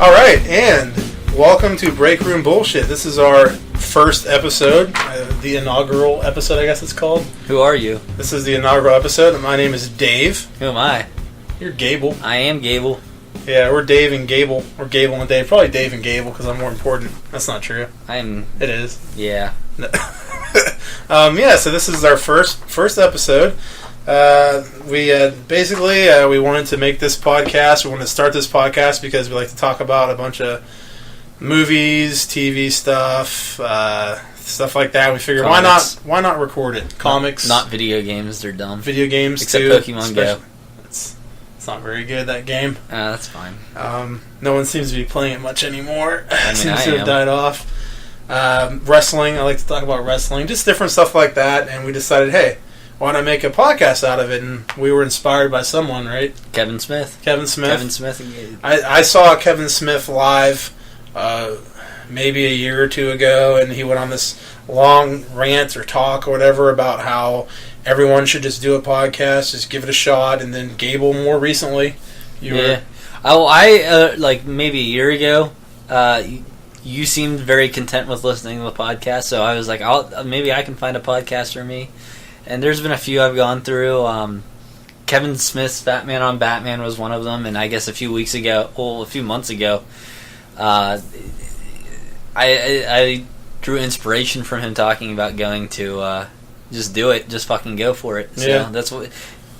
All right, and welcome to Breakroom Bullshit. This is our first episode, the inaugural episode, I guess it's called. Who are you? This is the inaugural episode, and my name is Dave. Who am I? You're Gable. I am Gable. Yeah, we're Dave and Gable. Or Gable and Dave. Probably Dave and Gable, because I'm more important. That's not true. It is. Yeah. So this is our first episode. We wanted to make this podcast. We wanted to start this podcast because we like to talk about a bunch of movies, TV stuff, stuff like that. We figured Comics. why not record it? Comics, Not video games. They're dumb. Video games, except too, Pokemon Go. It's not very good, that game. That's fine. No one seems to be playing it much anymore. I Seems to have died off. Wrestling. I like to talk about wrestling, just different stuff like that. And we decided, hey, why not make a podcast out of it? And we were inspired by someone, right? Kevin Smith. I saw Kevin Smith live maybe a year or two ago, and he went on this long rant or talk or whatever about how everyone should just do a podcast, just give it a shot. And then Gable, more recently, like maybe a year ago, you seemed very content with listening to the podcast, so I was like, maybe I can find a podcast for me. And there's been a few I've gone through. Kevin Smith's Batman on Batman was one of them, and I guess a few months ago, I drew inspiration from him talking about going to just do it, just fucking go for it. So that's what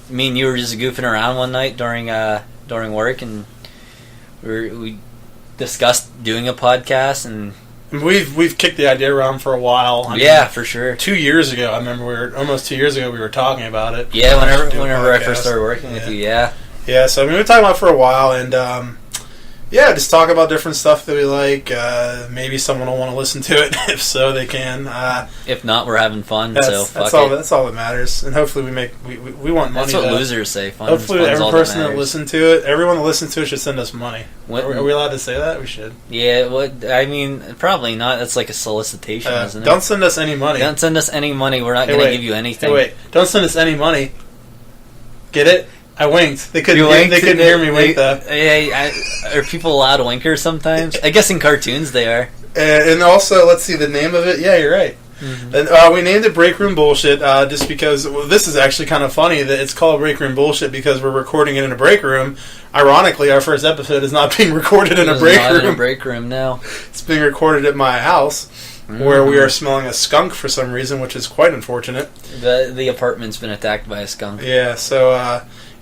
me and you were just goofing around one night during work, and we discussed doing a podcast, and we've kicked the idea around for a while. For sure. 2 years ago, I remember almost 2 years ago we were talking about it. Yeah, whenever I first started working with you, yeah. Yeah, so we were talking about it for a while, and just talk about different stuff that we like. Maybe someone will want to listen to it. If so, they can. If not, we're having fun. That's all that matters. And hopefully we want money. That's what losers say. Hopefully every person that listens to it, everyone that listens to it should send us money. Are we allowed to say that? We should. Yeah. Probably not. That's like a solicitation, isn't it? Don't send us any money. Don't send us any money. We're not going to give you anything. Hey, wait. Don't send us any money. Get it? I winked. They couldn't hear me wink, though. Are people allowed to winkers sometimes? I guess in cartoons they are. And also, let's see the name of it. Yeah, you're right. Mm-hmm. And we named it Breakroom Bullshit just because this is actually kind of funny that it's called Breakroom Bullshit because we're recording it in a break room. Ironically, our first episode is not being recorded in a break room. Not in a break room, no. It's being recorded at my house, where we are smelling a skunk for some reason, which is quite unfortunate. The apartment's been attacked by a skunk. Yeah,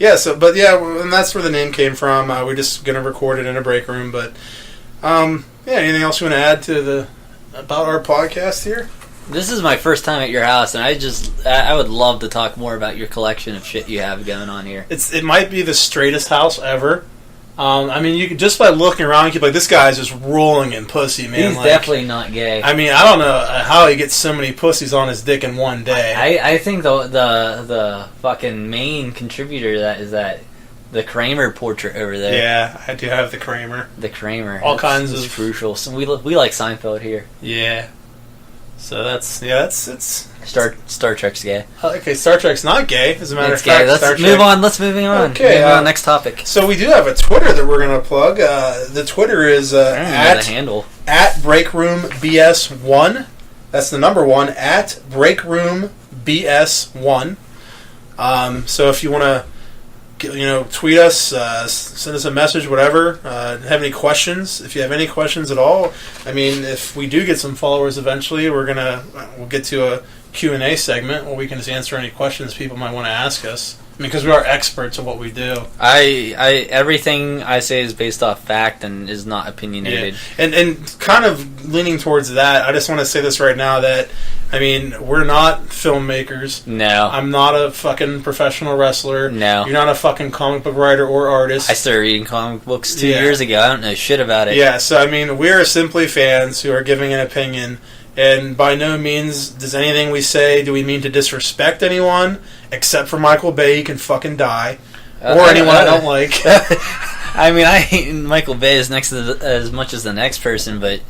and that's where the name came from. We're just going to record it in a break room, but anything else you want to add about our podcast here? This is my first time at your house, and I would love to talk more about your collection of shit you have going on here. It might be the straightest house ever. You can, just by looking around, you can be like, this guy's just rolling in pussy, man. He's definitely not gay. I don't know how he gets so many pussies on his dick in one day. I think the fucking main contributor to that is the Kramer portrait over there. Yeah, I do have the Kramer. All kinds of crucial. So we like Seinfeld here. Yeah. So it's Star Trek's gay. Okay, Star Trek's not gay. As a matter of fact, Let's move on. Okay, next topic. So we do have a Twitter that we're going to plug. The Twitter is the handle at BreakroomBS1. That's the number 1 at BreakroomBS1. So if you want to, tweet us, send us a message, whatever. Have any questions? If you have any questions at all, if we do get some followers eventually, we'll get to a Q&A segment where we can just answer any questions people might want to ask us. Because we are experts at what we do. Everything I say is based off fact and is not opinionated. Yeah. And kind of leaning towards that, I just want to say this right now that, we're not filmmakers. No. I'm not a fucking professional wrestler. No. You're not a fucking comic book writer or artist. I started reading comic books 2 years ago. I don't know shit about it. Yeah, so we are simply fans who are giving an opinion. And by no means does anything we say, do we mean to disrespect anyone, except for Michael Bay, he can fucking die. Or anyone I don't like. I hate Michael Bay as much as the next person, but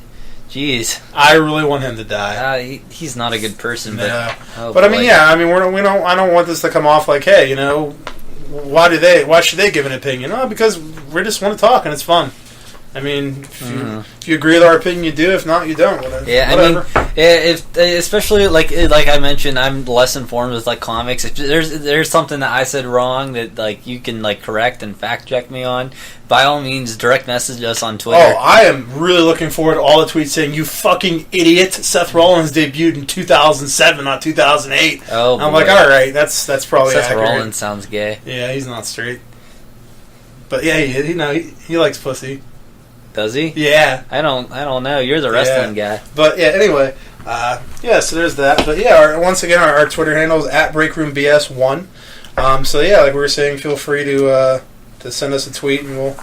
jeez. I really want him to die. He's not a good person, no. But I don't want this to come off like, hey, why should they give an opinion? Oh, because we just want to talk and it's fun. I mean, if you agree with our opinion, you do. If not, you don't. Whatever. Yeah, Whatever. I mean, if especially like I mentioned, I'm less informed with like comics. If there's something that I said wrong that like you can like correct and fact check me on, by all means, direct message us on Twitter. Oh, I am really looking forward to all the tweets saying, "You fucking idiot! Seth Rollins debuted in 2007, not 2008." Oh, I'm like, all right, that's probably Seth accurate. Rollins sounds gay. Yeah, he's not straight. But yeah, he likes pussy. Does he? Yeah. I don't know. You're the wrestling guy. But yeah, anyway, so there's that. But yeah, once again, our Twitter handle is @BreakroomBS1. So yeah, like we were saying, feel free to send us a tweet, and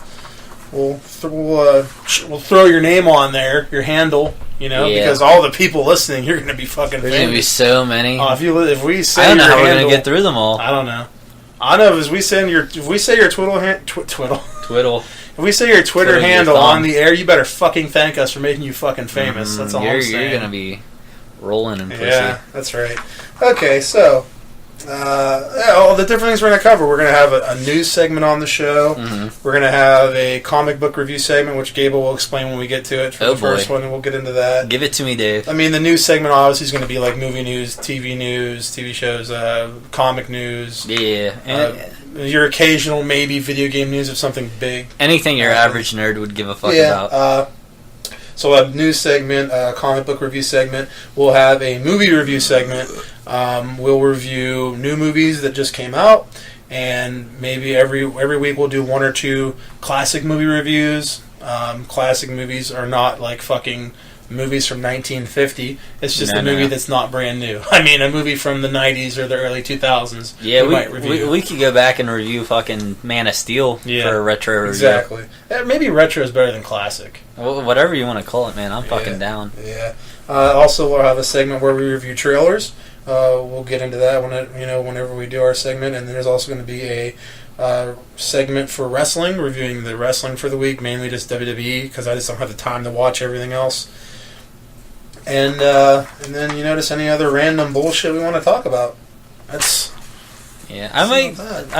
we'll throw your name on there, your handle, because all the people listening, you're going to be fucking There's famous. going to be so many. If we say I don't know your how we're handle, going to get through them all. I don't know. I know if we say your Twiddle. If we say your Twitter handle on the air, you better fucking thank us for making you fucking famous. That's all I'm saying. You're gonna be rolling in pussy. Yeah, that's right. Okay, so all the different things we're gonna cover. We're gonna have a news segment on the show. We're gonna have a comic book review segment, which Gable will explain when we get to it for the first one, and we'll get into that. Give it to me, Dave. I mean, the news segment obviously is going to be like movie news, TV shows, comic news. Yeah. Your occasional maybe video game news of something big. Anything your average nerd would give a fuck about. So we'll have a news segment, a comic book review segment. We'll have a movie review segment. We'll review new movies that just came out. And maybe every week we'll do one or two classic movie reviews. Classic movies are not like fucking movies from 1950. It's just a movie that's not brand new. I mean, a movie from the 90s or the early 2000s. Yeah, we could go back and review fucking Man of Steel for a retro review. Exactly. Maybe retro is better than classic. Well, whatever you want to call it, man. I'm fucking down. Yeah. Also, we'll have a segment where we review trailers. We'll get into that whenever we do our segment, and then there's also going to be a segment for wrestling, reviewing the wrestling for the week, mainly just WWE, because I just don't have the time to watch everything else. And then just any other random bullshit we want to talk about. I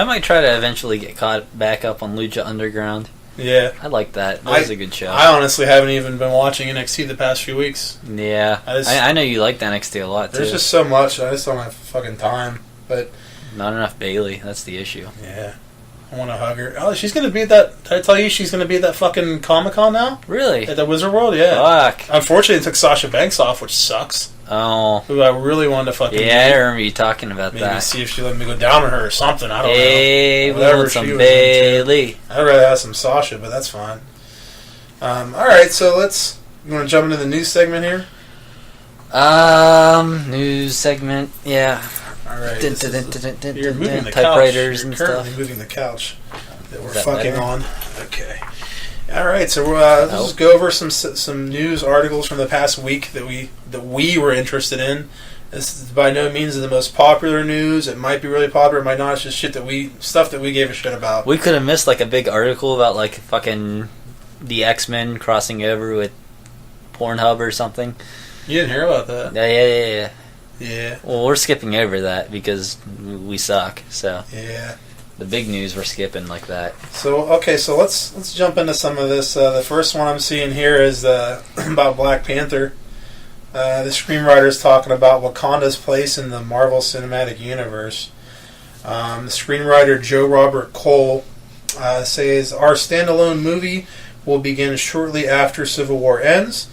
might try to eventually get caught back up on Lucha Underground. Yeah, I like that. That was a good show. I honestly haven't even been watching NXT the past few weeks. Yeah, I know you liked NXT a lot too. There's just so much. I just don't have fucking time. But not enough Bailey. That's the issue. Yeah. I want to hug her. Oh, she's going to be at that... Did I tell you she's going to be at that fucking Comic-Con now? Really? At the Wizard World, yeah. Fuck. Unfortunately, it took Sasha Banks off, which sucks. Oh. Who I really wanted to fucking... Yeah, I remember you talking about that. Maybe see if she let me go down on her or something. I don't know. Hey, we want some Bailey. I'd rather have some Sasha, but that's fine. Alright, so let's... You want to jump into the news segment here? News segment, yeah. All right. You're moving the typewriters couch. and You're currently stuff. moving the couch that we're that fucking better? on. Okay. All right. So let's just go over some news articles from the past week that we were interested in. This is by no means the most popular news. It might be really popular. It might not. It's just stuff that we gave a shit about. We could have missed like a big article about like fucking the X-Men crossing over with Pornhub or something. You didn't hear about that? Yeah. Yeah. Well, we're skipping over that because we suck. So yeah, the big news we're skipping like that. So let's jump into some of this. The first one I'm seeing here is about Black Panther. The screenwriter is talking about Wakanda's place in the Marvel Cinematic Universe. The screenwriter Joe Robert Cole says our standalone movie will begin shortly after Civil War ends.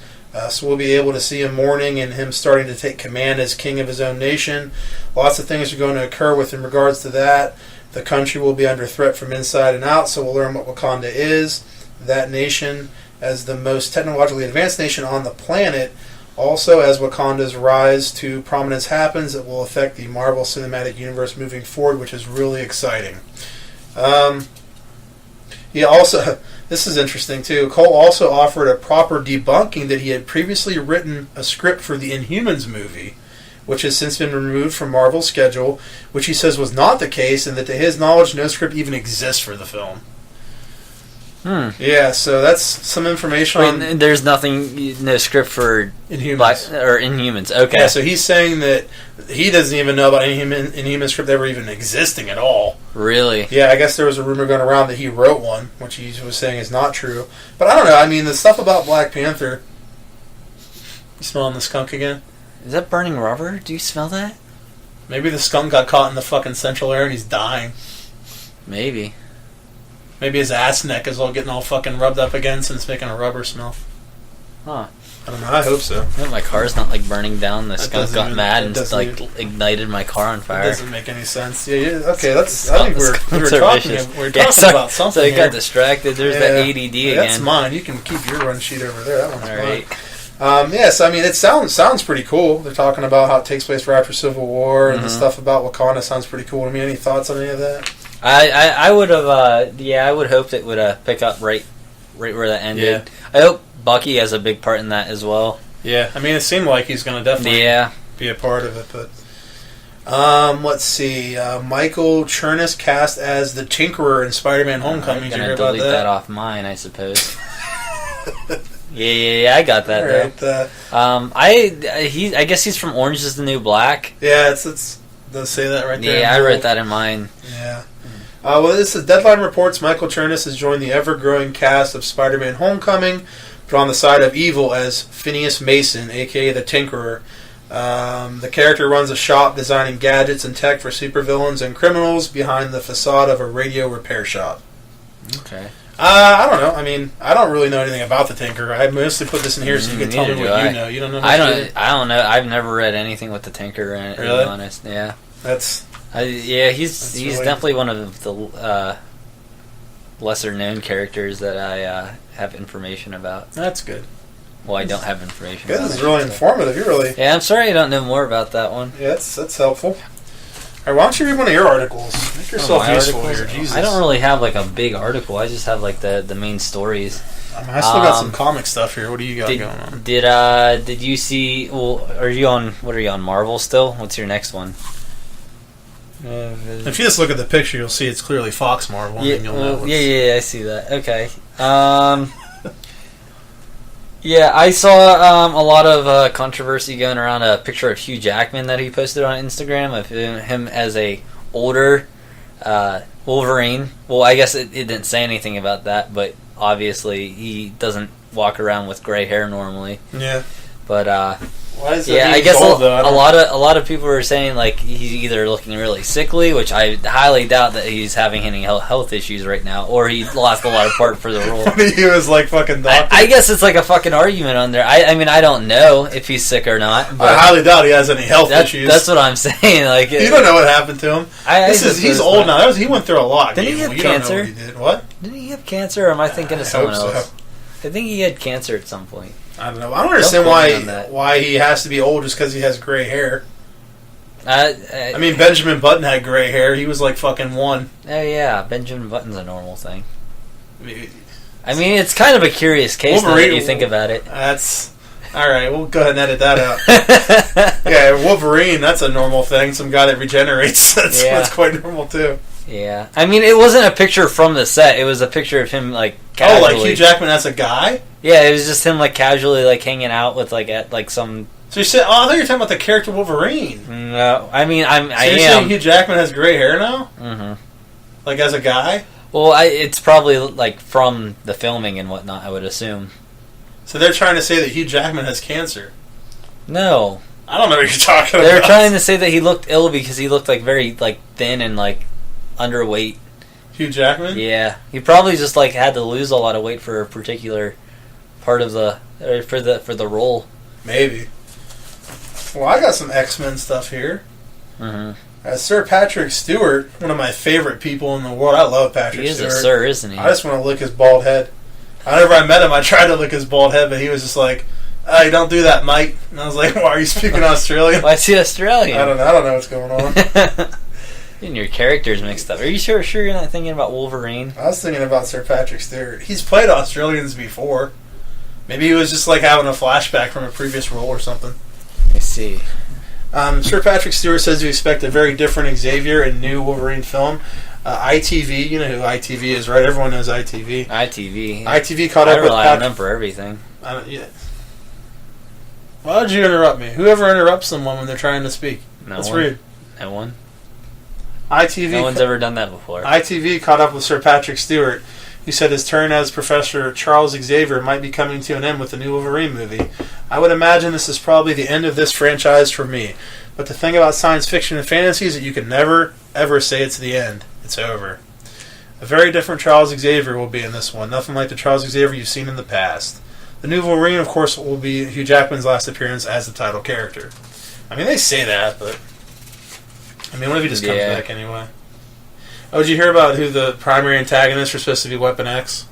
So we'll be able to see him mourning and him starting to take command as king of his own nation. Lots of things are going to occur in regards to that. The country will be under threat from inside and out, so we'll learn what Wakanda is. That nation, as the most technologically advanced nation on the planet, also as Wakanda's rise to prominence happens, it will affect the Marvel Cinematic Universe moving forward, which is really exciting. Also... This is interesting, too. Cole also offered a proper debunking that he had previously written a script for the Inhumans movie, which has since been removed from Marvel's schedule, which he says was not the case, and that to his knowledge, no script even exists for the film. Yeah, so that's some information on... There's nothing, no script for... Inhumans. Okay. Yeah, so he's saying that he doesn't even know about Inhuman script ever even existing at all. Really? Yeah, I guess there was a rumor going around that he wrote one, which he was saying is not true. But I don't know, I mean, the stuff about Black Panther... You smelling the skunk again? Is that burning rubber? Do you smell that? Maybe the skunk got caught in the fucking central air and he's dying. Maybe. Maybe his ass neck is all getting all fucking rubbed up again since making a rubber smell. Huh. I don't know, I hope so. My car's not like burning down. The skunk got mad and like ignited my car on fire. It doesn't make any sense. Yeah. Okay, that's... I think we were talking about something. So I got distracted. There's that ADD again. That's mine. You can keep your run sheet over there. That one's all mine. right. Yeah, so I mean, it sounds pretty cool. They're talking about how it takes place right after Civil War, and the stuff about Wakanda sounds pretty cool to me. Any thoughts on any of that? I would have, I would hope it would pick up right where that ended. Yeah. I hope Bucky has a big part in that as well. Yeah, I mean, it seemed like he's going to definitely be a part of it, but... let's see. Michael Chernus cast as the Tinkerer in Spider-Man Homecoming. Did you hear about that? Delete that off mine, I suppose. Yeah, I got that though. I guess he's from Orange Is the New Black. Yeah, it does say that right there. Yeah, I wrote that in mine. Yeah. Well, this is Deadline reports Michael Chernus has joined the ever-growing cast of Spider-Man Homecoming, but on the side of evil as Phineas Mason, a.k.a. the Tinkerer. The character runs a shop designing gadgets and tech for supervillains and criminals behind the facade of a radio repair shop. Okay. I don't know. I mean, I don't really know anything about the Tinker. I mostly put this in here so you can tell me what you know. You don't know. I don't know. I've never read anything with the Tinker in it. Really? To be honest, yeah. He's really definitely one of the lesser known characters that I have information about. That's good. Well, I don't have information. Good. This is really informative. You really. Yeah, I'm sorry I don't know more about that one. Yeah, that's helpful. All right, why don't you read one of your articles? Make yourself useful here, Jesus. I don't really have like a big article. I just have like the main stories. I still got some comic stuff here. What do you got going on? Did you see? Well, are you on Marvel still? What's your next one? If you just look at the picture, you'll see it's clearly Fox Marvel. Yeah, and you'll know I see that. Okay. Yeah, I saw a lot of controversy going around a picture of Hugh Jackman that he posted on Instagram of him as a older Wolverine. Well, I guess it didn't say anything about that, but obviously he doesn't walk around with gray hair normally. Yeah. But why is I guess a lot of people were saying like he's either looking really sickly, which I highly doubt that he's having any health issues right now, or he lost a lot of part for the role. He was like fucking doctor. I guess it's like a fucking argument on there. I mean I don't know if he's sick or not. But I highly doubt he has any health issues. That's what I'm saying. Like you don't know what happened to him. He's old now. He went through a lot. Didn't he have cancer? Don't know what he did. What? Didn't he have cancer? Or am I thinking of someone else? So. I think he had cancer at some point. I don't know. I don't understand why he has to be old just because he has gray hair. I mean, Benjamin Button had gray hair. He was like fucking one. Oh yeah, Benjamin Button's a normal thing. I mean, it's kind of a curious case now that you think about it. That's all right. We'll go ahead and edit that out. Yeah, Wolverine. That's a normal thing. Some guy that regenerates. That's quite normal too. Yeah, I mean, it wasn't a picture from the set. It was a picture of him like casually. Oh, like Hugh Jackman as a guy. Yeah, it was just him like casually like hanging out with like at like some. So you said, I thought you were talking about the character Wolverine. No, I mean you're saying Hugh Jackman has gray hair now? Mm-hmm. Like as a guy? Well, it's probably like from the filming and whatnot. I would assume. So they're trying to say that Hugh Jackman has cancer. No, I don't know what you're talking about. They're trying to say that he looked ill because he looked like very like thin and like underweight. Hugh Jackman? Yeah, he probably just like had to lose a lot of weight for a particular part of the for the role. Maybe. Well, I got some X-Men stuff here. Mm-hmm. Sir Patrick Stewart, one of my favorite people in the world. I love Patrick Stewart. He is a sir, isn't he? I just want to lick his bald head. Whenever I met him, I tried to lick his bald head, but he was just like, "Hey, don't do that, mate." And I was like, "Why are you speaking Australian?" Why is he Australian? I don't know what's going on. And your character's mixed up. Are you sure you're not thinking about Wolverine? I was thinking about Sir Patrick Stewart. He's played Australians before. Maybe he was just like having a flashback from a previous role or something. I see. Sir Patrick Stewart says you expect a very different Xavier in new Wolverine film. ITV, you know who ITV is, right? Everyone knows ITV. ITV. ITV caught up with rely on them for everything. Yeah. Why did you interrupt me? Whoever interrupts someone when they're trying to speak? That's rude. No one. ITV. No one's ever done that before. ITV caught up with Sir Patrick Stewart, who said his turn as Professor Charles Xavier might be coming to an end with the new Wolverine movie. I would imagine this is probably the end of this franchise for me. But the thing about science fiction and fantasy is that you can never, ever say it's the end. It's over. A very different Charles Xavier will be in this one. Nothing like the Charles Xavier you've seen in the past. The new Wolverine, of course, will be Hugh Jackman's last appearance as the title character. I mean, they say that, but... I mean, what if he just comes back anyway? Oh, did you hear about who the primary antagonists are supposed to be Weapon X?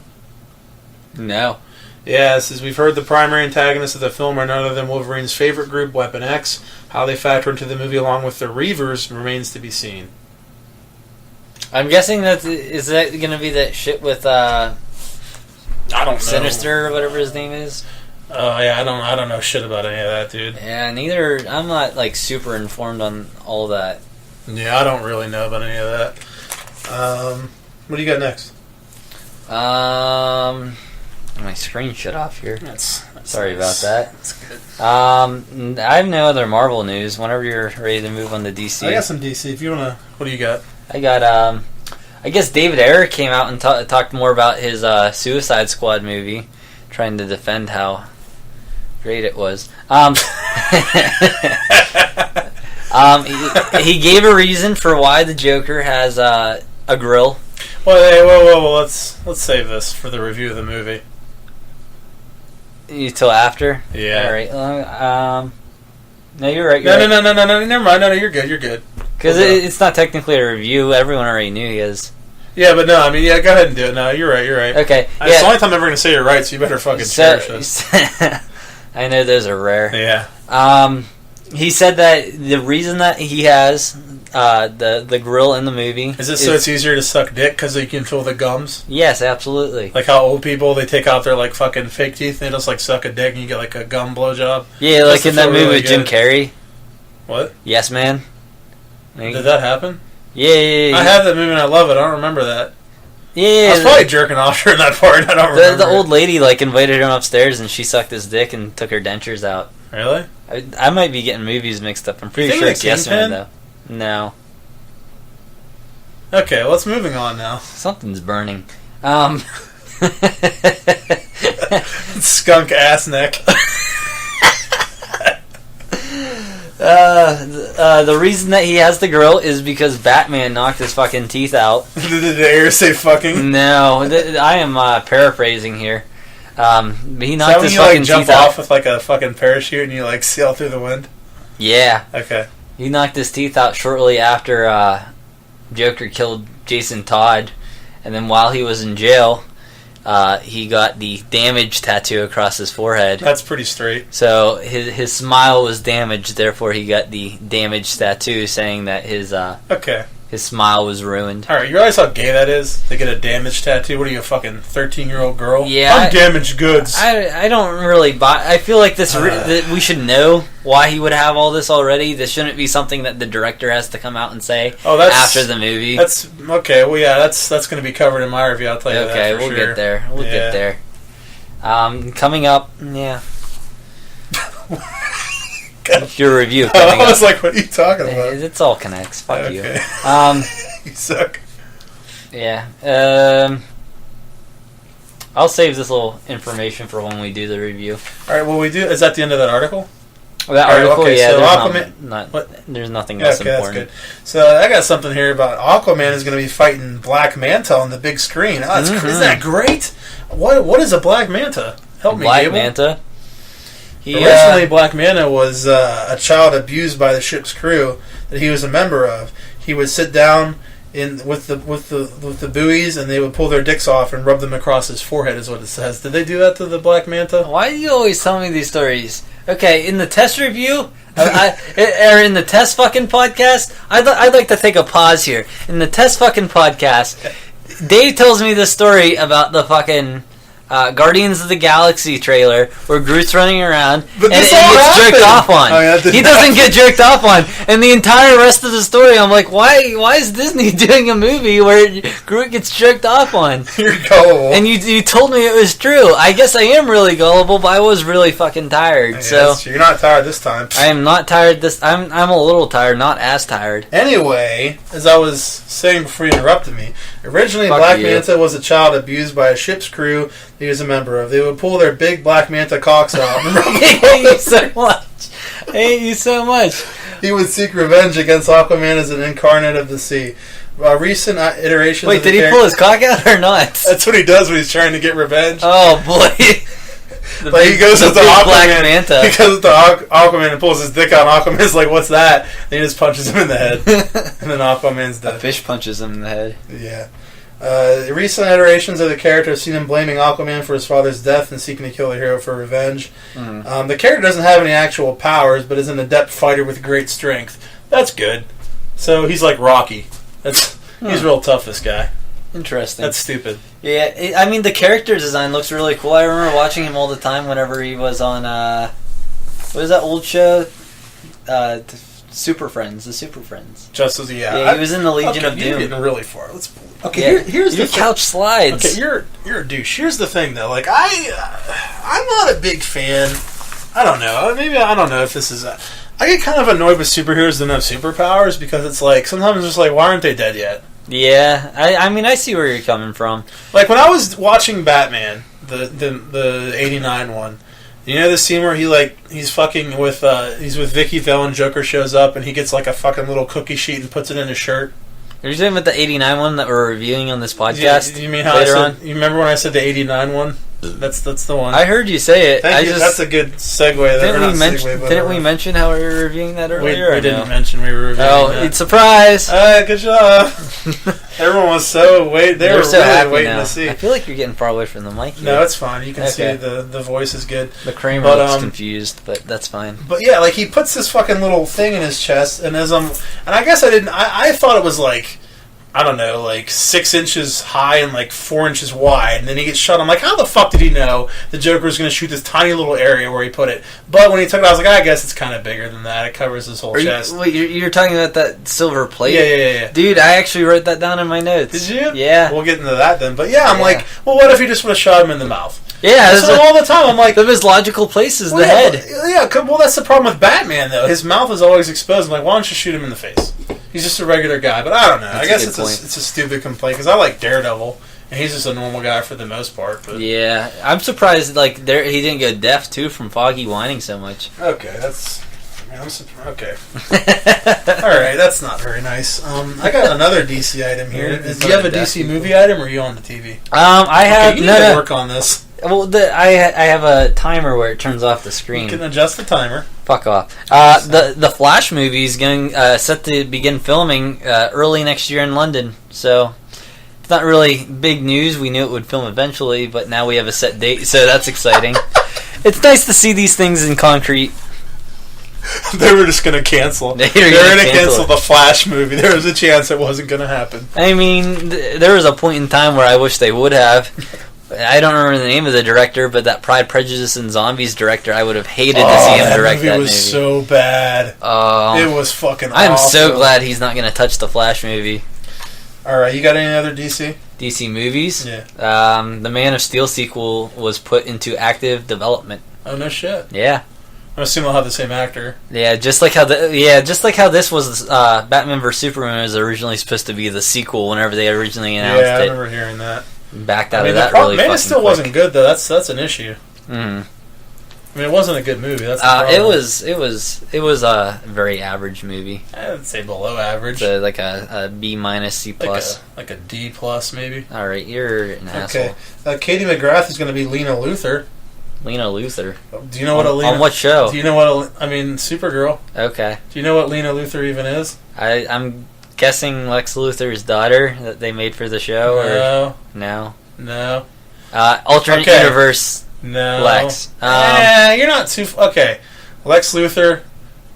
No. Yeah, it says we've heard the primary antagonists of the film are none other than Wolverine's favorite group, Weapon X. How they factor into the movie along with the Reavers remains to be seen. I'm guessing is that going to be that shit with I don't know. Sinister or whatever his name is? Oh yeah, I don't know shit about any of that, dude. Yeah, neither. I'm not like super informed on all that. Yeah, I don't really know about any of that. What do you got next? My screen shut off here. That's Sorry nice. about that. That's good. I have no other Marvel news. Whenever you're ready to move on to DC, I got some DC. If you wanna, what do you got? I got. I guess David Ayer came out and talked more about his Suicide Squad movie, trying to defend how great it was. He gave a reason for why the Joker has a grill. Well, hey, whoa! Let's save this for the review of the movie. Till after? Yeah. All right. No, you're right. No, never mind. No, you're good. Because it's not technically a review. Everyone already knew he is. Yeah, but no, I mean, yeah, go ahead and do it. No, you're right. Okay. It's the only time I'm ever going to say you're right, so you better fucking cherish this. I know those are rare. Yeah. He said that the reason that he has the grill in the movie is it so it's easier to suck dick because you can feel the gums? Yes, absolutely. Like how old people, they take out their like fucking fake teeth and they just like suck a dick and you get like a gum blowjob? Yeah, like in that movie with Jim Carrey. What? Yes, Man. Did that happen? Yeah. I have that movie and I love it. I don't remember that. Yeah. I was probably jerking off during that part. I don't remember. The old lady like invited him upstairs and she sucked his dick and took her dentures out. Really? I might be getting movies mixed up. I'm pretty sure it's Yes Man though. No. Okay, well, let's moving on now. Something's burning. Skunk ass neck. The reason that he has the grill is because Batman knocked his fucking teeth out. Did the air say fucking? No, I am paraphrasing here. He knocked his fucking teeth out. Is that when you jump off with like a fucking parachute and you like sail through the wind? Yeah. Okay. He knocked his teeth out shortly after Joker killed Jason Todd, and then while he was in jail, he got the damage tattoo across his forehead. That's pretty straight. So his smile was damaged, therefore he got the damage tattoo, saying that his smile was ruined. Alright, you realize how gay that is? They get a damaged tattoo? What are you, a fucking 13-year-old girl? Yeah. I'm damaged goods. I don't really buy... I feel like that we should know why he would have all this already. This shouldn't be something that the director has to come out and say after the movie. That's... Okay, well, yeah, that's going to be covered in my review, I'll tell you that Okay, we'll get there. We'll get there. Coming up, yeah. Your review coming I was like, what are you talking about? It's all connects. Fuck you. You suck. Yeah. I'll save this little information for when we do the review. Alright, well, is that the end of that article? That article, okay, yeah. So there's nothing else important. That's good. So I got something here about Aquaman is going to be fighting Black Manta on the big screen. Oh, isn't that great? What is a Black Manta? Help me, Black Gable. Manta? Originally, Black Manta was a child abused by the ship's crew that he was a member of. He would sit down with the buoys, and they would pull their dicks off and rub them across his forehead. Is what it says. Did they do that to the Black Manta? Why do you always tell me these stories? Okay, in the test review, or in the test fucking podcast, I'd like to take a pause here. In the test fucking podcast, Dave tells me this story about the fucking Guardians of the Galaxy trailer where Groot's running around But and this he all gets happened. jerked off on. Oh, yeah, that didn't He doesn't happen. get jerked off on. And the entire rest of the story, I'm like, why is Disney doing a movie where Groot gets jerked off on? You're gullible. And you told me it was true. I guess I am really gullible, but I was really fucking tired. Yeah, So you're not tired this time. I am not tired this. I'm a little tired, not as tired. Anyway, as I was saying before you interrupted me, originally Fuck Black you. Manta was a child abused by a ship's crew he was a member of. They would pull their big Black Manta cocks out. I hate you so much. I hate you so much. He would seek revenge against Aquaman as an incarnate of the sea. Recent iterations Wait, of the did he pull his cock out or not? That's what he does when he's trying to get revenge. Oh boy. Like he goes with the big Aquaman. Black Manta. He goes with the Aquaman and pulls his dick out. And Aquaman's like, "What's that?" And he just punches him in the head, and then Aquaman's A dead. fish punches him in the head. Yeah. Recent iterations of the character have seen him blaming Aquaman for his father's death and seeking to kill the hero for revenge. Mm. The character doesn't have any actual powers, but is an adept fighter with great strength. That's good. So he's like Rocky. He's real tough. This guy. Interesting. That's stupid. Yeah, I mean the character design looks really cool. I remember watching him all the time whenever he was on what is that old show? Super Friends, the Super Friends. Just as Yeah, he was in the Legion of You're Doom. getting really far. Okay, Yeah, here's your the couch slides. Okay, you're a douche. Here's the thing, though. Like I'm not a big fan. I don't know. Maybe I don't know if this is. I get kind of annoyed with superheroes that have superpowers because it's like sometimes it's just like, why aren't they dead yet? Yeah, I mean I see where you're coming from. Like when I was watching Batman, the '89 one. You know the scene where he's fucking with he's with Vicky Vale and Joker shows up and he gets like a fucking little cookie sheet and puts it in his shirt. Are you talking about the '89 one that we're reviewing on this podcast? You mean how later I said, on? You remember when I said the '89 one? That's the one. I heard you say it. Thank you. That's a good segue. Didn't we mention how we were reviewing that earlier? We didn't mention we were reviewing that. It's a surprise! Good job. Everyone was so they were so really happy waiting now. to see. I feel like you're getting far away from the mic here. No, it's fine. You can Okay. see the voice is good. The Kramer But, looks confused, but that's fine. But yeah, like he puts this fucking little thing in his chest, and I guess I thought it was like, I don't know, like 6 inches high and like 4 inches wide, and then he gets shot. I'm like, how the fuck did he know the Joker was going to shoot this tiny little area where he put it? But when he took it, I was like, I guess it's kind of bigger than that. It covers his whole chest. You're talking about that silver plate? Yeah. Dude, I actually wrote that down in my notes. Did you? Yeah. We'll get into that then. But yeah, I'm like, well, what if he just would have shot him in the mouth? Yeah, So all the time, I'm like, the most logical place is the yeah, head. Well, that's the problem with Batman, though. His mouth is always exposed. I'm like, why don't you shoot him in the face? He's just a regular guy. But I don't know. That's I guess a good point. it's a stupid complaint because I like Daredevil, and he's just a normal guy for the most part. But Yeah, I'm surprised he didn't go deaf too from Foggy whining so much. okay, I'm surprised. Okay, all right, that's not very nice. I got another DC item here. Do you have a DC movie item, or are you on the TV? I have You need to work on this. Well, I have a timer where it turns off the screen. You can adjust the timer. Fuck off. The Flash movie is going set to begin filming early next year in London. So it's not really big news. We knew it would film eventually, but now we have a set date, so that's exciting. It's nice to see these things in concrete. They were just going to cancel. They were going to cancel the Flash movie. There was a chance it wasn't going to happen. I mean, there was a point in time where I wish they would have. I don't remember the name of the director, but that Pride, Prejudice, and Zombies director, I would have hated to see him direct that movie. That movie was so bad. It was fucking awful. I'm so glad he's not going to touch the Flash movie. Alright, you got any other DC? DC movies? Yeah. The Man of Steel sequel was put into active development. Oh, no shit. Yeah. I assume they'll have the same actor. Yeah, just like how this was Batman vs Superman was originally supposed to be the sequel whenever they originally announced it. Yeah, I remember hearing that. Backed out of that really Man fucking of Steel quick. wasn't good though. That's an issue. Mm. I mean, it wasn't a good movie. That's the problem. It was a very average movie. I'd say below average. So like a B minus C plus. Like a D plus maybe. All right, you're an asshole. Okay, Katie McGrath is going to be Lena Luthor. Lena Luthor. Do you know what a Lena? On what show? Do you know what Supergirl. Okay. Do you know what Lena Luthor even is? I'm guessing Lex Luthor's daughter that they made for the show. No. Alternate universe. No. Lex. You're not too... Okay. Lex Luthor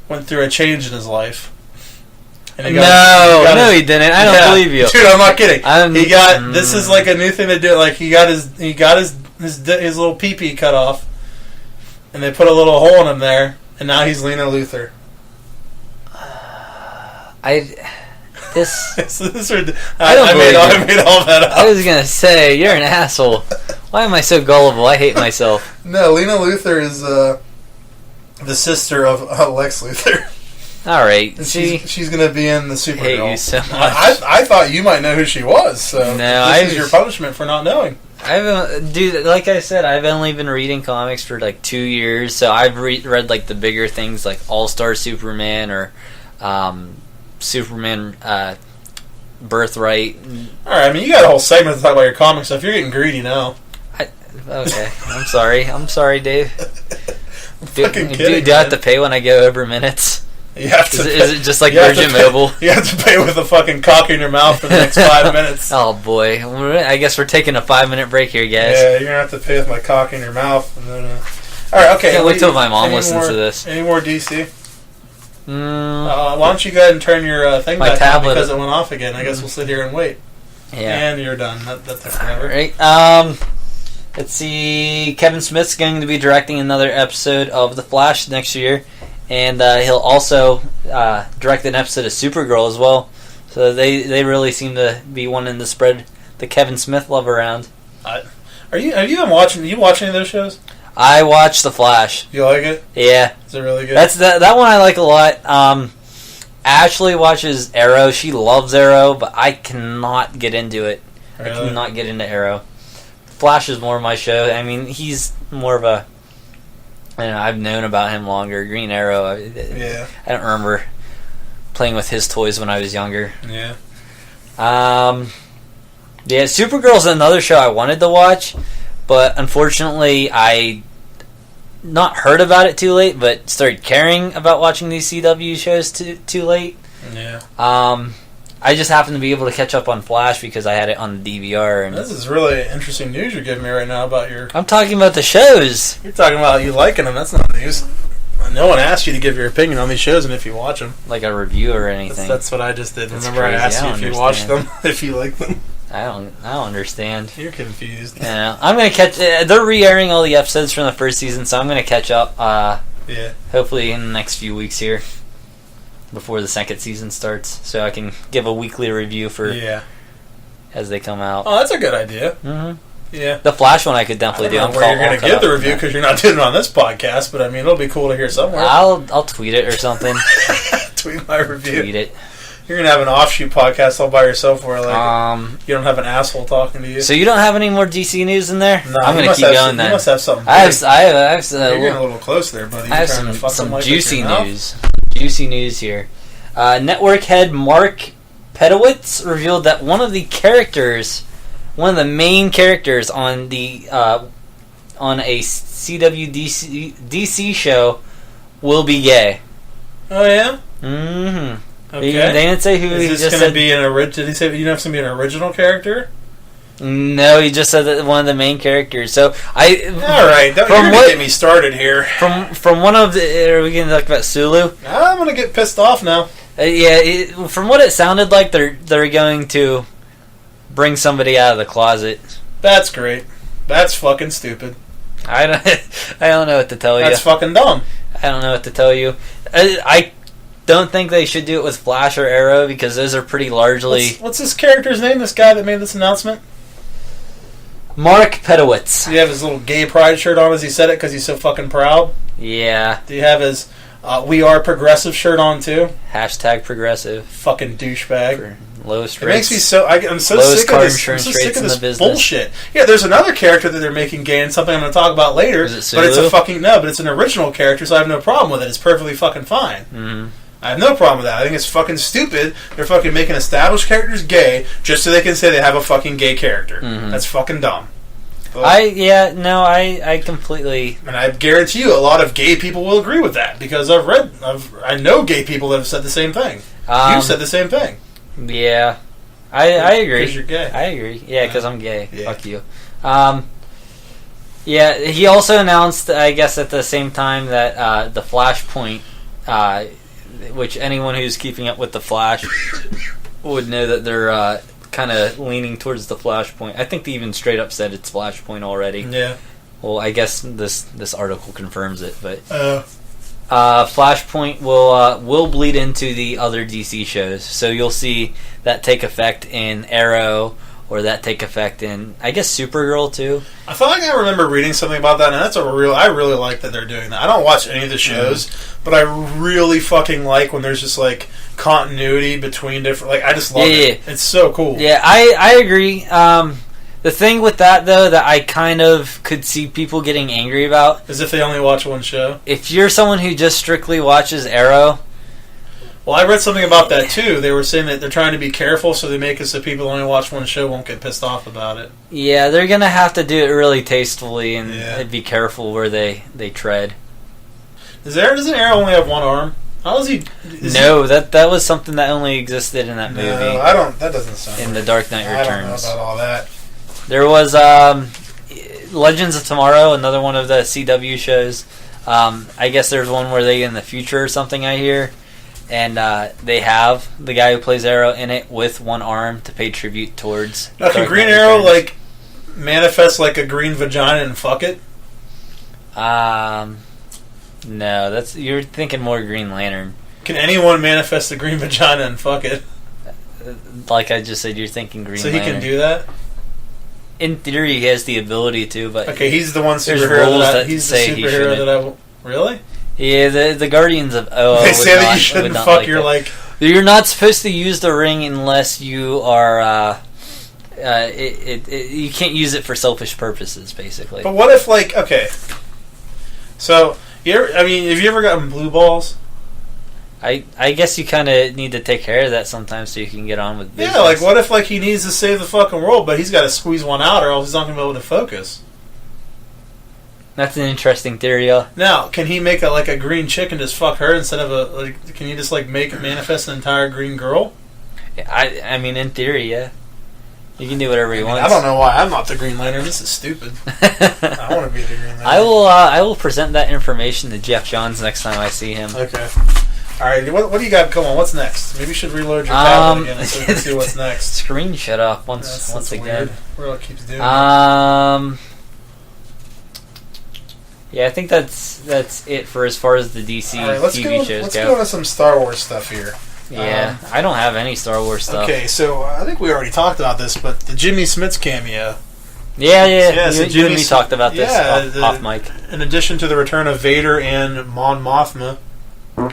went through a change in his life. And he didn't. I don't believe you. Dude, I'm not kidding. This is like a new thing to do. Like, he got his his little pee-pee cut off, and they put a little hole in him there, and now he's Lena Luthor. This I made all that up. I was gonna say, you're an asshole. Why am I so gullible? I hate myself. No, Lena Luthor is the sister of Lex Luthor. All right, she's gonna be in the Supergirl. I hate you so much. I thought you might know who she was. So this is your punishment for not knowing. Like I said, I've only been reading comics for like 2 years, so I've read like the bigger things like All-Star Superman or Superman Birthright. All right, I mean, you got a whole segment to talk about your comics stuff. You're getting greedy now. Okay, I'm sorry, Dave. Do I have to pay when I go over minutes? You have to. Is it just like Virgin Mobile? You have to pay with a fucking cock in your mouth for the next 5 minutes. Oh boy, I guess we're taking a 5-minute break here, guys. Yeah, you're gonna have to pay with my cock in your mouth. And then, all right, okay. Can't wait till my mom listens to this. Any more DC? Why don't you go ahead and turn your thing back on because it went off again? I guess we'll sit here and wait. Yeah, and you're done. That took forever. All right. Let's see. Kevin Smith's going to be directing another episode of The Flash next year, and he'll also direct an episode of Supergirl as well. So they really seem to be wanting to spread the Kevin Smith love around. Are you watching any of those shows? I watch The Flash. You like it? Yeah. Is it really good? That one I like a lot. Ashley watches Arrow. She loves Arrow, but I cannot get into it. Really? I cannot get into Arrow. Flash is more of my show. I mean, he's more of a... I've known about him longer. Green Arrow. Yeah. I don't remember playing with his toys when I was younger. Yeah. Yeah, Supergirl's another show I wanted to watch, but unfortunately I not heard about it too late, but started caring about watching these CW shows too late. Yeah. I just happened to be able to catch up on Flash because I had it on the DVR. And this is really interesting news you're giving me right now about your... I'm talking about the shows. You're talking about you liking them. That's not news. No one asked you to give your opinion on these shows and if you watch them. Like a review or anything. That's what I just did. That's Remember crazy. I asked you if you watched them, if you like them. I don't understand. You're confused. Yeah, I'm gonna catch. They're re-airing all the episodes from the first season, so I'm gonna catch up. Yeah. Hopefully in the next few weeks here, before the second season starts, so I can give a weekly review for as they come out. Oh, that's a good idea. Mm-hmm. Yeah. The Flash one I could definitely do. I'm where you're going to get the review because you're not doing it on this podcast, but I mean it'll be cool to hear somewhere. I'll tweet it or something. Tweet my review. Tweet it. You're going to have an offshoot podcast all by yourself where you don't have an asshole talking to you. So you don't have any more DC news in there? No, I'm going to keep going then. You must have something. I have you're getting a little close there, buddy. I have some juicy news. Juicy news here. Network head Mark Pedowitz revealed that one of the main characters on the on a CW DC show will be gay. Oh yeah. Mm-hmm. Okay. They didn't say who. Is this going to be an original? Did he say you know it's going to be an original character? No, he just said that one of the main characters. So all right, you're going to get me started here. From one of the, are we going to talk about Sulu? I'm going to get pissed off now. From what it sounded like, they're going to bring somebody out of the closet. That's great. That's fucking stupid. I don't know what to tell you. That's fucking dumb. I don't know what to tell you. I don't think they should do it with Flash or Arrow because those are pretty largely... What's this character's name, this guy that made this announcement? Mark Pedowitz. Do you have his little gay pride shirt on as he said it because he's so fucking proud? Yeah. Do you have his We Are Progressive shirt on too? Hashtag progressive. Fucking douchebag. For lowest rates. It makes me so... I'm so sick of this, bullshit. Yeah, there's another character that they're making gay and something I'm going to talk about later. Is it Sulu? But it's a fucking... No, but it's an original character, so I have no problem with it. It's perfectly fucking fine. Mm-hmm. I have no problem with that. I think it's fucking stupid. They're fucking making established characters gay just so they can say they have a fucking gay character. Mm-hmm. That's fucking dumb. I completely... And I guarantee you a lot of gay people will agree with that because I know gay people that have said the same thing. You said the same thing. Yeah. I agree. Because you're gay. I agree. Yeah, because I'm gay. Yeah. Fuck you. Yeah, he also announced, I guess at the same time, that the Flashpoint... which anyone who's keeping up with the Flash would know that they're kind of leaning towards the Flashpoint. I think they even straight up said it's Flashpoint already. Yeah. Well, I guess this article confirms it, but Flashpoint will bleed into the other DC shows, so you'll see that take effect in Arrow, or that take effect in, I guess, Supergirl too. I feel like I remember reading something about that, and I really like that they're doing that. I don't watch any of the shows, but I really fucking like when there's just like continuity between different. Like I just love it. It's so cool. Yeah, I agree. The thing with that though that I kind of could see people getting angry about is if they only watch one show. If you're someone who just strictly watches Arrow. Well, I read something about that too. They were saying that they're trying to be careful, so they make it so people who only watch one show won't get pissed off about it. Yeah, they're gonna have to do it really tastefully and be careful where they tread. Doesn't Arrow only have one arm? How is he? That was something that only existed in that movie. No, I don't. That doesn't sound. In The Dark Knight Returns. I don't know about all that. There was Legends of Tomorrow, another one of the CW shows. I guess there's one where they in the future or something. I hear. And they have the guy who plays Arrow in it with one arm to pay tribute towards. Now, can Green Arrow like manifest like a green vagina and fuck it? No, you're thinking more Green Lantern. Can anyone manifest a green vagina and fuck it? Like I just said, you're thinking Green Lantern. So he can do that? In theory, he has the ability to, but okay, he's the one superhero he's the superhero that I will. Really? Yeah, the Guardians of they say that you shouldn't fuck your like. You're not supposed to use the ring unless you are. You can't use it for selfish purposes, basically. But what if so have you ever gotten blue balls? I guess you kind of need to take care of that sometimes so you can get on with business. Yeah, like what if like he needs to save the fucking world, but he's got to squeeze one out or else he's not going to be able to focus. That's an interesting theory. Now, can he make a green chick and just fuck her instead of can he just like manifest an entire green girl? I mean, in theory, yeah. You can do whatever you want. I don't know why I'm not the Green Lantern. This is stupid. I want to be the Green Lantern. I will present that information to Jeff Johns next time I see him. Okay. All right. What do you got? Come on. What's next? Maybe you should reload your tablet again so we can see what's next. Screen shut off once again. Weird. It keeps doing that. Yeah, I think that's it for as far as the DC TV shows go. Let's go into some Star Wars stuff here. Yeah, I don't have any Star Wars stuff. Okay, so I think we already talked about this, but the Jimmy Smits cameo. Yeah. You and me talked about this off mic. In addition to the return of Vader and Mon Mothma,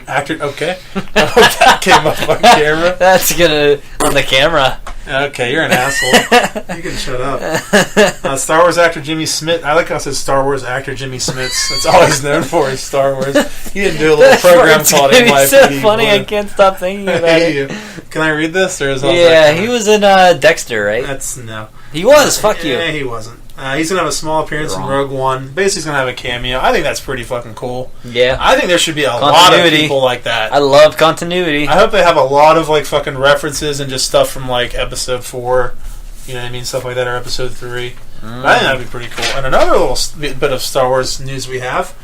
actor. Okay, I hope that came up on camera. That's on the camera. Okay, you're an asshole. You can shut up. Star Wars actor Jimmy Smits. I like how it says Star Wars actor Jimmy Smits. That's all he's known for is Star Wars. He didn't do a little program called In Life. It's so funny. I can't stop thinking about it. Can I read this? Or is he was in Dexter, right? No. He was. Fuck you. He wasn't. He's going to have a small appearance in Rogue One. Basically, he's going to have a cameo. I think that's pretty fucking cool. Yeah. I think there should be a lot of people like that. I love continuity. I hope they have a lot of like fucking references and just stuff from like episode 4, you know what I mean, stuff like that, or episode 3. I think that'd be pretty cool. And another little bit of Star Wars news we have.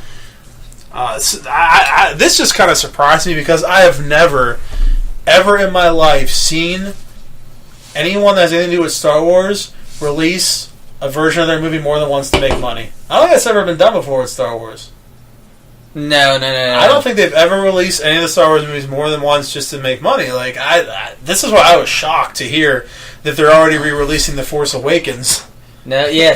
This just kind of surprised me because I have never, ever in my life seen anyone that has anything to do with Star Wars release a version of their movie more than once to make money. I don't think that's ever been done before with Star Wars. No. I don't think they've ever released any of the Star Wars movies more than once just to make money. Like this is why I was shocked to hear that they're already re-releasing The Force Awakens. No, yeah,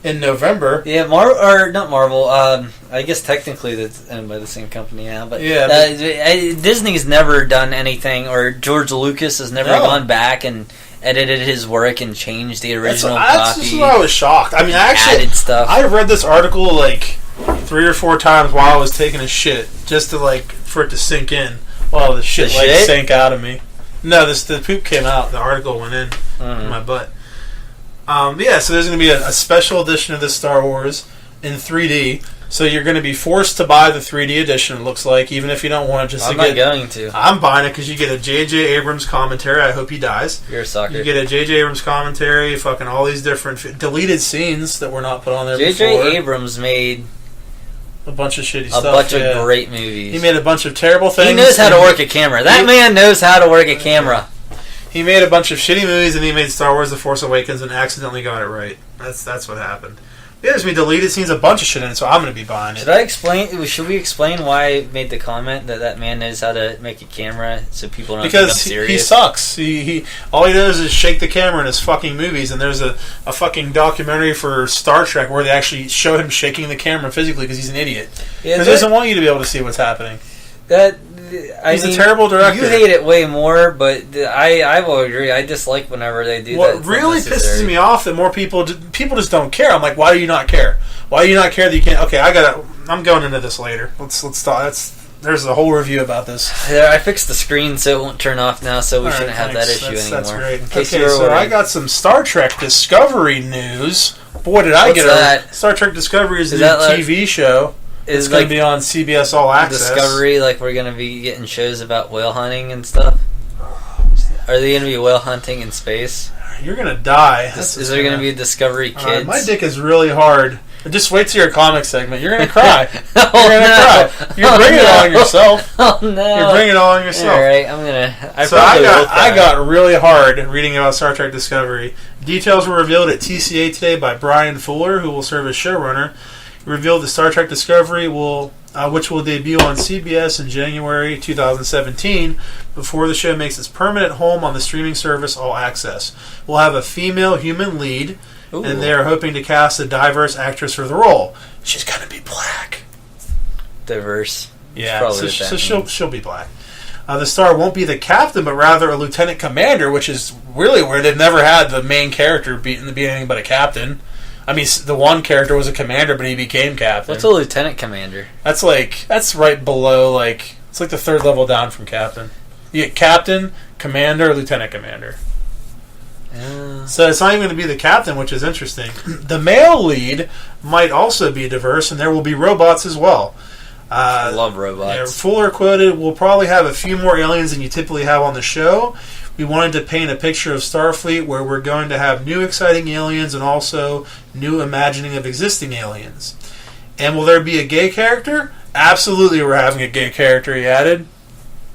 in November. Yeah, not Marvel. I guess technically that's owned by the same company now, but Disney's never done anything, or George Lucas has never gone back and edited his work and changed the original copy. That's just why I was shocked. I mean, added stuff. I read this article like 3 or 4 times while I was taking a shit, just to for it to sink in. While the shit sank out of me. No, the poop came out. The article went in my butt. So there's going to be a special edition of this Star Wars in 3D. So you're going to be forced to buy the 3D edition, it looks like, even if you don't want it. I'm not going to. I'm buying it because you get a J.J. Abrams commentary. I hope he dies. You're a sucker. You get a J.J. Abrams commentary, fucking all these different deleted scenes that were not put on there before. J.J. Abrams made a bunch of shitty stuff. A bunch of great movies. He made a bunch of terrible things. He knows how to work a camera. That man knows how to work a camera. He made a bunch of shitty movies, and he made Star Wars: The Force Awakens and accidentally got it right. That's what happened. Yeah, there's been deleted scenes, a bunch of shit in it, so I'm going to be buying it. Should we explain why I made the comment that man knows how to make a camera so people don't think I'm serious? He sucks. He all he does is shake the camera in his fucking movies, and there's a fucking documentary for Star Trek where they actually show him shaking the camera physically because he's an idiot. Because he doesn't want you to be able to see what's happening. He's a terrible director. You hate it way more, but I will agree. I dislike whenever they do that. What really pisses me off that more people just don't care. I'm like, why do you not care? Why do you not care that you can't? Okay, I'm going into this later. Let's stop. There's a whole review about this. Yeah, I fixed the screen so it won't turn off now, so we shouldn't have that issue anymore. That's great. Okay, so I got some Star Trek Discovery news. Boy, did I get that? Star Trek Discovery is the new TV show. It's going to be on CBS All Access. Discovery, like we're going to be getting shows about whale hunting and stuff? Are they going to be whale hunting in space? You're going to die. Is there going to be a Discovery Kids? My dick is really hard. Just wait till your comic segment. You're going to cry. You're going to cry. You're bringing it all on yourself. Oh, no. You're bringing it all on yourself. All right, I'm going to... I got really hard reading about Star Trek Discovery. Details were revealed at TCA today by Brian Fuller, who will serve as showrunner. He revealed that Star Trek Discovery which will debut on CBS in January 2017 before the show makes its permanent home on the streaming service All Access. We'll have a female human lead, and they are hoping to cast a diverse actress for the role. She's going to be black. Diverse. Yeah, so she'll be black. The star won't be the captain, but rather a lieutenant commander, which is really weird. They've never had the main character be anything but a captain. I mean, the one character was a commander, but he became captain. What's a lieutenant commander? That's right below, it's like the third level down from captain. You get captain, commander, lieutenant commander. So it's not even going to be the captain, which is interesting. The male lead might also be diverse, and there will be robots as well. I love robots. Yeah, Fuller quoted, "We'll probably have a few more aliens than you typically have on the show. We wanted to paint a picture of Starfleet where we're going to have new exciting aliens and also new imagining of existing aliens. And will there be a gay character? Absolutely, we're having a gay character," he added.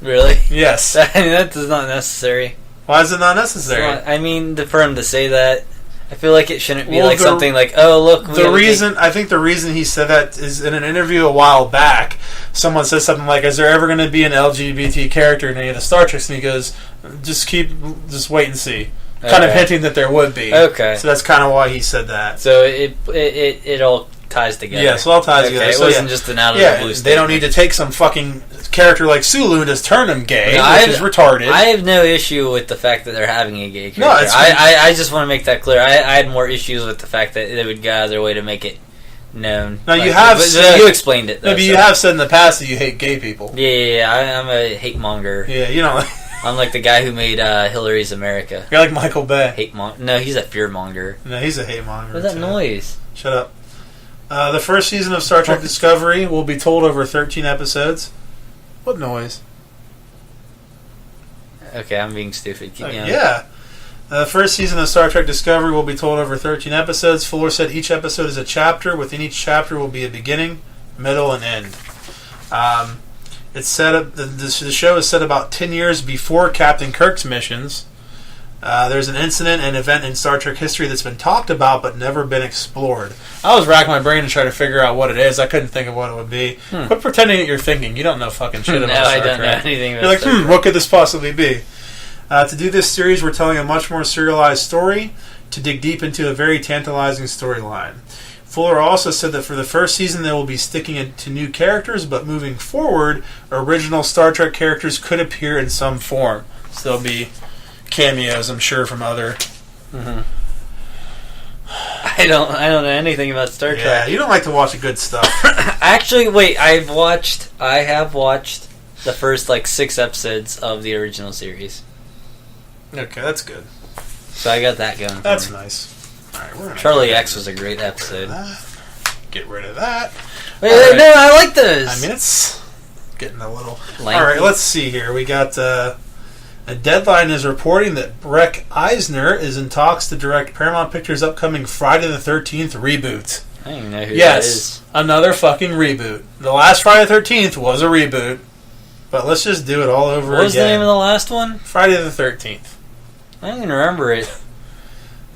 Really? Yes. I mean, that is not necessary. Why is it not necessary? I mean, for him to say that, I feel like it shouldn't be something like, oh, look. I think the reason he said that is in an interview a while back, someone said something like, is there ever going to be an LGBT character in any of the Star Treks? And he goes, just wait and see. Kind of hinting that there would be. Okay. So that's kind of why he said that. So it all ties together. Yeah, so it all ties together. It wasn't just an out of the blue statement. They don't need to take some fucking character like Sulu and just turn him gay, which is retarded. I have no issue with the fact that they're having a gay character. No, I just want to make that clear. I had more issues with the fact that they would go out of their way to make it known. No, you explained it, though. No, but you have said in the past that you hate gay people. Yeah, I'm a hate monger. Yeah, you know. I'm like the guy who made Hillary's America. You're like Michael Bay. No, he's a fear monger. No, he's a hate monger. What's that noise? Shut up. The first season of Star Trek Discovery will be told over 13 episodes. What noise? Okay, I'm being stupid. Keep going. Yeah. The first season of Star Trek Discovery will be told over 13 episodes. Fuller said each episode is a chapter. Within each chapter will be a beginning, middle, and end. It's set up. The show is set about 10 years before Captain Kirk's missions. There's an incident and event in Star Trek history that's been talked about but never been explored. I was racking my brain to try to figure out what it is. I couldn't think of what it would be. Quit pretending that you're thinking. You don't know fucking shit about Star Trek. No, I don't know anything about You're like, Star Trek. What could this possibly be? To do this series, we're telling a much more serialized story to dig deep into a very tantalizing storyline. Fuller also said that for the first season they will be sticking to new characters, but moving forward, original Star Trek characters could appear in some form. So there'll be cameos, I'm sure, from other. Mm-hmm. I don't know anything about Star Trek. Yeah, you don't like to watch good stuff. Actually, wait, I have watched the first 6 episodes of the original series. Okay, that's good. So I got that going. That's nice. All right, Charlie X was a great episode. Get rid of that. Wait, no, I like those. I mean, it's getting a little. Lengthy. All right, let's see here. We got a Deadline is reporting that Breck Eisner is in talks to direct Paramount Pictures' upcoming Friday the 13th reboot. I don't even know who that is. Another fucking reboot. The last Friday the 13th was a reboot, but let's just do it all over again. What was the name of the last one? Friday the 13th. I don't even remember it.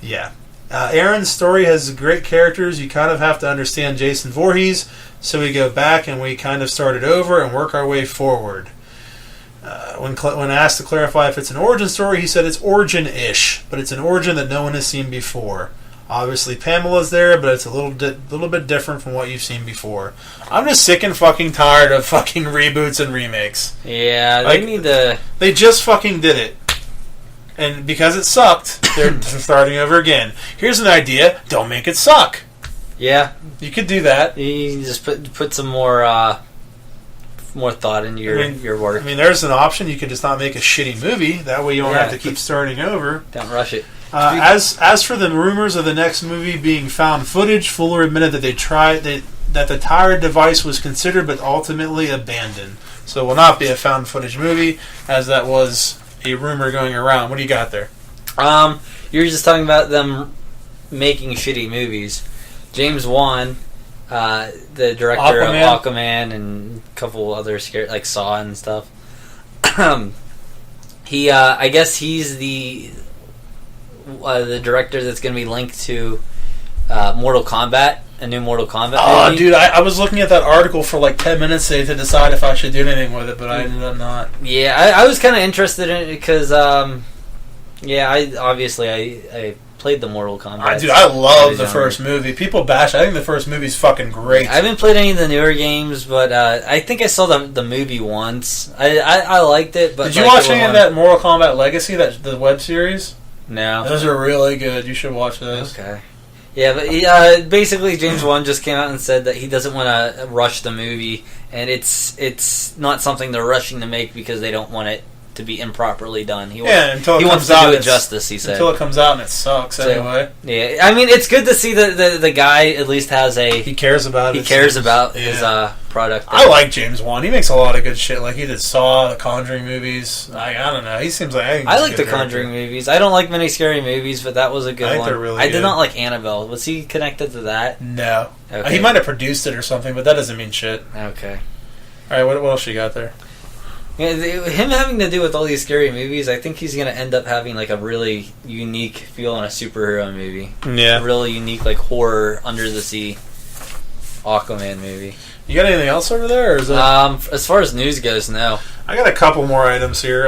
Yeah. Aaron's story has great characters. You kind of have to understand Jason Voorhees, so we go back and we kind of start it over and work our way forward. When asked to clarify if it's an origin story, he said it's origin-ish, but it's an origin that no one has seen before. Obviously, Pamela's there, but it's a little bit different from what you've seen before. I'm just sick and fucking tired of fucking reboots and remakes. Yeah, they need to... They just fucking did it. And because it sucked, they're starting over again. Here's an idea. Don't make it suck. Yeah. You could do that. You can just put some more thought into your work. I mean, there's an option. You could just not make a shitty movie. That way you don't have to keep starting over. Don't rush it. As for the rumors of the next movie being found footage, Fuller admitted that that the tired device was considered but ultimately abandoned. So it will not be a found footage movie, as that was a rumor going around. What do you got there? You're just talking about them making shitty movies. James Wan, the director of Aquaman and a couple other like Saw and stuff. I guess he's the director that's going to be linked to Mortal Kombat, a new Mortal Kombat movie. Dude, I was looking at that article for like 10 minutes today to decide if I should do anything with it, but I ended up not. Yeah, I was kind of interested in it because, I played the Mortal Kombat. Dude, I love the first movie. People bash. I think the first movie's fucking great. I haven't played any of the newer games, but I think I saw the movie once. I liked it. But did you watch any of that Mortal Kombat Legacy, the web series? No. Those are really good. You should watch those. Okay. Yeah, but basically James Wan just came out and said that he doesn't want to rush the movie, and it's not something they're rushing to make because they don't want it to be improperly done. He wants to do it justice, he said. Until it comes out and it sucks anyway. Yeah, I mean, it's good to see that the guy at least has he cares about his product. I like James Wan. He makes a lot of good shit. Like he did Saw, the Conjuring movies. I don't know. He seems like I like the Conjuring movies. I don't like many scary movies, but that was a good one. They're really I good. did not like Annabelle. Was he connected to that? No. Okay. He might have produced it or something, but that doesn't mean shit. Okay. All right, what else you got there? Yeah, him having to do with all these scary movies, I think he's going to end up having like a really unique feel in a superhero movie. Yeah. A really unique like horror under the sea Aquaman movie. You got anything else over there? Or is that... As far as news goes, no. I got a couple more items here.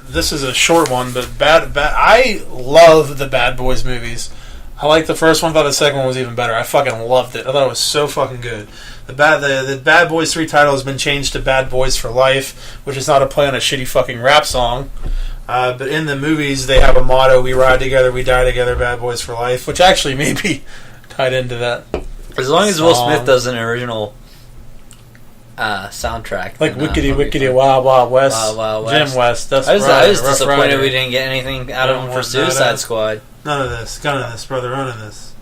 This is a short one, but I love the Bad Boys movies. I liked the first one. Thought the second one was even better. I fucking loved it. I thought it was so fucking good. The Bad Boys 3 title has been changed to Bad Boys for Life, which is not a play on a shitty fucking rap song. But in the movies, they have a motto: "We ride together, we die together, Bad Boys for Life," which actually may be tied into that. As long as Will Smith does an original soundtrack, like Wickedy Wickedy Wild Wild West, Jim West. I was disappointed we didn't get anything out of him for Suicide Squad. None of this, brother. None of this.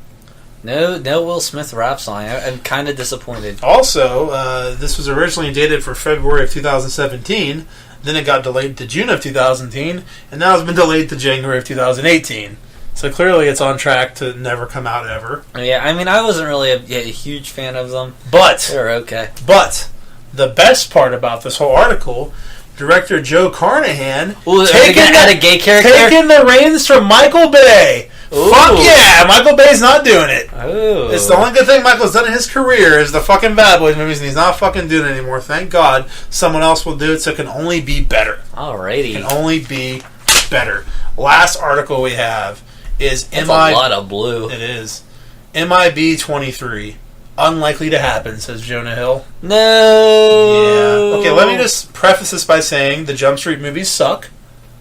No Will Smith rap song. I'm kind of disappointed. Also, this was originally dated for February of 2017. Then it got delayed to June of 2018, and now it's been delayed to January of 2018. So clearly it's on track to never come out ever. Yeah, I mean, I wasn't really a huge fan of them. But they're okay. But the best part about this whole article, director Joe Carnahan taking the reins from Michael Bay. Ooh. Fuck yeah, Michael Bay's not doing it. Ooh. It's the only good thing Michael's done in his career is the fucking Bad Boys movies, and he's not fucking doing it anymore. Thank God. Someone else will do it, so it can only be better. Alrighty. It can only be better. Last article we have is a lot of blue. It is. MIB 23. Unlikely to happen, says Jonah Hill. No. Yeah. Okay, let me just preface this by saying the Jump Street movies suck.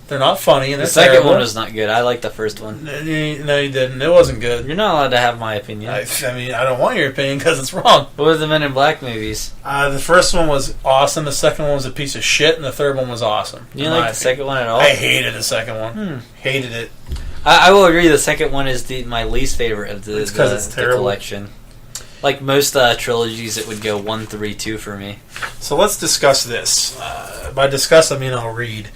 They're not funny, and the second one was not good. I liked the first one. No, you didn't. It wasn't good. You're not allowed to have my opinion. I mean, I don't want your opinion because it's wrong. What were the Men in Black movies? The first one was awesome. The second one was a piece of shit, and the third one was awesome. You didn't like the second one at all? I hated the second one. Hated it. I will agree. The second one is my least favorite of the collection. Like most trilogies, it would go 1, 3, 2 for me. So let's discuss this. By discuss, I mean I'll read.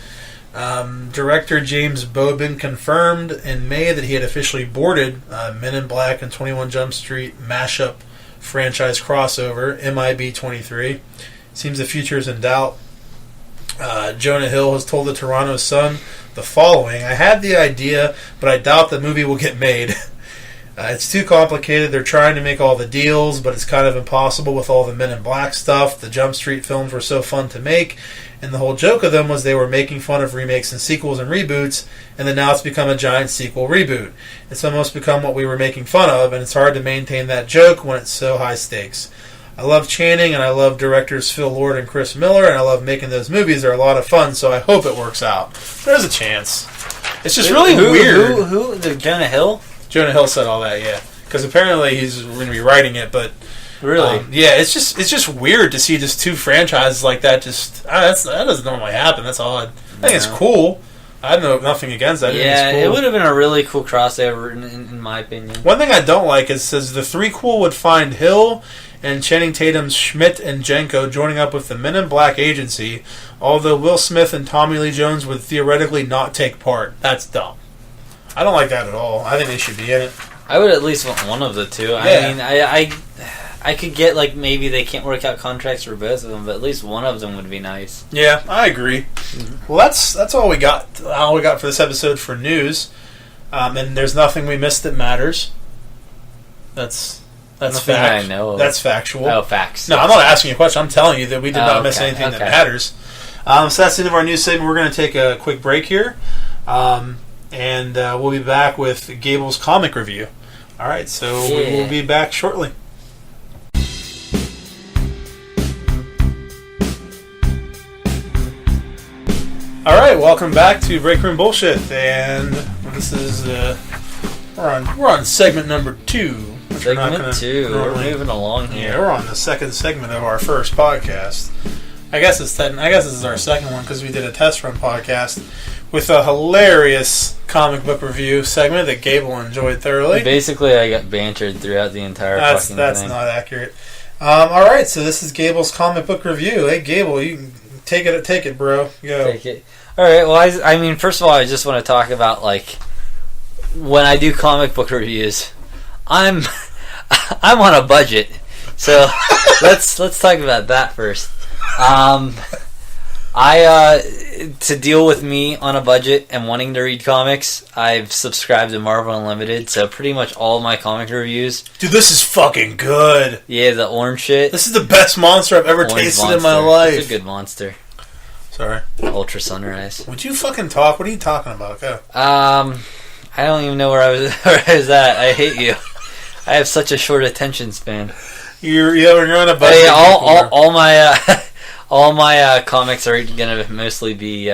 Director James Bourne confirmed in May that he had officially boarded Men in Black and 21 Jump Street mashup franchise crossover, MIB 23. Seems the future is in doubt. Jonah Hill has told the Toronto Sun the following: "I had the idea, but I doubt the movie will get made. It's too complicated. They're trying to make all the deals, but it's kind of impossible with all the Men in Black stuff. The Jump Street films were so fun to make, and the whole joke of them was they were making fun of remakes and sequels and reboots, and then now it's become a giant sequel reboot. It's almost become what we were making fun of, and it's hard to maintain that joke when it's so high stakes. I love Channing, and I love directors Phil Lord and Chris Miller, and I love making those movies. They're a lot of fun, so I hope it works out." There's a chance. It's just really weird. Who? The Jonah Hill? Jonah Hill said all that, yeah. Because apparently he's going to be writing it, but... Really? Yeah, it's just weird to see just two franchises like that just... that doesn't normally happen. That's odd. I think it's cool. I have nothing against that. Yeah, it's cool. It would have been a really cool crossover, in my opinion. One thing I don't like is says the threequel would find Hill and Channing Tatum's Schmidt and Jenko joining up with the Men in Black agency, although Will Smith and Tommy Lee Jones would theoretically not take part. That's dumb. I don't like that at all. I think they should be in it. I would at least want one of the two. Yeah. I mean, I could get, like, maybe they can't work out contracts for both of them, but at least one of them would be nice. Yeah, I agree. Mm-hmm. Well, that's all we got. All we got for this episode for news. And there's nothing we missed that matters. That's nothing fact. I know of. That's factual. Oh, facts. No, I'm not asking you a question. I'm telling you that we did not miss anything that matters. So that's the end of our news segment. We're going to take a quick break here. And we'll be back with Gable's comic review. All right, so we will be back shortly. All right, welcome back to Breakroom Bullshit, and this is we're on segment number 2. Segment 2. We're moving along here. Yeah, we're on the second segment of our first podcast. I guess this is our second one because we did a test run podcast with a hilarious comic book review segment that Gable enjoyed thoroughly. Basically, I got bantered throughout the entire fucking thing. That's not accurate. All right, so this is Gable's comic book review. Hey, Gable, you can take it, bro. Go. Take it. All right. Well, I mean, first of all, I just want to talk about, like, when I do comic book reviews, I'm on a budget, so let's talk about that first. To deal with me on a budget and wanting to read comics, I've subscribed to Marvel Unlimited, so pretty much all of my comic reviews. Dude, this is fucking good. Yeah, the orange shit. This is the best monster I've ever tasted in my life. It's a good monster. Sorry. Ultra Sunrise. Would you fucking talk? What are you talking about? Go. I don't even know where I was at. I hate you. I have such a short attention span. You're on a budget. Hey, all my comics are gonna mostly be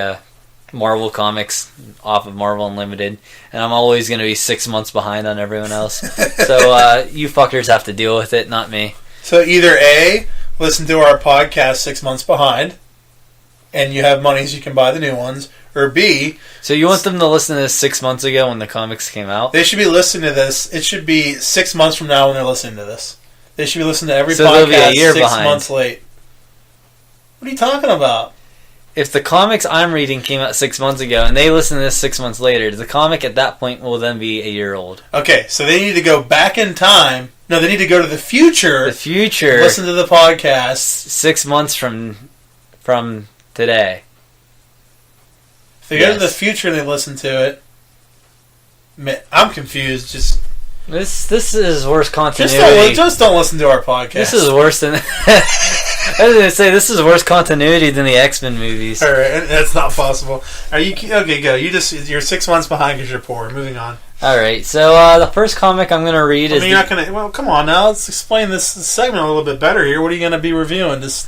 Marvel comics off of Marvel Unlimited, and I'm always gonna be 6 months behind on everyone else. So you fuckers have to deal with it, not me. So either A, listen to our podcast 6 months behind, and you have money so you can buy the new ones, or B... So you want them to listen to this 6 months ago when the comics came out? They should be listening to this. It should be 6 months from now when they're listening to this. They should be listening to every they'll be podcast a year 6 behind. months late. What are you talking about? If the comics I'm reading came out 6 months ago and they listen to this 6 months later, the comic at that point will then be a year old. Okay, so they need to go back in time. No, they need to go to the future. The future. Listen to the podcast 6 months from today. If they go to the future and they listen to it, man, I'm confused. Just this is worse continuity. Just don't listen to our podcast. This is worse than. I was gonna say this is worse continuity than the X-Men movies. All right, that's not possible. Are you okay? Go. You're 6 months behind because you're poor. Moving on. All right. So the first comic I'm gonna read is. You're not gonna. Well, come on now. Let's explain this segment a little bit better here. What are you gonna be reviewing? Just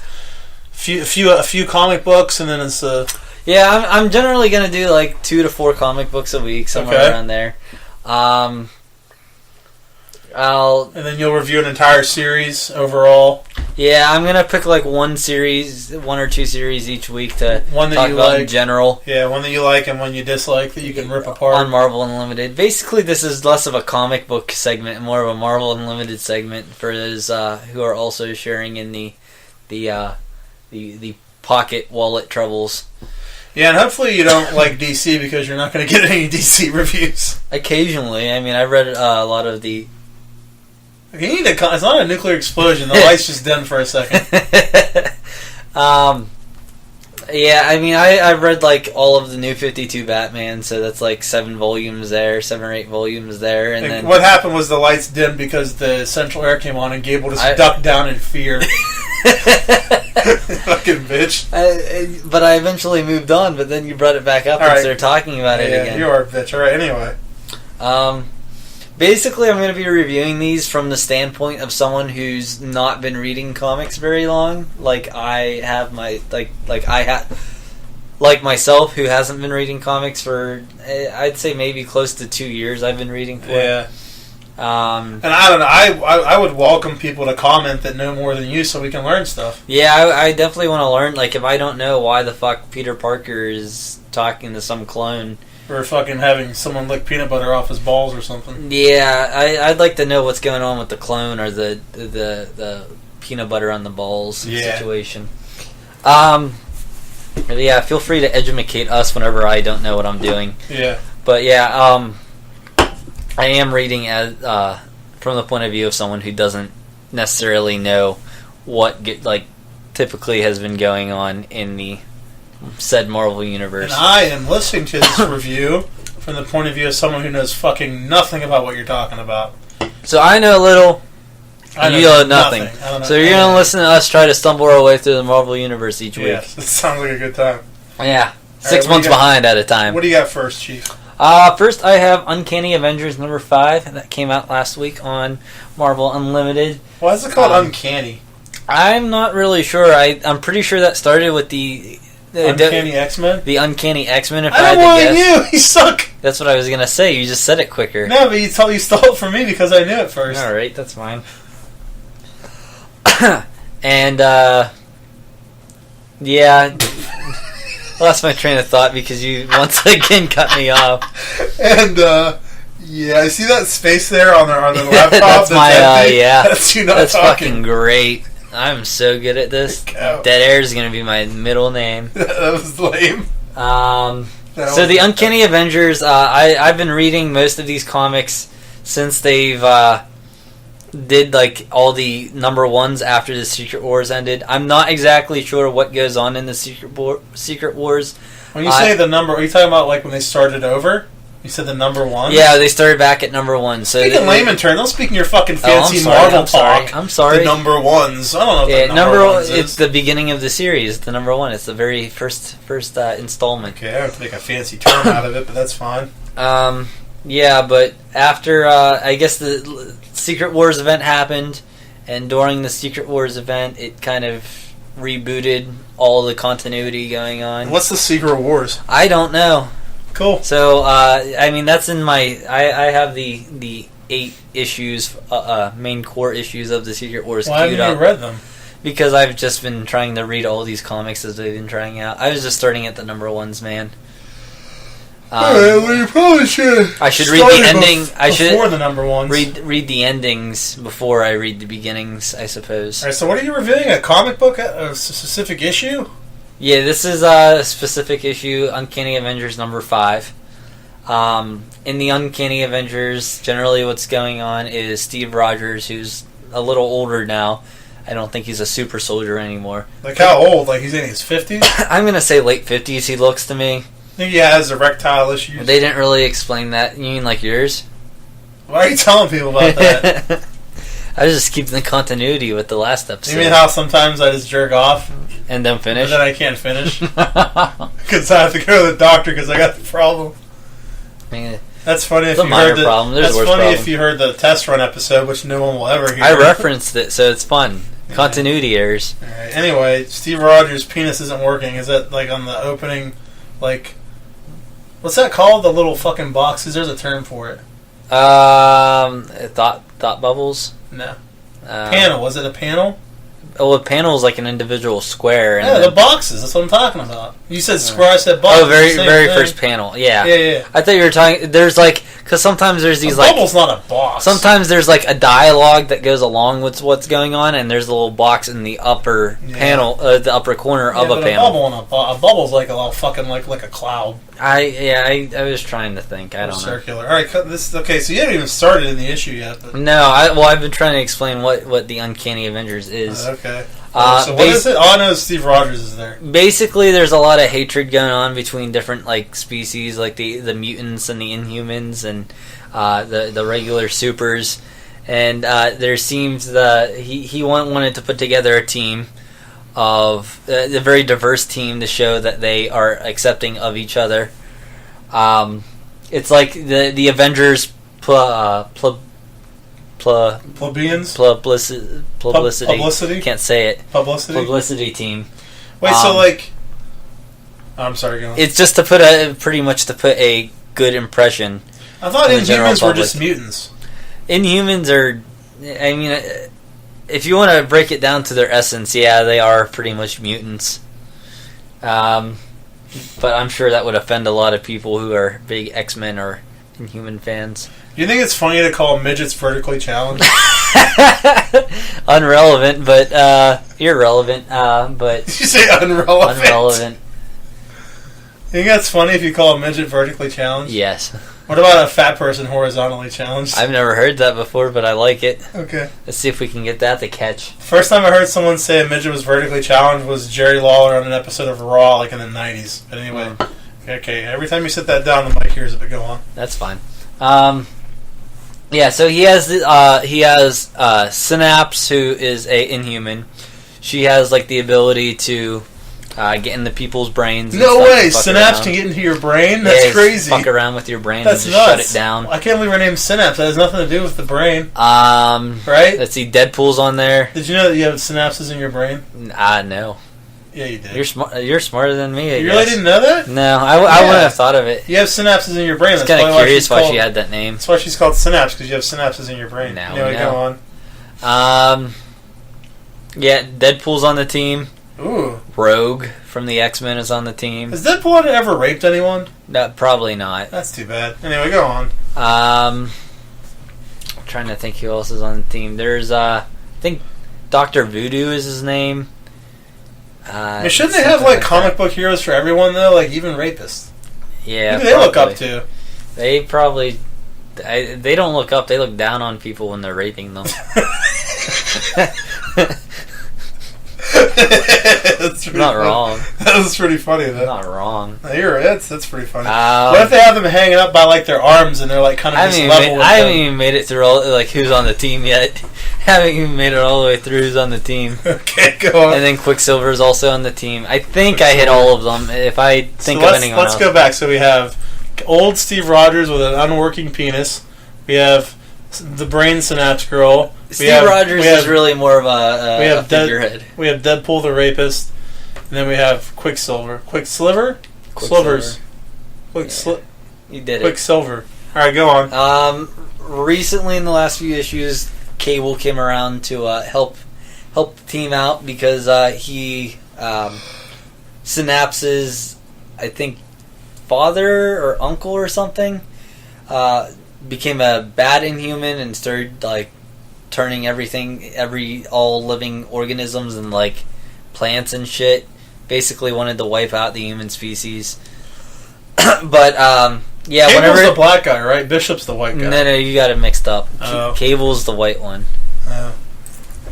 a few comic books, and then it's. Yeah, I'm generally gonna do like 2 to 4 comic books a week, somewhere around there. And then you'll review an entire series overall. Yeah, I'm gonna pick like one or two series each week to one that talk you about like. in general. Yeah, one that you like and one you dislike that you can rip apart on Marvel Unlimited. Basically, this is less of a comic book segment and more of a Marvel Unlimited segment for those who are also sharing in the pocket wallet troubles. Yeah, and hopefully you don't like DC because you're not going to get any DC reviews. Occasionally, I mean, I read a lot of the. It's not a nuclear explosion. The light's just dim for a second. Yeah, I mean, I've read like all of the New 52 Batman, so that's like 7 volumes there, 7 or 8 volumes there, and then what happened was the lights dimmed because the central air came on, and Gable just ducked down in fear. Fucking bitch. But I eventually moved on, but then you brought it back up and started talking about it again. You are a bitch. Alright, anyway. Basically, I'm going to be reviewing these from the standpoint of someone who's not been reading comics very long. Like I have like myself, who hasn't been reading comics for, I'd say maybe close to 2 years. I've been reading for. Yeah. And I don't know. I would welcome people to comment that know more than you, so we can learn stuff. Yeah, I definitely want to learn. Like, if I don't know why the fuck Peter Parker is talking to some clone, or fucking having someone lick peanut butter off his balls or something. Yeah, I'd like to know what's going on with the clone or the peanut butter on the balls situation. Yeah, feel free to educate us whenever I don't know what I'm doing. Yeah. But yeah, I am reading from the point of view of someone who doesn't necessarily know what typically has been going on in the said Marvel universe. And I am listening to this review from the point of view of someone who knows fucking nothing about what you're talking about. So I know a little, and you know nothing. So you're going to listen to us try to stumble our way through the Marvel universe each week. Yes, it sounds like a good time. Yeah, 6 months behind at a time. What do you got first, Chief? First, I have Uncanny Avengers number 5 that came out last week on Marvel Unlimited. Why is it called Uncanny? I'm not really sure. I'm pretty sure that started with the Uncanny X-Men? The Uncanny X-Men, if I had to guess. you! You suck! That's what I was going to say. You just said it quicker. No, but you stole it from me because I knew it first. Alright, that's fine. And, yeah... lost my train of thought because you once again cut me off. And, yeah, I see that space there on the laptop. That's my, yeah. That's you not That's talking. Fucking great. I'm so good at this. Dead Air is going to be my middle name. That was lame. So the Uncanny Avengers, I've been reading most of these comics since they've did like all the number ones after the Secret Wars ended. I'm not exactly sure what goes on in the Secret Wars. When you say the number, are you talking about like when they started over? You said the number one? Yeah, they started back at number 1. So speak in layman terms. Don't speak in your fucking fancy Marvel talk. I'm sorry. The number ones. I don't know what the number ones is. It's the beginning of the series. The number 1. It's the very first installment. Okay, I have to make a fancy term out of it, but that's fine. Yeah, but after, I guess the Secret Wars event happened, and during the Secret Wars event, it kind of rebooted all the continuity going on. What's the Secret Wars? I don't know. Cool. So, I mean, that's in my... I have the 8 issues, main core issues of the Secret Wars queued up. Why haven't you read them? Because I've just been trying to read all these comics as they've been trying out. I was just starting at the number 1s, man. Alright, well, you probably should. I should read the ending. Before the number ones. Read the endings before I read the beginnings, I suppose. Alright, so what are you reviewing? A comic book? A specific issue? Yeah, this is a specific issue, Uncanny Avengers number 5. In the Uncanny Avengers, generally what's going on is Steve Rogers, who's a little older now. I don't think he's a super soldier anymore. Like how old? Like he's in his 50s? I'm going to say late 50s he looks to me. I think he has erectile issues. They didn't really explain that. You mean like yours? Why are you telling people about that? I was just keeping the continuity with the last episode. You mean how sometimes I just jerk off? And don't finish? And then I can't finish? Because I have to go to the doctor because I got the problem. Man, that's funny if you heard the problem. There's that's funny if you heard the test run episode, which no one will ever hear. I referenced it, so it's fun. Yeah. Continuity errors. Alright. Anyway, Steve Rogers' penis isn't working. Is that like on the opening, like... What's that called? The little fucking boxes? There's a term for it. Thought bubbles? No. Panel. Was it a panel? Oh, a panel is like an individual square. And the boxes. That's what I'm talking about. You said square, I said box. Oh, very first panel. Yeah. Yeah. I thought you were talking... There's like... Because sometimes there's these like... bubble's not a box. Sometimes there's like a dialogue that goes along with what's going on, and there's a little box in the upper panel, the upper corner of a panel. A bubble's like a little fucking like a cloud. I was trying to think. I don't know. Circular. All right, okay. So you haven't even started in the issue yet. But. No, I've been trying to explain what the Uncanny Avengers is. Okay. So what is it? All I know is Steve Rogers is there. Basically, there's a lot of hatred going on between different like species, like the mutants and the Inhumans and the regular supers. And there seems he wanted to put together a team of a very diverse team to show that they are accepting of each other. It's like the Avengers plebeians publicity. Can't say it. Publicity team. Wait, so like, I'm sorry. Go on. It's just to put pretty much to put a good impression. I thought Inhumans were just mutants. Inhumans are, I mean, if you want to break it down to their essence, yeah, they are pretty much mutants. But I'm sure that would offend a lot of people who are big X-Men or Inhuman fans. Do you think it's funny to call midgets vertically challenged? Unrelevant, but irrelevant. But did you say unrelevant? Unrelevant. You think that's funny if you call a midget vertically challenged? Yes. What about a fat person horizontally challenged? I've never heard that before, but I like it. Okay. Let's see if we can get that to catch. First time I heard someone say a midget was vertically challenged was Jerry Lawler on an episode of Raw, like in the 90s. But anyway, okay. Every time you sit that down, the mic hears it, but go on. That's fine. Yeah, so he has Synapse, who is a Inhuman. She has like the ability to get into people's brains. No way! Synapse can get into your brain? That's crazy. Fuck around with your brain That's and just nuts. shut it down. I can't believe her name's Synapse. That has nothing to do with the brain. Right? Let's see, Deadpool's on there. Did you know that you have synapses in your brain? No. Yeah, you did. You're smarter than me, You really didn't know that? No, I wouldn't have thought of it. You have synapses in your brain. That's kind of curious why she had that name. That's why she's called Synapse, because you have synapses in your brain. Now anyway, go on. Yeah, Deadpool's on the team. Ooh. Rogue from the X-Men is on the team. Has Deadpool ever raped anyone? No, probably not. That's too bad. Anyway, go on. I'm trying to think who else is on the team. There's, I think Dr. Voodoo is his name. Shouldn't they have, like comic book heroes for everyone, though? Like, even rapists? Yeah, who do they look up to? They probably... they don't look up. They look down on people when they're raping them. That's not wrong. That was pretty funny, though. Not wrong. No, you're right. That's pretty funny. What if they have them hanging up by like their arms and they're like kind of level? I haven't even made it through all like who's on the team yet. Haven't even made it all the way through who's on the team. Okay, go on. And then Quicksilver is also on the team. I think I hit all of them. If I think of anyone else. Let's go back. So we have old Steve Rogers with an unworking penis. We have the brain synapse girl. Steve Rogers is really more of a figurehead. We have Deadpool the rapist, and then we have Quicksilver. Quicksilver? Slivers. You did it. Quicksilver. All right, go on. Recently, in the last few issues, Gable came around to help the team out because he Synapse's, I think, father or uncle or something became a bad Inhuman and started like turning all living organisms and like plants and shit. Basically wanted to wipe out the human species. But yeah, Cable's the black guy, right? Bishop's the white guy. No, you got it mixed up. Oh. Cable's the white one. Oh.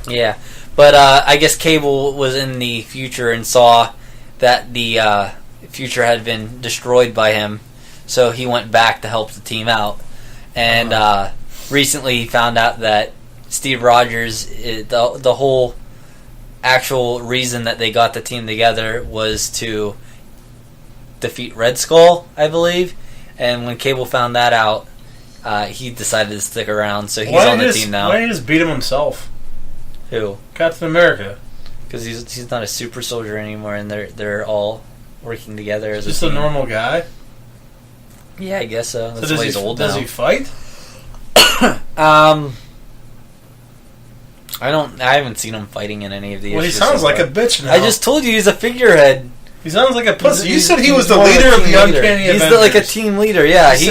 Yeah, but I guess Cable was in the future and saw that the future had been destroyed by him, so he went back to help the team out. And recently he found out that Steve Rogers, the whole actual reason that they got the team together was to defeat Red Skull, I believe. And when Cable found that out, he decided to stick around, so he's on the team now. Why didn't he just beat him himself? Who? Captain America. Because he's not a super soldier anymore, and they're all working together as just a team. A normal guy? Yeah, I guess so. That's why he's old now. Does he fight? I haven't seen him fighting in any of the issues. Well, he sounds like a bitch now. I just told you he's a figurehead. He sounds like a pussy. You said he was the leader of the Uncanny Avengers. He's like a team leader, yeah. He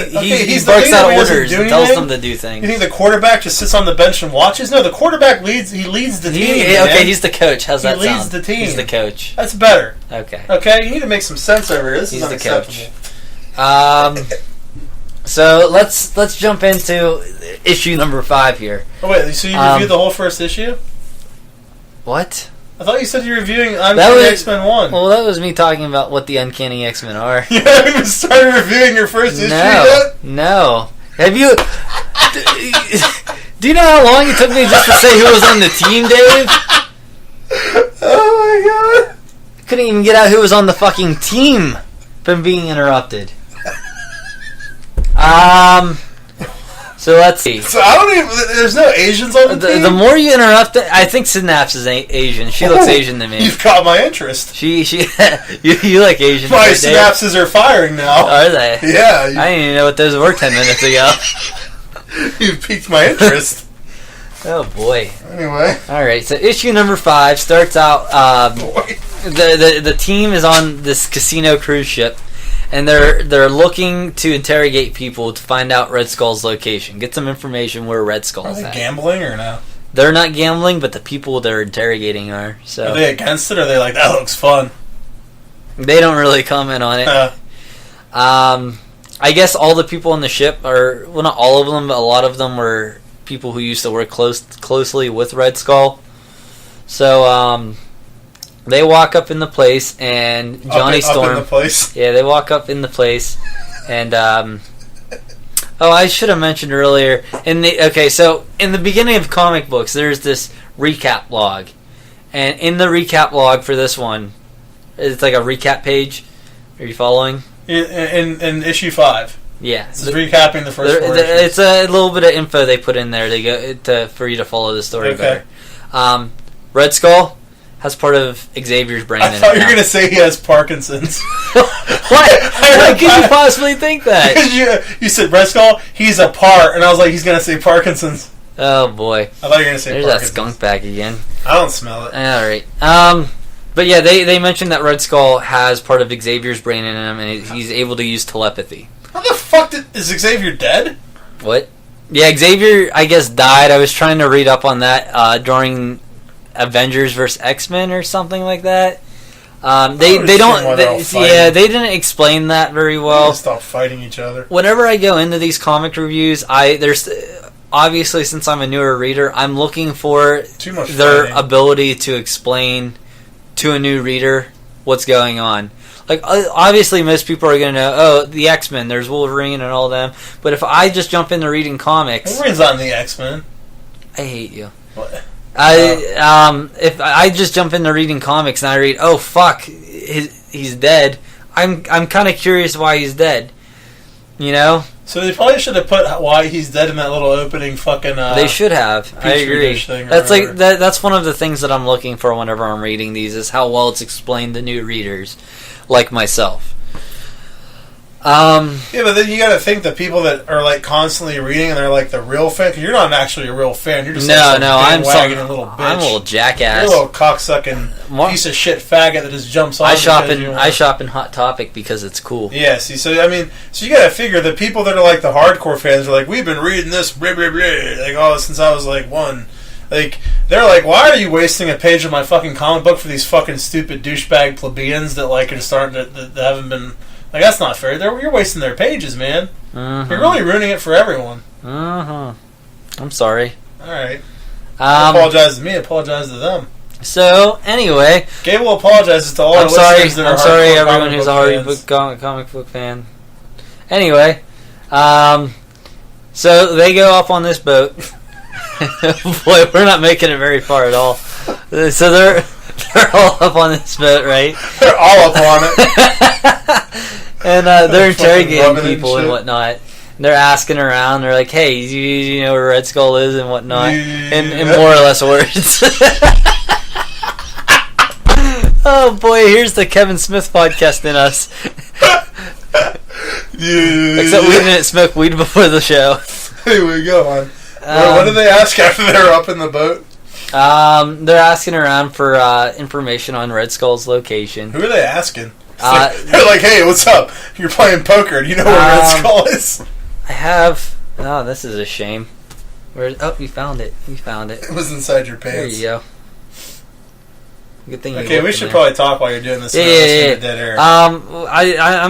barks out orders and tells them to do things. You think the quarterback just sits on the bench and watches? No, the quarterback leads. He leads the team. Okay, he's the coach. How's that sound? He leads the team. He's the coach. That's better. Okay. Okay, you need to make some sense over here. This is unacceptable. The coach. So let's jump into issue number 5 here. Oh wait, so you reviewed the whole first issue? What? I thought you said you were reviewing Uncanny X-Men 1. Well, that was me talking about what the Uncanny X-Men are. You haven't even started reviewing your first issue yet? No. Have you... Do you know how long it took me just to say who was on the team, Dave? Oh my god. Couldn't even get out who was on the fucking team from being interrupted. So let's see. So I don't even... There's no Asians on the team? The more you interrupt it... I think Synapse is Asian. She looks Asian to me. You've caught my interest. She you like Asian. My right, synapses are firing now. Are they? Yeah. I didn't even know what those were 10 minutes ago. You piqued my interest. Oh boy. Anyway. Alright, so issue number 5 starts out... the team is on this casino cruise ship. And they're looking to interrogate people to find out Red Skull's location. Get some information where Red Skull's Are they at. gambling or no? They're not gambling, but the people they're interrogating are. So are they against it, or are they like, that looks fun? They don't really comment on it. I guess all the people on the ship are... Well, not all of them, but a lot of them were people who used to work closely with Red Skull. So, they walk up in the place, and Johnny Storm... Up in the place? Yeah, they walk up in the place, and, oh, I should have mentioned earlier, so in the beginning of comic books, there's this recap log, and in the recap log for this one, it's like a recap page. Are you following? In issue 5. Yeah. This is recapping the first 4 issues. It's a little bit of info they put in there for you to follow the story better. Red Skull has part of Xavier's brain in it. I thought you were going to say he has Parkinson's. Why could you possibly think that? Because you said Red Skull, he's a part, and I was like, he's going to say Parkinson's. Oh, boy. I thought you were going to say There's Parkinson's. that skunk back again. I don't smell it. Alright. But yeah, they mentioned that Red Skull has part of Xavier's brain in him, and he's able to use telepathy. How the fuck is Xavier dead? What? Yeah, Xavier, I guess, died. I was trying to read up on that during Avengers vs. X-Men or something like that. They didn't explain that very well. They stop fighting each other. Whenever I go into these comic reviews, obviously, since I'm a newer reader, I'm looking for their ability to explain to a new reader what's going on. Like, obviously, most people are going to know, oh, the X-Men, there's Wolverine and all them. But if I just jump into reading comics... Wolverine's not in the X-Men. I hate you. What? If I just jump into reading comics and I read, oh, fuck, he's dead, I'm kind of curious why he's dead. You know? So they probably should have put why he's dead in that little opening fucking... they should have. I agree. That's one of the things that I'm looking for whenever I'm reading these, is how well it's explained to new readers, like myself. Yeah, but then you got to think the people that are like constantly reading and they're like the real fan. Cause you're not actually a real fan. You're just I'm a little bitch. I'm a little jackass. You're a little cocksucking piece of shit faggot that just jumps on. I shop in Hot Topic because it's cool. Yeah, see, so you got to figure the people that are like the hardcore fans are like, we've been reading this blah, blah, blah, like since I was like 1. Like, they're like, why are you wasting a page of my fucking comic book for these fucking stupid douchebag plebeians that like are starting that haven't been. Like, that's not fair. You're wasting their pages, man. Mm-hmm. You're really ruining it for everyone. I'm sorry. Alright. Apologize to me, apologize to them. So, anyway... Gable apologizes to all the listeners that are I'm sorry, everyone who's a comic book fan. Anyway, so they go up on this boat. Boy, we're not making it very far at all. So they're all up on this boat, right? They're all up on it. And they're interrogating people and whatnot. And they're asking around. They're like, hey, you know where Red Skull is and whatnot. In more or less words. Oh, boy, here's the Kevin Smith podcast in us. Except we didn't smoke weed before the show. Anyway, go on. What did they ask after they were up in the boat? They're asking around for information on Red Skull's location. Who are they asking? They're like, hey, what's up? You're playing poker. Do you know where Red Skull is? I have... Oh, this is a shame. You found it. You found it. It was inside your pants. There you go. Good thing. Okay, we should probably talk while you're doing this. Yeah. Dead air. I'm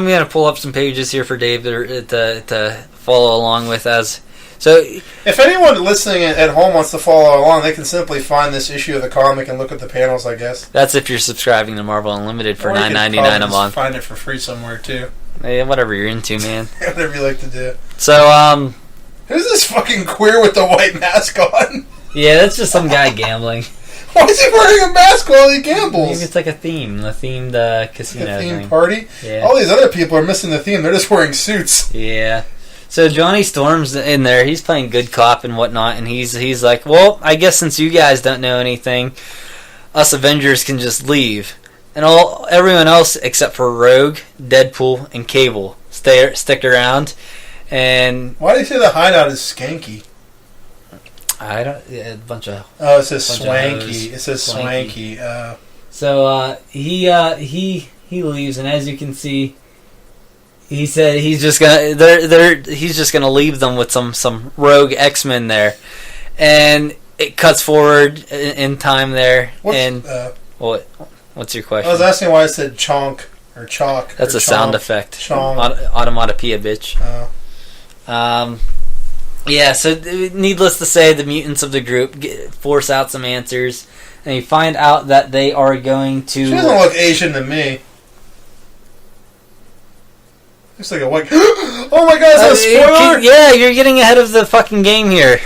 gonna pull up some pages here for Dave to follow along with as So, if anyone listening at home wants to follow along, they can simply find this issue of the comic and look at the panels, I guess. that's if you're subscribing to Marvel Unlimited for Or you could $9.99 a probably month. find it for free somewhere, too. Yeah, whatever you're into, man. Whatever you like to do. So, Who's this fucking queer with the white mask on? yeah, that's just some guy gambling. Why is he wearing a mask while he gambles? Maybe it's like a themed casino A themed thing. party? Yeah. All these other people are missing the theme. They're just wearing suits. Yeah. So Johnny Storm's in there. He's playing good cop and whatnot, and he's like, well, I guess since you guys don't know anything, us Avengers can just leave, and everyone else except for Rogue, Deadpool, and Gable stick around. And why do you say the hideout is skanky? I don't. Yeah, a bunch of. Oh, it says swanky. It says swanky. So he leaves, and as you can see, he said he's just gonna leave them with some rogue X-Men there, and it cuts forward in time there. What's your question? I was asking why I said chonk or chalk. That's or a sound effect. Chonk. Automatopoeia, bitch. Yeah, so needless to say, the mutants of the group force out some answers, and you find out that they are going to... She doesn't look Asian to me. Looks like a white... Oh my god, is that a spoiler? Yeah, you're getting ahead of the fucking game here.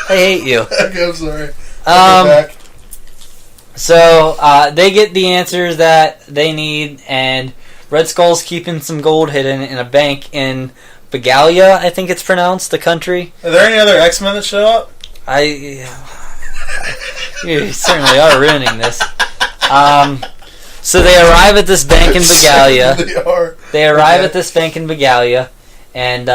I hate you. Okay, I'm sorry. So, they get the answers that they need, and Red Skull's keeping some gold hidden in a bank in Begalia, I think it's pronounced, the country. Are there any other X-Men that show up? You certainly are ruining this. So they arrive at this bank in Begalia. They arrive at this bank in Begalia, and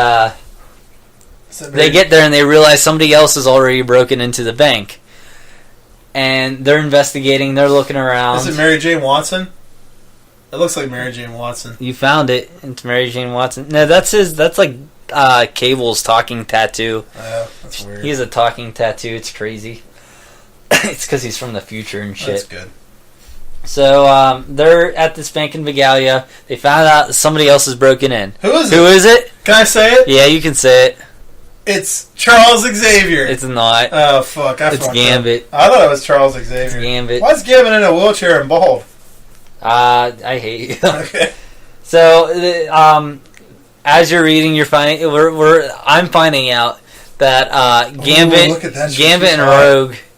they get there and they realize somebody else has already broken into the bank. And they're investigating, they're looking around. Is it Mary Jane Watson? It looks like Mary Jane Watson. You found it. It's Mary Jane Watson. No, that's like Cable's talking tattoo. Oh, that's weird. He has a talking tattoo. It's crazy. It's because he's from the future and shit. That's good. So they're at this bank in Begalia. They found out somebody else has broken in. Who is it? Can I say it? Yeah, you can say it. It's Charles Xavier. It's not. Oh, fuck. It's Gambit. I thought it was Charles Xavier. It's Gambit. Why is Gambit in a wheelchair and bald? I hate you. Okay. So, as you're reading, you're finding I'm finding out that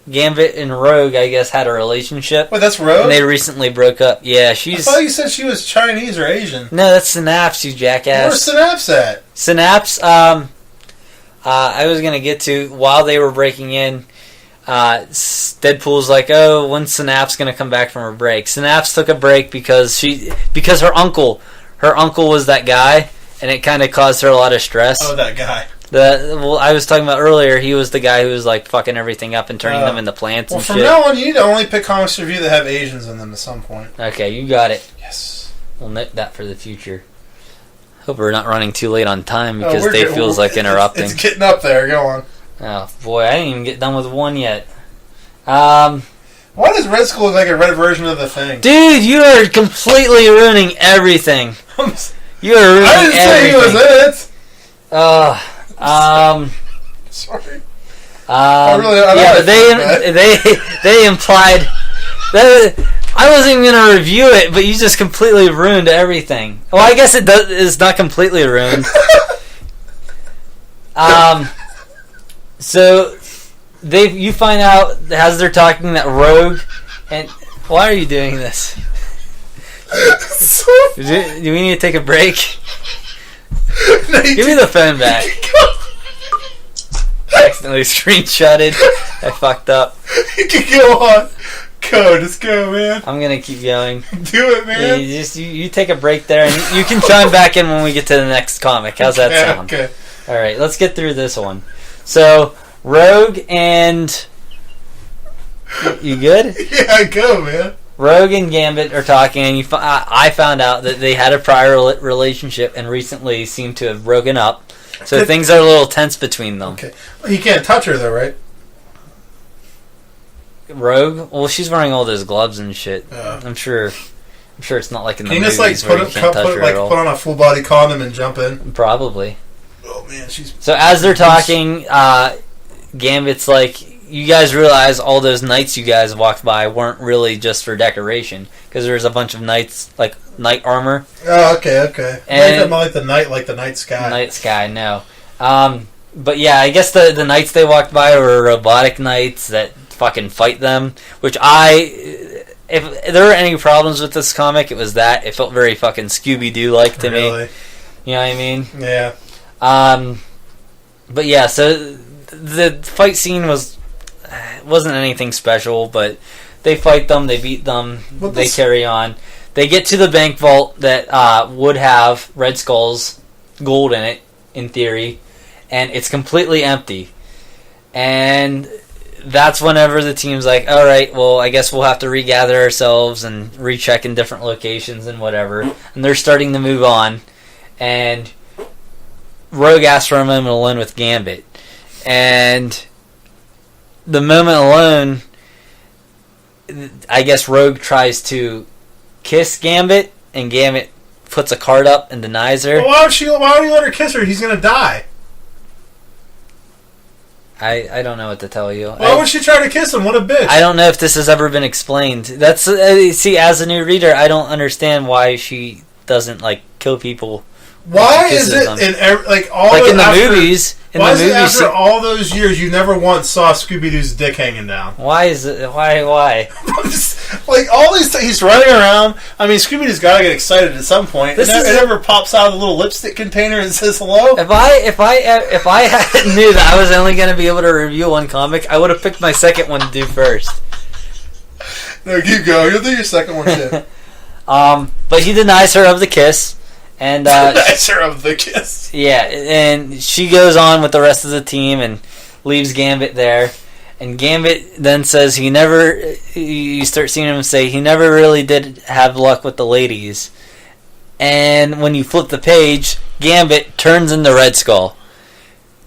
Gambit and Rogue, I guess, had a relationship. Wait, that's Rogue? And they recently broke up. Yeah, I thought you said she was Chinese or Asian. No, that's Synapse, you jackass. Where's Synapse at? Synapse, I was gonna get to while they were breaking in. Deadpool's like, oh, when's Synapse gonna come back from her break? Synapse took a break because her uncle was that guy, and it kind of caused her a lot of stress. Oh, that guy. I was talking about earlier. He was the guy who was like fucking everything up and turning them into plants. Well, and from shit. now on, you need to only pick comics review that have Asians in them at some point. Okay, you got it. Yes. We'll note that for the future. Hope we're not running too late on time because Dave feels like interrupting. It's getting up there. Go on. Oh boy, I didn't even get done with one yet. Why does Red Skull look like a red version of the Thing? Dude, you are completely ruining everything. You are ruining everything. I didn't say he was in it. Sorry. They implied that I wasn't even gonna review it, but you just completely ruined everything. Well, I guess it's not completely ruined. So you find out as they're talking that Rogue and why are you doing this? Do we need to take a break? Give me the phone back. I accidentally screenshotted. I fucked up. You can go on. Just go, man. I'm gonna keep going. Do it, man. You take a break there, and you can chime back in when we get to the next comic. How's that sound? Okay. All right, let's get through this one. So, Rogue and you good? Yeah, go, man. Rogue and Gambit are talking, and I found out that they had a prior relationship and recently seem to have broken up. So things are a little tense between them. Okay. Well, he can't touch her, though, right? Rogue? Well, she's wearing all those gloves and shit. I'm sure it's not like in the movies just, where you can't touch her at all. Put on a full body condom and jump in? Probably. Oh man, she's... So as they're talking, Gambit's like, you guys realize all those knights you guys walked by weren't really just for decoration, because there's a bunch of knights, like knight armor. Oh, okay. And like the night sky. Night sky, no. But yeah, I guess the knights they walked by were robotic knights that fucking fight them, which if there were any problems with this comic, it was that. It felt very fucking Scooby-Doo-like to me. You know what I mean? Yeah. But yeah, so the fight scene wasn't anything special, but they fight them, they beat them, they carry on. They get to the bank vault that would have Red Skull's gold in it, in theory, and it's completely empty. And that's whenever the team's like, alright, well, I guess we'll have to regather ourselves and recheck in different locations and whatever. And they're starting to move on. And Rogue asks for a moment alone with Gambit. And the moment alone, I guess Rogue tries to kiss Gambit, and Gambit puts a card up and denies her. Well, why would you let her kiss her? He's going to die. I don't know what to tell you. Why would she try to kiss him? What a bitch. I don't know if this has ever been explained. That's see, as a new reader, I don't understand why she doesn't like kill people. Why is it in the movies? Why is it after all those years you never once saw Scooby-Doo's dick hanging down? Why is it? Why? Like all these things, he's running around. I mean, Scooby-Doo's got to get excited at some point. It never pops out of the little lipstick container and says hello. If I knew that I was only going to be able to review one comic, I would have picked my second one to do first. No, you go. You'll do your second one too. But he denies her of the kiss. And denies her of the kiss. Yeah, and she goes on with the rest of the team and leaves Gambit there. And Gambit then says you start seeing him say he never really did have luck with the ladies. And when you flip the page, Gambit turns into Red Skull.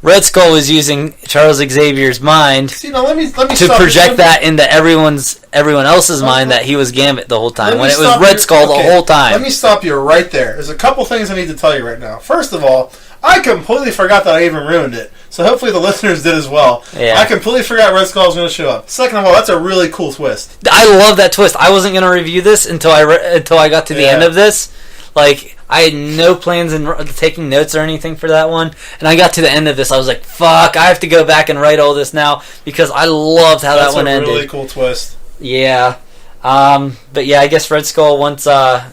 Red Skull was using Charles Xavier's mind to project that into everyone else's mind that he was Gambit the whole time, when it was Red Skull the whole time. Let me stop you right there. There's a couple things I need to tell you right now. First of all, I completely forgot that I even ruined it. So hopefully the listeners did as well. Yeah. I completely forgot Red Skull was going to show up. Second of all, that's a really cool twist. I love that twist. I wasn't going to review this until I got to the end of this. Like, I had no plans in taking notes or anything for that one. And I got to the end of this. I was like, fuck, I have to go back and write all this now because I loved how that one ended. That's a really cool twist. Yeah. But yeah, I guess Red Skull wants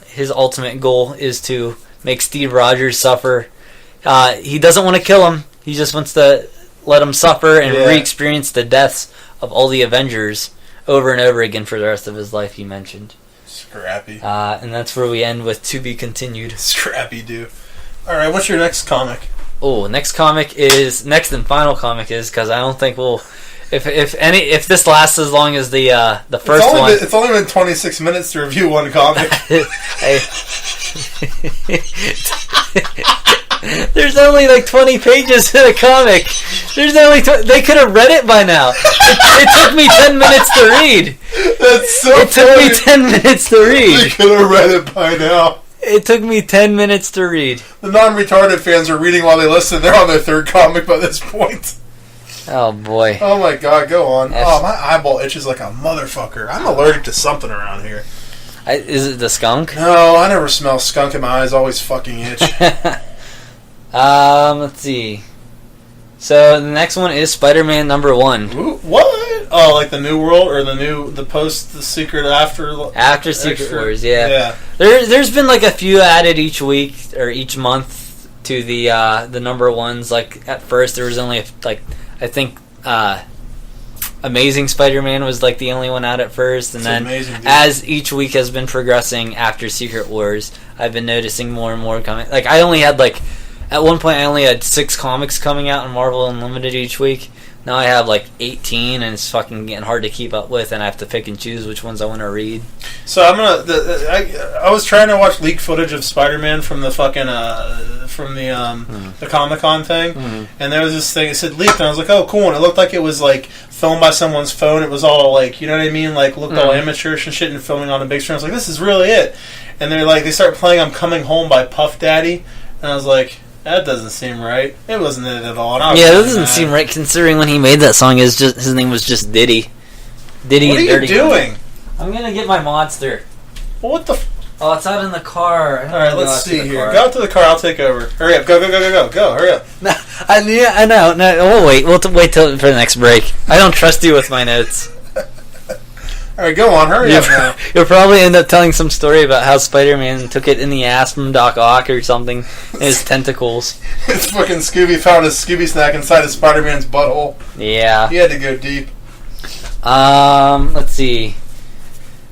his ultimate goal is to make Steve Rogers suffer. He doesn't want to kill him. He just wants to let him suffer and re-experience the deaths of all the Avengers over and over again for the rest of his life, he mentioned. Scrappy. And that's where we end with To Be Continued. Scrappy, dude. Alright, what's your next comic? Oh, next and final comic is, because I don't think we'll... If this lasts as long as the first one... It's only been 26 minutes to review one comic. There's only like 20 pages in a comic. There's only they could have read it by now. It took me 10 minutes to read. That's so It took me 10 minutes to read. They could have read it by now. It took me 10 minutes to read. The non-retarded fans are reading while they listen. They're on their third comic by this point. Oh, boy. Oh, my God. Go on. Oh, my eyeball itches like a motherfucker. I'm allergic to something around here. Is it the skunk? No, I never smell skunk in my eyes. Always fucking itch. Let's see. So the next one is Spider-Man #1. Ooh, what? Oh, like the New World or the post, the Secret after Secret Wars? Yeah. There's been like a few added each week or each month to the #1s. Like at first there was only I think Amazing Spider-Man was like the only one out at first, and then as each week has been progressing after Secret Wars, I've been noticing more and more coming. Like at one point I only had 6 comics coming out in Marvel Unlimited each week. Now I have like 18, and it's fucking getting hard to keep up with, and I have to pick and choose which ones I want to read. So I was trying to watch leaked footage of Spider-Man from the fucking the Comic-Con thing, and there was this thing. It said leaked, and I was like, oh, cool. And it looked like it was like filmed by someone's phone. It was all like, you know what I mean, like looked all amateurish and shit, and filming on a big screen. I was like, this is really it. And they start playing "I'm Coming Home" by Puff Daddy, and I was like. That doesn't seem right. It wasn't it at all. Yeah, that doesn't seem right considering when he made that song, his name was just Diddy. Diddy and Dirty. What are you doing? I'm gonna get my monster. Well, what the? Oh, it's out in the car. Alright, let's see here. Go out to the car, I'll take over. Hurry up, go, hurry up. No, I know. No, we'll wait. We'll wait till for the next break. I don't trust you with my notes. Alright, go on, hurry up now. You'll probably end up telling some story about how Spider-Man took it in the ass from Doc Ock or something, in his tentacles. It's fucking Scooby found a Scooby snack inside of Spider-Man's butthole. Yeah. He had to go deep. Let's see.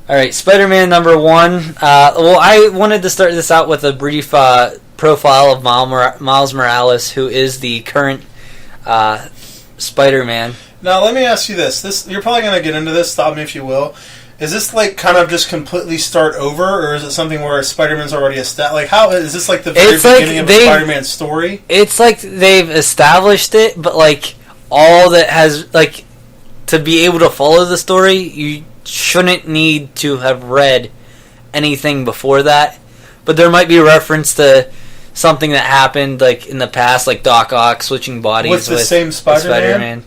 Alright, Spider-Man number 1. Well, I wanted to start this out with a brief profile of Miles Morales, who is the current Spider-Man. Now, let me ask you this. You're probably going to get into this, stop me if you will. Is this like kind of just completely start over, or is it something where Spider-Man's already established? Like, how is this like the very beginning of a Spider-Man story? It's like they've established it, but like all that has, like, to be able to follow the story, you shouldn't need to have read anything before that, but there might be a reference to something that happened like in the past, like Doc Ock switching bodies with the same Spider-Man.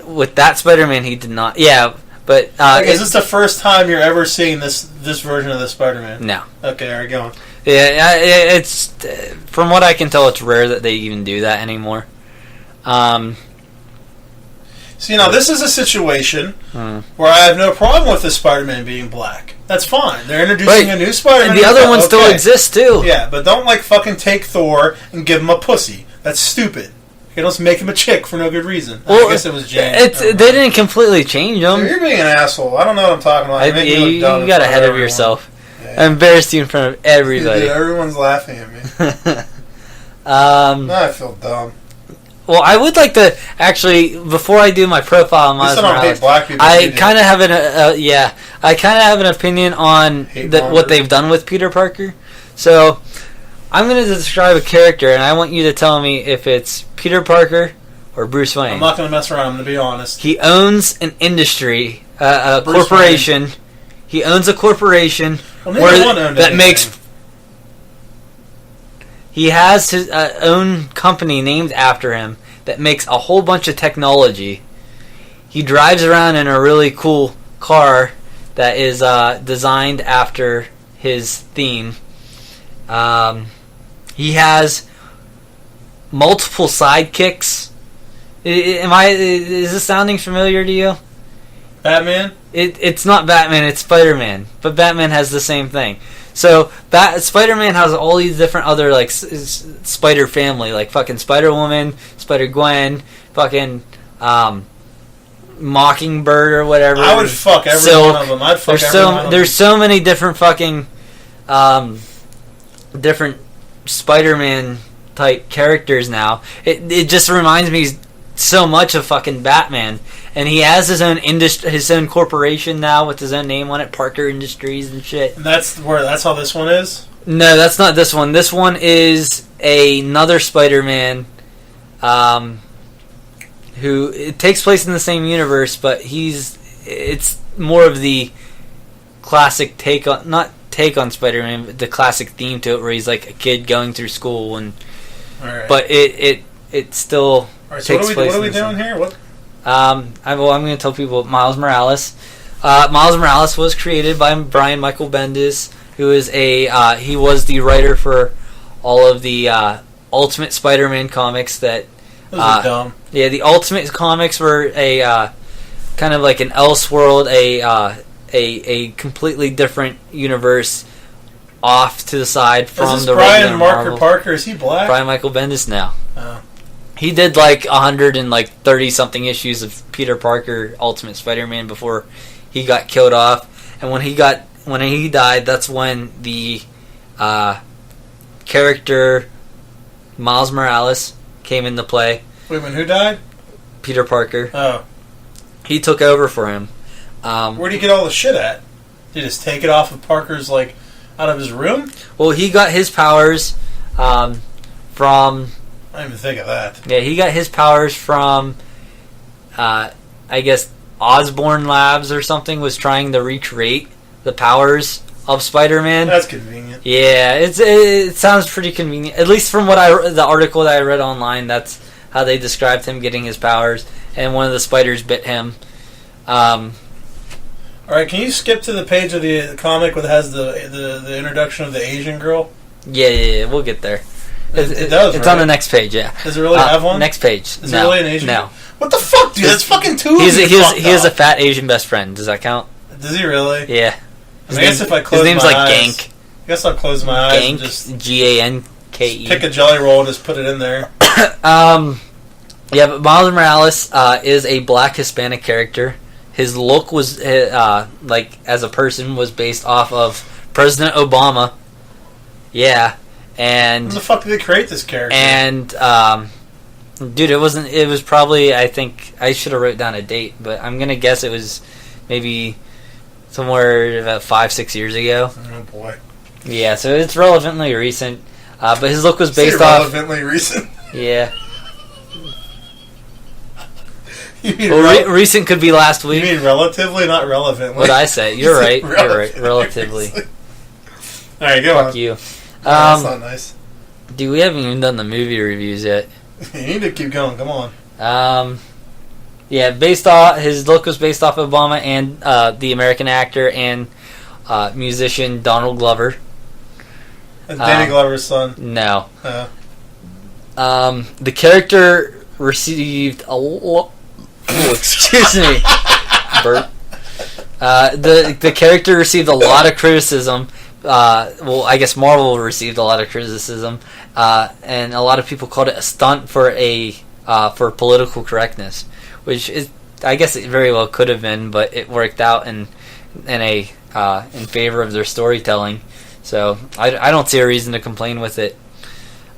With that Spider-Man, he did not. Yeah, but is this the first time you're ever seeing this version of the Spider-Man? No. Okay, all right, go on. Yeah, it's from what I can tell, it's rare that they even do that anymore. See, now this is a situation where I have no problem with the Spider-Man being black. That's fine. They're introducing a new Spider-Man. And the other one still exists, too. Yeah, but don't, like, fucking take Thor and give him a pussy. That's stupid. You don't make him a chick for no good reason. Well, I guess it was James. They didn't completely change him. You're being an asshole. I don't know what I'm talking about. You got ahead of yourself. Yeah. I embarrassed you in front of everybody. Dude, everyone's laughing at me. Now I feel dumb. Well, I would like to actually, before I do my profile on Miles Morales, I kind of have an opinion on what they've done with Peter Parker. So I'm going to describe a character, and I want you to tell me if it's Peter Parker or Bruce Wayne. I'm not going to mess around. I'm going to be honest. He owns an industry, a corporation. Wayne. He owns a corporation that makes. He has his own company named after him that makes a whole bunch of technology. He drives around in a really cool car that is designed after his theme. He has multiple sidekicks. Is this sounding familiar to you? Batman? It's not Batman, it's Spider-Man. But Batman has the same thing. So Spider-Man has all these different other like Spider family, like fucking Spider-Woman, Spider-Gwen, fucking Mockingbird or whatever. I would fuck every one of them. I'd fuck every one of them. There's so many different fucking different Spider-Man type characters now. It just reminds me so much of fucking Batman. And he has his own his own corporation now with his own name on it, Parker Industries and shit. And that's how this one is? No, that's not this one. This one is another Spider-Man who it takes place in the same universe, but it's more of the classic take on Spider-Man, but the classic theme to it where he's like a kid going through school and but it still takes place. What are we doing here? What? I'm going to tell people Miles Morales. Miles Morales was created by Brian Michael Bendis, who is he was the writer for all of the Ultimate Spider-Man comics. Those are dumb. Yeah, the Ultimate comics were a kind of like an Elseworld, a completely different universe off to the side from the regular Marvel. Brian Parker, is he black? Brian Michael Bendis now. Oh. He did like 130 something issues of Peter Parker Ultimate Spider-Man before he got killed off, and when he died, that's when the character Miles Morales came into play. Wait, when who died? Peter Parker. Oh, he took over for him. Where'd he get all the shit at? Did he just take it off of Parker's out of his room? Well, he got his powers from. I didn't even think of that. Yeah, he got his powers from, I guess, Osborn Labs or something was trying to recreate the powers of Spider-Man. That's convenient. Yeah, it sounds pretty convenient. At least from the article that I read online, that's how they described him getting his powers. And one of the spiders bit him. All right, can you skip to the page of the comic that has the introduction of the Asian girl? Yeah, we'll get there. It does. It's right? on the next page. Yeah. Does it really have one? Next page. Is it really an Asian? No. What the fuck, dude? That's fucking two. He has a fat Asian best friend. Does that count? Does he really? Yeah. I guess if I close my eyes... His name's like Gank. I guess I'll close my eyes and Gank, just... Ganke. Pick a jelly roll and just put it in there. Yeah, but Miles Morales is a black Hispanic character. His look was, like, as a person, was based off of President Obama. Yeah. And... When the fuck did they create this character? And, dude, it was probably, I think, I should have wrote down a date, but I'm going to guess it was maybe somewhere about 5-6 years ago. Oh, boy. Yeah, so it's relevantly recent. But his look was based off... relevantly recent? Yeah. You mean recent could be last week. You mean relatively, not relevantly? What'd I say? You're right. You're right. Relatively. Alright, go Fuck on. you. That's not nice. Dude, we haven't even done the movie reviews yet. You need to keep going. Come on. Yeah, his look was based off Obama and the American actor and musician Donald Glover. That's Danny Glover's son. No. The character received excuse me. Burp. The character received a lot of criticism. Well, I guess Marvel received a lot of criticism, and a lot of people called it a stunt for political correctness, which is, I guess, it very well could have been, but it worked out in favor of their storytelling. So I don't see a reason to complain with it.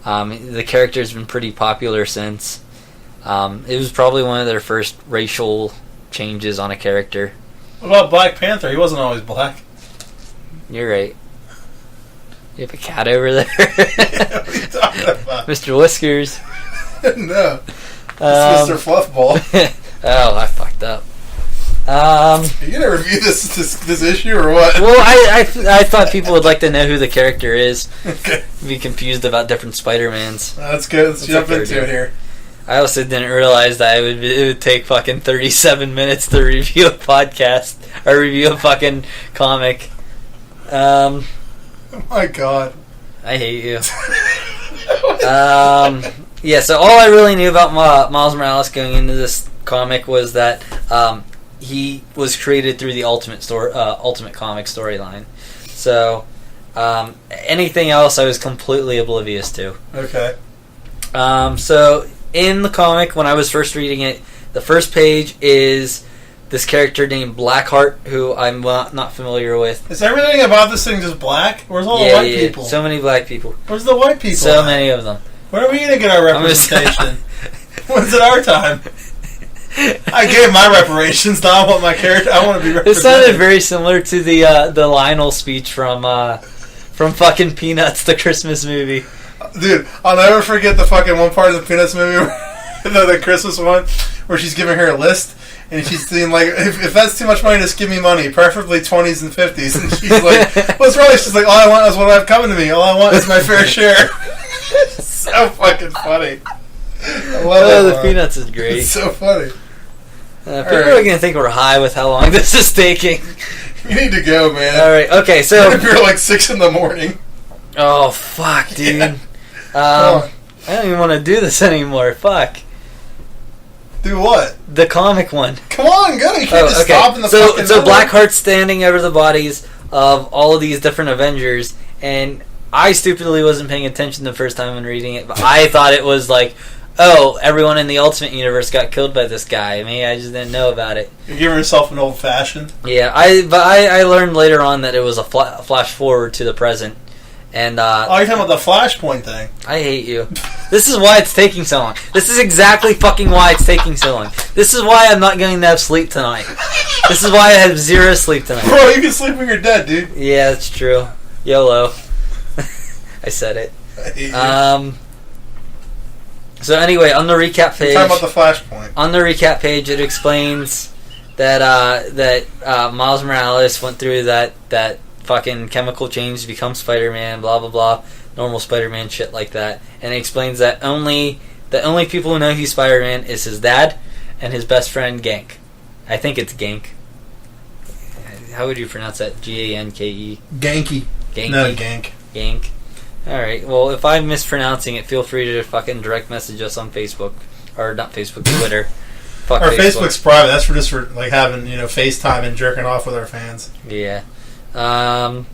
The character's been pretty popular since. It was probably one of their first racial changes on a character. What about Black Panther? He wasn't always black. You're right. You have a cat over there? Yeah, what are you talking about? Mr. Whiskers. No. It's Mr. Fluffball. Oh, I fucked up. Are you going to review this issue or what? Well, I thought people would like to know who the character is. Okay. Be confused about different Spider-Mans. That's good. Let's jump into it here. I also didn't realize that it would take fucking 37 minutes to review a podcast or review a fucking comic. Oh my god. I hate you. Yeah, so all I really knew about Miles Morales going into this comic was that he was created through the Ultimate Comic storyline. So anything else I was completely oblivious to. Okay. So in the comic, when I was first reading it, the first page is this character named Blackheart, who I'm not familiar with. Is everything about this thing just black? Where's all the white people? So many black people. Where's the white people? So many of them. When are we going to get our representation? When's it our time? I gave my reparations. Now I want my character. I want to be represented. It sounded very similar to the Lionel speech from fucking Peanuts, the Christmas movie. Dude, I'll never forget the fucking one part of the Peanuts movie, the Christmas one, where she's giving her a list, and she's saying, like, if that's too much money, just give me money, preferably 20s and 50s. And she's like, what's wrong? She's like, all I want is what I have coming to me. All I want is my fair share. So fucking funny. I love it. The Peanuts is great. It's so funny. People are going to think we're high with how long this is taking. You need to go, man. Alright, okay, so... What if you're like 6 in the morning? Oh, fuck, dude. Yeah. I don't even want to do this anymore. Fuck. Do what? The comic one. Come on, go. You can't just stop in the fucking So middle. Blackheart's standing over the bodies of all of these different Avengers, and I stupidly wasn't paying attention the first time when reading it, but I thought it was like, oh, everyone in the Ultimate Universe got killed by this guy. I mean, I just didn't know about it. You're giving yourself an old-fashioned? Yeah, I learned later on that it was a flash forward to the present. And you're talking about the Flashpoint thing. I hate you. This is why it's taking so long. This is exactly fucking why it's taking so long. This is why I'm not going to have sleep tonight. This is why I have zero sleep tonight. Bro, you can sleep when you're dead, dude. Yeah, that's true. YOLO. I said it. I hate you. So anyway, on the recap page... You're talking about the Flashpoint. On the recap page, it explains that Miles Morales went through that fucking chemical change to become Spider-Man, blah, blah, blah. Normal Spider-Man shit like that. And he explains that the only people who know he's Spider-Man is his dad and his best friend, Gank. I think it's Gank. How would you pronounce that? G-A-N-K-E? Ganky. Ganky? No, Gank. Gank. Alright, well, if I'm mispronouncing it, feel free to fucking direct message us on Facebook. Or not Facebook, Twitter. Fuck Our Facebook. Facebook's private. That's for just for like having, FaceTime and jerking off with our fans. Yeah. Earlier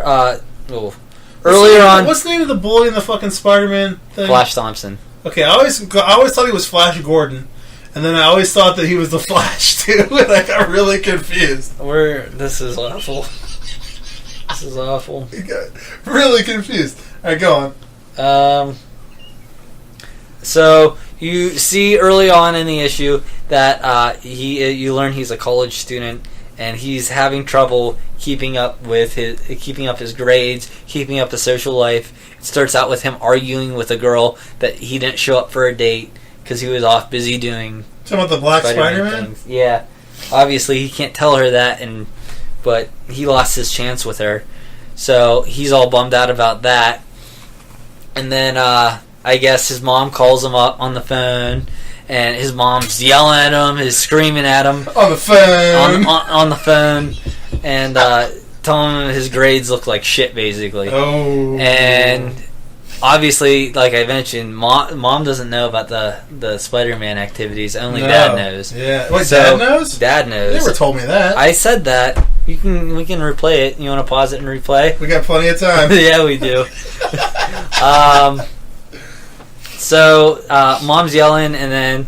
on... What's the name of the bully in the fucking Spider-Man thing? Flash Thompson. Okay, I always thought he was Flash Gordon, and then I always thought that he was the Flash too, and I got really confused. This is awful. This is awful. I got really confused. Alright, go on. So you see early on in the issue that you learn he's a college student and he's having trouble keeping up his grades, keeping up the social life. It starts out with him arguing with a girl that he didn't show up for a date because he was off busy doing Talking about the Black Spider-Man? things. Yeah, obviously he can't tell her that, but he lost his chance with her, so he's all bummed out about that. And then I guess his mom calls him up on the phone, and his mom's yelling at him, is screaming at him on the phone, on the phone, and telling him his grades look like shit, basically. Oh, and obviously, like I mentioned, mom doesn't know about the Spider-Man activities. Only Dad knows. Yeah, wait, Dad knows? Dad knows. You never told me that. I said that. We can replay it. You want to pause it and replay? We got plenty of time. Yeah, we do. So mom's yelling, and then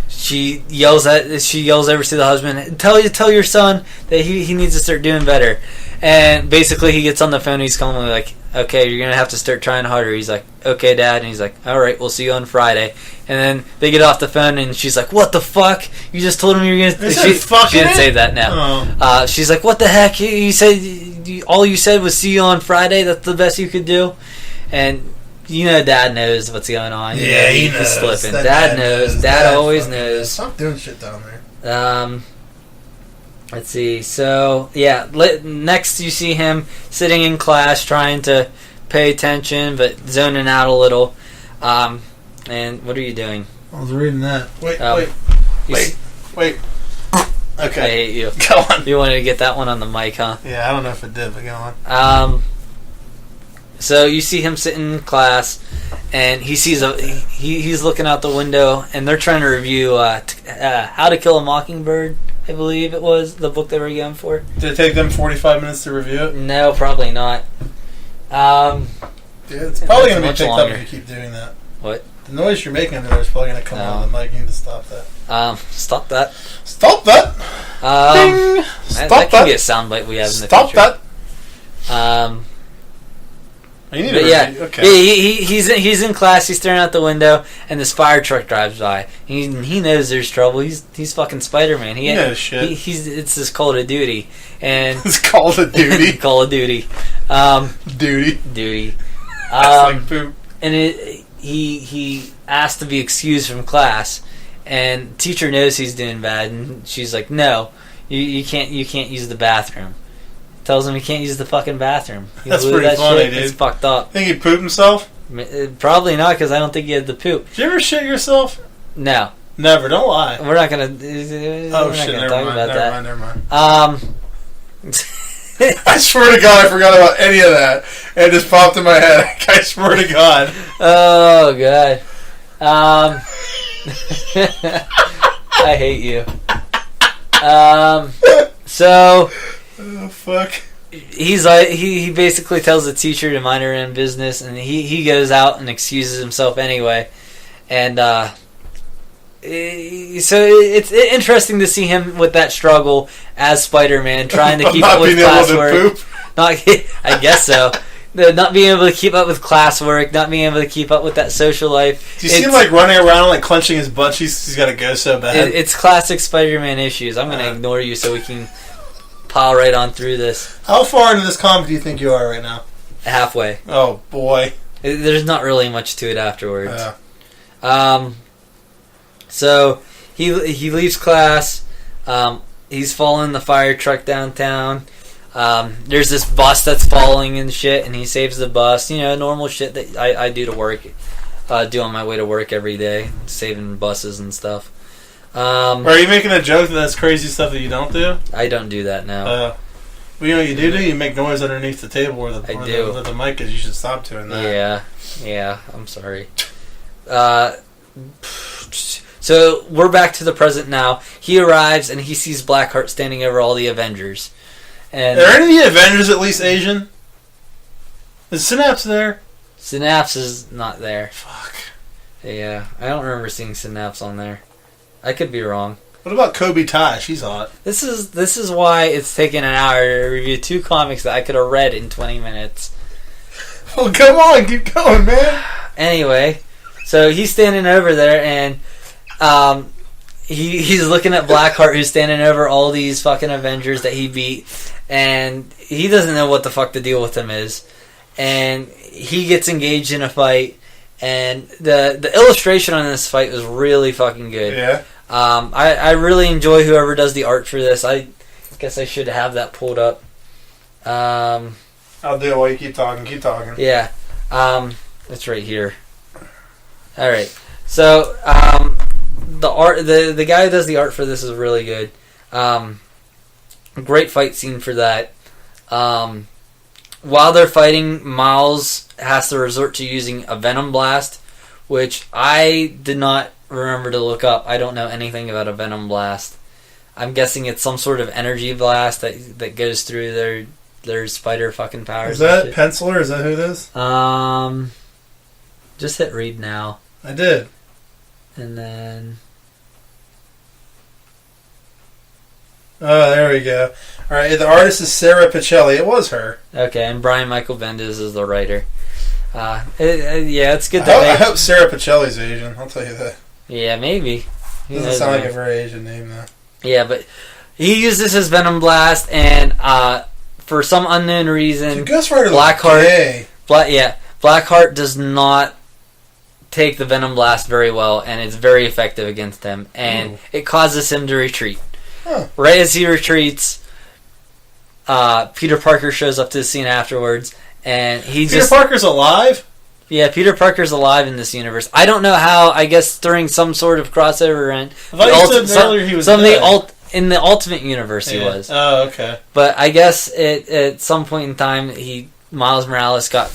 she yells over to the husband, tell your son that he needs to start doing better. And basically he gets on the phone and he's calling me like, okay, you're gonna have to start trying harder. He's like, okay, Dad. And he's like, alright, we'll see you on Friday. And then they get off the phone and she's like, what the fuck? You just told him you were gonna... She didn't say that now. Oh. She's like, what the heck? You said all you said was see you on Friday. That's the best you could do. And Dad knows what's going on. Yeah, he he's knows. Slipping. Dad knows. Dad always knows. Stop doing shit down there. Let's see. So, yeah, next you see him sitting in class trying to pay attention but zoning out a little. And what are you doing? I was reading that. Wait. Okay. I hate you. Go on. You wanted to get that one on the mic, huh? Yeah, I don't know if it did, but go on. So you see him sitting in class, and he sees he's looking out the window, and they're trying to review How to Kill a Mockingbird, I believe it was, the book they were going for. Did it take them 45 minutes to review it? No, probably not. Yeah, it's probably going to be picked up if you keep doing that. What? The noise you're making under there is probably going to come on the mic. You need to stop that. Stop that. Stop that! Ding! Stop that can be a soundbite we have in the future. Stop that! You need to okay. He's in class. He's staring out the window, and this fire truck drives by. He knows there's trouble. He's fucking Spider-Man. He knows shit. It's his Call of Duty, and it's Call of Duty. Call of Duty. Duty. That's like poop. And he asked to be excused from class, and teacher knows he's doing bad, and she's like, "No, you can't use the bathroom." Tells him he can't use the fucking bathroom. That's pretty funny, dude. It's fucked up. Think he pooped himself? Probably not, because I don't think he had the poop. Did you ever shit yourself? No. Never. Don't lie. We're not gonna. Never mind. I swear to God, I forgot about any of that. It just popped in my head. I swear to God. Oh God. I hate you. So. Oh fuck. He's like he basically tells the teacher to mind her own business, and he goes out and excuses himself anyway, and so it's interesting to see him with that struggle as Spider-Man, trying to keep up with classwork. I guess so. Not being able to keep up with classwork, not being able to keep up with that social life. Do you see him like running around, like clenching his butt? He's got to go so bad. It's classic Spider-Man issues. I'm going to ignore you so we can pile right on through this. How far into this comic do you think you are right now? Halfway. Oh boy. There's not really much to it afterwards. Yeah. So he leaves class. he's following the fire truck downtown. There's this bus that's falling and shit, and he saves the bus. Normal shit that I do to work, do on my way to work every day, saving buses and stuff. Are you making a joke that that's crazy stuff that you don't do? I don't do that now. Well, you know what you do? You make noise underneath the table where the mic is. You should stop doing that. Yeah. I'm sorry. So we're back to the present now. He arrives and he sees Blackheart standing over all the Avengers. And are any of the Avengers at least Asian? Is Synapse there? Synapse is not there. Fuck. Yeah, I don't remember seeing Synapse on there. I could be wrong. What about Kobe Tai? She's hot. This is why it's taken an hour to review 2 comics that I could have read in 20 minutes. Well, come on, keep going, man. Anyway, so he's standing over there, and he's looking at Blackheart, who's standing over all these fucking Avengers that he beat, and he doesn't know what the fuck the deal with him is. And he gets engaged in a fight, and the illustration on this fight was really fucking good. Yeah. I really enjoy whoever does the art for this. I guess I should have that pulled up. I'll do it while you keep talking. Keep talking. Yeah. It's right here. All right. So the art, the guy who does the art for this is really good. Great fight scene for that. While they're fighting, Miles has to resort to using a Venom Blast, which I did not remember to look up. I don't know anything about a Venom Blast. I'm guessing it's some sort of energy blast that goes through their spider fucking powers. Is that Penciler? Is that who it is? Just hit read now. I did. And then... Oh, there we go. Alright, the artist is Sarah Pichelli. It was her. Okay, and Brian Michael Bendis is the writer. It's good I hope Sarah Pichelli's Asian. I'll tell you that. Yeah, maybe. Doesn't sound like a very Asian name, though. Yeah, but he used his Venom Blast, and for some unknown reason, Blackheart does not take the Venom Blast very well, and it's very effective against him, and it causes him to retreat. Huh. Right as he retreats, Peter Parker shows up to the scene afterwards, and Peter Parker's alive? Yeah, Peter Parker's alive in this universe. I don't know how. I guess during some sort of crossover event. I thought you said earlier he was dead. In the Ultimate Universe, he was. Oh, okay. But I guess at some point in time, Miles Morales got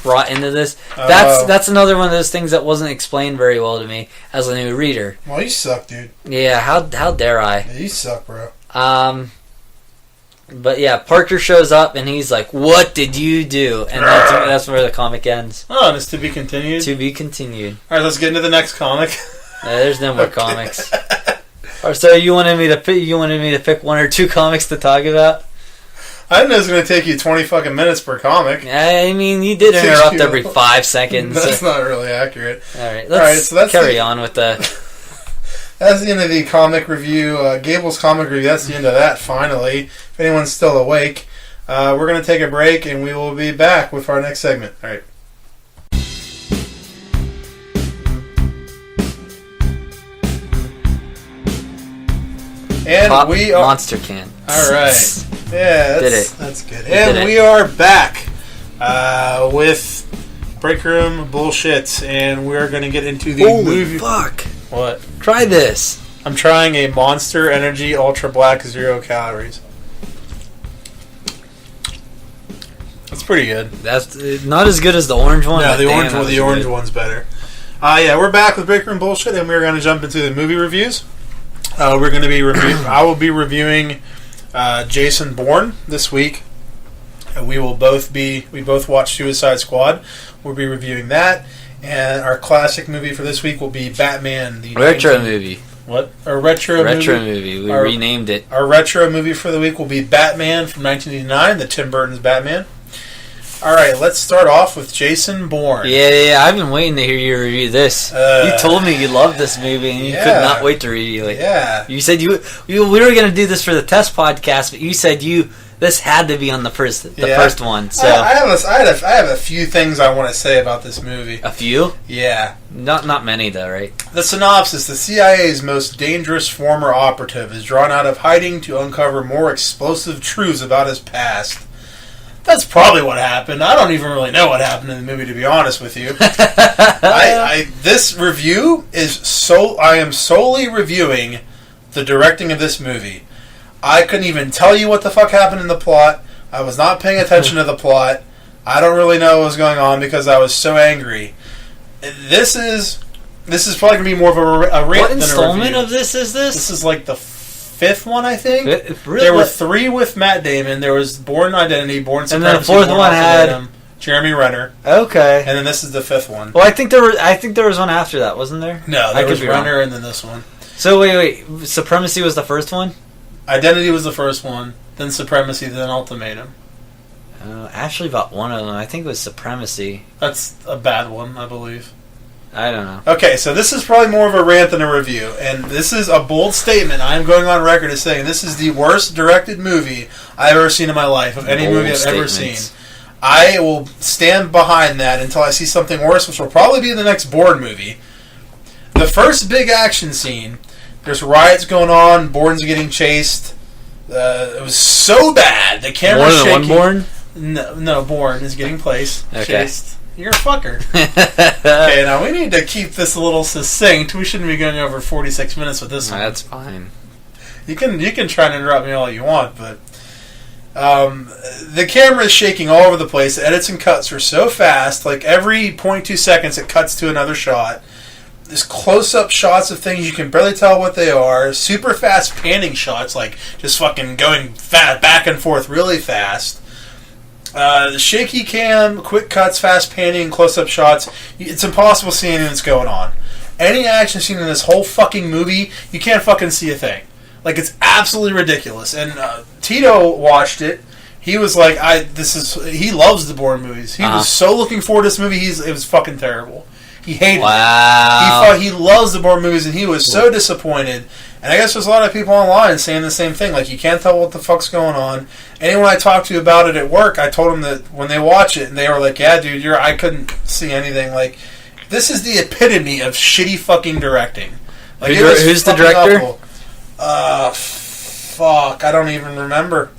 brought into this. That's another one of those things that wasn't explained very well to me as a new reader. Well, you suck, dude. Yeah, how dare I? Yeah, you suck, bro. But yeah, Parker shows up and he's like, "What did you do?" And that's where the comic ends. Oh, and it's to be continued? To be continued. Alright, let's get into the next comic. There's no more comics. So you wanted me to pick 1 or 2 comics to talk about? I didn't know it was going to take you 20 fucking minutes per comic. I mean, you did interrupt every 5 seconds. That's not really accurate. Alright, let's carry on with the... That's the end of the comic review. Gable's comic review, that's the end of that, finally. If anyone's still awake. We're going to take a break, and we will be back with our next segment. All right. And we are... Monster Can. All right. Yeah, that's good. And we are back with Breakroom bullshit, and we're going to get into the movie... fuck. What? Try this. I'm trying a Monster Energy Ultra Black 0 calories. That's pretty good. That's not as good as the orange one. No, the orange one's better. Yeah, we're back with Breakroom bullshit, and we're going to jump into the movie reviews. We're going to be I will be reviewing Jason Bourne this week. We both watched Suicide Squad. We'll be reviewing that. And our classic movie for this week will be Batman. The retro movie. What? A retro movie. We renamed it. Our retro movie for the week will be Batman from 1989, the Tim Burton's Batman. All right, let's start off with Jason Bourne. Yeah. I've been waiting to hear you review this. You told me you loved this movie, and you could not wait to review it. Yeah. You said we were going to do this for the test podcast, but you said you This had to be on the first one. So I have a few things I want to say about this movie. A few? Yeah. Not many, though, right? The synopsis: the CIA's most dangerous former operative is drawn out of hiding to uncover more explosive truths about his past. That's probably what happened. I don't even really know what happened in the movie, to be honest with you. This review is I am solely reviewing the directing of this movie. I couldn't even tell you what the fuck happened in the plot. I was not paying attention to the plot. I don't really know what was going on because I was so angry. This is probably going to be more of a rant than a review. What installment of this is this? This is like the fifth one, I think. Really? There were 3 with Matt Damon. There was Bourne Identity, Bourne Supremacy, and then the fourth Bourne one Ultimatum, Jeremy Renner. Okay. And then this is the 5th one. Well, I think there was one after that, wasn't there? No, there was Renner and then this one. So wait. Supremacy was the first one? Identity was the first one, then Supremacy, then Ultimatum. Ashley bought one of them. I think it was Supremacy. That's a bad one, I believe. I don't know. Okay, so this is probably more of a rant than a review, and this is a bold statement. I am going on record as saying this is the worst directed movie I've ever seen in my life, of any movie I've ever seen. I will stand behind that until I see something worse, which will probably be the next Bourne movie. The first big action scene, there's riots going on, Bourne's getting chased. It was so bad, the camera's shaking. More than one Bourne? No, Bourne is getting chased. You're a fucker. Okay, Okay, now we need to keep this a little succinct. We shouldn't be going over 46 minutes with this one. That's fine. You can try and interrupt me all you want, but the camera is shaking all over the place. The edits and cuts are so fast. Like every 0.2 seconds, it cuts to another shot. There's close-up shots of things you can barely tell what they are. Super fast panning shots, like just fucking going back and forth really fast. The shaky cam, quick cuts, fast panning, close-up shots. It's impossible to see anything that's going on. Any action scene in this whole fucking movie, you can't fucking see a thing. Like, it's absolutely ridiculous. And Tito watched it. He was like, he loves the Bourne movies. He was so looking forward to this movie. It was fucking terrible. He hated it. He loves the Bourne movies, and he was so disappointed. And I guess there's a lot of people online saying the same thing. Like, you can't tell what the fuck's going on. Anyone I talked to about it at work, I told them that when they watch it, and they were like, yeah, dude, I couldn't see anything. Like, this is the epitome of shitty fucking directing. Like, who's the director? Fuck, I don't even remember.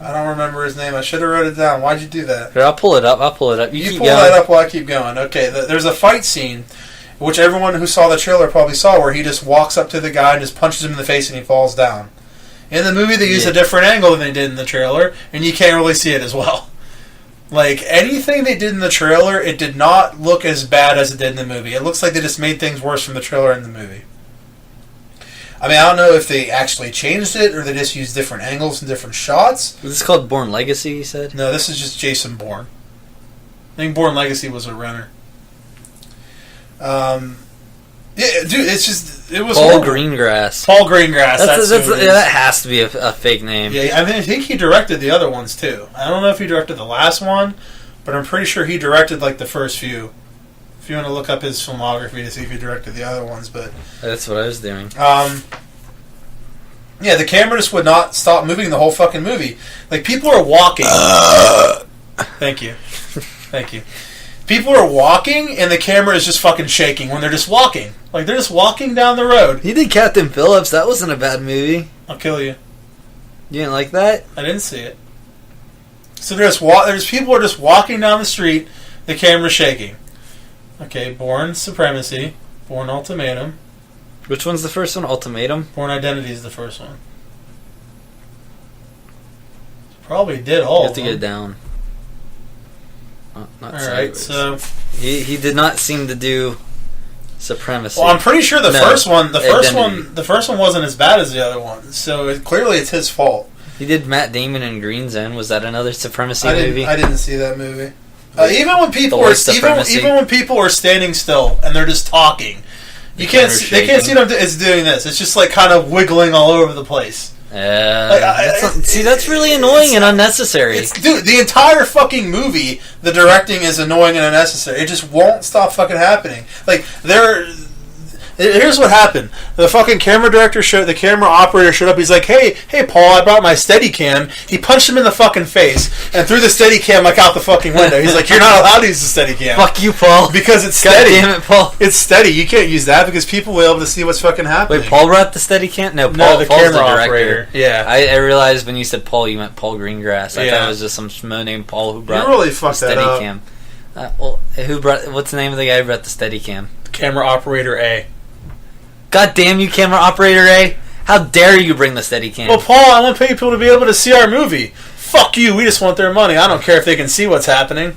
I don't remember his name. I should have wrote it down. Why'd you do that? Here, I'll pull it up. You pull that up while I keep going. Okay, there's a fight scene, which everyone who saw the trailer probably saw, where he just walks up to the guy and just punches him in the face and he falls down. In the movie, they use a different angle than they did in the trailer, and you can't really see it as well. Like, anything they did in the trailer, it did not look as bad as it did in the movie. It looks like they just made things worse from the trailer and the movie. I mean, I don't know if they actually changed it or they just used different angles and different shots. Is this called Bourne Legacy, you said? No, this is just Jason Bourne. I think Bourne Legacy was a Renner. Yeah, dude, it was Paul Greengrass. Paul Greengrass. That has to be a fake name. Yeah, I think he directed the other ones too. I don't know if he directed the last one, but I'm pretty sure he directed like the first few. If you want to look up his filmography to see if he directed the other ones, but that's what I was doing. Yeah, the camera just would not stop moving the whole fucking movie. Like, people are walking. Thank you. People are walking, and the camera is just fucking shaking when they're just walking. Like, they're just walking down the road. He did Captain Phillips. That wasn't a bad movie. I'll kill you. You didn't like that? I didn't see it. So there's people are just walking down the street, the camera's shaking. Okay, Bourne Supremacy, Bourne Ultimatum. Which one's the first one? Ultimatum? Bourne Identity is the first one. Probably did all. You have to get it down. Not Alright, so he did not seem to do Supremacy. Well, I'm pretty sure the first one wasn't as bad as the other one. So clearly it's his fault. He did Matt Damon in Green's End. Was that another Supremacy movie? I didn't see that movie. Even when people are standing still and they're just talking, they can't see them. It's doing this. It's just like kind of wiggling all over the place. That's really annoying and unnecessary. Dude, the entire fucking movie, the directing is annoying and unnecessary. It just won't stop fucking happening. Like, Here's what happened. The fucking the camera operator showed up. He's like, hey, Paul, I brought my Steadicam. He punched him in the fucking face and threw the Steadicam like out the fucking window. He's like, you're not allowed to use the Steadicam. Fuck you, Paul. Because it's steady. God damn it, Paul. It's steady. You can't use that because people will be able to see what's fucking happening. Wait, Paul brought the Steadicam? No, the Paul's camera the director. operator. Yeah. I realized when you said Paul, you meant Paul Greengrass. I thought it was just some schmo named Paul who brought you really fucked the that up. Steadicam. What's the name of the guy who brought the Steadicam? Camera operator A. God damn you, camera operator A! How dare you bring the Steadicam? Well, Paul, I want people to be able to see our movie. Fuck you, we just want their money. I don't care if they can see what's happening.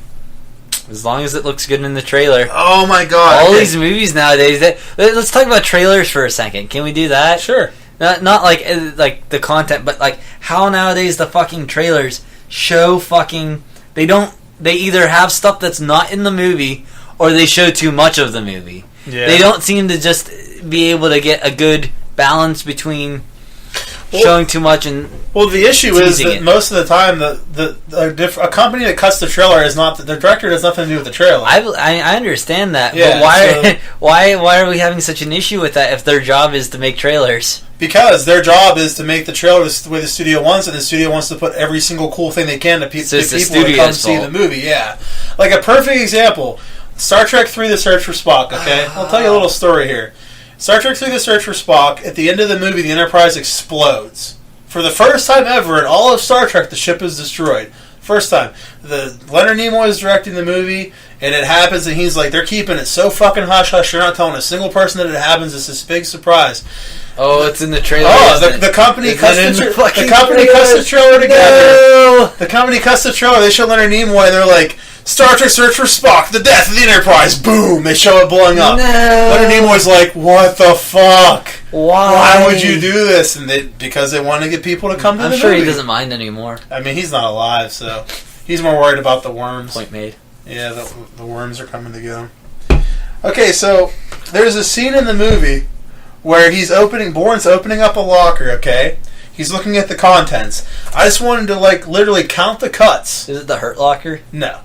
As long as it looks good in the trailer. Oh my god. All these movies nowadays... let's talk about trailers for a second. Can we do that? Sure. Not like the content, but like how nowadays the fucking trailers show fucking... They either have stuff that's not in the movie, or they show too much of the movie. Yeah. They don't seem to just be able to get a good balance between showing too much and the issue is that most of the time a company that cuts the trailer is not the director has nothing to do with the trailer. I understand that, but why are we having such an issue with that if their job is to make trailers? Because their job is to make the trailer the way the studio wants it, and the studio wants to put every single cool thing they can to people to come see the movie. Yeah, like a perfect example. Star Trek 3: The Search for Spock, okay? I'll tell you a little story here. Star Trek 3: The Search for Spock, at the end of the movie, the Enterprise explodes. For the first time ever in all of Star Trek, the ship is destroyed. First time. Leonard Nimoy is directing the movie, and it happens, and he's like, they're keeping it so fucking hush-hush, you're not telling a single person that it happens. It's this big surprise. Oh, it's in the trailer. Oh, the company cuts the trailer together. No! The company cuts the trailer. They show Leonard Nimoy, and they're like, Star Trek Search for Spock, the death of the Enterprise, boom! They show it blowing up. No. Leonard Nimoy's like, what the fuck? Why would you do this? And because they want to get people to come to the movie. I'm sure he doesn't mind anymore. I mean, he's not alive, so he's more worried about the worms. Point made. Yeah, the worms are coming to get him. Okay, so there's a scene in the movie where Bourne's opening up a locker, okay? He's looking at the contents. I just wanted to, literally count the cuts. Is it the Hurt Locker? No.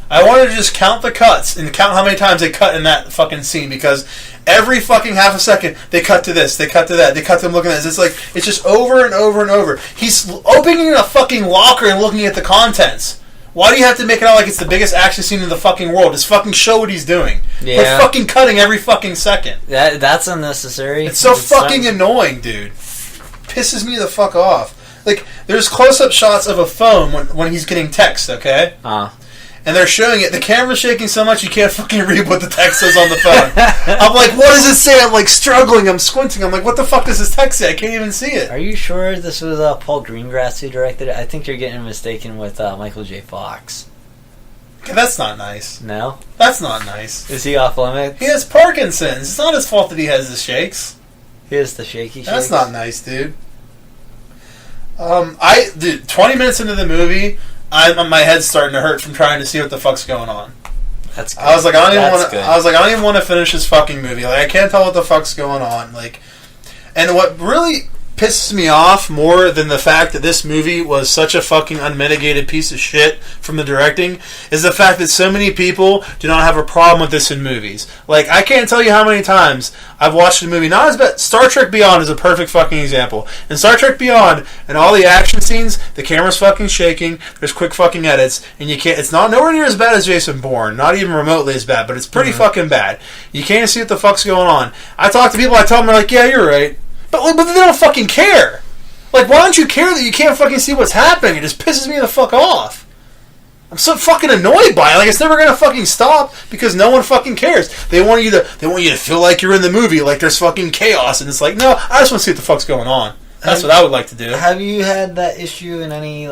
I wanted to just count the cuts and count how many times they cut in that fucking scene, because every fucking half a second they cut to this, they cut to that, they cut to him looking at this. It's just over and over and over. He's opening a fucking locker and looking at the contents. Why do you have to make it out like it's the biggest action scene in the fucking world? Just fucking show what he's doing. Yeah. We're fucking cutting every fucking second. That's unnecessary. It's fucking annoying, dude. Pisses me the fuck off. There's close-up shots of a phone when he's getting text, okay? And they're showing it. The camera's shaking so much you can't fucking read what the text says on the phone. I'm like, what does it say? I'm struggling. I'm squinting. I'm like, what the fuck does this text say? I can't even see it. Are you sure this was Paul Greengrass who directed it? I think you're getting mistaken with Michael J. Fox. Okay, that's not nice. No? That's not nice. Is he off limits? He has Parkinson's. It's not his fault that he has the shakes. He has the shaky shakes? That's not nice, dude. 20 minutes into the movie, my head's starting to hurt from trying to see what the fuck's going on. That's good. I was like, I don't even want to finish this fucking movie. I can't tell what the fuck's going on. And what really pisses me off more than the fact that this movie was such a fucking unmitigated piece of shit from the directing is the fact that so many people do not have a problem with this in movies. I can't tell you how many times I've watched a movie, not as bad. Star Trek Beyond is a perfect fucking example. In Star Trek Beyond, and all the action scenes, the camera's fucking shaking, there's quick fucking edits, and it's not nowhere near as bad as Jason Bourne, not even remotely as bad, but it's pretty fucking bad. You can't see what the fuck's going on. I talk to people, I tell them, they're like, yeah, you're right. But they don't fucking care. Why don't you care that you can't fucking see what's happening? It just pisses me the fuck off. I'm so fucking annoyed by it. It's never gonna fucking stop because no one fucking cares. They want you to feel like you're in the movie, like there's fucking chaos, and it's like, no, I just want to see what the fuck's going on. That's what I would like to do. Have you had that issue in any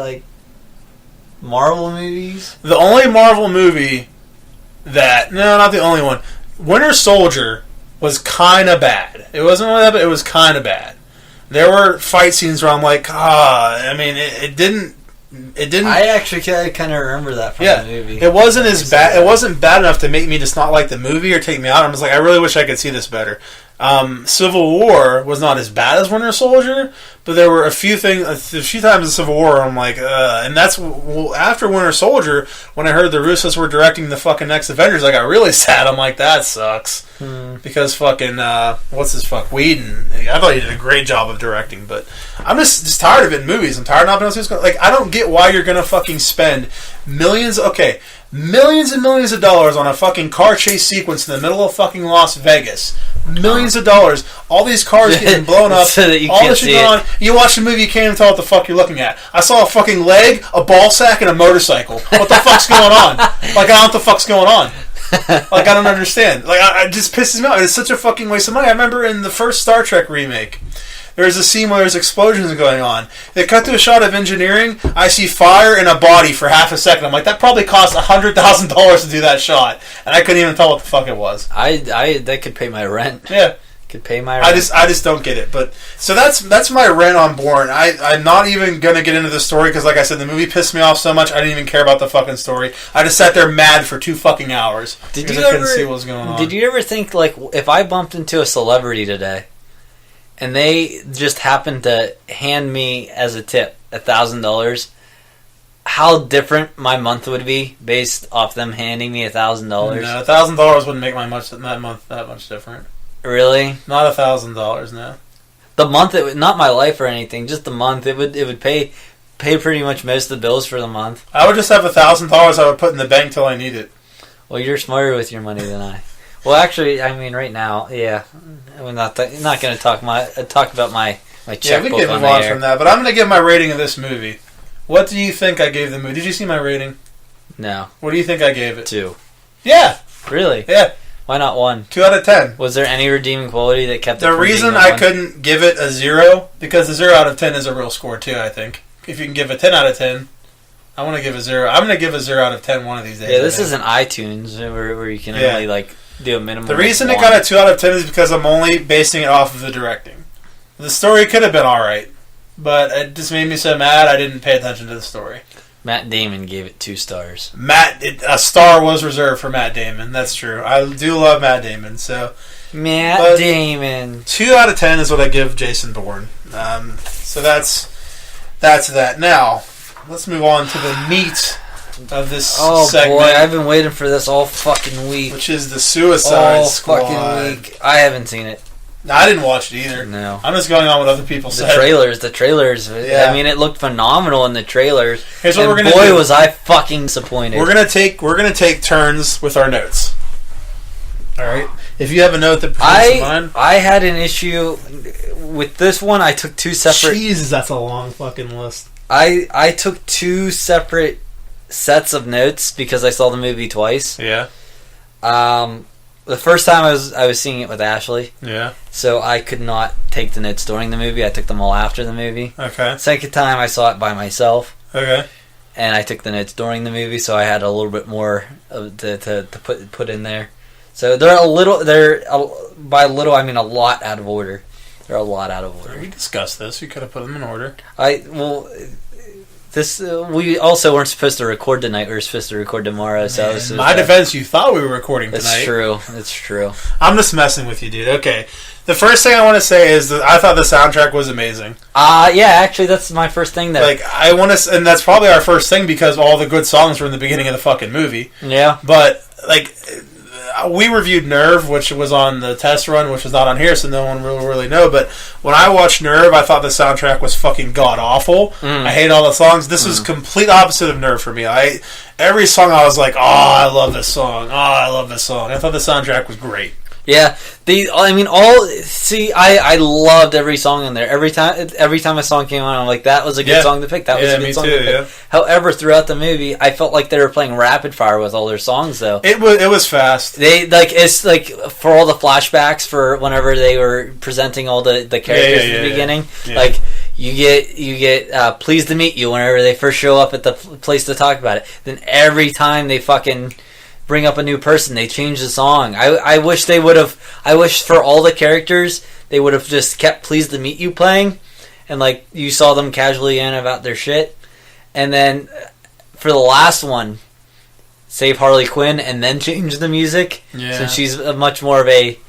Marvel movies? The only Marvel movie not the only one. Winter Soldier was kind of bad. It wasn't really that bad, but it was kind of bad. There were fight scenes where I'm like, it didn't. I actually kind of remember that from the movie. It wasn't as bad. It wasn't bad enough to make me just not like the movie or take me out. I'm just like, I really wish I could see this better. Civil War was not as bad as Winter Soldier, but there were a few times in Civil War I'm like, and that's after Winter Soldier, when I heard the Russos were directing the fucking next Avengers, I got really sad. I'm like, that sucks. Because fucking, Whedon, I thought he did a great job of directing, but I'm just tired of it in movies. I'm tired of not being able to see what's going on. Like, I don't get why you're gonna fucking spend millions and millions of dollars on a fucking car chase sequence in the middle of fucking Las Vegas. Millions of dollars. All these cars getting blown up. So that you all can't this shit see going it. on. You watch the movie, you can't even tell what the fuck you're looking at. I saw a fucking leg, a ball sack, and a motorcycle. What the fuck's going on? Like, I don't know what the fuck's going on. Like, I don't understand. Like, it just pisses me off. It's such a fucking waste of money. I remember in the first Star Trek remake, there's a scene where there's explosions going on. They cut to a shot of engineering. I see fire in a body for half a second. I'm like, that probably cost $100,000 to do that shot, and I couldn't even tell what the fuck it was. That could pay my rent. Yeah, could pay my rent. I just don't get it. But so that's my rant on Bourne. I'm not even gonna get into the story because, like I said, the movie pissed me off so much I didn't even care about the fucking story. I just sat there mad for 2 fucking hours because I couldn't see what was going on. Did you ever think, like, if I bumped into a celebrity today, and they just happened to hand me as a tip $1,000, how different my month would be based off them handing me $1,000? No, $1,000 wouldn't make my month that much different. Really? Not $1,000, no. The month, not my life or anything, just the month. It would pay pretty much most of the bills for the month. I would just have $1,000 I would put in the bank till I need it. Well, you're smarter with your money than I. Well, actually, I mean, right now, yeah, I'm not going to talk about my checkbook. Yeah, we can move on from that, but I'm going to give my rating of this movie. What do you think I gave the movie? Did you see my rating? No. What do you think I gave it? 2. Yeah. Really? Yeah. Why not 1? 2 out of 10. Was there any redeeming quality that kept it The from reason being a I 1? couldn't give it a 0, because the 0 out of 10 is a real score too, I think. If you can give a 10 out of 10, I want to give a 0. I'm going to give a 0 out of 10 one of these days. Yeah, this isn't iTunes where you can only, like, do a minimum. The reason it got a 2 out of 10 is because I'm only basing it off of the directing. The story could have been alright, but it just made me so mad I didn't pay attention to the story. Matt Damon gave it 2 stars. A star was reserved for Matt Damon, that's true. I do love Matt Damon, so... Matt Damon. 2 out of 10 is what I give Jason Bourne. So that's that. Now, let's move on to the meat of this segment. Oh boy, I've been waiting for this all fucking week. Which is the Suicide Squad. All fucking week. I haven't seen it. No, I didn't watch it either. No. I'm just going on what other people said. The trailers. Yeah. I mean, it looked phenomenal in the trailers. Here's what we're gonna do. do. Was I fucking disappointed. We're gonna take turns with our notes. All right. If you have a note that pertains to mine, I had an issue with this one. I took 2 separate. Jesus, that's a long fucking list. I took 2 separate sets of notes because I saw the movie twice. Yeah. The first time I was seeing it with Ashley. Yeah. So I could not take the notes during the movie. I took them all after the movie. Okay. Second time I saw it by myself. Okay. And I took the notes during the movie, so I had a little bit more to put in there. So by little I mean a lot out of order. They're a lot out of order. We discussed this. You could have put them in order. We also weren't supposed to record tonight. We were supposed to record tomorrow. So in my defense, you thought we were recording tonight. It's true. I'm just messing with you, dude. Okay. The first thing I want to say is that I thought the soundtrack was amazing. Yeah, actually, that's my first thing. And that's probably our first thing because all the good songs were in the beginning of the fucking movie. Yeah. But we reviewed Nerve, which was on the test run, which was not on here, so no one will really know. But when I watched Nerve, I thought the soundtrack was fucking god awful. I hate all the songs. This was complete opposite of Nerve for me. Every song I was like, oh, I love this song. Oh, I love this song. I thought the soundtrack was great. Yeah, I loved every song in there. Every time a song came on, I'm like, that was a good song to pick. That was a good song to pick. Yeah. However, throughout the movie, I felt like they were playing rapid fire with all their songs. Though it was fast. It's like for all the flashbacks for whenever they were presenting all the characters in the beginning. Yeah. Like you get pleased to meet you whenever they first show up at the place to talk about it. Then every time they fucking bring up a new person, they change the song. I wish for all the characters they would have just kept Pleased to Meet You playing, and like you saw them casually in about their shit, and then for the last one save Harley Quinn and then change the music since she's much more of a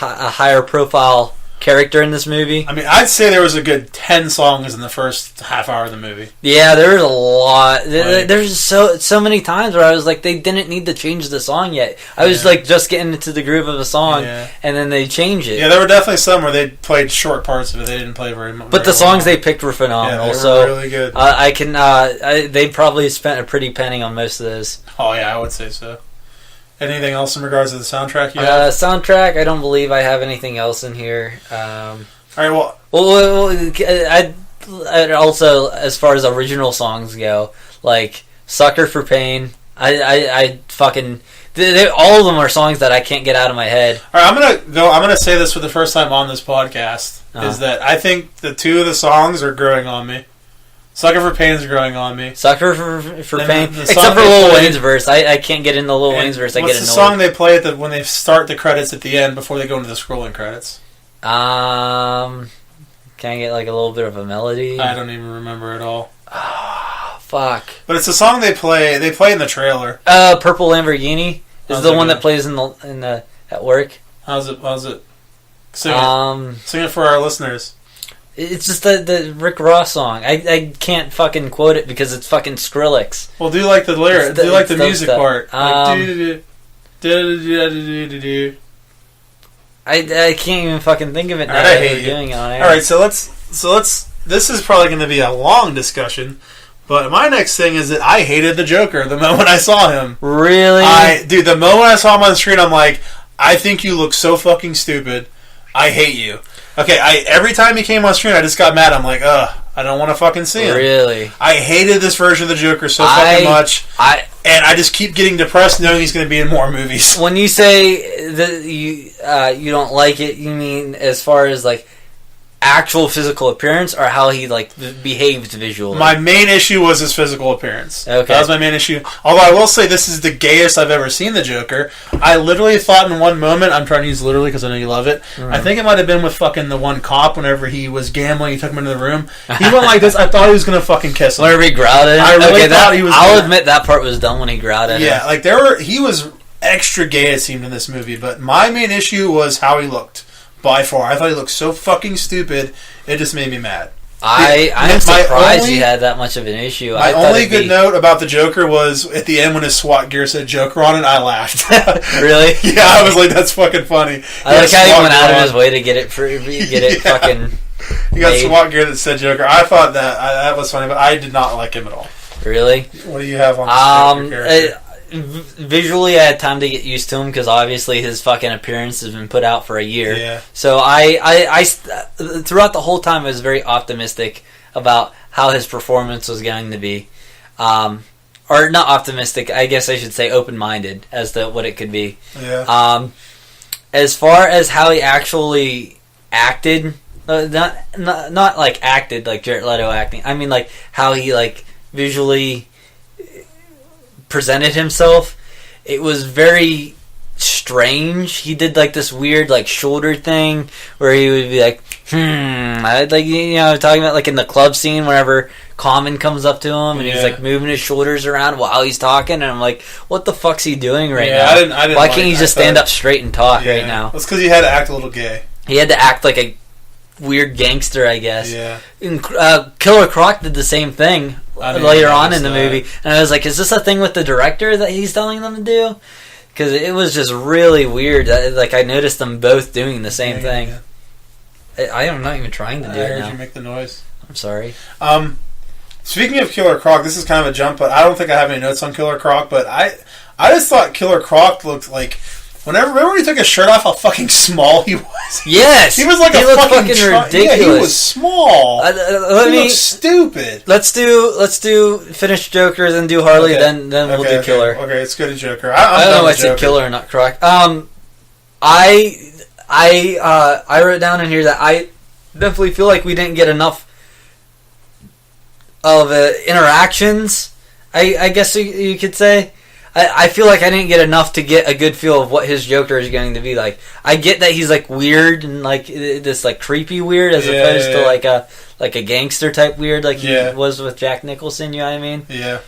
a higher profile character in this movie. I mean, I'd say there was a good 10 songs in the first half hour of the movie. Yeah, there was a lot. There's so many times where I was like, they didn't need to change the song yet. I was like just getting into the groove of a song, and then they changed it. Yeah, there were definitely some where they played short parts of it. They didn't play very much. But the songs they picked were phenomenal. Yeah, they were really good. They probably spent a pretty penny on most of those. Oh yeah, I would say so. Anything else in regards to the soundtrack? Soundtrack, I don't believe I have anything else in here. All right, well, I'd also, as far as original songs go, like "Sucker for Pain," I fucking all of them are songs that I can't get out of my head. All right, I'm gonna say this for the first time on this podcast is that I think the two of the songs are growing on me. Sucker for Pain's growing on me. Sucker for Pain. Except for Lil Wayne's verse. I can't get into Lil Wayne's verse. I get annoyed. What's the song they play when they start the credits at the end before they go into the scrolling credits? Can I get like a little bit of a melody? I don't even remember at all. Oh, fuck. But it's a song they play. They play in the trailer. Purple Lamborghini is the one that plays in the at work. How's it? Sing it for our listeners. It's just the Rick Ross song. I can't fucking quote it because it's fucking Skrillex. Well, do like the lyric. Do like the music stuff. part. I can't even fucking think of it now. I hate you. Doing it on air. All right, so let's. This is probably going to be a long discussion, but my next thing is that I hated the Joker the moment I saw him. Really? The moment I saw him on the screen, I'm like, I think you look so fucking stupid. I hate you. Okay, every time he came on screen, I just got mad. I'm like, ugh, I don't want to fucking see him. Really? I hated this version of the Joker so fucking much. And I just keep getting depressed knowing he's going to be in more movies. When you say that you don't like it, you mean as far as like actual physical appearance or how he like behaved visually? My main issue was his physical appearance. Okay. That was my main issue. Although I will say this is the gayest I've ever seen the Joker. I literally thought in one moment, I'm trying to use literally because I know you love it, I think it might have been with fucking the one cop whenever he was gambling, he took him into the room. He went like this, I thought he was going to fucking kiss him. Whenever he growled at him? I really thought he was I'll admit that part was dumb when he growled at him. Yeah, like he was extra gay it seemed in this movie, but my main issue was how he looked. By far. I thought he looked so fucking stupid, it just made me mad. I'm surprised he had that much of an issue. My only good note about the Joker was at the end when his SWAT gear said Joker on it, I laughed. Really? Yeah, I was like, that's fucking funny. I like how he went out of his way to get it fucking He got SWAT gear that said Joker. I thought that was funny, but I did not like him at all. Really? What do you have on this character? Visually, I had time to get used to him because obviously his fucking appearance has been put out for a year. Yeah. So I throughout the whole time I was very optimistic about how his performance was going to be, or not optimistic. I guess I should say open-minded as to what it could be. Yeah. As far as how he actually acted, not like acted like Jared Leto acting. I mean like how he like visually presented himself, it was very strange. He did like this weird like shoulder thing where he would be like, I'd like, talking about like in the club scene whenever Common comes up to him and he's like moving his shoulders around while he's talking, and I'm like, what the fuck's he doing right now? I didn't Why can't he just stand up straight and talk right now? That's because he had to act a little gay. He had to act like a weird gangster, I guess. Yeah. And, Killer Croc did the same thing later on in the movie, and I was like, is this a thing with the director that he's telling them to do? Because it was just really weird. Like I noticed them both doing the same thing. Yeah. I am not even trying to do it now. I heard you make the noise. I'm sorry. Speaking of Killer Croc, this is kind of a jump, but I don't think I have any notes on Killer Croc. But I just thought Killer Croc looked like. Remember when he took his shirt off, how fucking small he was? Yes! He was like he looked fucking ridiculous. Yeah, he was small. He looked stupid. Let's do finish Joker, then do Harley, then we'll do Killer. Okay, let's go to Joker. I don't know. I said Killer, not Croc. I wrote down in here that I definitely feel like we didn't get enough of interactions. I guess you could say. I feel like I didn't get enough to get a good feel of what his Joker is going to be like. I get that he's like weird and like this like creepy weird as opposed to like a gangster type weird like he was with Jack Nicholson. You know what I mean? Yeah.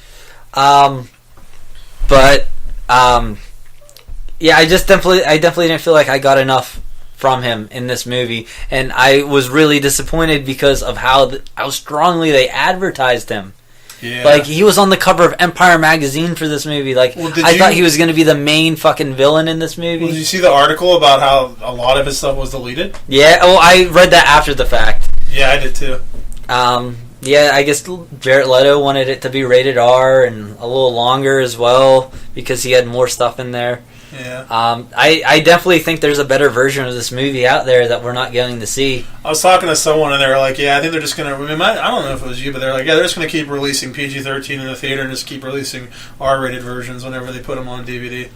Yeah. I definitely didn't feel like I got enough from him in this movie, and I was really disappointed because of how strongly they advertised him. Yeah. Like, he was on the cover of Empire magazine for this movie. Like, I thought he was going to be the main fucking villain in this movie. Well, did you see the article about how a lot of his stuff was deleted? Yeah, I read that after the fact. Yeah, I did too. Yeah, I guess Jared Leto wanted it to be rated R and a little longer as well because he had more stuff in there. Yeah. I definitely think there's a better version of this movie out there that we're not going to see. I was talking to someone and they were like, yeah, I think they're just going to... I don't know if it was you, but they're like, yeah, they're just going to keep releasing PG-13 in the theater and just keep releasing R-rated versions whenever they put them on DVD.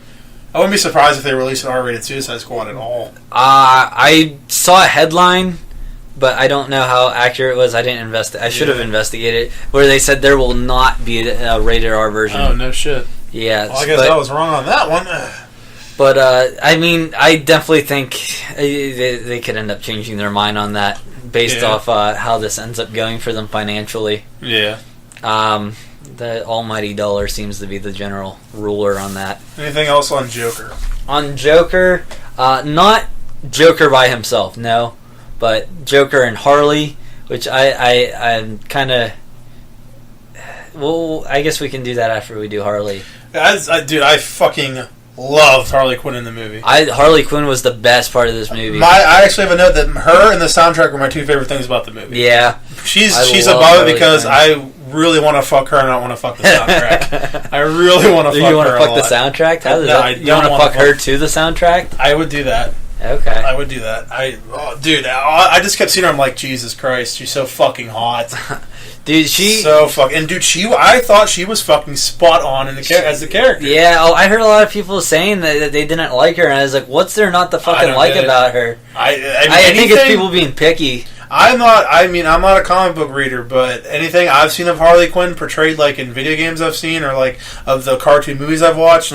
I wouldn't be surprised if they released an R-rated Suicide Squad at all. I saw a headline, but I don't know how accurate it was. I didn't investigate. I should have investigated, where they said there will not be a rated R version. Oh, no shit. Yeah. Well, I guess I was wrong on that one. But, I mean, I definitely think they could end up changing their mind on that based off how this ends up going for them financially. Yeah. The almighty dollar seems to be the general ruler on that. Anything else on Joker? On Joker, not Joker by himself, no. But Joker and Harley, which I'm kind of... Well, I guess we can do that after we do Harley. Dude, I fucking... loved Harley Quinn in the movie. Harley Quinn was the best part of this movie. I actually have a note that her and the soundtrack were my two favorite things about the movie. Yeah. She's above it because I really want to fuck her and I don't want to fuck the soundtrack. I really want to fuck her. You want to fuck the soundtrack? You want to fuck her to the soundtrack? I would do that. Okay. I would do that. Dude, I just kept seeing her. I'm like, Jesus Christ, she's so fucking hot. Dude, I thought she was fucking spot on as the character. Yeah, I heard a lot of people saying that they didn't like her, and I was like, what's there not to fucking like about her? I think it's people being picky. I'm not a comic book reader, but anything I've seen of Harley Quinn portrayed, like in video games I've seen, or like of the cartoon movies I've watched,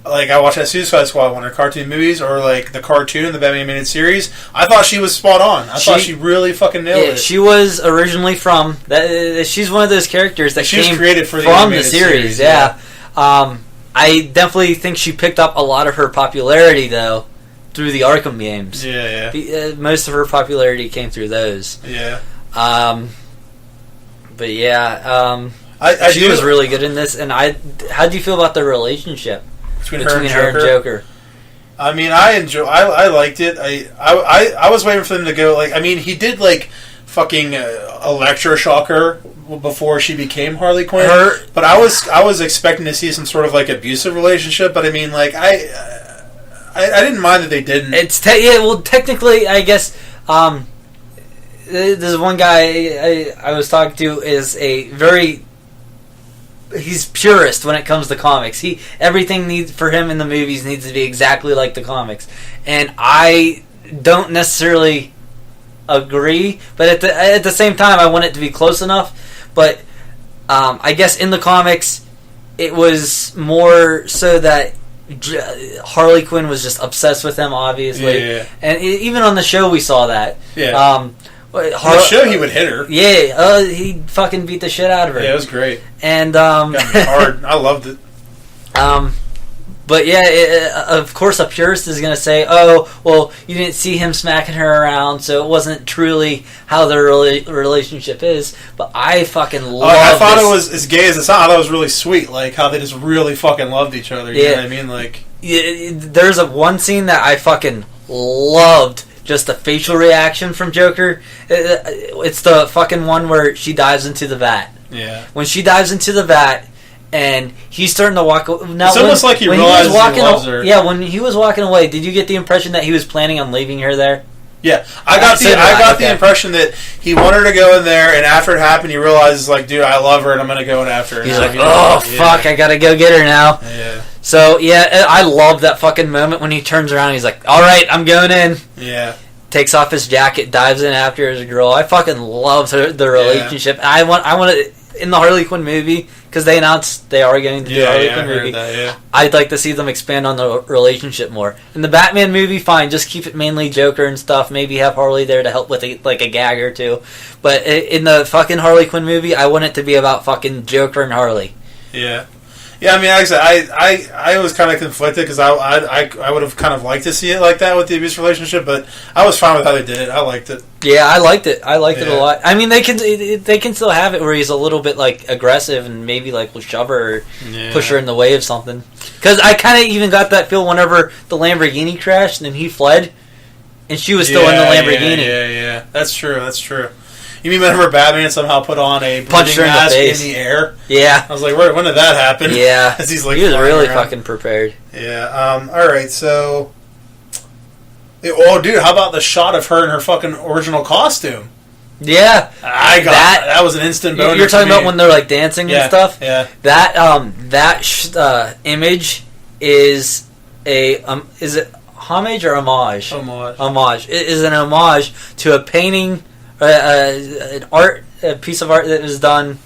like I watched that Suicide Squad one, or cartoon movies, or like the cartoon, the Batman animated series, I thought she was spot on. I thought she really fucking nailed it. She was originally from that. She's one of those characters that came created for from the series. Yeah. I definitely think she picked up a lot of her popularity though through the Arkham games. Yeah. Most of her popularity came through those. Yeah. But yeah, she was really good in this. And how do you feel about the relationship between her and Joker? I mean, I liked it. I was waiting for them to go, like, I mean, he did, like, fucking electroshock her before she became Harley Quinn. But I was expecting to see some sort of, like, abusive relationship, but I mean, like, I didn't mind that they didn't. Technically, I guess, there's one guy I was talking to is he's purist when it comes to comics. Everything for him in the movies needs to be exactly like the comics, and I don't necessarily agree. But at the same time, I want it to be close enough. But I guess in the comics, it was more so that Harley Quinn was just obsessed with him, obviously, and even on the show we saw that. On the show, he would hit her. Yeah, he fucking beat the shit out of her. Yeah, it was great. And got me hard. I loved it. But yeah, of course, a purist is going to say, "Oh, well, you didn't see him smacking her around, so it wasn't truly how their relationship is." But I fucking love. I thought it was as gay as it sounded. I thought it was really sweet, like how they just really fucking loved each other. You know what I mean? Like, there's one scene that I fucking loved. Just the facial reaction from Joker. It's the fucking one where she dives into the vat. Yeah. When she dives into the vat, and he's starting to walk. Now, it's almost like he realizes he loves her. Yeah, when he was walking away, did you get the impression that he was planning on leaving her there? Yeah, I got the impression that he wanted her to go in there, and after it happened, he realizes, like, dude, I love her, and I'm going to go in after her. He's like, fuck, I got to go get her now. Yeah. So, yeah, I love that fucking moment when he turns around and he's like, all right, I'm going in. Yeah. Takes off his jacket, dives in after his girl. I fucking love the relationship. Yeah. I want it in the Harley Quinn movie, because they announced they are going to do a Harley Quinn movie. I'd like to see them expand on the relationship more. In the Batman movie, fine, just keep it mainly Joker and stuff. Maybe have Harley there to help with a gag or two. But in the fucking Harley Quinn movie, I want it to be about fucking Joker and Harley. Yeah. Yeah, I mean, like I said, I was kind of conflicted because I would have kind of liked to see it like that with the abuse relationship, but I was fine with how they did it. I liked it. Yeah, I liked it. I liked it a lot. I mean, they can still have it where he's a little bit like aggressive and maybe like will shove her or push her in the way of something. Because I kind of even got that feel whenever the Lamborghini crashed and he fled, and she was still in the Lamborghini. Yeah. That's true. You mean whenever Batman somehow put on a punch her in the face in the air? Yeah. I was like, when did that happen? Yeah. As he's like, he was really around. fucking prepared. Yeah. All right. So, oh, dude, how about the shot of her in her fucking original costume? Yeah. I got that. That was an instant bonus. You're talking about when they're like dancing and stuff. Yeah. That image is is it homage or homage? Homage. It is an homage to a painting. A piece of art that was done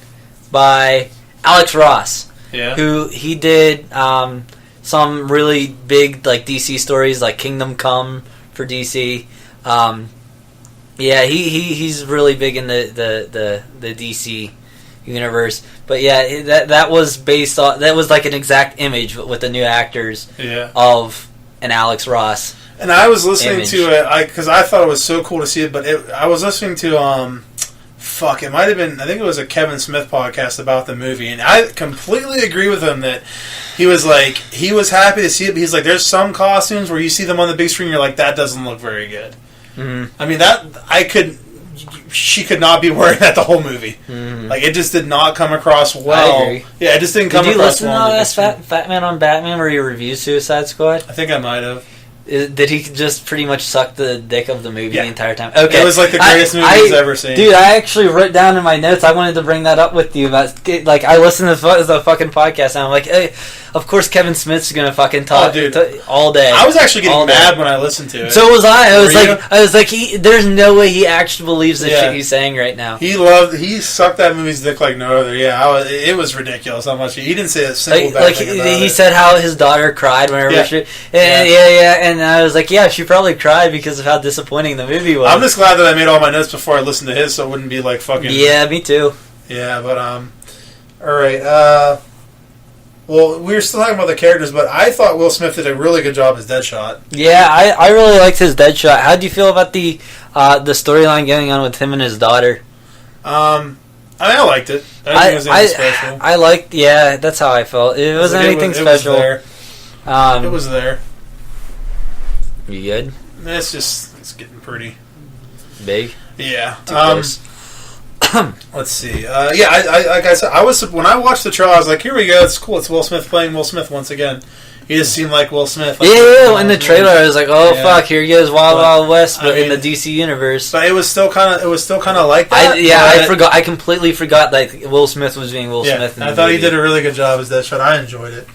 by Alex Ross, who he did some really big like DC stories like Kingdom Come for DC. He's really big in the DC universe. But yeah, that was based on that was like an exact image with the new actors of an Alex Ross. And I was listening to it because I thought it was so cool to see it. But I was listening to it might have been, I think it was a Kevin Smith podcast about the movie, and I completely agree with him that he was happy to see it. But he's like, there's some costumes where you see them on the big screen, you're like, that doesn't look very good. Mm-hmm. I mean she could not be wearing that the whole movie. Mm-hmm. Like, it just did not come across well. I agree. Yeah, it just didn't come across well. Did you listen to Fat Man on Batman where he reviews Suicide Squad? I think I might have. Did he just pretty much suck the dick of the movie the entire time? Okay, it was like the greatest movie he's ever seen. Dude, I actually wrote down in my notes. I wanted to bring that up with you about like I listened to the fucking podcast and I'm like, hey, of course Kevin Smith's gonna fucking talk all day. I was actually getting mad when I listened to it. So was I. I was like, there's no way he actually believes the shit he's saying right now. He sucked that movie's dick like no other. Yeah, it was ridiculous how much he didn't say a single bad thing about it. He said how his daughter cried whenever and I was like, yeah, she probably cried because of how disappointing the movie was. I'm just glad that I made all my notes before I listened to his, so it wouldn't be like fucking. Yeah, me too. Yeah, but all right. Well, we were still talking about the characters, but I thought Will Smith did a really good job as Deadshot. Yeah, I really liked his Deadshot. How do you feel about the storyline going on with him and his daughter? I liked it. I didn't think it was anything special. I liked. Yeah, that's how I felt. It wasn't anything special. It was there. It was there. You good? It's getting pretty big. Yeah. Too close. Let's see. I like I said, when I watched the trailer, I was like, here we go. It's cool. It's Will Smith playing Will Smith once again. He just seemed like Will Smith. Like, in the trailer, I was like, fuck, here he goes, Wild West, but in the DC universe. But it was still kind of like that. I forgot. I completely forgot that Will Smith was being Will Smith. I thought he did a really good job as Deadshot. I enjoyed it.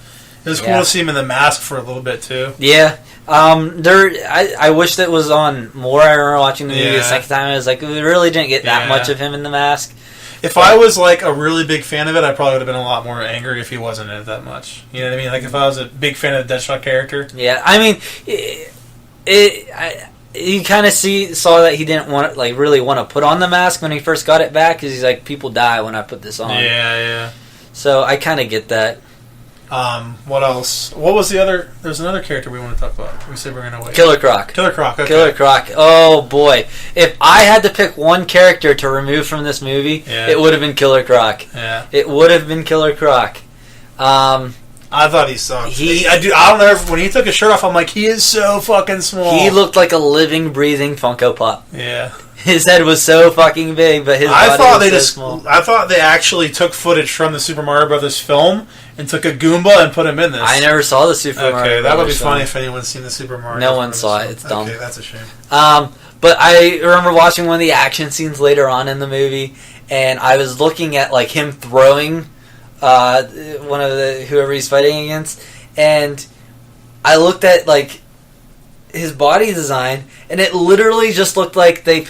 It was cool to see him in the mask for a little bit too. Yeah. I wish that was on more. I remember watching the movie the second time. I was like, we really didn't get that much of him in the mask. If I was like a really big fan of it, I probably would have been a lot more angry if he wasn't in it that much. You know what I mean? Like if I was a big fan of the Deadshot character. Yeah, I mean, you kind of saw that he didn't really want to put on the mask when he first got it back because he's like, people die when I put this on. Yeah. So I kind of get that. What else? What was the other? There's another character we want to talk about. We said we're going to wait. Killer Croc. Okay. Killer Croc. Oh boy! If I had to pick one character to remove from this movie, it would have been Killer Croc. Yeah. It would have been Killer Croc. I thought he sucked. I'll never. When he took his shirt off, I'm like, he is so fucking small. He looked like a living, breathing Funko Pop. Yeah. His head was so fucking big, but his body was so small. I thought they actually took footage from the Super Mario Brothers film and took a Goomba and put him in this. I never saw the Super Mario Brothers. Okay, that would be funny if anyone's seen the Super Mario. No one saw it. It's dumb. Okay, that's a shame. But I remember watching one of the action scenes later on in the movie, and I was looking at like him throwing one of whoever he's fighting against, and I looked at like his body design, and it literally just looked like they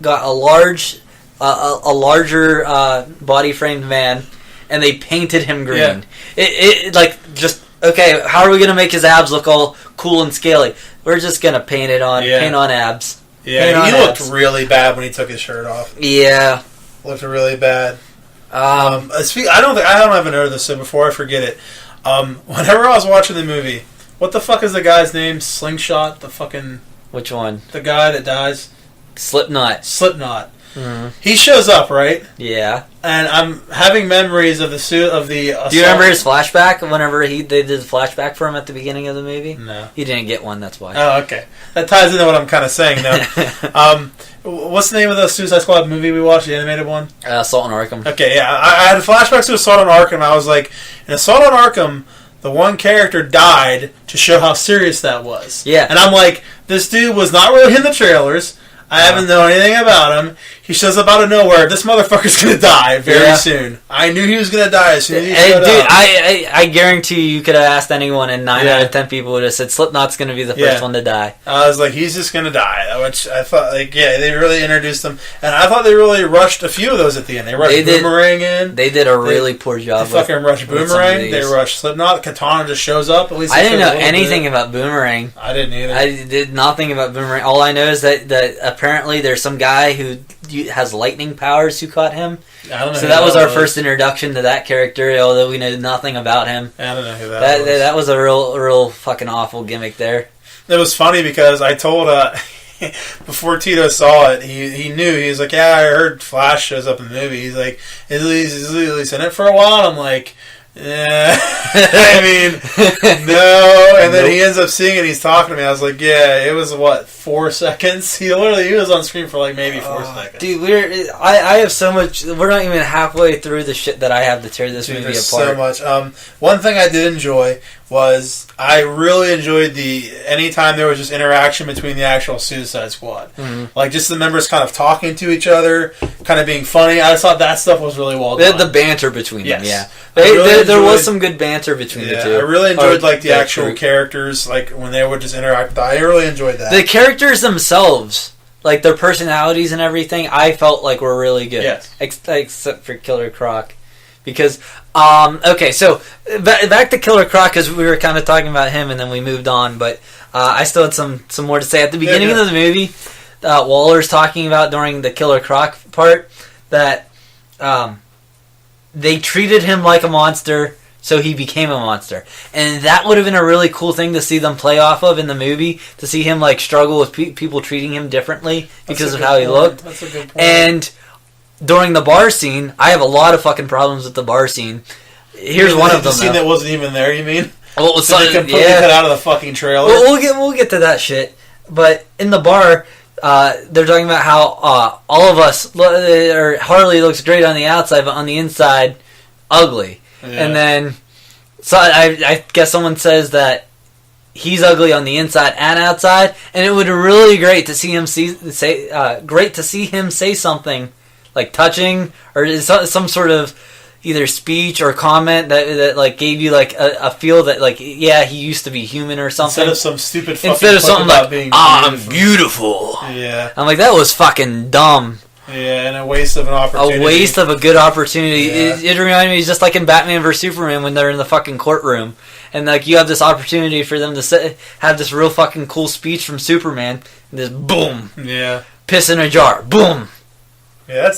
got a larger body framed man, and they painted him green. Yeah. It like just okay. How are we gonna make his abs look all cool and scaly? We're just gonna paint on abs. Yeah, he looked really bad when he took his shirt off. Yeah, Looked really bad. I don't have a note of this, so before I forget it, whenever I was watching the movie, what the fuck is the guy's name? Slingshot, the fucking... Which one? The guy that dies? Slipknot. Mm-hmm. He shows up, right? Yeah. And I'm having memories of the suit of the assault. Do you remember his flashback? Whenever they did the flashback for him at the beginning of the movie? No. He didn't get one, that's why. Oh, okay. That ties into what I'm kind of saying, though. What's the name of the Suicide Squad movie we watched, the animated one? Assault on Arkham. Okay, yeah. I had flashbacks to Assault on Arkham, and I was like, in Assault on Arkham, the one character died to show how serious that was. Yeah. And I'm like, this dude was not really in the trailers. I haven't known anything about him. He shows up out of nowhere. This motherfucker's going to die very soon. I knew he was going to die as soon as he showed up. I guarantee you could have asked anyone, and 9 out of 10 people would have said Slipknot's going to be the first one to die. I was like, he's just going to die. Which I thought, they really introduced him. And I thought they really rushed a few of those at the end. They rushed Boomerang in. They did a really poor job. They fucking rushed Boomerang. They rushed Slipknot. Katana just shows up. At least I didn't know anything about Boomerang. I didn't either. I did nothing about Boomerang. All I know is that apparently there's some guy who has lightning powers who caught him. I don't know. So that was our first introduction to that character, although we know nothing about him. I don't know who that was. That was a real fucking awful gimmick there. It was funny because I told before Tito saw it, he knew. He was like, "Yeah, I heard Flash shows up in the movie." He's like, "Is he in it for a while?" And I'm like, yeah. I mean, no. And then he ends up seeing it. He's talking to me. I was like, yeah, it was 4 seconds. He was on screen for like maybe 4 seconds. Dude, I have so much. We're not even halfway through the shit that I have to tear this movie apart. So much. One thing I did enjoy was I really enjoyed anytime there was just interaction between the actual Suicide Squad. Mm-hmm. Like just the members kind of talking to each other, kind of being funny. I just thought that stuff was really well done. The banter between them, yeah. There was some good banter between the two. I really enjoyed the actual characters, like when they would just interact. I really enjoyed that. The characters themselves, like their personalities and everything, I felt like were really good. Yes. Except for Killer Croc. Because, okay, so back to Killer Croc, because we were kind of talking about him and then we moved on, but I still had some more to say. At the beginning of the movie, Waller's talking about during the Killer Croc part that they treated him like a monster, so he became a monster. And that would have been a really cool thing to see them play off of in the movie, to see him like struggle with people treating him differently because of how he looked. That's a good point. And during the bar scene, I have a lot of fucking problems with the bar scene. Here's one of them. The scene that wasn't even there, you mean? Well, so they completely cut out of the fucking trailer. We'll get to that shit. But in the bar, they're talking about how all of us, or Harley looks great on the outside, but on the inside, ugly. Yeah. And then, so I guess someone says that he's ugly on the inside and outside, and it would be really great to see him say something like touching or some sort of either speech or comment that like gave you like a feel that like he used to be human or something, instead of some stupid fucking instead of something like being I'm beautiful. Yeah, I'm like, that was fucking dumb. Yeah, and a waste of an opportunity. A waste of a good opportunity. Yeah. It reminded me just like in Batman vs Superman when they're in the fucking courtroom and like you have this opportunity for them to have this real fucking cool speech from Superman and this boom. Yeah, piss in a jar. Boom. Yeah,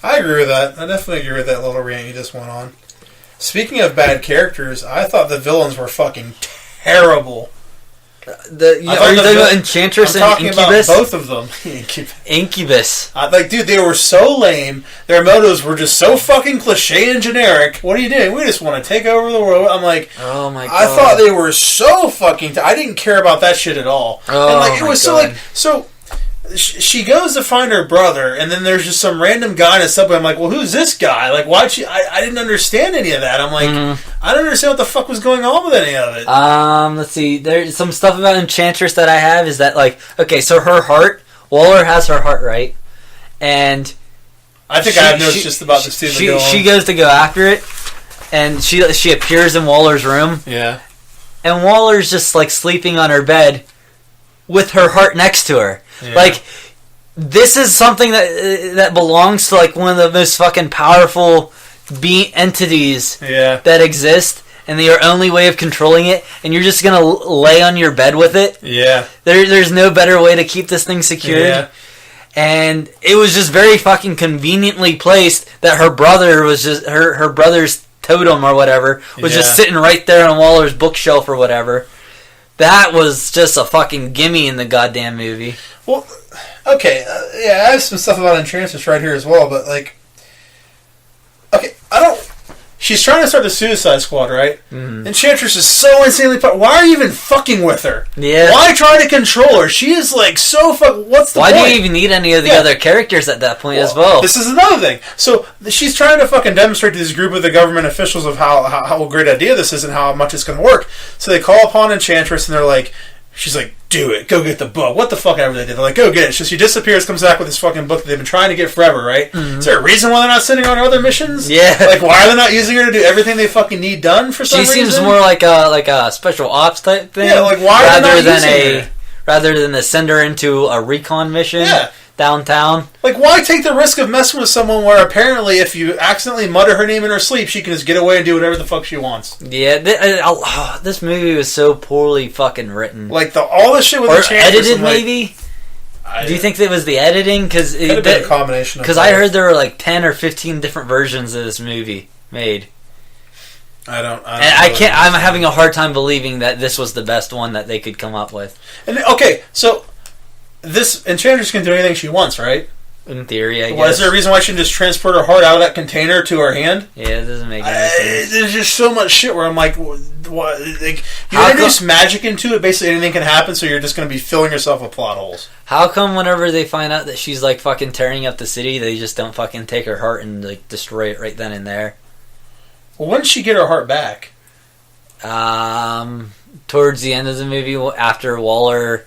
I agree with that. I definitely agree with that little rant you just went on. Speaking of bad characters, I thought the villains were fucking terrible. Are you talking about Enchantress and Incubus? About both of them. Incubus. Dude, they were so lame. Their motives were just so fucking cliche and generic. What are you doing? We just want to take over the world. I'm like, oh my god. I thought they were so fucking. I didn't care about that shit at all. Oh, and it was god. So. She goes to find her brother, and then there's just some random guy in a subway. I'm like, well, who's this guy? Like, why'd she... I didn't understand any of that. I'm like, I don't understand what the fuck was going on with any of it. Let's see. There's some stuff about Enchantress that I have is that, like, okay, so her heart, Waller has her heart, right? And... I think I have notes just about this too. She goes to go after it, and she appears in Waller's room. Yeah. And Waller's just, like, sleeping on her bed with her heart next to her. Yeah. Like, this is something that belongs to like one of the most fucking powerful entities that exist, and your only way of controlling it, and you're just gonna lay on your bed with it. Yeah, there's no better way to keep this thing secured. Yeah. And it was just very fucking conveniently placed that her brother was just her brother's totem or whatever was just sitting right there on Waller's bookshelf or whatever. That was just a fucking gimme in the goddamn movie. Well, okay, yeah, I have some stuff about Enchantress right here as well, but like, okay, she's trying to start the Suicide Squad, right? Mm-hmm. Enchantress is so insanely... Why are you even fucking with her? Yeah. Why try to control her? She is, like, so what's the point? Why do you even need any of the other characters at that point as well? This is another thing. So, she's trying to fucking demonstrate to this group of the government officials of how great idea this is and how much it's going to work. So they call upon Enchantress and they're like... She's like, do it. Go get the book. What the fuck ever they did. They're like, go get it. So she disappears, comes back with this fucking book that they've been trying to get forever, right? Mm-hmm. Is there a reason why they're not sending her on other missions? Yeah. Like, why are they not using her to do everything they fucking need done for some reason? She seems more like a special ops type thing. Yeah, like, why are they not using her? Rather than to send her into a recon mission downtown. Like, why take the risk of messing with someone where apparently if you accidentally mutter her name in her sleep, she can just get away and do whatever the fuck she wants? Yeah, this movie was so poorly fucking written. Like, all this shit with the edited, maybe? Do you think it was the editing? Because it could have been a combination of Because I heard there were like 10 or 15 different versions of this movie made. I'm having a hard time believing that this was the best one that they could come up with. And okay, so this Enchantress can do anything she wants, right? In theory, I guess. Well, is there a reason why she can just transport her heart out of that container to her hand? Yeah, it doesn't make any sense. There's just so much shit where I'm like, what? Like, you introduce magic into it, basically anything can happen, so you're just going to be filling yourself with plot holes. How come whenever they find out that she's like fucking tearing up the city, they just don't fucking take her heart and like destroy it right then and there? Well, when did she get her heart back? Towards the end of the movie, after Waller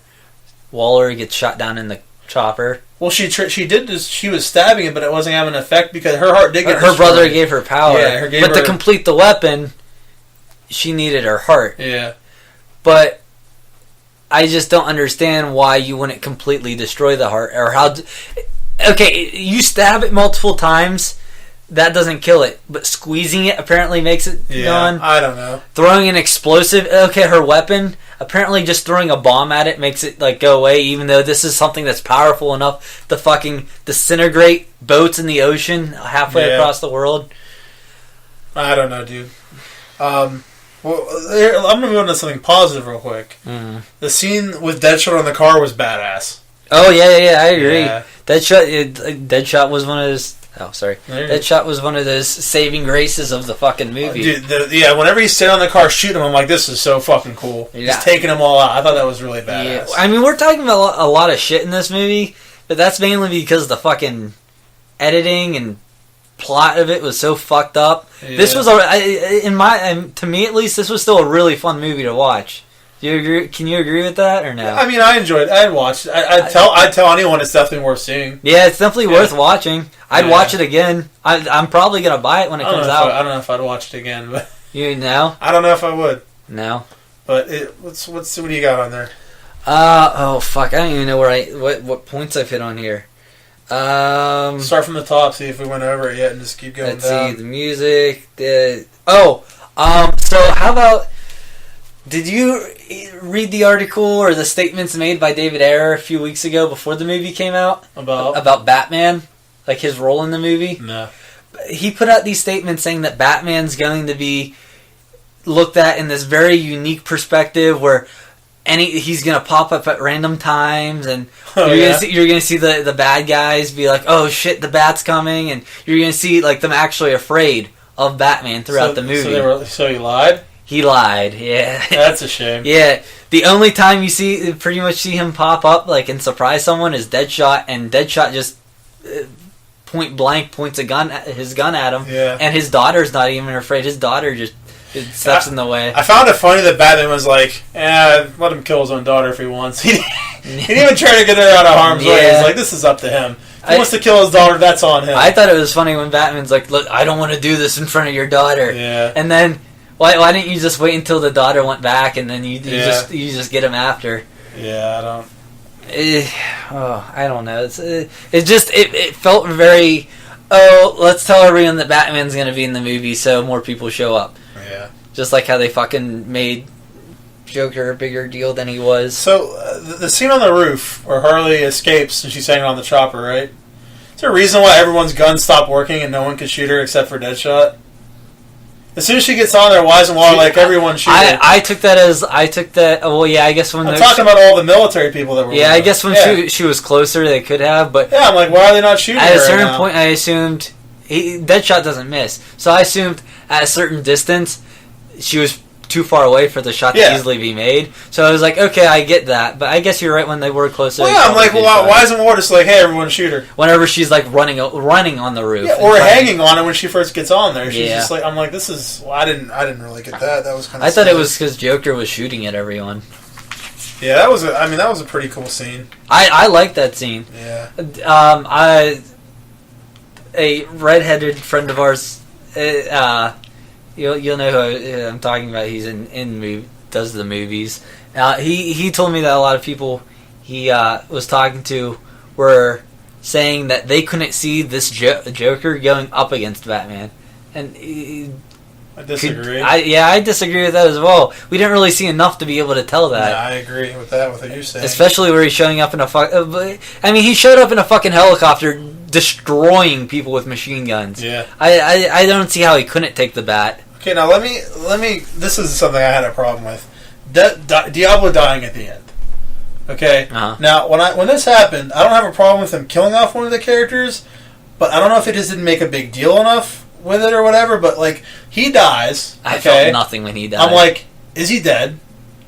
gets shot down in the chopper. Well, she did this. She was stabbing it, but it wasn't having an effect because her heart did get her brother gave her power. Yeah, to complete the weapon, she needed her heart. Yeah. But I just don't understand why you wouldn't completely destroy the heart or how. Okay, you stab it multiple times. That doesn't kill it, but squeezing it apparently makes it gone. I don't know. Throwing an explosive, okay, her weapon, apparently just throwing a bomb at it makes it like go away, even though this is something that's powerful enough to fucking disintegrate boats in the ocean halfway across the world. I don't know, dude. Well, I'm going to move on to something positive real quick. Mm-hmm. The scene with Deadshot in the car was badass. Oh, yeah, I agree. Yeah. Deadshot was one of those... Oh, sorry. Deadshot was one of those saving graces of the fucking movie. Dude, whenever he's sitting on the car shooting him, I'm like, this is so fucking cool. Yeah. He's taking them all out. I thought that was really badass. Yeah. I mean, we're talking about a lot of shit in this movie, but that's mainly because the fucking editing and plot of it was so fucked up. Yeah. This was, to me at least, this was still a really fun movie to watch. Do you agree? Can you agree with that or no? I mean, I enjoyed it. I'd watch it. I'd tell anyone it's definitely worth seeing. Yeah, it's definitely worth watching. I'd watch it again. I'm probably going to buy it when it comes out. I don't know if I'd watch it again. But you know? I don't know if I would. No. But what do you got on there? Oh, fuck. I don't even know what points I've hit on here. Start from the top, see if we went over it yet, and just keep going let's down. See, the music. So how about... Did you read the article or the statements made by David Ayer a few weeks ago before the movie came out? About Batman? Like his role in the movie? No. He put out these statements saying that Batman's going to be looked at in this very unique perspective where he's going to pop up at random times and you're going to see the bad guys be like, oh shit, the Bat's coming, and you're going to see like them actually afraid of Batman throughout the movie. So he lied? He lied, yeah. That's a shame. Yeah, the only time you pretty much see him pop up like and surprise someone is Deadshot, and Deadshot just point blank points his gun at him, and his daughter's not even afraid. His daughter just steps in the way. I found it funny that Batman was like, let him kill his own daughter if he wants. He didn't even try to get her out of harm's way. He's like, this is up to him. If he wants to kill his daughter, that's on him. I thought it was funny when Batman's like, look, I don't want to do this in front of your daughter. Yeah. And then... Why didn't you just wait until the daughter went back and then you just get him after? Yeah, I don't. I don't know. It felt very. Oh, let's tell everyone that Batman's going to be in the movie, so more people show up. Yeah. Just like how they fucking made Joker a bigger deal than he was. So, the scene on the roof where Harley escapes and she's hanging on the chopper, right? Is there a reason why everyone's guns stopped working and no one could shoot her except for Deadshot? As soon as she gets on there, why isn't everyone shoot her? I took that. Well, yeah, I guess when I'm talking about all the military people that were. Yeah, I guess when she was closer, they could have. But yeah, I'm like, why are they not shooting her? At a certain point, I assumed Deadshot doesn't miss, so I assumed at a certain distance she was too far away for the shot to easily be made. So I was like, okay, I get that, but I guess you're right. When they were closer, well, yeah, I'm like, well, why isn't War just like, hey, everyone shoot her? Whenever she's like running on the roof, or hanging on it when she first gets on there, she's just like, I'm like, this is. Well, I didn't really get that. That was kind of. I thought it was because Joker was shooting at everyone. Yeah, that was. That was a pretty cool scene. I liked that scene. Yeah. A redheaded friend of ours. You'll know who I'm talking about. He's does the movies. He told me that a lot of people he was talking to were saying that they couldn't see this Joker going up against Batman, and I disagree. I disagree with that as well. We didn't really see enough to be able to tell that. Yeah, I agree with that. With what you're saying, especially where he's showing up in he showed up in a fucking helicopter, destroying people with machine guns. Yeah. I don't see how he couldn't take the bat. Okay, now let me. This is something I had a problem with. Diablo dying at the end. Okay. Uh-huh. Now when this happened, I don't have a problem with him killing off one of the characters, but I don't know if it just didn't make a big deal enough with it or whatever. But like he dies. I felt nothing when he died. I'm like, is he dead?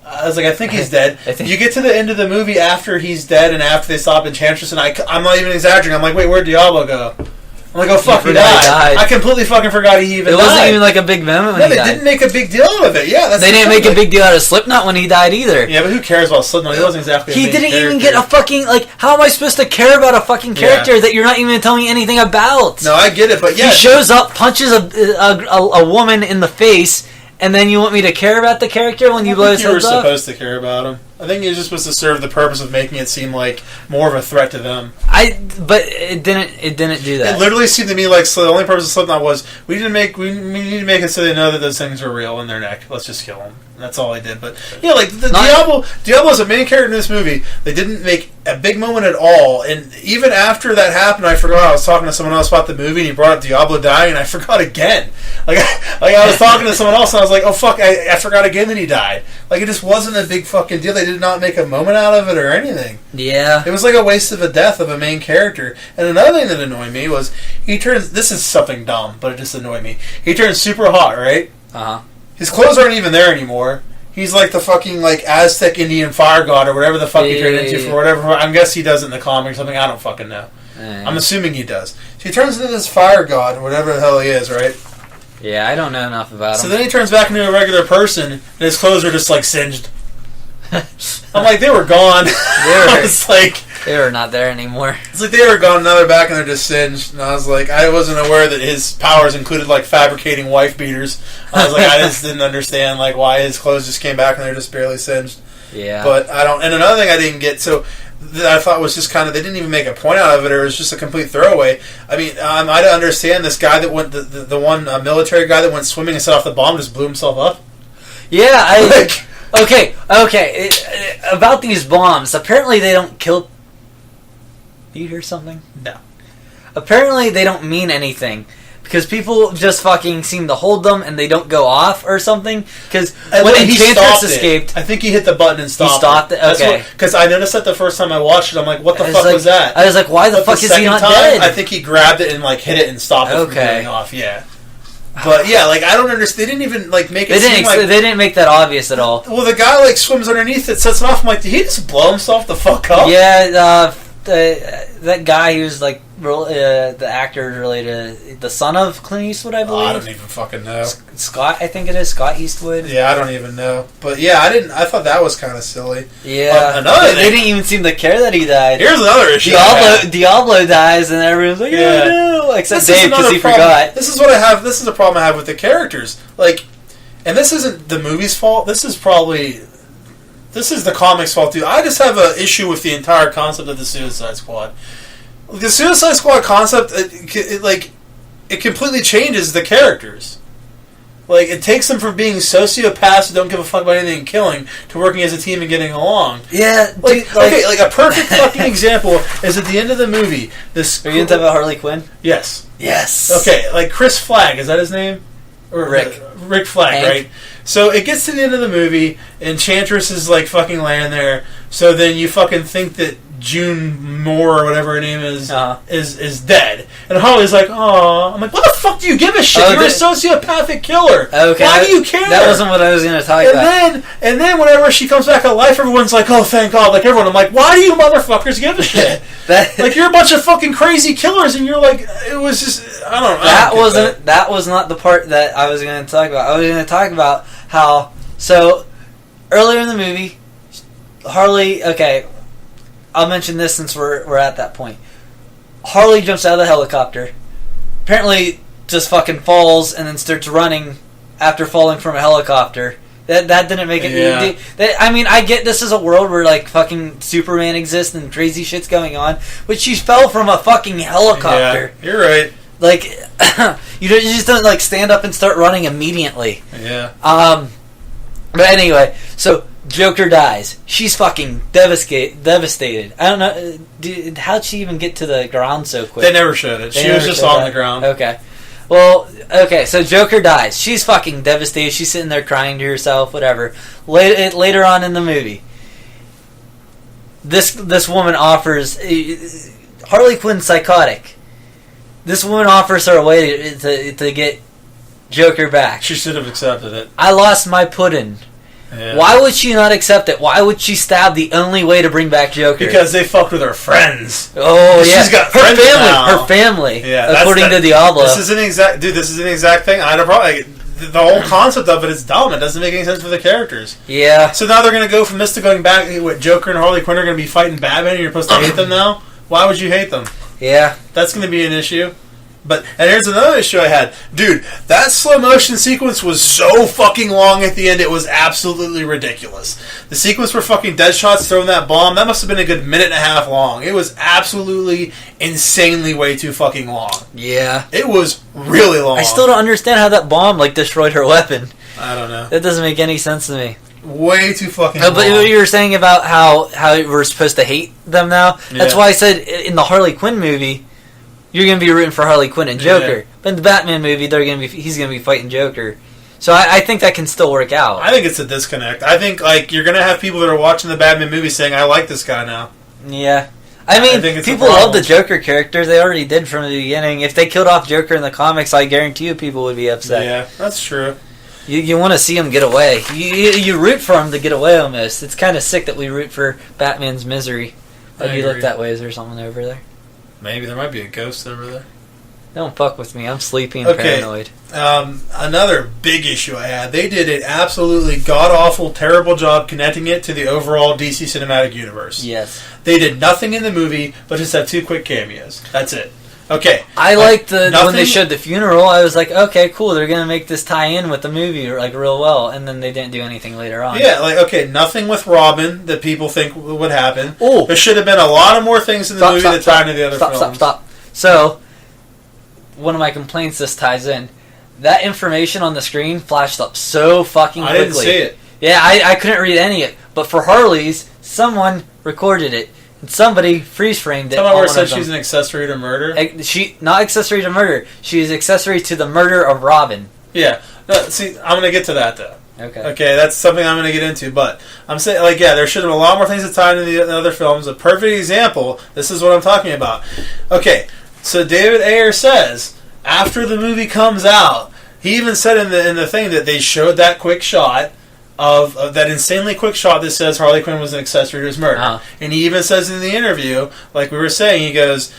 I was like, I think he's dead. You get to the end of the movie after he's dead and after they stop Enchantress, and I'm not even exaggerating. I'm like, wait, where'd Diablo go? I'm like, oh fuck, he died. I completely fucking forgot he even died. It wasn't even like a big moment when he died. They didn't make a big deal out of it. Yeah, they didn't make a big deal out of Slipknot when he died either. Yeah, but who cares about Slipknot? He wasn't exactly a He main didn't character. even get a fucking, like, how am I supposed to care about a fucking character that you're not even telling me anything about? No, I get it, but yeah. He shows up, punches a woman in the face, and then you want me to care about the character when you blow his heads off? You were supposed to care about him. I think you're just supposed to serve the purpose of making it seem like more of a threat to them. But it didn't do that. It literally seemed to me like the only purpose of Slipknot was we need to make it so they know that those things are real in their neck. Let's just kill them. That's all I did. But yeah, like Diablo is a main character in this movie. They didn't make a big moment at all, and even after that happened, I forgot. I was talking to someone else about the movie, and he brought up Diablo dying, and I forgot again. Like I was talking to someone else, and I was like, oh fuck, I forgot again that he died. Like it just wasn't a big fucking deal. They did not make a moment out of it or anything. Yeah, it was like a waste of a death of a main character. And another thing that annoyed me was he turns. This is something dumb, but it just annoyed me. He turns super hot, right? Uh huh. His clothes aren't even there anymore. He's like the fucking like Aztec Indian fire god or whatever the fuck he turned into for whatever. I guess he does it in the comic or something. I don't fucking know. I'm assuming he does. So he turns into this fire god, whatever the hell he is, right? Yeah, I don't know enough about him. So then he turns back into a regular person, and his clothes are just like singed. I'm like, they were gone. I was like, they were not there anymore. It's like they were gone, now they're back and they're just singed. And I was like, I wasn't aware that his powers included like fabricating wife beaters. I was like, I just didn't understand like why his clothes just came back and they're just barely singed. Yeah. But I don't. And another thing I didn't get, so that I thought was just kind of, they didn't even make a point out of it, or it was just a complete throwaway. I mean, I don't understand this guy that went, the one military guy that went swimming and set off the bomb just blew himself up. Yeah, Okay. About these bombs, apparently they don't kill... You hear something? No. Apparently they don't mean anything. Because people just fucking seem to hold them and they don't go off or something. Because when Enchantress escaped... I think he hit the button and stopped. He stopped it? Okay. Because I noticed that the first time I watched it, I'm like, what the fuck was that? I was like, why the fuck is he not dead? I think he grabbed it and like hit it and stopped it from going off, yeah. But yeah, like I don't understand. They didn't even like make it seem like they didn't make that obvious at all. Well, the guy like swims underneath it, sets it off. I'm like, did he just blow himself the fuck up? Yeah, that guy who was like the actor related to the son of Clint Eastwood, I believe. I don't even fucking know. Scott, I think it is Scott Eastwood. Yeah, I don't even know. But yeah, I thought that was kind of silly. Yeah, they didn't even seem to care that he died. Here's another issue. Diablo dies, and everyone's like, yeah, no, except Dave because he forgot. This is what I have. This is a problem I have with the characters. Like, and this isn't the movie's fault. This is the comics' fault too. I just have an issue with the entire concept of the Suicide Squad. The Suicide Squad concept, it completely changes the characters. Like, it takes them from being sociopaths who don't give a fuck about anything and killing to working as a team and getting along. Yeah. Like, okay, like a perfect fucking example is at the end of the movie. This. Are you going to talk about Harley Quinn? Yes. Yes. Okay, like Chris Flagg, is that his name? Or Rick Flagg, Hank. right? So it gets to the end of the movie, Enchantress is like fucking laying there. So then you fucking think that June Moore or whatever her name is is dead, and Harley's like, "Oh," I'm like, "What the fuck do you give a shit? You're a sociopathic killer. Okay, why do you care?" That wasn't what I was going to talk about. And then whenever she comes back to life, everyone's like, "Oh, thank God!" Like everyone, I'm like, "Why do you motherfuckers give a shit? Like you're a bunch of fucking crazy killers," and you're like, "It was just I don't know." That was not the part that I was going to talk about. I was going to talk about how earlier in the movie, Harley. Okay. I'll mention this since we're at that point. Harley jumps out of the helicopter. Apparently just fucking falls and then starts running after falling from a helicopter. That didn't make it... Yeah. I mean, I get this is a world where, like, fucking Superman exists and crazy shit's going on, but she fell from a fucking helicopter. Yeah, you're right. Like, you just don't, like, stand up and start running immediately. Yeah. But anyway, so... Joker dies. She's fucking devastated. I don't know. How'd she even get to the ground so quick? They never showed it. She was just on the ground. Okay. Well, okay, so Joker dies. She's fucking devastated. She's sitting there crying to herself, whatever. Later on in the movie, this woman offers... Harley Quinn's psychotic. This woman offers her a way to get Joker back. She should have accepted it. I lost my pudding. Yeah. Why would she not accept it? Why would she stab the only way to bring back Joker? Because they fucked with her friends. Oh, yeah. She's got friends now. Her family. Yeah, according to Diablo. This is an exact thing. I had a problem. The whole concept of it is dumb. It doesn't make any sense for the characters. Yeah. So now they're going to go from this to going back. What, Joker and Harley Quinn are going to be fighting Batman and you're supposed to hate them now? Why would you hate them? Yeah. That's going to be an issue. And here's another issue I had. Dude, that slow motion sequence was so fucking long at the end, it was absolutely ridiculous. The sequence where fucking Deadshot's throwing that bomb, that must have been a good minute and a half long. It was absolutely, insanely way too fucking long. Yeah. It was really long. I still don't understand how that bomb, like, destroyed her weapon. I don't know. That doesn't make any sense to me. Way too fucking long. But what you were saying about how we're supposed to hate them now, that's why I said in the Harley Quinn movie... You're going to be rooting for Harley Quinn and Joker. Yeah. But in the Batman movie, he's going to be fighting Joker. So I think that can still work out. I think it's a disconnect. I think like you're going to have people that are watching the Batman movie saying, I like this guy now. Yeah. I mean, people love the Joker character. They already did from the beginning. If they killed off Joker in the comics, I guarantee you people would be upset. Yeah, that's true. You want to see him get away. You root for him to get away almost. It's kind of sick that we root for Batman's misery. Maybe look that way. Is there something over there? Maybe there might be a ghost over there. Don't fuck with me. I'm sleepy and paranoid. Another big issue I had. They did an absolutely god-awful, terrible job connecting it to the overall DC Cinematic Universe. Yes. They did nothing in the movie but just have 2 quick cameos. That's it. Okay. I liked when they showed the funeral. I was like, okay, cool. They're gonna make this tie in with the movie like real well, and then they didn't do anything later on. Yeah, like okay, nothing with Robin that people think would happen. Oh, there should have been a lot of more things in the movie that tie into the other films. Stop. So, one of my complaints this ties in. That information on the screen flashed up so fucking quickly. I didn't see it. Yeah, I couldn't read any of it. But for Harley's, someone recorded it. And somebody freeze-framed it. Someone said she's an accessory to murder? Not accessory to murder. She's accessory to the murder of Robin. Yeah. No, see, I'm going to get to that, though. Okay, that's something I'm going to get into. But I'm saying, like, yeah, there should have been a lot more things that tie into the other films. A perfect example, this is what I'm talking about. Okay, so David Ayer says, after the movie comes out, he even said in the thing that they showed that quick shot of that insanely quick shot that says Harley Quinn was an accessory to his murder. Uh-huh. And he even says in the interview, like we were saying, he goes,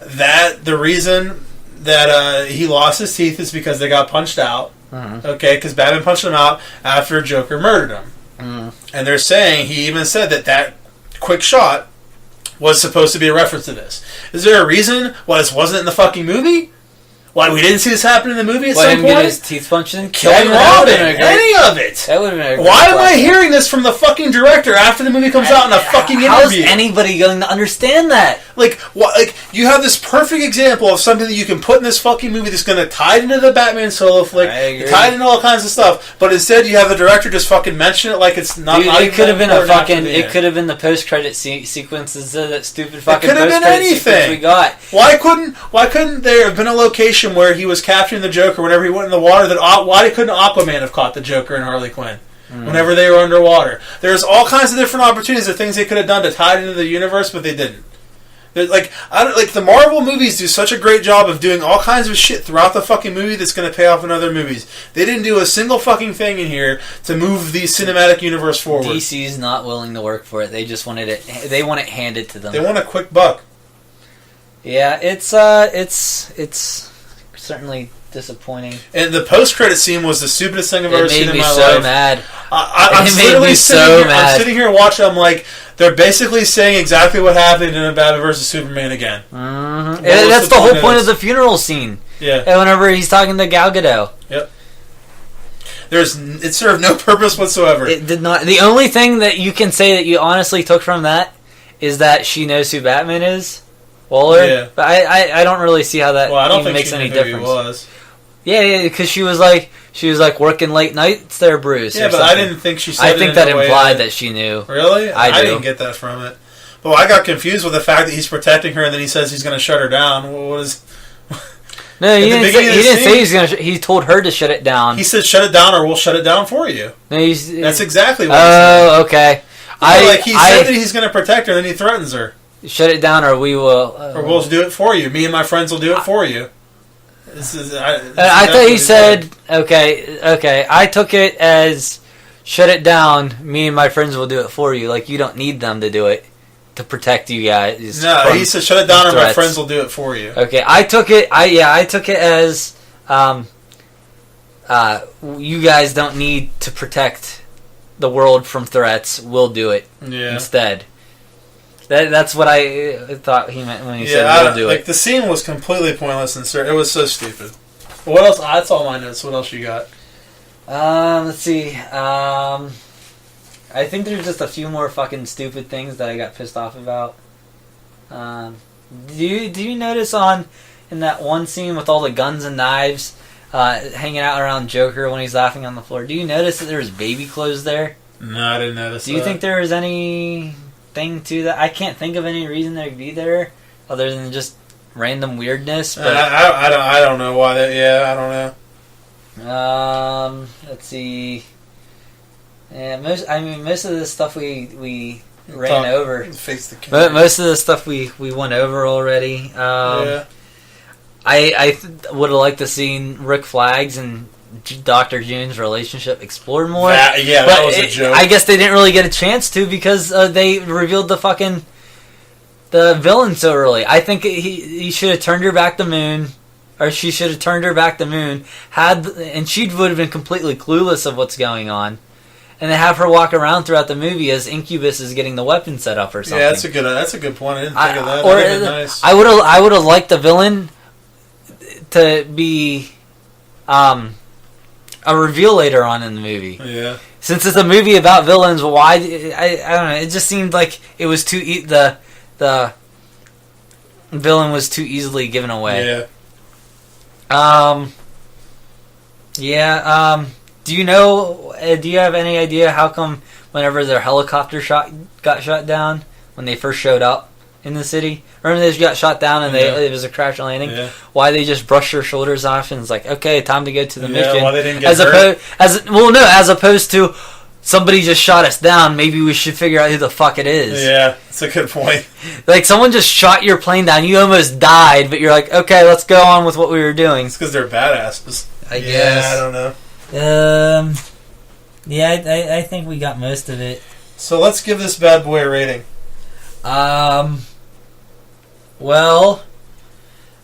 that the reason that he lost his teeth is because they got punched out. Mm-hmm. Okay, because Batman punched him out after Joker murdered him. Mm-hmm. And they're saying, he even said that quick shot was supposed to be a reference to this. Is there a reason why this wasn't in the fucking movie? Why, we didn't see this happen in the movie at Let some him point? get his teeth punched in? Killing Robin, any of it. That would have been a great Why am I plot. hearing this from the fucking director after the movie comes out in a fucking How's interview? anybody going to understand that? Like, what? Like, you have this perfect example of something that you can put in this fucking movie that's going to tie it into the Batman solo flick, I agree. tie it into all kinds of stuff, but instead you have the director just fucking mention it like it's not. Dude, not it even could have been a important fucking. after the It end. could have been the post-credit sequences of that stupid fucking could have been post-credit sequence anything. we got. Why couldn't there have been a location where he was capturing the Joker whenever he went in the water? Why couldn't Aquaman have caught the Joker and Harley Quinn whenever they were underwater? There's all kinds of different opportunities of things they could have done to tie it into the universe, but they didn't. The Marvel movies do such a great job of doing all kinds of shit throughout the fucking movie that's going to pay off in other movies. They didn't do a single fucking thing in here to move the cinematic universe forward. DC's not willing to work for it. They just wanted it. They want it handed to them. They want a quick buck. Yeah, it's certainly disappointing. And the post-credit scene was the stupidest thing I've ever seen in my life. It made me so mad. I'm It made me so here, mad. I'm sitting here watching. I'm like, they're basically saying exactly what happened in Batman vs Superman again. Mm-hmm. What was That's the whole point this? of the funeral scene. Yeah. And whenever he's talking to Gal Gadot. Yep. It served no purpose whatsoever. It did not. The only thing that you can say that you honestly took from that is that she knows who Batman is. Waller. Yeah. But I don't really see how that Well, I don't even think makes she any knew who difference. he was. Yeah, because she was like working late nights there, Bruce. Yeah, or but something. I didn't think she said I it think in that a way implied that she knew. Really? I do. didn't get that from it. But I got confused with the fact that he's protecting her and then he says he's going to shut her down. What is... No, he At the didn't. beginning of He the didn't say scene- he was gonna. He told her to shut it down. He said shut it down or we'll shut it down for you. No, That's exactly what he Oh, okay. said. He said that he's going to protect her and then he threatens her. Shut it down, or we will. Or we'll do it for you. Me and my friends will do it for you. I thought he said, okay. I took it as shut it down. Me and my friends will do it for you. Like you don't need them to do it to protect you guys. No, he said shut it down, or my threats. friends will do it for you. Okay, I took it. I took it as you guys don't need to protect the world from threats. We'll do it instead. That's what I thought he meant when he said we'll do it. The scene was completely pointless and it was so stupid. What else? That's all my notes. What else you got? Let's see. I think there's just a few more fucking stupid things that I got pissed off about. Do you notice in that one scene with all the guns and knives hanging out around Joker when he's laughing on the floor? Do you notice that there's baby clothes there? No, I didn't notice. Do you think there was anything to that? I can't think of any reason they'd be there other than just random weirdness. But I don't know why. I don't know. Let's see. Yeah, most of the stuff we ran over. Face the camera. Most of the stuff we went over already. Yeah. I would have liked to seen Rick Flags and Dr. June's relationship explored more. That was a joke. I guess they didn't really get a chance to because they revealed the villain so early. I think he should have turned her back the moon. Or she should have turned her back the moon, and she would have been completely clueless of what's going on, and then have her walk around throughout the movie as Incubus is getting the weapon set up or something. Yeah, that's a good point. I didn't think of that. Or That'd be nice. I would have liked the villain to be a reveal later on in the movie. Yeah. Since it's a movie about villains, why? I don't know. It just seemed like it was the villain was too easily given away. Yeah. Do you know? Do you have any idea how come whenever their helicopter got shot down when they first showed up in the city? Remember they got shot down and it was a crash landing. Yeah. Why they just brushed their shoulders off and it's like, okay, time to go to the mission. Why they didn't get hurt? As opposed to somebody just shot us down. Maybe we should figure out who the fuck it is. Yeah, that's a good point. Like someone just shot your plane down. You almost died, but you're like, okay, let's go on with what we were doing. It's because they're badasses. I guess. I don't know. I think we got most of it. So let's give this bad boy a rating. Well,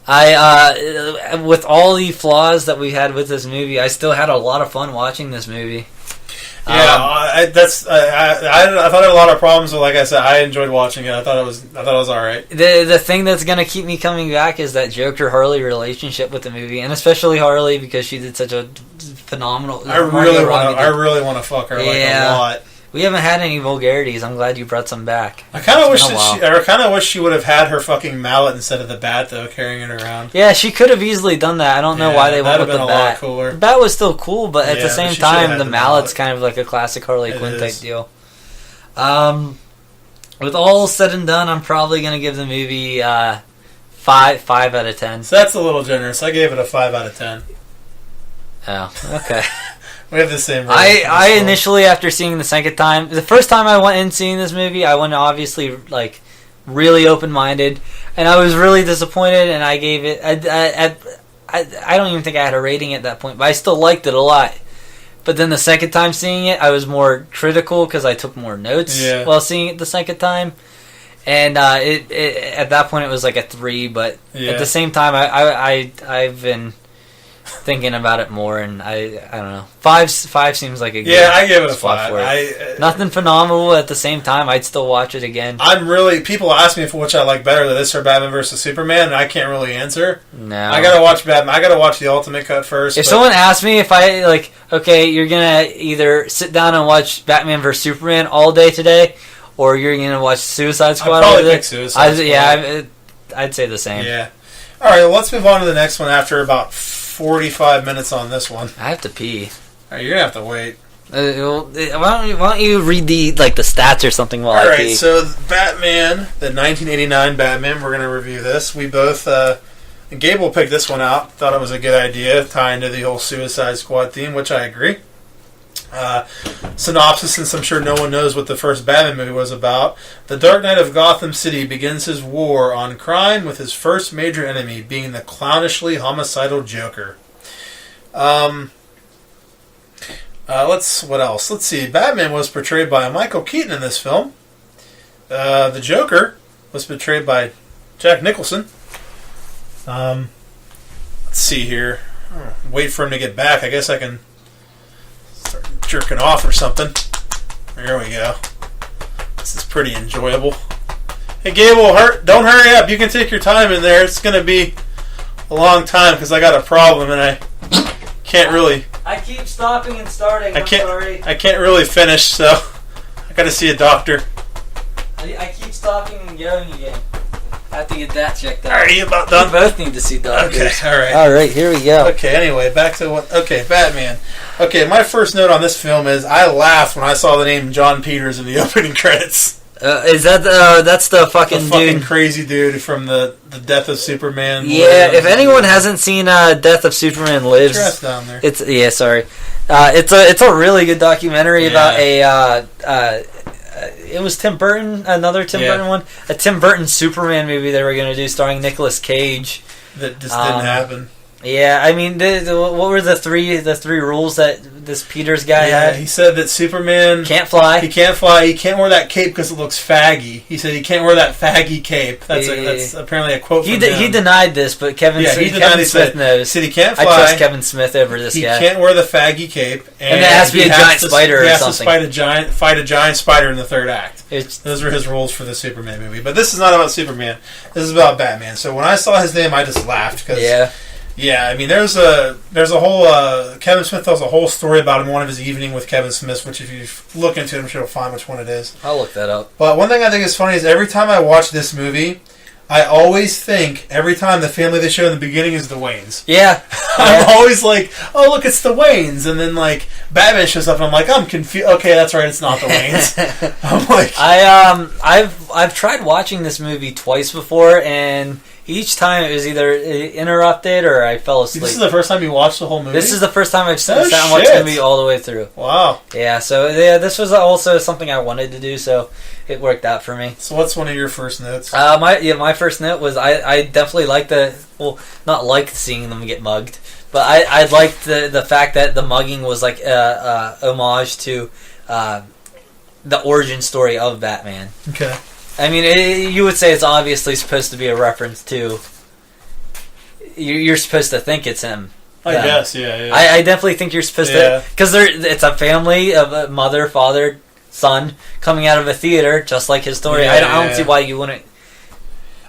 with all the flaws that we had with this movie, I still had a lot of fun watching this movie. Yeah, I thought I had a lot of problems, but like I said, I enjoyed watching it. I thought it was all right. The thing that's gonna keep me coming back is that Joker Harley relationship with the movie, and especially Harley because she did such a phenomenal. I really want to fuck her a lot. We haven't had any vulgarities. I'm glad you brought some back. I kind of wish she would have had her fucking mallet instead of the bat, though, carrying it around. Yeah, she could have easily done that. I don't know why they went with the bat. That would have been a lot cooler. The bat was still cool, but at the same time, the mallet's kind of like a classic Harley Quinn type deal. With all said and done, I'm probably going to give the movie 5 out of 10. So that's a little generous. I gave it a 5 out of 10. Oh, okay. We have the same. I initially, after seeing the second time, the first time I went in seeing this movie, I went obviously like really open minded, and I was really disappointed. And I gave it. I don't even think I had a rating at that point, but I still liked it a lot. But then the second time seeing it, I was more critical because I took more notes while seeing it the second time. And at that point, it was like a 3. But at the same time, I've been thinking about it more, and I don't know. 5 seems like a good. Yeah, I give it a 5. Nothing phenomenal. At the same time, I'd still watch it again. People ask me for which I like better, this or Batman vs Superman, and I can't really answer. No, I gotta watch Batman. I gotta watch the Ultimate Cut first. If someone asks me if I like, okay, you're gonna either sit down and watch Batman vs Superman all day today, or you're gonna watch Suicide Squad. I'd probably pick Suicide Squad. Yeah, I'd say the same. Yeah. All right, well, let's move on to the next one after about 45 minutes on this one. I have to pee. All right, you're gonna have to wait. Why don't you read the stats or something while I pee? All right, so Batman, the 1989 Batman, we're gonna review this. We both, Gable picked this one out. Thought it was a good idea, tying to the whole Suicide Squad theme, which I agree. Synopsis, since I'm sure no one knows what the first Batman movie was about. The Dark Knight of Gotham City begins his war on crime with his first major enemy being the clownishly homicidal Joker. What else? Let's see. Batman was portrayed by Michael Keaton in this film. The Joker was portrayed by Jack Nicholson. Let's see here. Wait for him to get back. I guess I can start jerking off or something. There we go. This is pretty enjoyable. Hey, Gable, don't hurry up. You can take your time in there. It's going to be a long time because I got a problem and I can't really... I keep stopping and starting. I'm sorry. I can't really finish, so I got to see a doctor. I keep stopping and going again. I have to get that checked out. Are you about done? We both need to see doctors. Okay, alright. Alright, here we go. Okay, anyway, back to what... Okay, Batman. Okay, my first note on this film is I laughed when I saw the name John Peters in the opening credits. Is that that's the fucking dude? Crazy dude from the Death of Superman. Yeah, if anyone hasn't seen Death of Superman Lives, dress down there. It's it's a really good documentary about it was Tim Burton, another Tim Burton one, a Tim Burton Superman movie they were going to do starring Nicolas Cage. That just didn't happen. Yeah, I mean, what were the three rules that this Peters guy had? He said that Superman can't fly. He can't fly. He can't wear that cape because it looks faggy. He said he can't wear that faggy cape. That's apparently a quote from him. He denied this, but Kevin Smith knows. He said he can't fly. I trust Kevin Smith over this guy. He can't wear the faggy cape. And it has to be a giant spider or something. He has to fight a giant spider in the third act. Those were his rules for the Superman movie. But this is not about Superman. This is about Batman. So when I saw his name, I just laughed. Yeah, I mean, there's a whole Kevin Smith tells a whole story about him in one of his evening with Kevin Smith, which if you look into it, I'm sure you'll find which one it is. I'll look that up. But one thing I think is funny is every time I watch this movie, I always think every time the family they show in the beginning is the Waynes. Yeah. I'm always like, oh, look, it's the Waynes. And then, like, Batman shows up and I'm like, I'm confused. Okay, that's right, it's not the Waynes. I'm like... I've tried watching this movie twice before, and... Each time it was either interrupted or I fell asleep. This is the first time you watched the whole movie? This is the first time I've sat and watched the movie all the way through. Wow. Yeah, so this was also something I wanted to do, so it worked out for me. So what's one of your first notes? My first note was I definitely liked not liked seeing them get mugged, but I liked the fact that the mugging was like homage to the origin story of Batman. Okay. I mean, you would say it's obviously supposed to be a reference to... You're supposed to think it's him. I guess, yeah. I definitely think you're supposed to, because it's a family of a mother, father, son coming out of a theater, just like his story. I don't see why you wouldn't.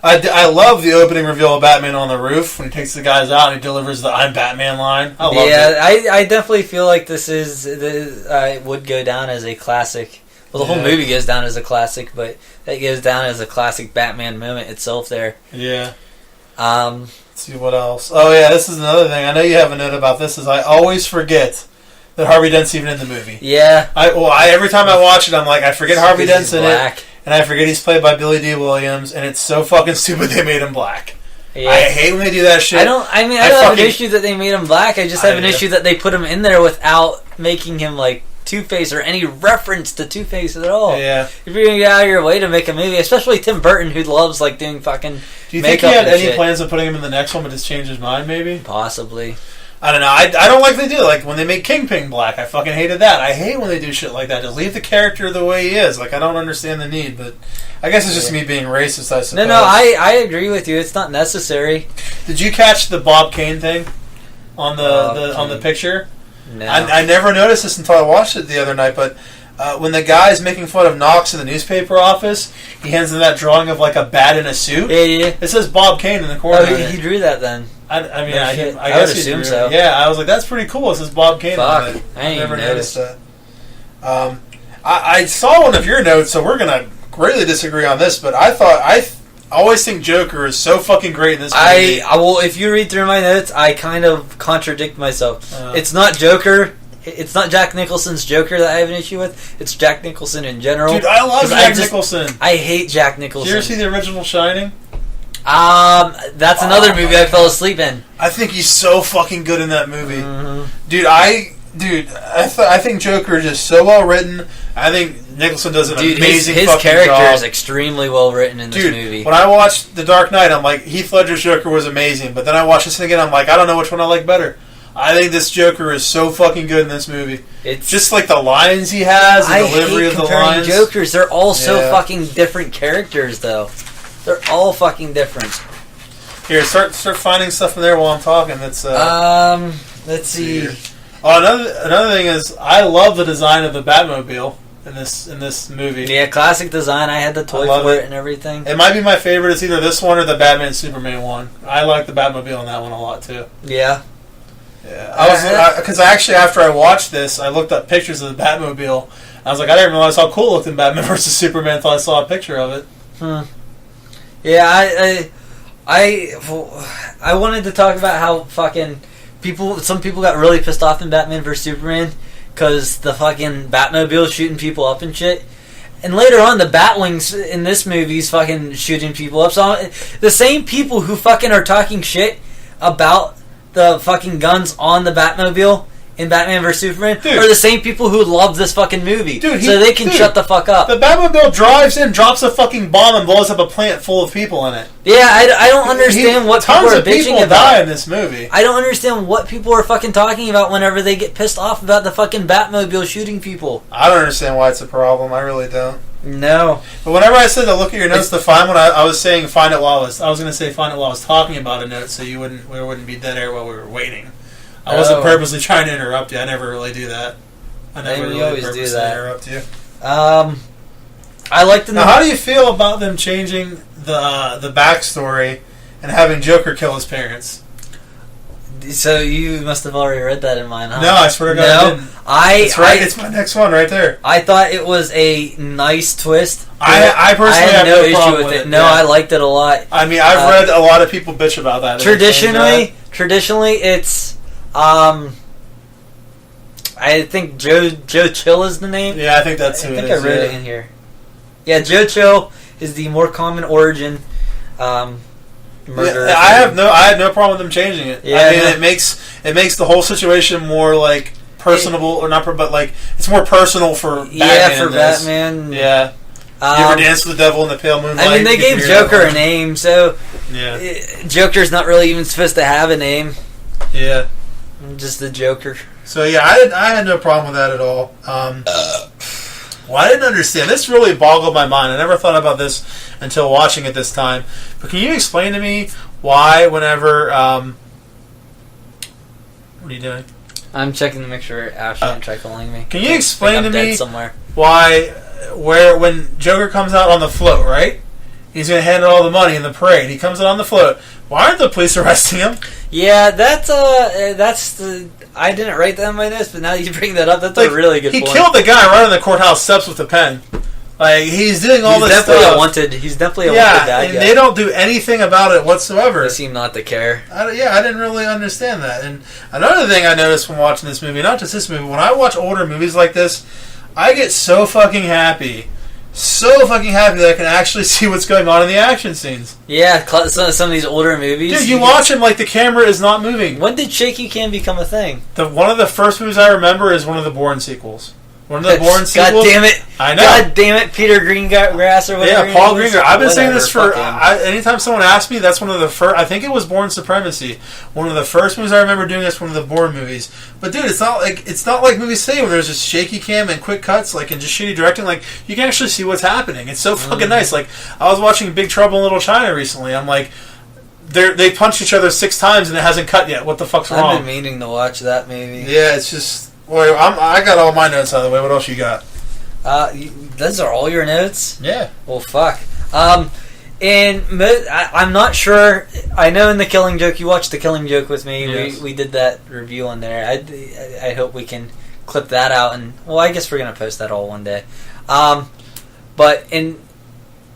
I love the opening reveal of Batman on the roof when he takes the guys out and he delivers the "I'm Batman" line. I love it. I definitely feel like this would go down as a classic. Well, the whole movie goes down as a classic, but it goes down as a classic Batman moment itself there. Yeah. Let's see what else. Oh, yeah, this is another thing. I know you have a note about this, is I always forget that Harvey Dent's even in the movie. Yeah. Every time I watch it, I'm like, I forget Harvey Dent's in it. And I forget he's played by Billy D. Williams, and it's so fucking stupid they made him black. Yeah. I hate when they do that shit. I don't have an issue that they made him black. I just have an issue that they put him in there without making him like Two-Face or any reference to Two-Face at all. Yeah. If you're going to get out of your way to make a movie, especially Tim Burton, who loves like doing fucking Do you think he had any plans of putting him in the next one but just changed his mind, maybe? Possibly. I don't know. I don't like they do. Like, when they make Kingpin black, I fucking hated that. I hate when they do shit like that. Just leave the character the way he is. Like, I don't understand the need, but I guess it's just me being racist, I suppose. No, I agree with you. It's not necessary. Did you catch the Bob Kane thing on the picture? No. I never noticed this until I watched it the other night, but when the guy's making fun of Knox in the newspaper office, he hands him that drawing of like a bat in a suit. Yeah. It says Bob Kane in the corner. Oh, he drew that then. I guess would assume so. Yeah, I was like, that's pretty cool. It says Bob Kane on it. I never noticed that. I saw one of your notes, so we're gonna greatly disagree on this. But I always think Joker is so fucking great in this movie. Well, if you read through my notes, I kind of contradict myself. It's not Joker. It's not Jack Nicholson's Joker that I have an issue with. It's Jack Nicholson in general. Dude, I love Jack Nicholson. I hate Jack Nicholson. Did you ever see the original Shining? That's another movie I fell asleep in. I think he's so fucking good in that movie. Mm-hmm. Dude, I think Joker is just so well written. I think Nicholson does an amazing fucking job. His character is extremely well written in this movie. When I watched The Dark Knight, I'm like, Heath Ledger's Joker was amazing. But then I watched this again, I'm like, I don't know which one I like better. I think this Joker is so fucking good in this movie. It's just like the lines he has, the delivery of the lines. Jokers, they're all so fucking different characters, though. They're all fucking different. Here, start finding stuff in there while I'm talking. That's let's see. Oh, another thing is, I love the design of the Batmobile in this movie. Yeah, classic design. I had the toy for it and everything. It might be my favorite. It's either this one or the Batman Superman one. I like the Batmobile in that one a lot too. Yeah. Yeah, because actually after I watched this, I looked up pictures of the Batmobile. I was like, I didn't realize how cool it looked in Batman vs Superman until I saw a picture of it. Yeah, I wanted to talk about how fucking some people got really pissed off in Batman vs Superman because the fucking Batmobile shooting people up and shit. And later on, the Batwings in this movie's fucking shooting people up. So the same people who fucking are talking shit about the fucking guns on the Batmobile in Batman vs Superman are the same people who love this fucking movie. So they can shut the fuck up. The Batmobile drives in, drops a fucking bomb, and blows up a plant full of people in it. Yeah, I don't understand what people are bitching about. Tons of people die in this movie. I don't understand what people are fucking talking about whenever they get pissed off about the fucking Batmobile shooting people. I don't understand why it's a problem. I really don't. No. But whenever I said to look at your notes to find one, I was saying find it while I was going to say find it while I was talking about a note, so we wouldn't be dead air while we were waiting. I wasn't purposely trying to interrupt you. I never really do that. I never really always purposely do that. interrupt you. I like to know. Now, how do you feel about them changing the backstory and having Joker kill his parents? So you must have already read that in mine, huh? No, I swear to God, I didn't. That's right. It's my next one right there. I thought it was a nice twist. I personally have no issue with it. No, I liked it a lot. I mean, I've read a lot of people bitch about that. Traditionally, it's I think Joe Chill is the name. Yeah, I think that's who it is. I think I read it in here. Yeah, Joe Chill is the more common origin. Murder. Yeah, I had no problem with them changing it. Yeah, I mean, it makes the whole situation more like personable, or not, but like it's more personal for Batman. Yeah, for Batman. Yeah. You ever dance with the devil in the pale moonlight? I mean, they gave Joker a name, so Joker's not really even supposed to have a name. Yeah, just the Joker. So yeah, I had no problem with that at all. Well, I didn't understand. This really boggled my mind. I never thought about this until watching it this time. But can you explain to me why whenever What are you doing? I'm checking to make sure Ash didn't try calling me. Can you explain to me somewhere. when Joker comes out on the float, right? He's going to hand out all the money in the parade. He comes out on the float. Why aren't the police arresting him? Yeah, that's the... I didn't write that in my notes, but now that you bring that up, that's a really good point. He killed the guy right on the courthouse steps with a pen. Like, he's doing all this stuff. He's definitely a wanted bad and guy. they don't do anything about it whatsoever. They seem not to care. I didn't really understand that. And another thing I noticed when watching this movie, not just this movie, when I watch older movies like this, I get so fucking happy. So fucking happy that I can actually see what's going on in the action scenes. Yeah, some of these older movies. Dude, you watch them like the camera is not moving. When did shaky cam become a thing? One of the first movies I remember is one of the Bourne sequels. One of the Bourne sequels. God damn it! I know. God damn it, Peter Greengrass or whatever. Yeah, Paul Greengrass. I've been saying this for. Anytime someone asks me, that's one of the first. I think it was Bourne Supremacy. One of the first movies I remember doing is one of the Bourne movies. But dude, it's not like movies say where there's just shaky cam and quick cuts, like and just shitty directing. Like you can actually see what's happening. It's so fucking nice. Like I was watching Big Trouble in Little China recently. I'm like, they punched each other 6 times and it hasn't cut yet. What the fuck's wrong? I've been meaning to watch that movie. Yeah, it's just. Boy, I got all my notes out of the way. What else you got? Those are all your notes? Yeah. Well, fuck. I'm not sure. I know in The Killing Joke, you watched The Killing Joke with me. Yes. We did that review on there. I hope we can clip that out. And well, I guess we're going to post that all one day. But in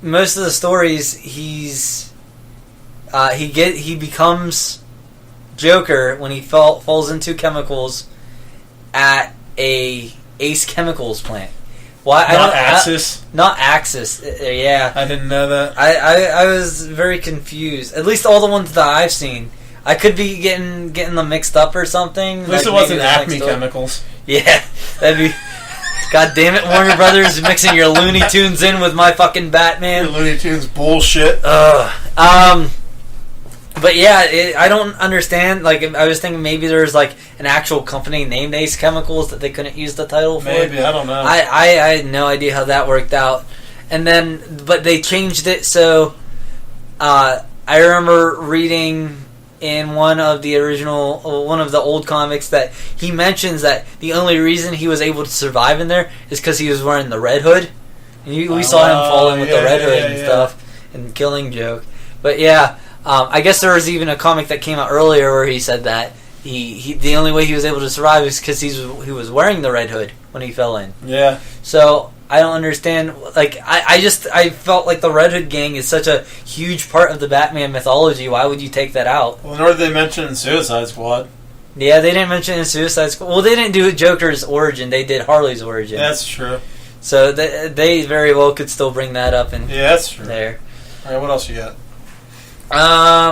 most of the stories, he becomes Joker when he falls into chemicals at a Ace Chemicals plant. Why? Axis? Not Axis. Yeah. I didn't know that. I was very confused. At least all the ones that I've seen. I could be getting them mixed up or something. At least it wasn't Acme Chemicals. Yeah. That'd be... God damn it, Warner Brothers, mixing your Looney Tunes in with my fucking Batman. Your Looney Tunes bullshit. But yeah, I don't understand. Like, I was thinking maybe there's like an actual company named Ace Chemicals that they couldn't use the title for. Maybe, I don't know. I had no idea how that worked out. And then, but they changed it so. I remember reading in one of the old comics that he mentions that the only reason he was able to survive in there is because he was wearing the Red Hood. And we saw him falling with the Red Hood and stuff and Killing Joke. But yeah. I guess there was even a comic that came out earlier where he said that he the only way he was able to survive is because he was wearing the Red Hood when he fell in. Yeah. So I don't understand. Like I felt like the Red Hood gang is such a huge part of the Batman mythology. Why would you take that out? Well, nor did they mention in Suicide Squad. Yeah, they didn't mention it in Suicide Squad. Well, they didn't do Joker's origin. They did Harley's origin. That's true. So they very well could still bring that up in that's true. There. All right, what else you got?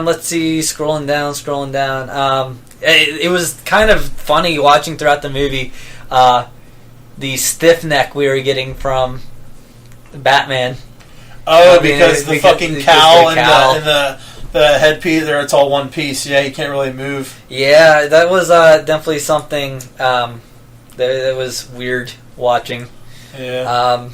Let's see. Scrolling down. It was kind of funny watching throughout the movie the stiff neck we were getting from Batman. Oh, because the fucking cowl and the headpiece there, it's all one piece. Yeah, you can't really move. Yeah, that was definitely something that was weird watching. Yeah.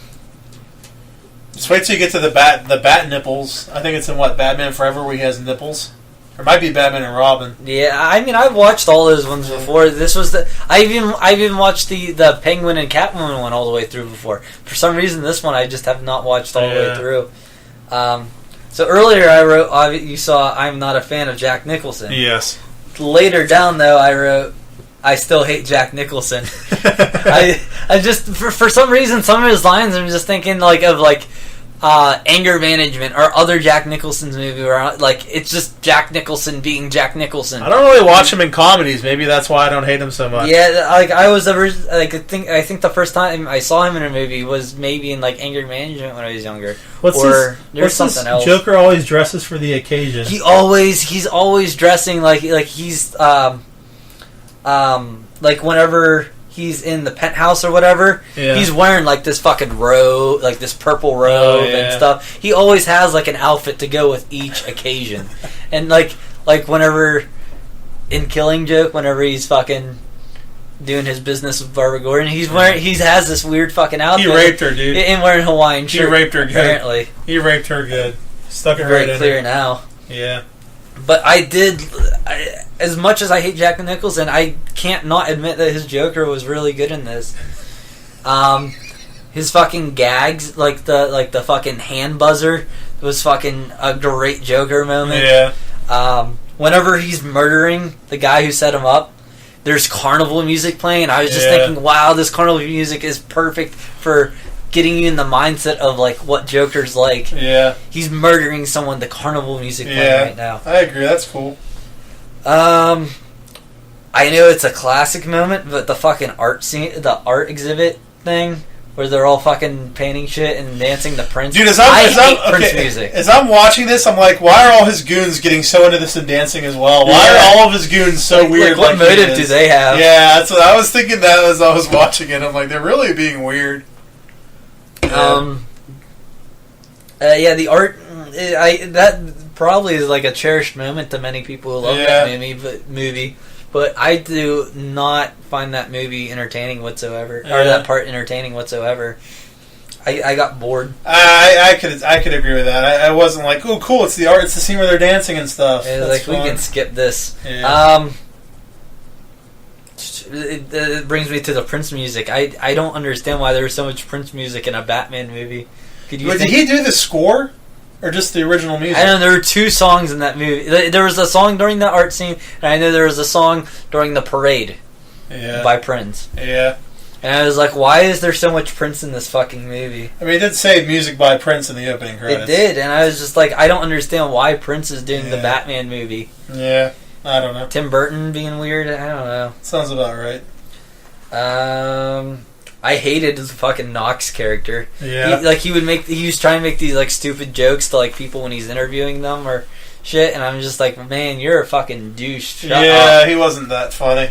Just wait till you get to the bat nipples. I think it's in Batman Forever where he has nipples. Or it might be Batman and Robin. Yeah, I mean I've watched all those ones before. This was I even watched the Penguin and Catwoman one all the way through before. For some reason this one I just have not watched all the way through. So earlier I wrote you saw I'm not a fan of Jack Nicholson. Yes. Later down though I wrote I still hate Jack Nicholson. I just for some reason some of his lines I'm just thinking of Anger Management or other Jack Nicholson's movie where it's just Jack Nicholson being Jack Nicholson. I don't really watch him in comedies. Maybe that's why I don't hate him so much. Yeah, I think the first time I saw him in a movie was maybe in Anger Management when I was younger. What's something else. Joker always dresses for the occasion. He's always dressing like he's whenever he's in the penthouse or whatever, he's wearing this fucking robe, this purple robe and stuff. He always has an outfit to go with each occasion. And whenever in Killing Joke, whenever he's fucking doing his business with Barbara Gordon, he has this weird fucking outfit. He raped her, dude. And wearing Hawaiian shirt. He raped her good. Apparently. He raped her good. Stuck it very right in clear her. now. Yeah. But I as much as I hate Jack Nicholson, I can't not admit that his Joker was really good in this. His fucking gags, like the fucking hand buzzer, was fucking a great Joker moment. Yeah. Whenever he's murdering the guy who set him up, there's carnival music playing, and I was just thinking, wow, this carnival music is perfect for getting you in the mindset of like what Joker's like. Yeah. He's murdering someone, the carnival music playing right now. I agree, that's cool. I know it's a classic moment, but the fucking art scene, the art exhibit thing, where they're all fucking painting shit and dancing to Prince. Dude, I hate Prince music. As I'm watching this, I'm like, why are all his goons getting so into this and dancing as well? Why are all of his goons so weird? What motive do they have? Yeah, that's what I was thinking that as I was watching it. I'm like, they're really being weird. Yeah, the art, that probably is like a cherished moment to many people who love that movie. But I do not find that movie entertaining whatsoever, or that part entertaining whatsoever. I got bored. I could agree with that. I wasn't like, oh, cool, it's the art, it's the scene where they're dancing and stuff. Like fun. We can skip this. Yeah. It brings me to the Prince music. I don't understand why there was so much Prince music in a Batman movie. Did he do the score? Or just the original music? I know there were 2 songs in that movie. There was a song during the art scene, and I know there was a song during the parade by Prince. Yeah. And I was like, why is there so much Prince in this fucking movie? I mean, it did say music by Prince in the opening credits. It did, and I was just like, I don't understand why Prince is doing the Batman movie. Yeah, I don't know. Tim Burton being weird, I don't know. Sounds about right. I hated his fucking Knox character. Yeah. He was trying to make these like stupid jokes to like people when he's interviewing them or shit, and I'm just like, man, you're a fucking douche. Shut up. He wasn't that funny.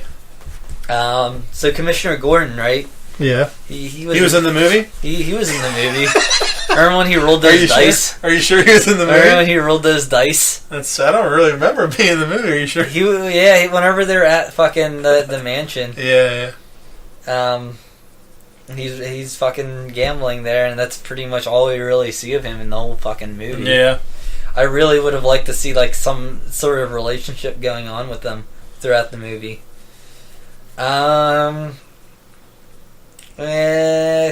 So Commissioner Gordon, right? Yeah. He was in the movie? He was in the movie. Remember when he rolled those dice? Sure? Are you sure he was in the movie? Remember when he rolled those dice? I don't really remember being in the movie. Are you sure? Whenever they're at fucking the mansion. Yeah. He's fucking gambling there, and that's pretty much all we really see of him in the whole fucking movie. Yeah. I really would have liked to see like some sort of relationship going on with them throughout the movie. I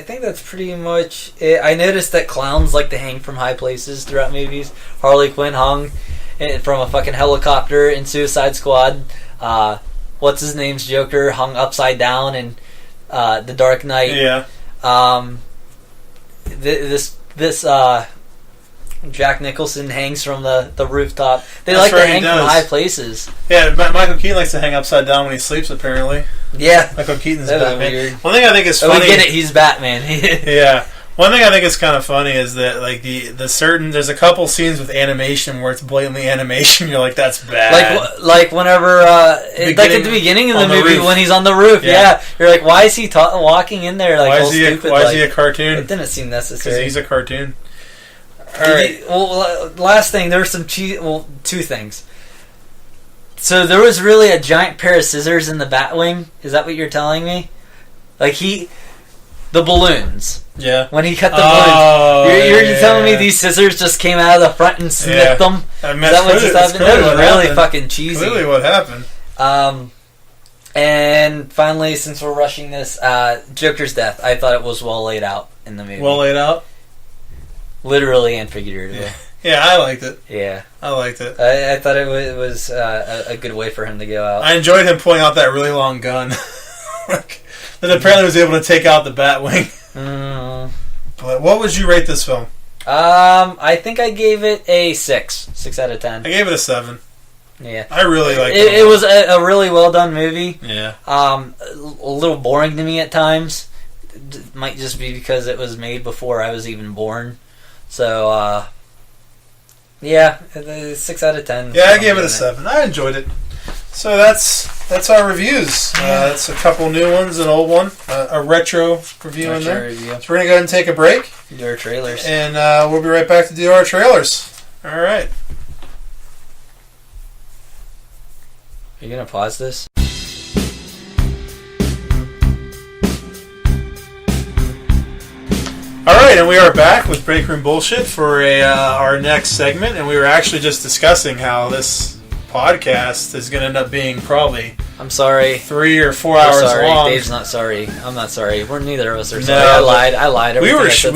think that's pretty much it. I noticed that clowns like to hang from high places throughout movies. Harley Quinn hung from a fucking helicopter in Suicide Squad. What's his name's Joker hung upside down in The Dark Knight. Yeah. This Jack Nicholson hangs from the rooftop. They like to hang from high places. Yeah, Michael Keaton likes to hang upside down when he sleeps, apparently. Yeah. Michael Keaton's that Batman. Weird. One thing I think is funny... we get it, he's Batman. Yeah. One thing I think is kind of funny is that like there's a couple scenes with animation where it's blatantly animation. You're like, that's bad. Like whenever like at the beginning of the movie when he's on the roof. Yeah. You're like, why is he walking in there like all stupid? Why is he a cartoon? It didn't seem necessary. Because he's a cartoon. All right. Last thing, there were some two things. So there was really a giant pair of scissors in the Batwing. Is that what you're telling me? Like the balloons. Yeah. When he cut the balloons. You're telling me these scissors just came out of the front and snipped them? Is that what just happened? That was really fucking cheesy. Clearly what happened. And finally, since we're rushing this, Joker's death. I thought it was well laid out in the movie. Well laid out? Literally and figuratively. Yeah, I liked it. Yeah. I liked it. I thought it was a good way for him to go out. I enjoyed him pulling out that really long gun. That apparently was able to take out the Batwing. But what would you rate this film? I think I gave it a 6. 6 out of 10. I gave it a 7. Yeah. I really liked it. It was a really well done movie. Yeah. A little boring to me at times. It might just be because it was made before I was even born. So, yeah, 6 out of 10. Yeah, I gave it a 7. I enjoyed it. So that's our reviews. That's a couple new ones, an old one, a retro review in there. So we're going to go ahead and take a break. Do our trailers. And we'll be right back to do our trailers. All right. Are you going to pause this? All right, and we are back with Breakroom Bullshit for our next segment, and we were actually just discussing how this podcast is going to end up being probably I'm sorry. 3 or 4 hours sorry. long. Dave's not sorry. I'm not sorry. We're neither of us are No, sorry. I lied. We Everything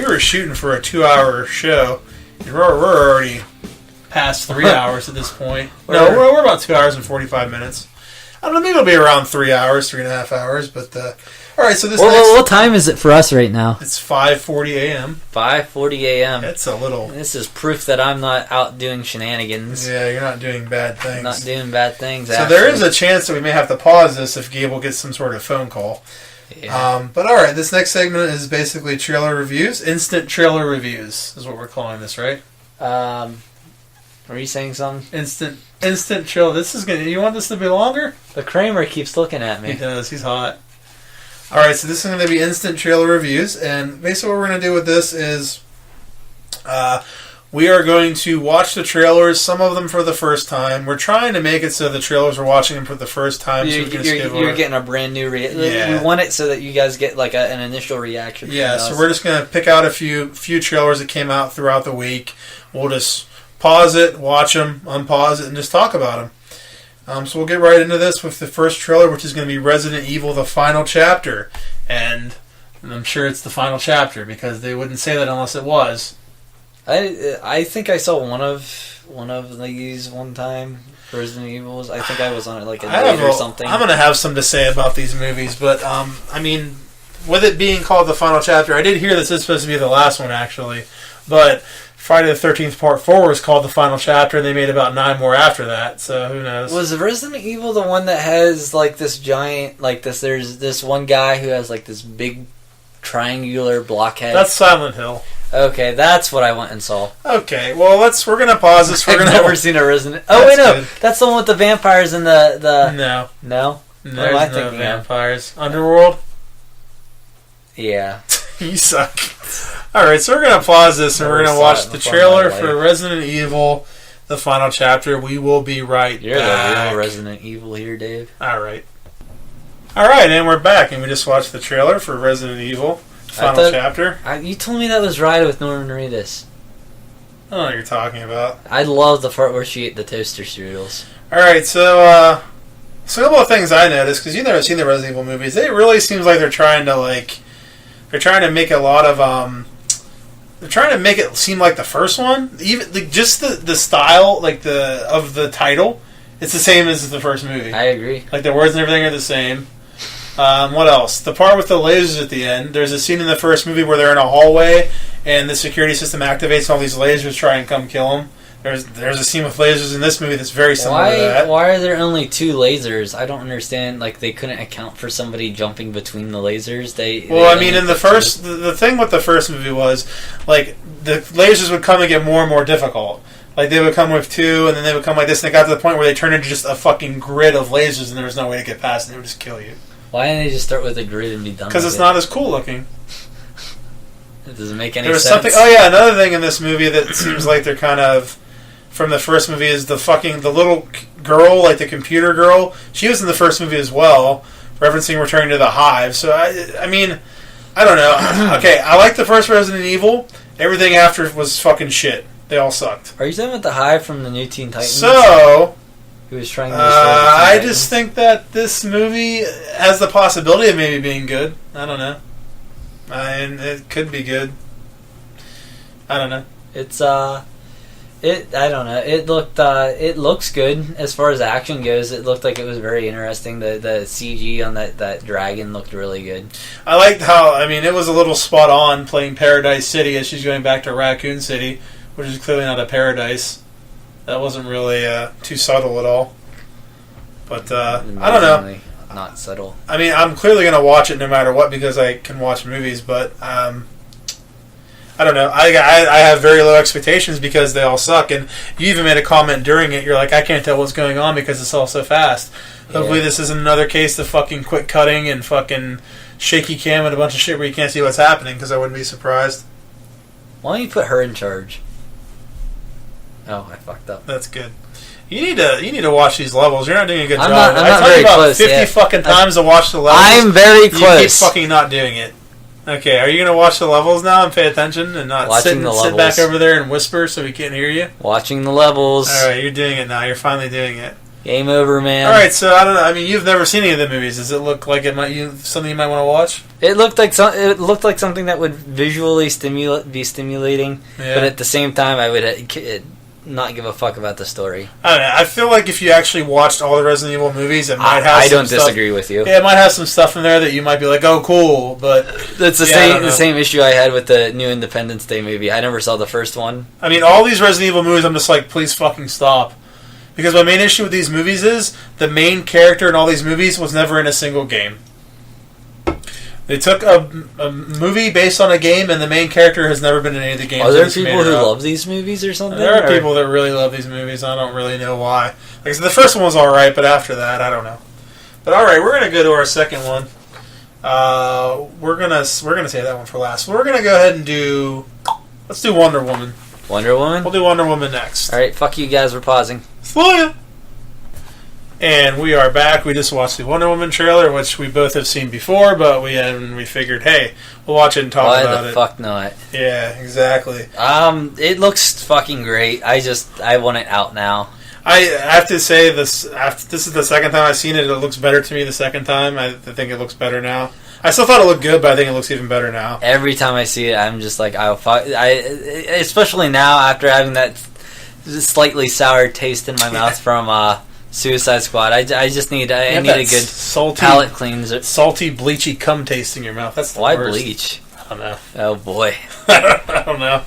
were shooting for a 2-hour show. And we're already past 3 hours at this point. No, we're about 2 hours and 45 minutes. I don't know, maybe it'll be around 3 hours, 3.5 hours. But all right, so this what time is it for us right now? It's 5:40 a.m. 5:40 a.m. It's a little. This is proof that I'm not out doing shenanigans. Yeah, you're not doing bad things. Not doing bad things. So there is a chance that we may have to pause this if Gable gets some sort of phone call. Yeah. But all right, this next segment is basically trailer reviews. Instant trailer reviews is what we're calling this, right? Were you saying something? Instant trailer. This is gonna. You want this to be longer? The Kramer keeps looking at me. He does. He's hot. All right, so this is going to be instant trailer reviews, and basically what we're going to do with this is we are going to watch the trailers, some of them for the first time. We're trying to make it so the trailers we're watching them for the first time. You're getting a brand new reaction. Yeah. We want it so that you guys get like an initial reaction. Yeah, so we're just going to pick out a few trailers that came out throughout the week. We'll just pause it, watch them, unpause it, and just talk about them. So we'll get right into this with the first trailer, which is going to be Resident Evil: The Final Chapter, and I'm sure it's the final chapter because they wouldn't say that unless it was. I think I saw one of these one time. Resident Evils. I think I was on it like a date or something. I'm going to have some to say about these movies, but I mean, with it being called The Final Chapter, I did hear this is supposed to be the last one actually, but Friday the 13th Part 4 was called The Final Chapter, and they made about 9 more after that, so who knows. Was Resident Evil the one that has, like, this giant, like, there's this one guy who has, like, this big triangular blockhead? That's Silent Hill. Okay, that's what I went and saw. Okay, well, we're going to pause this. I've never seen a Resident... Oh, wait, no. That's the one with the vampires and the... No. No? There's no vampires. Underworld? Yeah. You suck. Alright, so we're going to pause this and we're going to watch the trailer for Resident Evil, The Final Chapter. We will be right You're back. the real Resident Evil here, Dave. Alright. Alright, and we're back, and we just watched the trailer for Resident Evil, Final Chapter. You told me that was Ride with Norman Reedus. I don't know what you're talking about. I love the part where she ate the toaster strudels. Alright, so a couple of things I noticed, because you've never seen the Resident Evil movies. It really seems like they're trying to make a lot of they're trying to make it seem like the first one. Even just the style, like of the title, it's the same as the first movie. I agree. Like the words and everything are the same. What else? The part with the lasers at the end. There's a scene in the first movie where they're in a hallway and the security system activates, all these lasers try and come kill them. There's a scene with lasers in this movie that's very similar to that. Why are there only 2 lasers? I don't understand. Like, they couldn't account for somebody jumping between the lasers. In the first... The thing with the first movie was, like, the lasers would come and get more and more difficult. Like, they would come with 2, and then they would come like this, and it got to the point where they turned into just a fucking grid of lasers, and there was no way to get past, and they would just kill you. Why didn't they just start with a grid and be done with it? Because it's not as cool looking. It doesn't make any there was sense. Oh, yeah, another thing in this movie that seems like they're kind of... From the first movie is the little girl, like the computer girl. She was in the first movie as well, referencing Returning to the Hive. So, I mean, I don't know. Okay, I like the first Resident Evil. Everything after was fucking shit. They all sucked. Are you talking about the Hive from the new Teen Titans? So, who was trying to I just think that this movie has the possibility of maybe being good. I don't know. And it could be good. I don't know. It's, I don't know. It looks good as far as action goes. It looked like it was very interesting. The CG on that dragon looked really good. I liked how, I mean, it was a little spot on playing Paradise City as she's going back to Raccoon City, which is clearly not a paradise. That wasn't really too subtle at all. But, I don't know. Not subtle. I mean, I'm clearly going to watch it no matter what because I can watch movies, but I don't know. I have very low expectations because they all suck. And you even made a comment during it. You're like, I can't tell what's going on because it's all so fast. Yeah. Hopefully this isn't another case of fucking quick cutting and fucking shaky cam and a bunch of shit where you can't see what's happening because I wouldn't be surprised. Why don't you put her in charge? Oh, I fucked up. That's good. You need to watch these levels. You're not doing a good job. I'm not very close 50 fucking times to watch the levels. I'm very close. You keep fucking not doing it. Okay, are you going to watch the levels now and pay attention and not sit back over there and whisper so we can't hear you? Watching the levels. All right, you're doing it now. You're finally doing it. Game over, man. All right, so I don't know. I mean, you've never seen any of the movies. Does it look like something you might want to watch? It looked like something that would visually be stimulating, but at the same time, I would not give a fuck about the story. I don't know. I feel like if you actually watched all the Resident Evil movies, it might have. I don't disagree with you. Yeah, it might have some stuff in there that you might be like, "Oh, cool," but that's the same issue I had with the new Independence Day movie. I never saw the first one. I mean, all these Resident Evil movies, I'm just like, please fucking stop. Because my main issue with these movies is the main character in all these movies was never in a single game. They took a movie based on a game, and the main character has never been in any of the games. Are there people who love these movies or something? There are people that really love these movies. I don't really know why. Like I said, the first one was all right, but after that, I don't know. But all right, we're gonna go to our second one. We're gonna save that one for last. We're gonna go ahead and let's do Wonder Woman. Wonder Woman? We'll do Wonder Woman next. Alright, fuck you guys for pausing. Slow. And we are back. We just watched the Wonder Woman trailer, which we both have seen before, but we figured, hey, we'll watch it and talk about it. Why the fuck not? Yeah, exactly. It looks fucking great. I want it out now. I have to say, this is the second time I've seen it. It looks better to me the second time. I think it looks better now. I still thought it looked good, but I think it looks even better now. Every time I see it, I'm just like, especially now after having that slightly sour taste in my mouth from Suicide Squad. I just need a good salty, palate cleanser. Salty, bleachy cum taste in your mouth. That's the worst. Why bleach? I don't know. Oh boy. I don't know.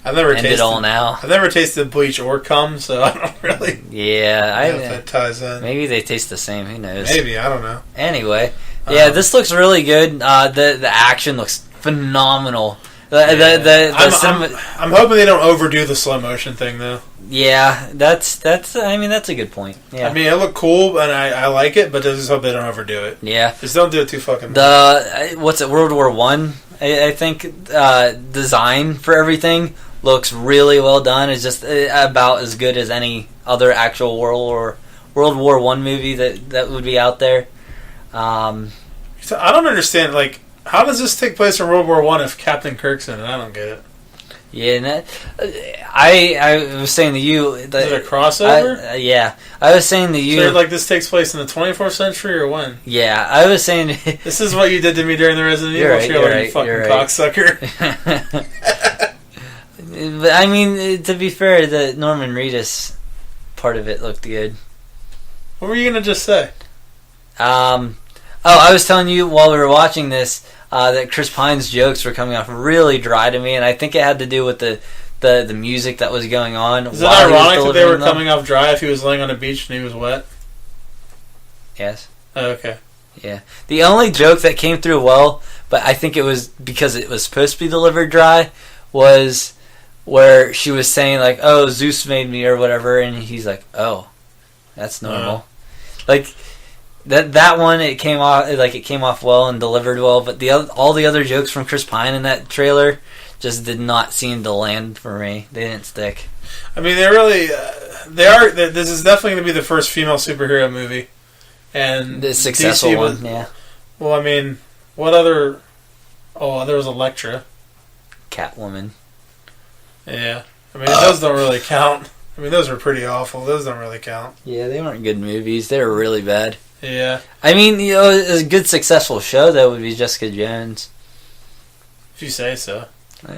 I've never tasted it all now. I've never tasted bleach or cum, so I don't really. Yeah, I know if that ties in. Maybe they taste the same. Who knows? Maybe, I don't know. Anyway, this looks really good. The action looks phenomenal. I'm hoping they don't overdo the slow motion thing though. Yeah, that's. I mean, that's a good point. Yeah. I mean, it looked cool, and I like it, but I just hope they don't overdo it. Yeah, just don't do it too fucking. What's it? World War I. I think design for everything looks really well done. It's just about as good as any other actual World War I movie that would be out there. So I don't understand. Like, how does this take place in World War I if Captain Kirk's in it? I don't get it. Yeah, I was saying to you that is it a crossover? Yeah, I was saying to you. So like this takes place in the 24th century or when? Yeah, I was saying this is what you did to me during the Resident Evil trailer, you fucking cocksucker. But I mean, to be fair, the Norman Reedus part of it looked good. What were you gonna just say? I was telling you while we were watching this that Chris Pine's jokes were coming off really dry to me, and I think it had to do with the music that was going on. Is it ironic that they were coming off dry if he was laying on a beach and he was wet? Yes. Oh, okay. Yeah. The only joke that came through well, but I think it was because it was supposed to be delivered dry, was where she was saying like, "Oh, Zeus made me" or whatever, and he's like, "Oh, that's normal." Like that one, it came off well and delivered well, but all the other jokes from Chris Pine in that trailer just did not seem to land for me. They didn't stick. I mean, they really they are. This is definitely going to be the first female superhero movie, and the successful one. Yeah. Well, I mean, what other? Oh, there was Elektra, Catwoman. Yeah, I mean those don't really count. I mean those were pretty awful. Those don't really count. Yeah, they weren't good movies. They were really bad. Yeah. I mean, a good successful show that would be Jessica Jones. If you say so. I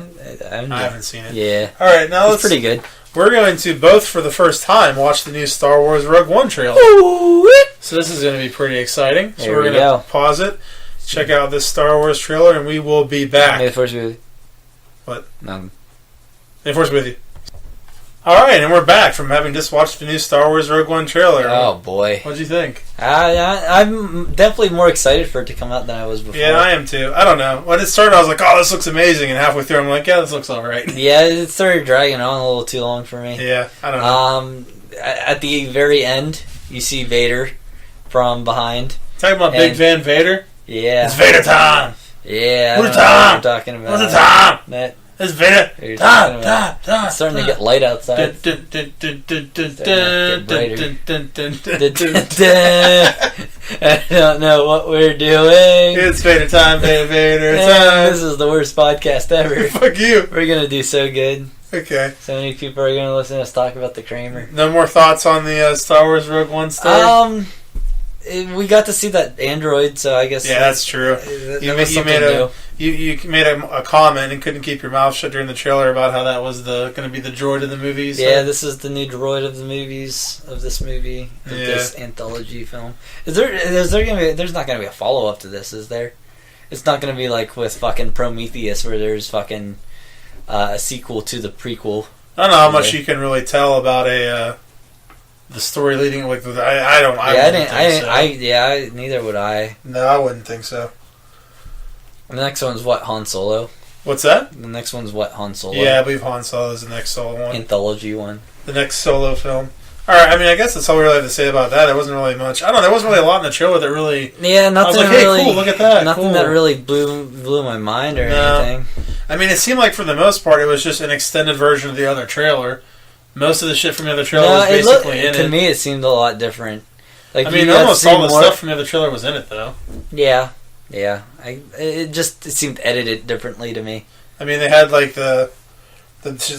haven't seen it. Yeah. All right, now it's pretty good. We're going to both for the first time watch the new Star Wars Rogue One trailer. Ooh. So this is going to be pretty exciting. So there we're going to pause it, check out this Star Wars trailer, and we will be back. May the Force be with you. What? Nothing. May the Force be with you. Alright, and we're back from having just watched the new Star Wars Rogue One trailer. Oh, boy. What'd you think? I'm definitely more excited for it to come out than I was before. Yeah, I am too. I don't know. When it started, I was like, oh, this looks amazing. And halfway through, I'm like, yeah, this looks alright. Yeah, it started dragging on a little too long for me. Yeah, I don't know. At the very end, you see Vader from behind. Talking about Big Van Vader? Yeah. It's Vader time! Yeah. Who's time? What I'm talking about. What's the time? It's Vader. It's starting to get light outside. I don't know what we're doing. It's Vader time, Vader time. This is the worst podcast ever. Fuck you. We're gonna do so good. Okay. So many people are gonna listen to us talk about the Kramer. No more thoughts on the Star Wars Rogue One story? We got to see that android, so I guess... Yeah, that's true. You made a comment and couldn't keep your mouth shut during the trailer about how that was going to be the droid of the movies. So. Yeah, this is the new droid of the movies, of this movie, of this anthology film. There's not going to be a follow-up to this, is there? It's not going to be like with fucking Prometheus, where there's fucking a sequel to the prequel. I don't know how much you can really tell about the story leading, like neither would I. No, I wouldn't think so. The next one's what, Han Solo? What's that? The next one's what, Han Solo? Yeah, I believe Han Solo is the next Solo one. Anthology one. The next Solo film. Alright, I mean, I guess that's all we really have to say about that. There wasn't really much. I don't know, there wasn't really a lot in the trailer that really... Yeah, nothing I was like, really... hey, cool, look at that. Nothing that really blew my mind or anything. I mean, it seemed like for the most part it was just an extended version of the other trailer. Most of the shit from the other trailer was basically in it. To me, it seemed a lot different. Like, I mean, almost all the stuff from the other trailer was in it, though. Yeah. It seemed edited differently to me. I mean, they had like the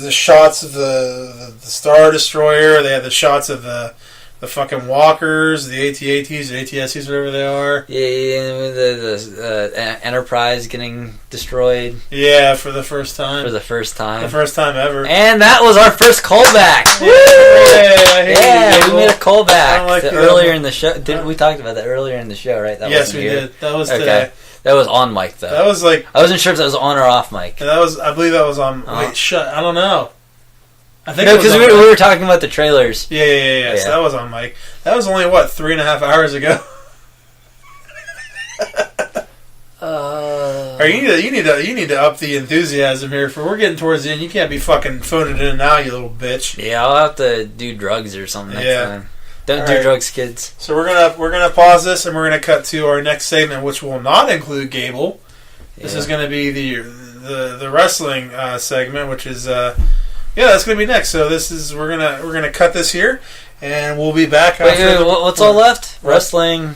shots of the Star Destroyer. They had the shots of the fucking walkers, the AT-ATs, the ATSCs, whatever they are. Yeah, the Enterprise getting destroyed. Yeah, for the first time. The first time ever. And that was our first callback. We made a callback earlier in the show. We talked about that earlier in the show, right? Yes, we did. That was today. That was on mic, though. That was like... I wasn't sure if that was on or off mic. I believe that was on... Wait, shut. I don't know. I think no, because we were talking about the trailers. Yeah. So that was on mic. That was only, 3.5 hours ago? You need to up the enthusiasm here. We're getting towards the end. You can't be fucking phoning it in now, you little bitch. Yeah, I'll have to do drugs or something next time. Don't do drugs, kids. So we're gonna pause this and we're gonna cut to our next segment, which will not include Gable. This is gonna be the wrestling segment, which is that's gonna be next. So we're gonna cut this here, and we'll be back. Wait, what's all left? Wrestling.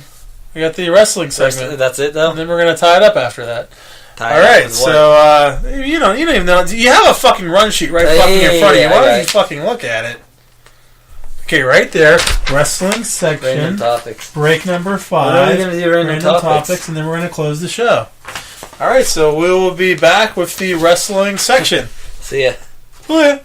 We got the wrestling segment. That's it, though. And then we're gonna tie it up after that. All right. So you don't even know. You have a fucking run sheet right fucking in front of you. Why don't you fucking look at it? Okay, right there. Wrestling section. Random topics. Break number 5. What are we going to do? Random topics, and then we're going to close the show. All right, so we will be back with the wrestling section. See ya. Yeah.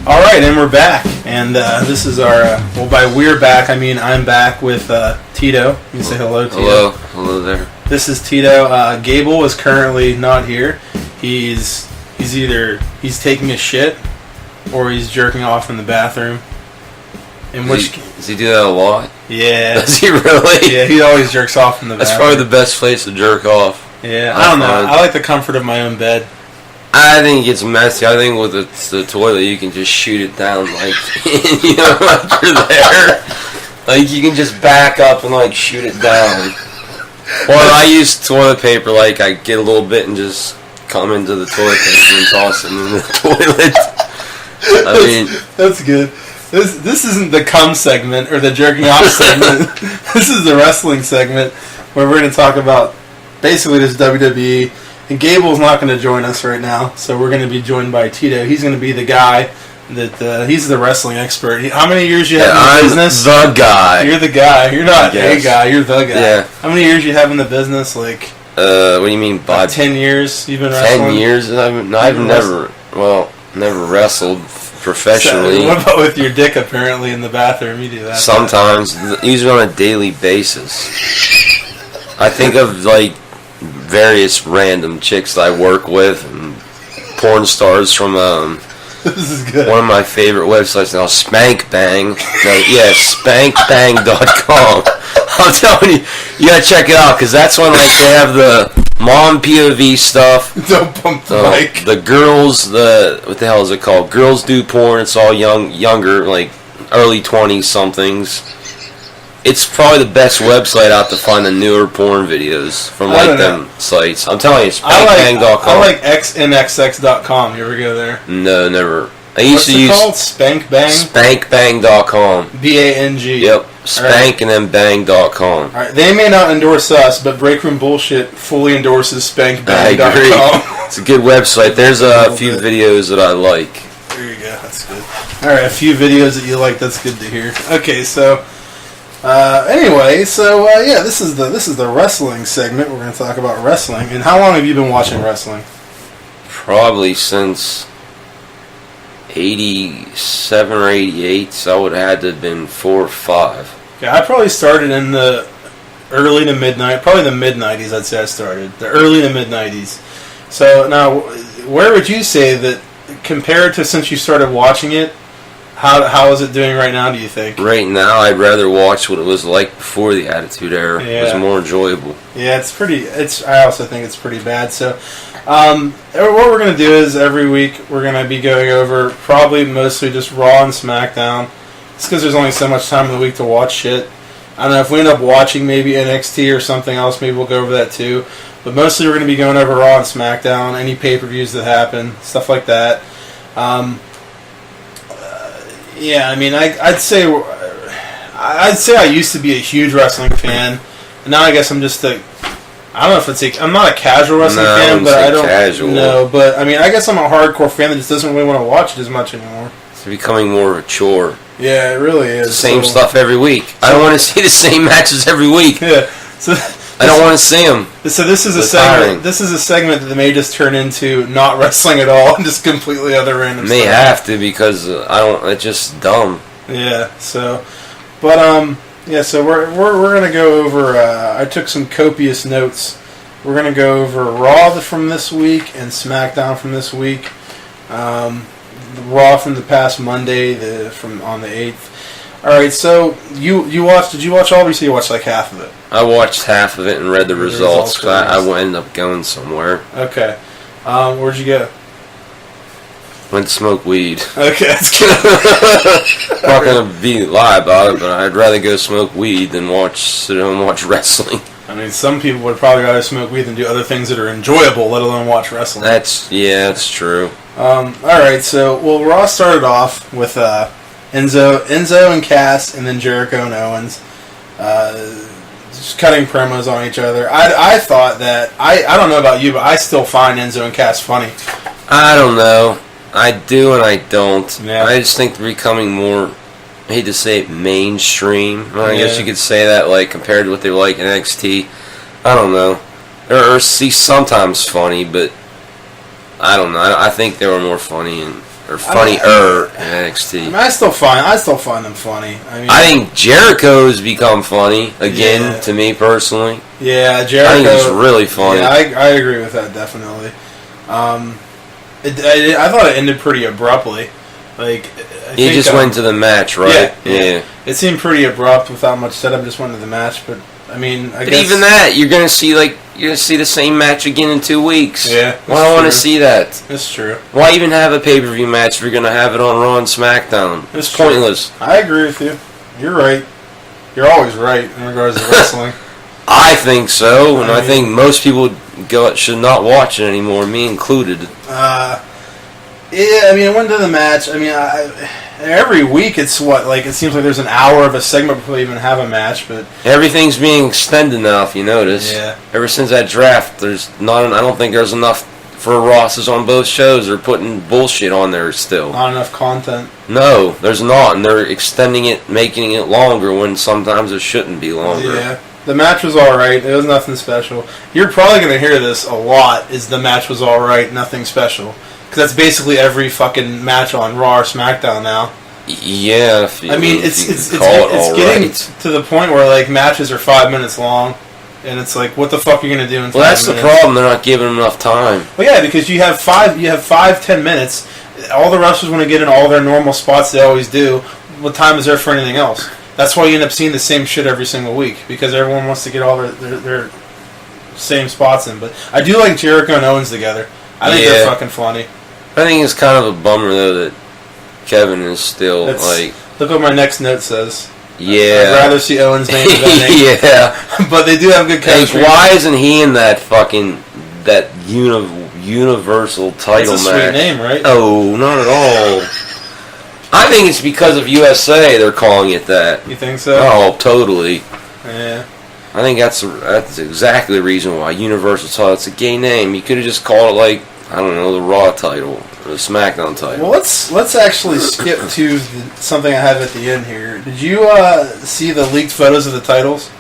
All right, and we're back, and this is our. By we're back, I mean I'm back with Tito. You can say hello, Tito. Hello there. This is Tito. Gable is currently not here. He's either taking a shit or he's jerking off in the bathroom. Does he do that a lot? Yeah. Does he really? Yeah, he always jerks off in the bathroom. That's probably the best place to jerk off. Yeah, I don't know. I like the comfort of my own bed. I think it gets messy. I think with the toilet, you can just shoot it down, like, like you're there. Like, you can just back up and, shoot it down. Or I use toilet paper, I get a little bit and just come into the toilet paper and toss it in the toilet. That's good. This isn't the cum segment or the jerking off segment. This is the wrestling segment where we're going to talk about basically this WWE. And Gable's not going to join us right now, so we're going to be joined by Tito. He's going to be the guy that he's the wrestling expert. How many years you have in the business? The guy. You're the guy. You're not a guy. You're the guy. Yeah. How many years you have in the business? What do you mean? 10 years. You've been wrestling. 10 years. I've never wrestled professionally. So, what about with your dick? Apparently in the bathroom, you do that. Sometimes, usually on a daily basis. I think of various random chicks that I work with and porn stars from this is good. One of my favorite websites now, Spank Bang. Spankbang.com. I'm telling you, you gotta check it out because that's when they have the mom POV stuff. Don't pump the mic. The girls, what the hell is it called? Girls do porn. It's all younger, early 20 somethings. It's probably the best website out to find the newer porn videos from them sites. I'm telling you, spankbang.com. I like xnxx.com. You ever go there? No, never. What's it called? Spankbang? Spankbang.com. B-A-N-G. Yep. Spank and then bang.com. Alright, they may not endorse us, but Breakroom Bullshit fully endorses spankbang.com. I agree. It's a good website. There's a few videos that I like. There you go. That's good. Alright, a few videos that you like. That's good to hear. Okay, so... anyway, this is the wrestling segment. We're going to talk about wrestling. And how long have you been watching wrestling? Probably since 87 or 88, so I would have had to have been 4 or 5. Yeah, I probably started in the early to probably the mid-90s I'd say I started. The early to mid-90s. So now, where would you say that, compared to since you started watching it, how is it doing right now, do you think? Right now, I'd rather watch what it was like before the Attitude Era. Yeah. It was more enjoyable. Yeah, I also think it's pretty bad. So, what we're going to do is every week we're going to be going over probably mostly just Raw and SmackDown. It's because there's only so much time in the week to watch shit. I don't know, if we end up watching maybe NXT or something else, maybe we'll go over that too. But mostly we're going to be going over Raw and SmackDown, any pay-per-views that happen, stuff like that. Yeah, I mean, I'd say I used to be a huge wrestling fan, and now I guess I'm just I don't know if I'm not a casual wrestling fan, but I don't know. But I mean, I guess I'm a hardcore fan that just doesn't really want to watch it as much anymore. It's becoming more of a chore. Yeah, it really is. Same stuff every week. I don't want to see the same matches every week. Yeah, so I don't want to see them. So this is a segment. This is a segment that may just turn into not wrestling at all and just completely other random stuff. May have to because it's just dumb. Yeah. So, but yeah. So we're gonna go over. I took some copious notes. We're gonna go over Raw from this week and SmackDown from this week. Raw from the past Monday, on the 8th. All right, so you watched? Did you watch all of it? So you watched like half of it. I watched half of it and read the results because I ended up going somewhere. Okay, where'd you go? Went to smoke weed. Okay, that's good. I'm not gonna lie about it, but I'd rather go smoke weed than sit home and watch wrestling. I mean, some people would probably rather smoke weed than do other things that are enjoyable, let alone watch wrestling. That's true. All right, so Raw started off with Enzo and Cass, and then Jericho and Owens, just cutting promos on each other. I thought that I don't know about you, but I still find Enzo and Cass funny. I don't know. I do and I don't. Yeah. I just think they're becoming more, I hate to say it, mainstream. Well, I guess you could say that, like, compared to what they were like in NXT. I don't know. Or sometimes funny, but I don't know. I think they were more funny funnier in NXT. I mean, I still find them funny. I think Jericho's become funny again to me personally. Yeah, Jericho. I think he's really funny. Yeah, I agree with that definitely. I thought it ended pretty abruptly. Like he just went to the match, right? Yeah. It seemed pretty abrupt without much setup. Just went to the match, but I mean, I guess even that you're gonna see the same match again in 2 weeks. Yeah, well, I want to see that. That's true. Why even have a pay-per-view match if you're gonna have it on Raw and SmackDown? It's pointless. I agree with you. You're right. You're always right in regards to wrestling. I think so, and I think most people should not watch it anymore, me included. Yeah, I mean, it went to the match. I mean, every week it seems like there's an hour of a segment before they even have a match, but everything's being extended now. If you notice, ever since that draft, I don't think there's enough for Rosses on both shows. They're putting bullshit on there still. Not enough content. No, there's not, and they're extending it, making it longer when sometimes it shouldn't be longer. Yeah. The match was alright. It was nothing special. You're probably going to hear this a lot, is the match was alright, nothing special. Because that's basically every fucking match on Raw or SmackDown now. Yeah. I mean, it's getting to the point where, like, matches are 5 minutes long. And it's like, what the fuck are you going to do in 5 minutes? Well, that's the problem. They're not giving them enough time. Well, yeah, because you have 5-10 minutes. All the wrestlers want to get in all their normal spots they always do. What time is there for anything else? That's why you end up seeing the same shit every single week, because everyone wants to get all their same spots in. But I do like Jericho and Owens together. I think they're fucking funny. I think it's kind of a bummer, though, that Kevin is still, Look what my next note says. Yeah. I'd rather see Owens main eventing. Yeah. But they do have good chemistry. Like, why isn't he in that fucking universal title That's a match? sweet name, right? Oh, not at all. I think it's because of USA they're calling it that. You think so? Oh, totally. Yeah. I think that's exactly the reason why Universal title. It's a gay name. You could have just called it like, I don't know, the Raw title or the SmackDown title. Well, let's actually skip to something I have at the end here. Did you see the leaked photos of the titles?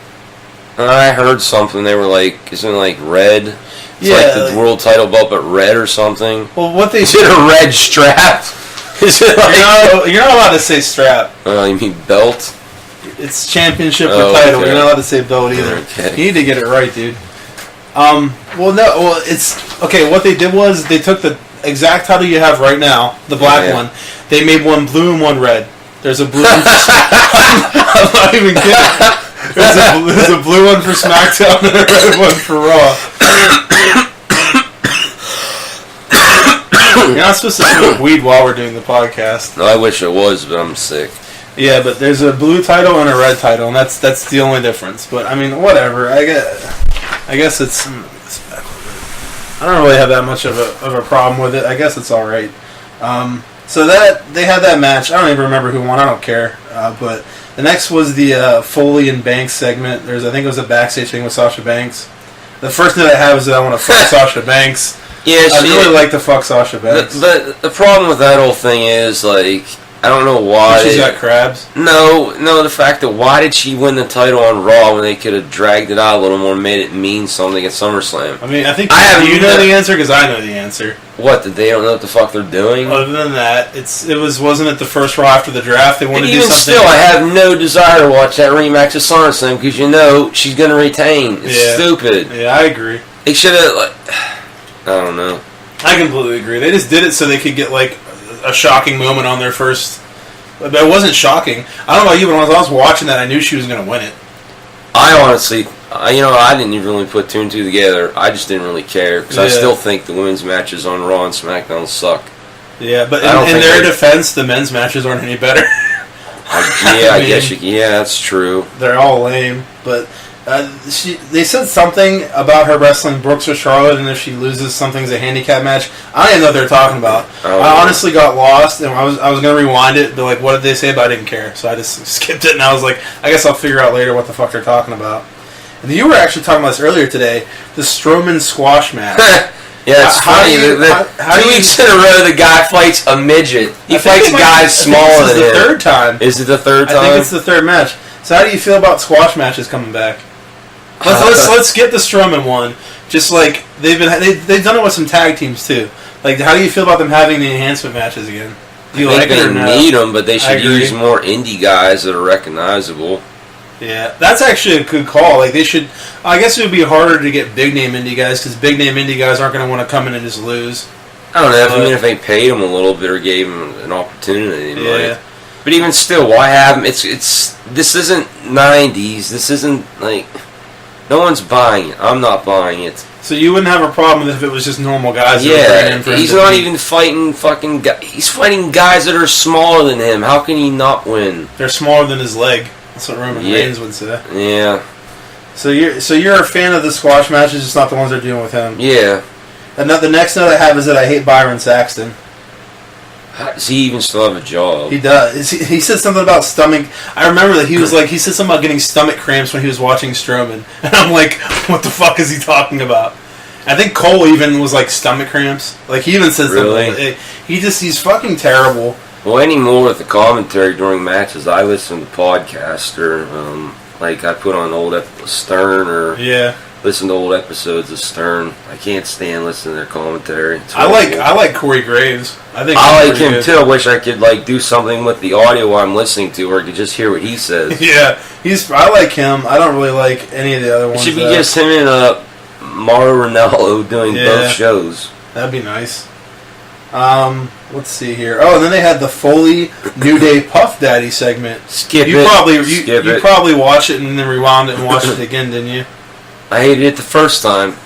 I heard something. They were like, isn't it like red? It's like the world title belt, but red or something. Well, what they is it a red strap? Is it like you're not allowed to say strap. You mean belt? It's championship or title. Okay. You're not allowed to say belt either. Okay. You need to get it right, dude. It's okay. What they did was they took the exact title you have right now, the black one. They made one blue and one red. There's a blue one for I'm not even kidding. There's a blue one for SmackDown and a red one for Raw. You're not supposed to smoke weed while we're doing the podcast. No, I wish it was, but I'm sick. Yeah, but there's a blue title and a red title, and that's the only difference. But I mean, whatever. I guess it's. I don't really have that much of a problem with it. I guess it's all right. So that they had that match. I don't even remember who won. I don't care. But the next was the Foley and Banks segment. I think it was a backstage thing with Sasha Banks. The first note I have is that I want to fuck Sasha Banks. Yeah, I'd really like to fuck Sasha Banks. But the problem with that whole thing is, like, I don't know why. She's got crabs? No, the fact that why did she win the title on Raw when they could have dragged it out a little more and made it mean something at SummerSlam? I mean, I think you know the answer because I know the answer. What, that they don't know what the fuck they're doing? Other than that, wasn't it the first Raw after the draft? They wanted to do something. Still, I have no desire to watch that rematch of SummerSlam because she's going to retain. It's stupid. Yeah, I agree. They should have, I don't know. I completely agree. They just did it so they could get, like, a shocking moment on their first... But it wasn't shocking. I don't know about you, but when I was watching that, I knew she was going to win it. I honestly... I didn't even really put two and two together. I just didn't really care because I still think the women's matches on Raw and SmackDown suck. Yeah, but in their defense, the men's matches aren't any better. I guess that's true. They're all lame, but they said something about her wrestling Brooks or Charlotte, and if she loses, something's a handicap match. I don't even know what they're talking about. I honestly got lost, and I was going to rewind it, but like, what did they say? But I didn't care, so I just skipped it, and I was like, I guess I'll figure out later what the fuck they're talking about. And you were actually talking about this earlier today, the Strowman squash match. Yeah, it's funny. 2 weeks in a row, the guy fights a midget. He fights a guy smaller than him. This is the third time. Is it the third time? I think it's the third match. So how do you feel about squash matches coming back? Let's get the Strowman one. Just like they've done it with some tag teams too. Like, how do you feel about them having the enhancement matches again? Do you like it or they no? need them, but they should use more indie guys that are recognizable. Yeah, that's actually a good call. Like, they should. I guess it would be harder to get big name indie guys because big name indie guys aren't going to want to come in and just lose. I don't know. If they paid them a little bit or gave them an opportunity, they might. But even still, why have them? This isn't 90s. This isn't like no one's buying it. I'm not buying it. So you wouldn't have a problem if it was just normal guys. Yeah, he's not even fighting fucking guys. He's fighting guys that are smaller than him. How can he not win? They're smaller than his leg. That's what Roman Reigns would say. Yeah. So you're a fan of the squash matches, just not the ones they're doing with him. Yeah. And the next note I have is that I hate Byron Saxton. Does he even still have a job? He does. He said something about stomach. I remember that he said something about getting stomach cramps when he was watching Strowman, and I'm like, what the fuck is he talking about? I think Cole even was like stomach cramps. Like, he even says something. He's fucking terrible. Well, anymore with the commentary during matches, I listen to podcasts or like I put on old Stern or listen to old episodes of Stern. I can't stand listening to their commentary. I like Corey Graves. I like him good. Too. I wish I could like do something with the audio I'm listening to, or I could just hear what he says. Yeah, I like him. I don't really like any of the other ones. It should be just him and Mauro Ranallo doing both shows. That'd be nice. Let's see here. Oh, and then they had the Foley New Day Puff Daddy segment. You probably watched it and then rewound it and watched it again, didn't you? I hated it the first time.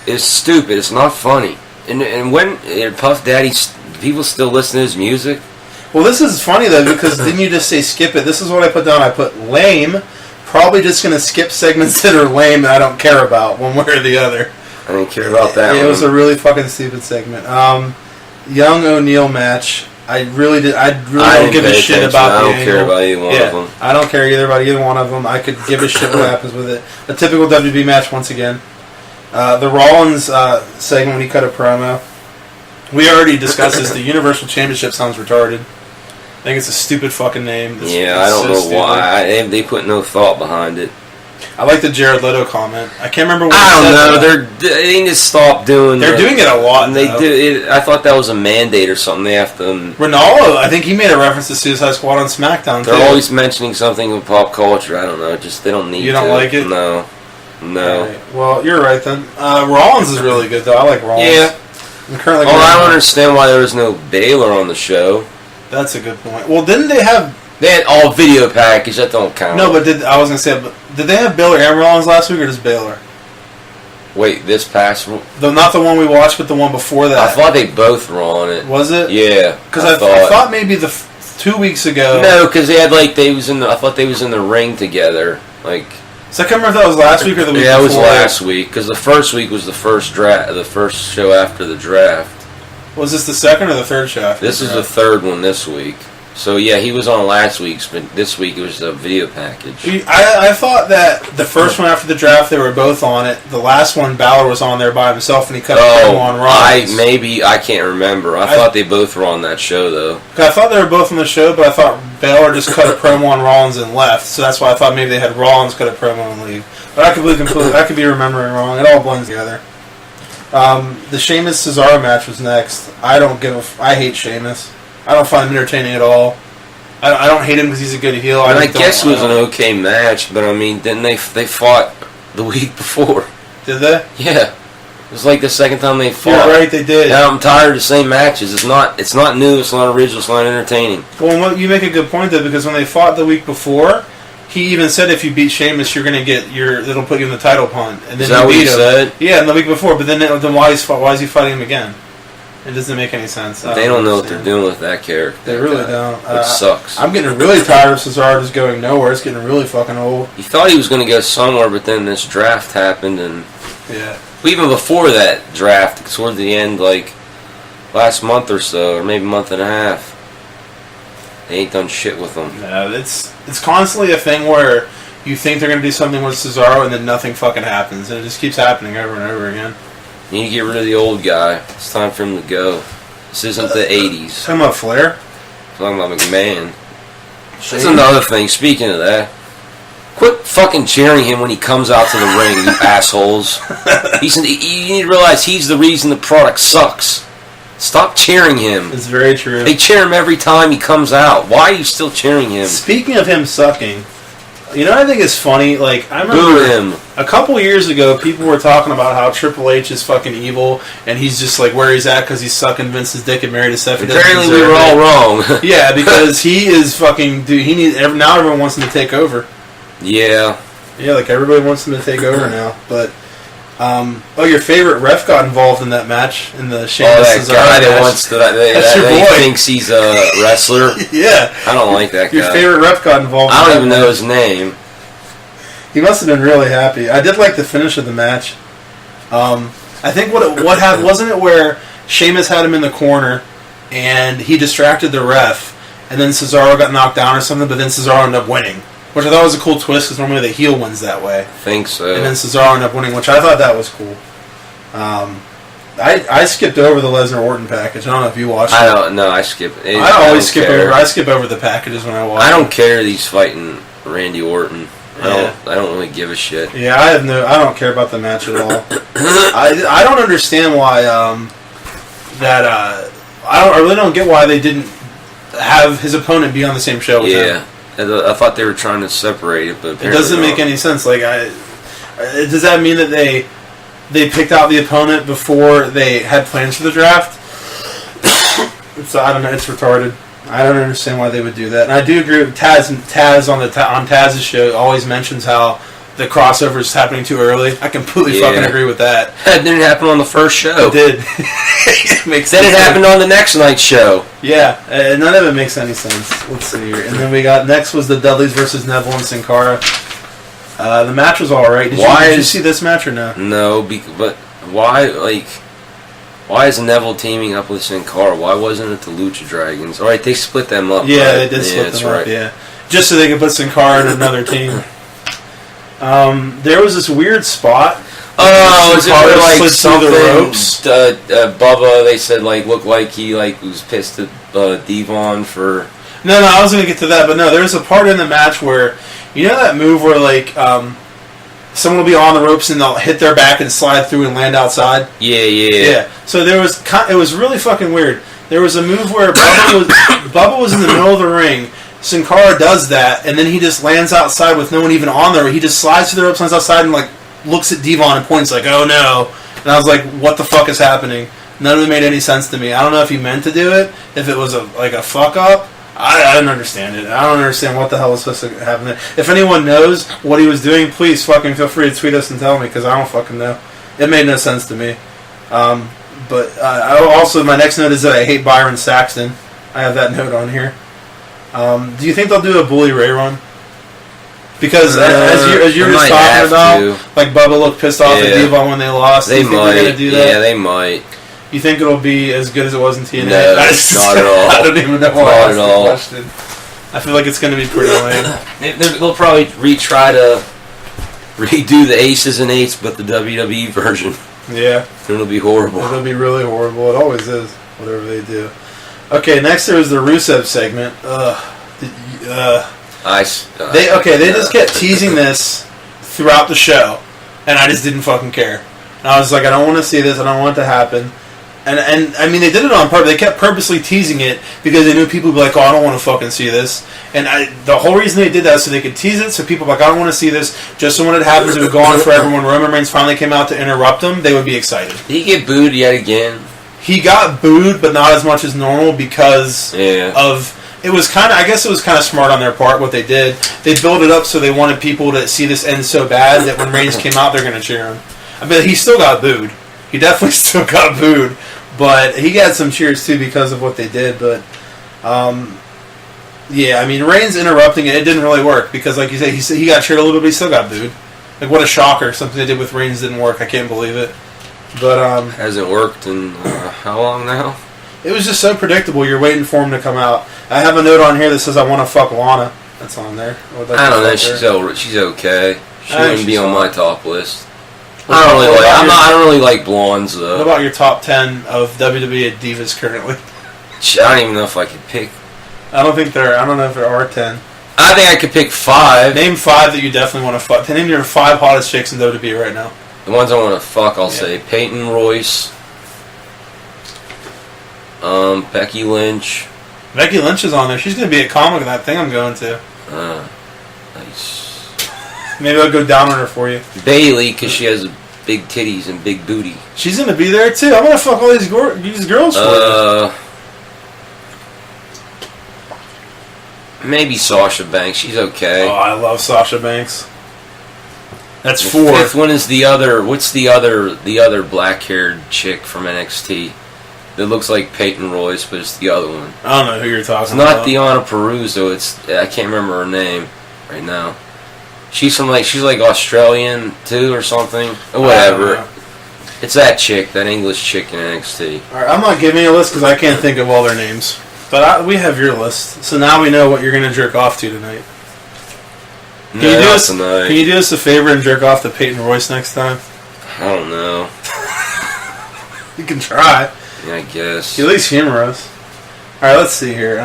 It's stupid. It's not funny. And when Puff Daddy, people still listen to his music. Well, this is funny, though, because didn't you just say skip it? This is what I put down. I put lame. Probably just going to skip segments that are lame and I don't care about, one way or the other. I didn't care about that one. It was a really fucking stupid segment. Young O'Neal match. I really don't give a shit about I don't care about either one of them. I don't care either about either one of them. I could give a shit what happens with it. A typical WB match once again. The Rollins segment when he cut a promo. We already discussed this. The Universal Championship sounds retarded. I think it's a stupid fucking name. I don't know why. They put no thought behind it. I like the Jared Leto comment. I can't remember what I don't know. They need to stop doing. They're doing it a lot. And they do it. I thought that was a mandate or something. They have to. Ronaldo, I think he made a reference to Suicide Squad on SmackDown. They're always mentioning something in pop culture. I don't know. Just they don't need. You don't like it? No. Right. Well, you're right then. Rollins is really good though. I like Rollins. Yeah. I don't understand why there was no Baylor on the show. That's a good point. Well, didn't they have? They had all video package. That don't count. No, but did they have Baylor and Rollins last week or just Baylor? Wait, this past... Not the one we watched, but the one before that. I thought they both were on it. Was it? Yeah. Because I thought maybe 2 weeks ago... No, because they had I thought they was in the ring together. So I can't remember if that was last week or the week before. Yeah, it was last week. Because the first week was the first show after the draft. Was this the second or the third show after This is the third one this week. So, yeah, he was on last week's, but this week it was a video package. I thought that the first one after the draft, they were both on it. The last one, Balor was on there by himself, and he cut a promo on Rollins. I can't remember. I thought they both were on that show, though. I thought they were both on the show, but I thought Balor just cut a promo on Rollins and left, so that's why I thought maybe they had Rollins cut a promo and leave. But I could be remembering wrong. It all blends together. The Sheamus Cesaro match was next. I hate Sheamus. I don't find him entertaining at all. I don't hate him because he's a good heel. I guess it was an okay match, but didn't they fought the week before? Did they? Yeah. It was like the second time they fought. You're right, they did. Now I'm tired of the same matches. It's not new, it's not original, it's not entertaining. Well, you make a good point, though, because when they fought the week before, he even said if you beat Sheamus, you're going to it'll put you in the title punt. And then is that what he said? Yeah, and the week before, but then why is he fighting him again? It doesn't make any sense. They don't know what they're doing with that character. They really don't. Which sucks. I'm getting really tired of Cesaro just going nowhere. It's getting really fucking old. He thought he was going to go somewhere, but then this draft happened, and even before that draft, towards the end, last month or so, or maybe a month and a half, they ain't done shit with him. No, it's constantly a thing where you think they're going to do something with Cesaro, and then nothing fucking happens, and it just keeps happening over and over again. You need to get rid of the old guy. It's time for him to go. This isn't the 80s. Talking about Flair? Talking about McMahon. That's another thing. Speaking of that, quit fucking cheering him when he comes out to the ring, you assholes. You need to realize he's the reason the product sucks. Stop cheering him. It's very true. They cheer him every time he comes out. Why are you still cheering him? Speaking of him sucking, you know what I think is funny? I remember Boo him. A couple years ago, people were talking about how Triple H is fucking evil, and he's just where he's at because he's sucking Vince's dick and married to Stephanie. Apparently we were all wrong. Yeah, because he is fucking... Dude, now everyone wants him to take over. Yeah. Yeah, everybody wants him to take over now, but... your favorite ref got involved in that match in the Sheamus Cesaro guy that wants that thinks he's a wrestler. Yeah, I don't like that guy. Your favorite ref got involved. I don't even know his name. He must have been really happy. I did like the finish of the match. I think what happened wasn't it where Sheamus had him in the corner and he distracted the ref, and then Cesaro got knocked down or something, but then Cesaro ended up winning. Which I thought was a cool twist, because normally the heel wins that way. I think so. And then Cesaro ended up winning, which I thought that was cool. I skipped over the Lesnar-Orton package. I don't know if you watched it. I don't know. I skip it. I skip over the packages when I watch I don't care that he's fighting Randy Orton. I don't really give a shit. Yeah, I don't care about the match at all. I don't understand why I really don't get why they didn't have his opponent be on the same show with him. Yeah. I thought they were trying to separate it, but it doesn't make any sense. Does that mean that they picked out the opponent before they had plans for the draft? So I don't know. It's retarded. I don't understand why they would do that. And I do agree with Taz. Taz on Taz's show always mentions how the crossover is happening too early. I completely fucking agree with that. That didn't happen on the first show. It did. It makes then sense. it happened on the next night's show. Yeah, none of it makes any sense. Let's see here. And then we got, next was the Dudleys versus Neville and Sin Cara. The match was alright. Did you see this match or no? No, but why, why is Neville teaming up with Sin Cara? Why wasn't it the Lucha Dragons? Alright, they split them up. Yeah, right? they did split them up, yeah. Just so they could put Sin Cara in another team. There was this weird spot. Oh, was it like something? The ropes. Bubba, they said looked like he was pissed at Devon for. No, I was gonna get to that, but no, there was a part in the match where that move where someone will be on the ropes and they'll hit their back and slide through and land outside. Yeah. So it was really fucking weird. There was a move where Bubba was in the middle of the ring. Sin Cara does that, and then he just lands outside with no one even on there. He just slides through the ropes, lands outside, and looks at Devon and points "Oh no!" And I was like, "What the fuck is happening?" None of it made any sense to me. I don't know if he meant to do it, if it was a fuck up. I didn't understand it. I don't understand what the hell was supposed to happen there. If anyone knows what he was doing, please fucking feel free to tweet us and tell me, because I don't fucking know. It made no sense to me. But also, my next note is that I hate Byron Saxton. I have that note on here. Do you think they'll do a Bully Ray run? Because as you were just talking about, Bubba looked pissed off at Devon when they lost. They do you think might. they're gonna do that? Yeah, they might. You think it'll be as good as it was in TNA? No, not at all. I don't even know why I asked the question. I feel like it's going to be pretty lame. They'll probably retry to redo the Aces and Eights, but the WWE version. Yeah. It'll be horrible. It'll be really horrible. It always is, whatever they do. Okay, next there was the Rusev segment. They just kept teasing this throughout the show, and I just didn't fucking care. And I was like, I don't want to see this. I don't want it to happen. And I mean, they did it on purpose. They kept purposely teasing it because they knew people would be like, oh, I don't want to fucking see this. And the whole reason they did that is so they could tease it, so people were like, I don't want to see this. Just so when it happens, it would go on forever. When Roman Reigns finally came out to interrupt them, they would be excited. Did he get booed yet again? He got booed, but not as much as normal because of... It was kind of... I guess it was kind of smart on their part, what they did. They built it up so they wanted people to see this end so bad that when Reigns came out, they're going to cheer him. I mean, he still got booed. He definitely still got booed. But he got some cheers, too, because of what they did. But, yeah, I mean, Reigns interrupting it didn't really work. Because, like you say, he got cheered a little bit, but he still got booed. Like, what a shocker. Something they did with Reigns didn't work. I can't believe it. But, hasn't worked in how long now? It was just so predictable. You're waiting for him to come out. I have a note on here that says, I want to fuck Lana. That's on there. I don't know. She's okay. She wouldn't be on my top list. I don't really like blondes though. What about your top 10 of WWE divas currently? I don't even know if I could pick. I don't know if there are 10. I think I could pick 5. Name 5 that you definitely want to fuck. Name your 5 hottest chicks in WWE right now. The ones I want to fuck, I'll say Peyton Royce, Becky Lynch. Becky Lynch is on there. She's going to be a comic in that thing I'm going to. Nice. Maybe I'll go down on her for you. Bailey, because she has big titties and big booty. She's going to be there too. I'm going to fuck all these girls for you. Maybe Sasha Banks. She's okay. Oh, I love Sasha Banks. That's The 4. 5th one is the other. What's the other black-haired chick from NXT? That looks like Peyton Royce, but it's the other one. I don't know who you're talking It's not about. Deonna Purrazzo. I can't remember her name right now. She's like Australian too or something. Or whatever. It's that chick, that English chick in NXT. Alright, I'm not giving you a list because I can't think of all their names. But we have your list. So now we know what you're going to jerk off to tonight. Can you do us a favor and jerk off to Peyton Royce next time? I don't know. You can try. Yeah, I guess. At least humor us. Alright, let's see here.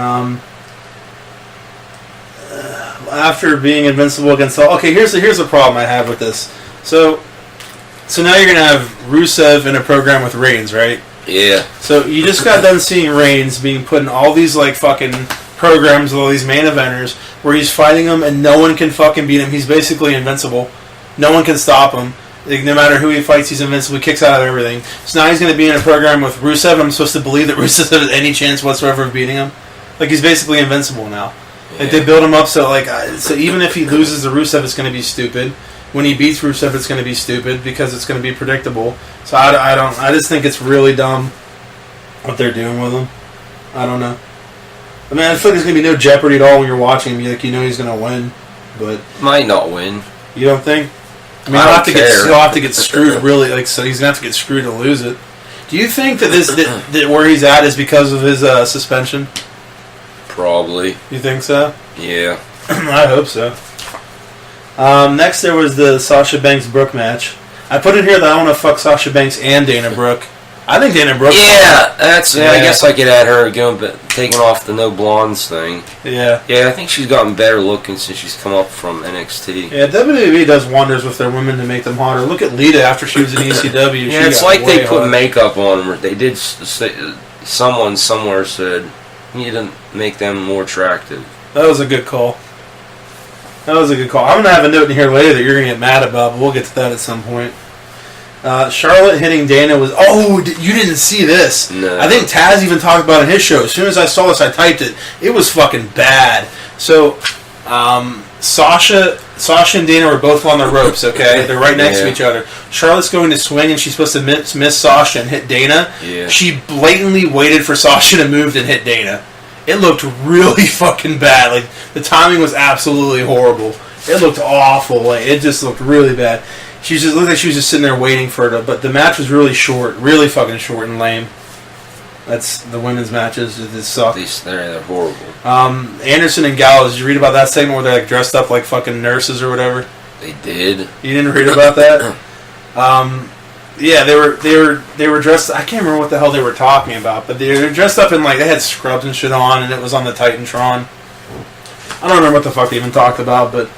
After being invincible against all... Okay, here's the problem I have with this. So now you're going to have Rusev in a program with Reigns, right? Yeah. So you just got done seeing Reigns being put in all these like fucking programs with all these main eventers where he's fighting them and no one can fucking beat him. He's basically invincible. No one can stop him. Like, no matter who he fights, he's invincible. He kicks out of everything. So now he's going to be in a program with Rusev, and I'm supposed to believe that Rusev has any chance whatsoever of beating him? Like, he's basically invincible now. Like, they build him up so even if he loses to Rusev, it's going to be stupid. When he beats Rusev, it's going to be stupid because it's going to be predictable. So I just think it's really dumb what they're doing with him. I don't know. I mean, I feel like there's going to be no jeopardy at all when you're watching him. Like, he's going to win, but might not win. You don't think? I mean, he'll have to get screwed really. So he's going to have to get screwed to lose it. Do you think that that where he's at is because of his suspension? Probably. You think so? Yeah. I hope so. Next, there was the Sasha Banks-Brooke match. I put in here that I want to fuck Sasha Banks and Dana Brooke. I think Dana Brooke... Yeah, I guess I could add her taking off the no blondes thing. Yeah. Yeah, I think she's gotten better looking since she's come up from NXT. Yeah, WWE does wonders with their women to make them hotter. Look at Lita after she was in ECW. Yeah, it's like they put makeup on them. They did... Someone somewhere said, you need to make them more attractive. That was a good call. I'm going to have a note in here later that you're going to get mad about, but we'll get to that at some point. Charlotte hitting Dana was... Oh, you didn't see this. No. I think Taz even talked about it in his show. As soon as I saw this, I typed it. It was fucking bad. So, Sasha and Dana were both on the ropes, okay? They're right next to each other. Charlotte's going to swing, and she's supposed to miss Sasha and hit Dana. Yeah. She blatantly waited for Sasha to move and hit Dana. It looked really fucking bad. Like, the timing was absolutely horrible. It looked awful. Like, it just looked really bad. She just looked like she was just sitting there waiting for it. But the match was really short. Really fucking short and lame. That's the women's matches. It just suck. They're horrible. Anderson and Gallows. Did you read about that segment where they're like dressed up like fucking nurses or whatever? They did. You didn't read about that? Yeah, they were dressed. I can't remember what the hell they were talking about, but they were dressed up in they had scrubs and shit on, and it was on the Titantron. I don't remember what the fuck they even talked about, but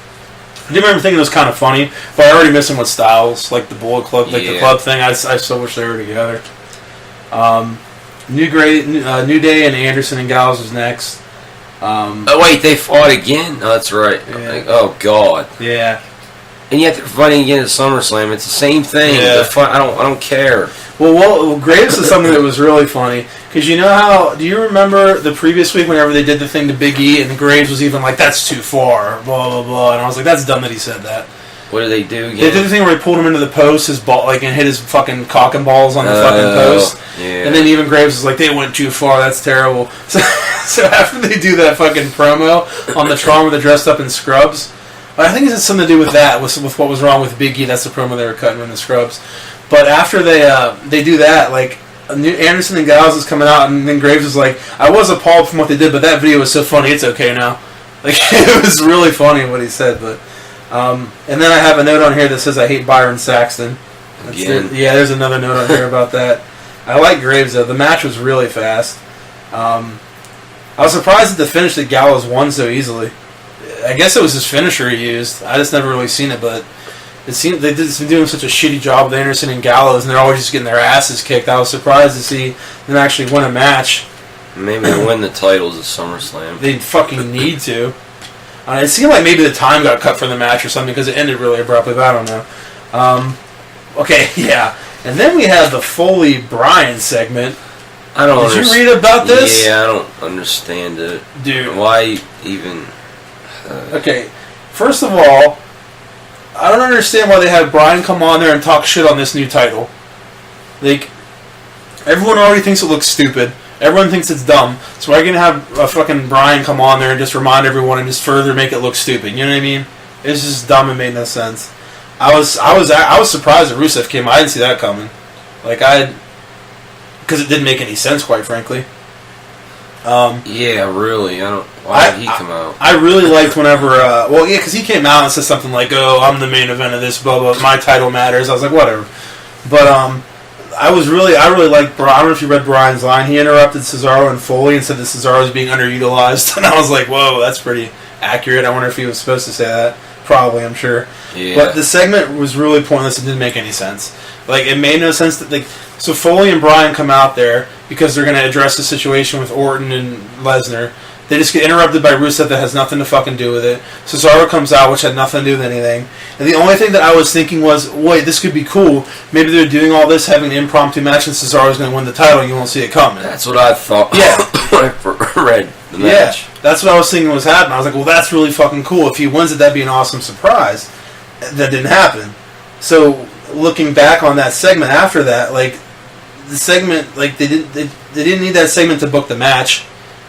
I do remember thinking it was kind of funny. But I already miss them with Styles, like the Bullet Club, the club thing. I so wish they were together. New Day and Anderson and Gallows was next. Oh wait, they fought again? No, that's right. Yeah. Oh god. Yeah. And yet they're fighting again at SummerSlam. It's the same thing. Yeah. I don't care. Well, Graves is something that was really funny. Because you know how... Do you remember the previous week whenever they did the thing to Big E and Graves was even like, that's too far, blah, blah, blah. And I was like, that's dumb that he said that. What did they do again? They did the thing where he pulled him into the post, his ball, and hit his fucking cock and balls on the fucking post. Yeah. And then even Graves was like, they went too far, that's terrible. So after they do that fucking promo on the Tron where they're dressed up in scrubs... I think it has something to do with that, with what was wrong with Big E. That's the promo they were cutting in the scrubs. But after they do that, like, Anderson and Gallows is coming out, and then Graves is like, I was appalled from what they did, but that video was so funny, it's okay now. Like, it was really funny what he said. But and then I have a note on here that says, I hate Byron Saxton. There's another note on here about that. I like Graves, though. The match was really fast. I was surprised at the finish that Gallows won so easily. I guess it was his finisher he used. I just never really seen it, but it seemed they've been doing such a shitty job with Anderson and Gallows, and they're always just getting their asses kicked. I was surprised to see them actually win a match. Maybe they'll win the titles at SummerSlam. They fucking need to. It seemed like maybe the time got cut for the match or something because it ended really abruptly, but I don't know. Okay, yeah. And then we have the Foley-Bryan segment. Did you read about this? Yeah, I don't understand it. Dude. Why even... Okay, first of all, I don't understand why they had Bryan come on there and talk shit on this new title. Like, everyone already thinks it looks stupid. Everyone thinks it's dumb. So why are you gonna have a fucking Bryan come on there and just remind everyone and just further make it look stupid? You know what I mean? It's just dumb and made no sense. I was surprised that Rusev came. I didn't see that coming. Because it didn't make any sense, quite frankly. Yeah, really. Why did he come out? I really liked whenever... because he came out and said something like, oh, I'm the main event of this, blah, blah, my title matters. I was like, whatever. But, I really liked... I don't know if you read Bryan's line. He interrupted Cesaro and Foley and said that Cesaro was being underutilized. And I was like, whoa, that's pretty accurate. I wonder if he was supposed to say that. Probably, I'm sure. Yeah. But the segment was really pointless. It didn't make any sense. Like, it made no sense that... So Foley and Bryan come out there because they're going to address the situation with Orton and Lesnar. They just get interrupted by Rusev that has nothing to fucking do with it. Cesaro comes out, which had nothing to do with anything. And the only thing that I was thinking was, wait, this could be cool. Maybe they're doing all this, having an impromptu match, and Cesaro's going to win the title, and you won't see it coming. That's what I thought. Yeah. when I read the match. That's what I was thinking was happening. I was like, well, that's really fucking cool. If he wins it, that'd be an awesome surprise. That didn't happen. So looking back on that segment after that, like the segment, like they didn't need that segment to book the match.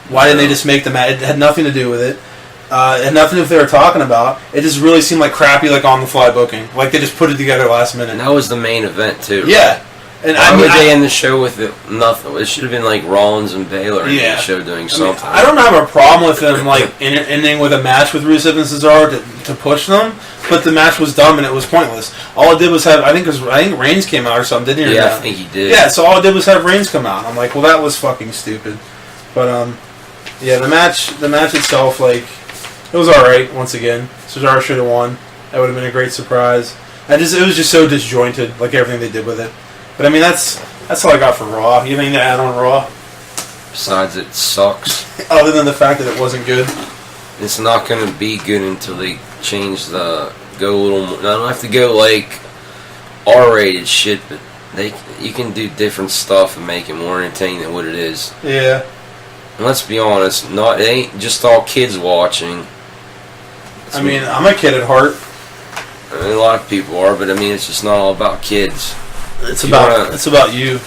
Why didn't they just make the match? It had nothing to do with it. It had nothing to do with what they were talking about. It just really seemed like crappy, like on the fly booking. Like they just put it together last minute. And that was the main event too. Right? Yeah. And why would they end the show with it? Nothing. It should have been like Rollins and Baylor in the show doing something. I don't have a problem with them like ending with a match with Rusev and Cesaro to push them, but the match was dumb and it was pointless. All it did was have I think Reigns came out or something, didn't he? Yeah, I think he did. Yeah, so all it did was have Reigns come out. I'm like, well, that was fucking stupid. But yeah, the match itself, like, it was all right. Once again, Cesaro should have won. That would have been a great surprise. It was just so disjointed, like everything they did with it. But I mean, that's all I got for Raw. You have anything to add on Raw? Besides, it sucks. Other than the fact that it wasn't good. It's not going to be good until they change go a little more. I don't have to go like R-rated shit, but you can do different stuff and make it more entertaining than what it is. Yeah. And let's be honest, it ain't just all kids watching. I mean, I'm a kid at heart. I mean, a lot of people are, but I mean, it's just not all about kids. It's about you.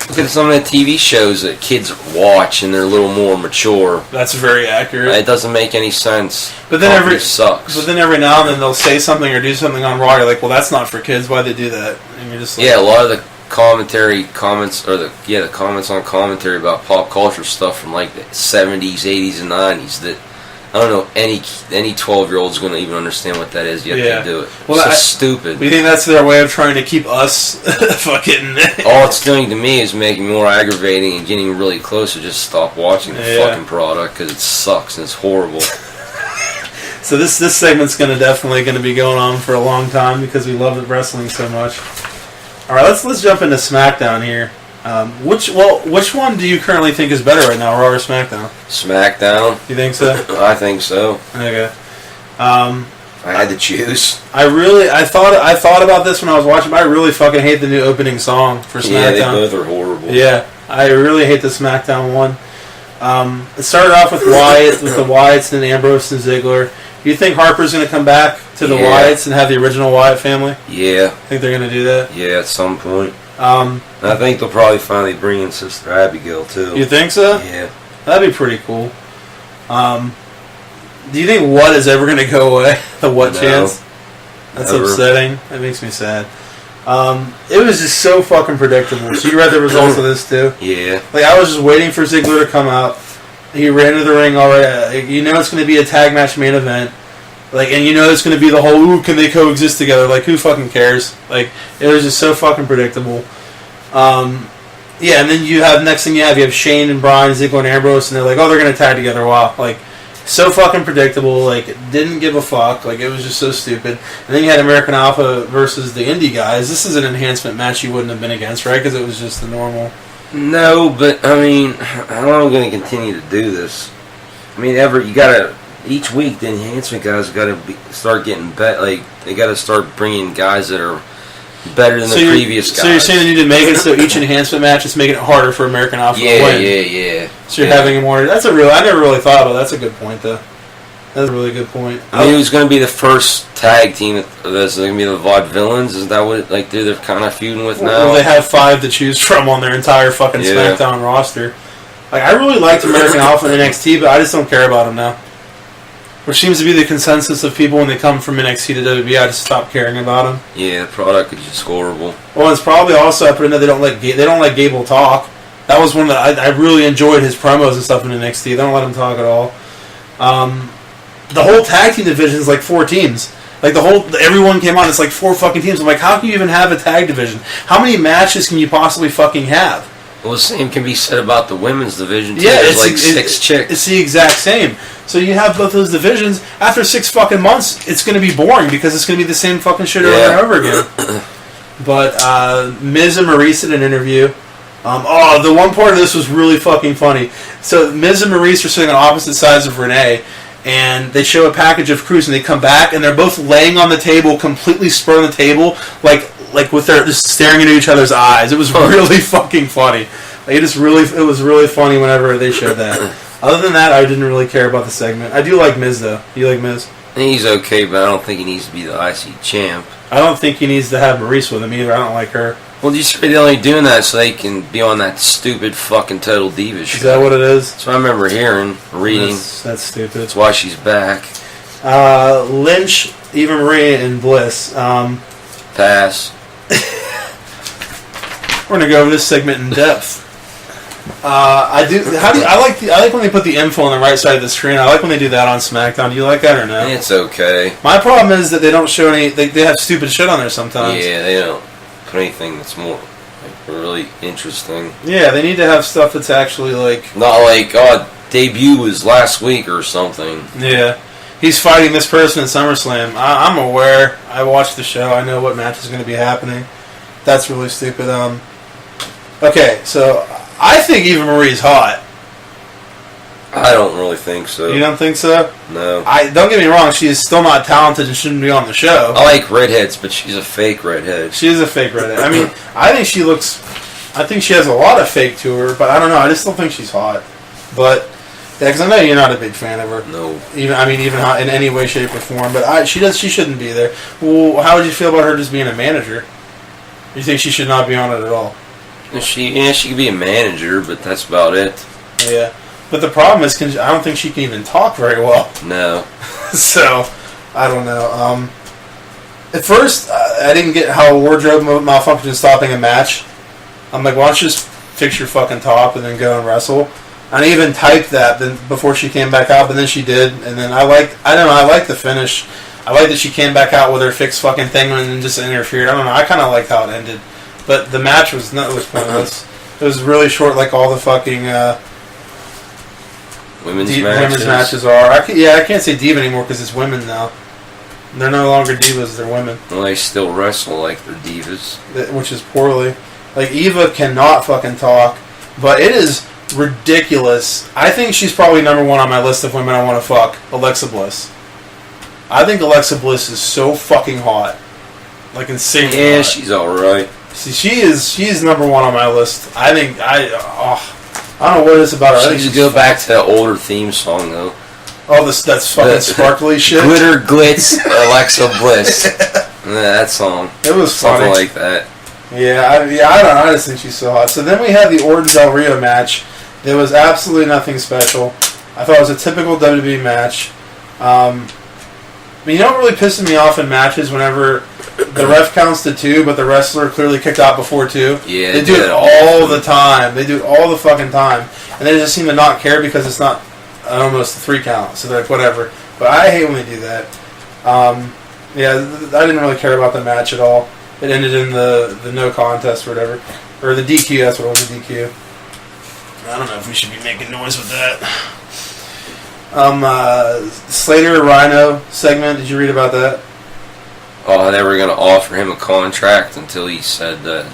Look at some of the TV shows that kids watch, and they're a little more mature. That's very accurate. It doesn't make any sense. But then sucks. But then every now and then they'll say something or do something on Raw. You're like, well, that's not for kids. Why'd they do that? And you're just like, yeah, a lot of the comments on commentary about pop culture stuff from like the 70s, 80s, and 90s that I don't know any 12-year-old's going to even understand what that is yet they do it. Well, it's so stupid. We think that's their way of trying to keep us fucking... All it's doing to me is making me more aggravating and getting really close to just stop watching the fucking product because it sucks and it's horrible. So this segment's definitely going to be going on for a long time because we love wrestling so much. All right, let's jump into SmackDown here. Which one do you currently think is better right now, Raw or SmackDown? SmackDown. You think so? I think so. Okay. If I had to choose. I thought about this when I was watching, but I really fucking hate the new opening song for SmackDown. Yeah, they both are horrible. Yeah, I really hate the SmackDown one. It started off with the Wyatts and Ambrose and Ziggler. Do you think Harper's going to come back to the Wyatts and have the original Wyatt family? Yeah. Think they're going to do that? Yeah, at some point. I think they'll probably finally bring in Sister Abigail, too. You think so? Yeah. That'd be pretty cool. Do you think What is ever going to go away? The What chance? That's never. Upsetting. That makes me sad. It was just so fucking predictable. So you read the results of this, too? Yeah. Like, I was just waiting for Ziggler to come out. He ran to the ring already. You know it's going to be a tag match main event. Like, and you know it's going to be the whole, ooh, can they coexist together? Like, who fucking cares? Like, it was just so fucking predictable. Yeah, and then next thing you have Shane and Bryan, Ziggler and Ambrose, and they're like, oh, they're going to tag together. Wow. Like, so fucking predictable. Like, didn't give a fuck. Like, it was just so stupid. And then you had American Alpha versus the Indie guys. This is an enhancement match you wouldn't have been against, right? Because it was just the normal. No, but, I mean, how long are we going to continue to do this? I mean, you got to... Each week, the enhancement guys got to start getting better. Like, they got to start bringing guys that are better than the previous guys. So you're saying they need to make it so each enhancement match is making it harder for American Alpha to win? Yeah. So you're having more. I never really thought about it. That's a good point, though. That's a really good point. I mean, who's going to be the first tag team? That's going to be the Vaudevillains? Is that what they're kind of feuding with now? Well, they have 5 to choose from on their entire fucking SmackDown roster. Like, I really liked American Alpha and NXT, but I just don't care about them now. Which seems to be the consensus of people when they come from NXT to WWE. I just stopped caring about them. Yeah, the product is just horrible. Well, it's probably also I put in that they don't let Gable talk. That was one that I really enjoyed his promos and stuff in NXT. They don't let him talk at all. The whole tag team division is like 4 teams. Like everyone came on. It's like 4 fucking teams. I'm like, how can you even have a tag division? How many matches can you possibly fucking have? Well, the same can be said about the women's division, too. Yeah, There's like 6 chicks. It's the exact same. So you have both those divisions. After 6 fucking months, it's going to be boring because it's going to be the same fucking shit over and over again. But Miz and Maurice did an interview. The one part of this was really fucking funny. So Miz and Maurice are sitting on opposite sides of Renee, and they show a package of Cruz, and they come back, and they're both laying on the table, completely spread on the table, like with their just staring into each other's eyes. It was really fucking funny. Like it was really funny whenever they showed that. Other than that, I didn't really care about the segment. I do like Miz, though. You like Miz? He's okay, but I don't think he needs to be the IC champ. I don't think he needs to have Maurice with him either. I don't like her. Well, you say they're only doing that so they can be on that stupid fucking Total Divas show. Is that what it is? That's what I remember hearing, reading. That's stupid. That's why she's back. Lynch, Eva Marie, and Bliss. Pass. We're gonna go over this segment in depth. I like when they put the info on the right side of the screen. I like when they do that on SmackDown. Do you like that or no? It's okay. My problem is that they don't show any. They have stupid shit on there sometimes. Yeah, they don't put anything that's more really interesting. Yeah, they need to have stuff that's actually like not like debut was last week or something. Yeah, he's fighting this person in SummerSlam. I'm aware. I watched the show. I know what match is going to be happening. That's really stupid. Okay, so I think Eva Marie's hot. I don't really think so. You don't think so? No. Don't get me wrong. She is still not talented and shouldn't be on the show. I like redheads, but she's a fake redhead. She is a fake redhead. I mean, I think she looks. I think she has a lot of fake to her, but I don't know. I just don't think she's hot. But yeah, because I know you're not a big fan of her. No. Even hot in any way, shape, or form. But she shouldn't be there. Well, how would you feel about her just being a manager? You think she should not be on it at all? She could be a manager, but that's about it. Yeah. But the problem is, I don't think she can even talk very well. No. So, I don't know. At first, I didn't get how a wardrobe malfunction is stopping a match. I'm like, why don't you just fix your fucking top and then go and wrestle? And I even typed that before she came back out, but then she did. And then I liked the finish. I like that she came back out with her fixed fucking thing and then just interfered. I don't know. I kind of liked how it ended. But the match was pointless. It was really short, like all the fucking women's matches are. I can't say diva anymore because it's women now. They're no longer divas; they're women. Well, they still wrestle like they're divas, which is poorly. Like Eva cannot fucking talk, but it is ridiculous. I think she's probably number one on my list of women I want to fuck. Alexa Bliss. I think Alexa Bliss is so fucking hot, like insanely. Yeah, hot. she's all right. See, she's number one on my list. I think I don't know what it is about her. She should go back to that older theme song though. Oh, that's fucking sparkly shit. Glitter Glitz Alexa Bliss. That song. It was something funny. like that. Yeah, I don't know. I just think she's so hot. So then we had the Orton Del Rio match. There was absolutely nothing special. I thought it was a typical WWE match. I mean, you know what really pisses me off in matches whenever the ref counts to 2, but the wrestler clearly kicked out before 2. Yeah, they do it all the time. They do it all the fucking time, and they just seem to not care because it's not almost a 3 count. So they're like, whatever. But I hate when they do that. I didn't really care about the match at all. It ended in the no contest or whatever, or the DQ. That's what it was, the DQ. I don't know if we should be making noise with that. Slater Rhino segment. Did you read about that? Oh, they were going to offer him a contract until he said that.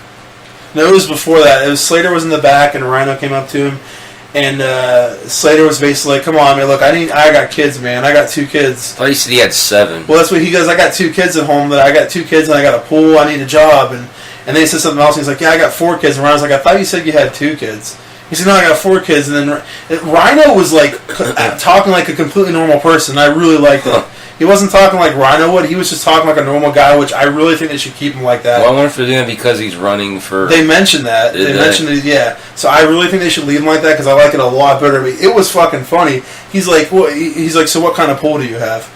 No, it was before that. It was Slater was in the back, and Rhino came up to him, and Slater was basically like, "Come on, man! Look, I got kids, man. I got 2 kids." I thought he said he had 7. Well, that's what he goes. I got 2 kids at home. I got 2 kids, and I got a pool. I need a job, and then he said something else. And he's like, "Yeah, I got 4 kids." And Rhino's like, "I thought you said you had 2 kids." He said, "No, I got 4 kids." And then Rhino was like talking like a completely normal person. I really liked it. He wasn't talking like Rhino would. He was just talking like a normal guy, which I really think they should keep him like that. Well, I wonder if they're doing it because he's running for... They mentioned that. They mentioned it, yeah. So I really think they should leave him like that because I like it a lot better. It was fucking funny. He's like, he's like, "So what kind of pool do you have?"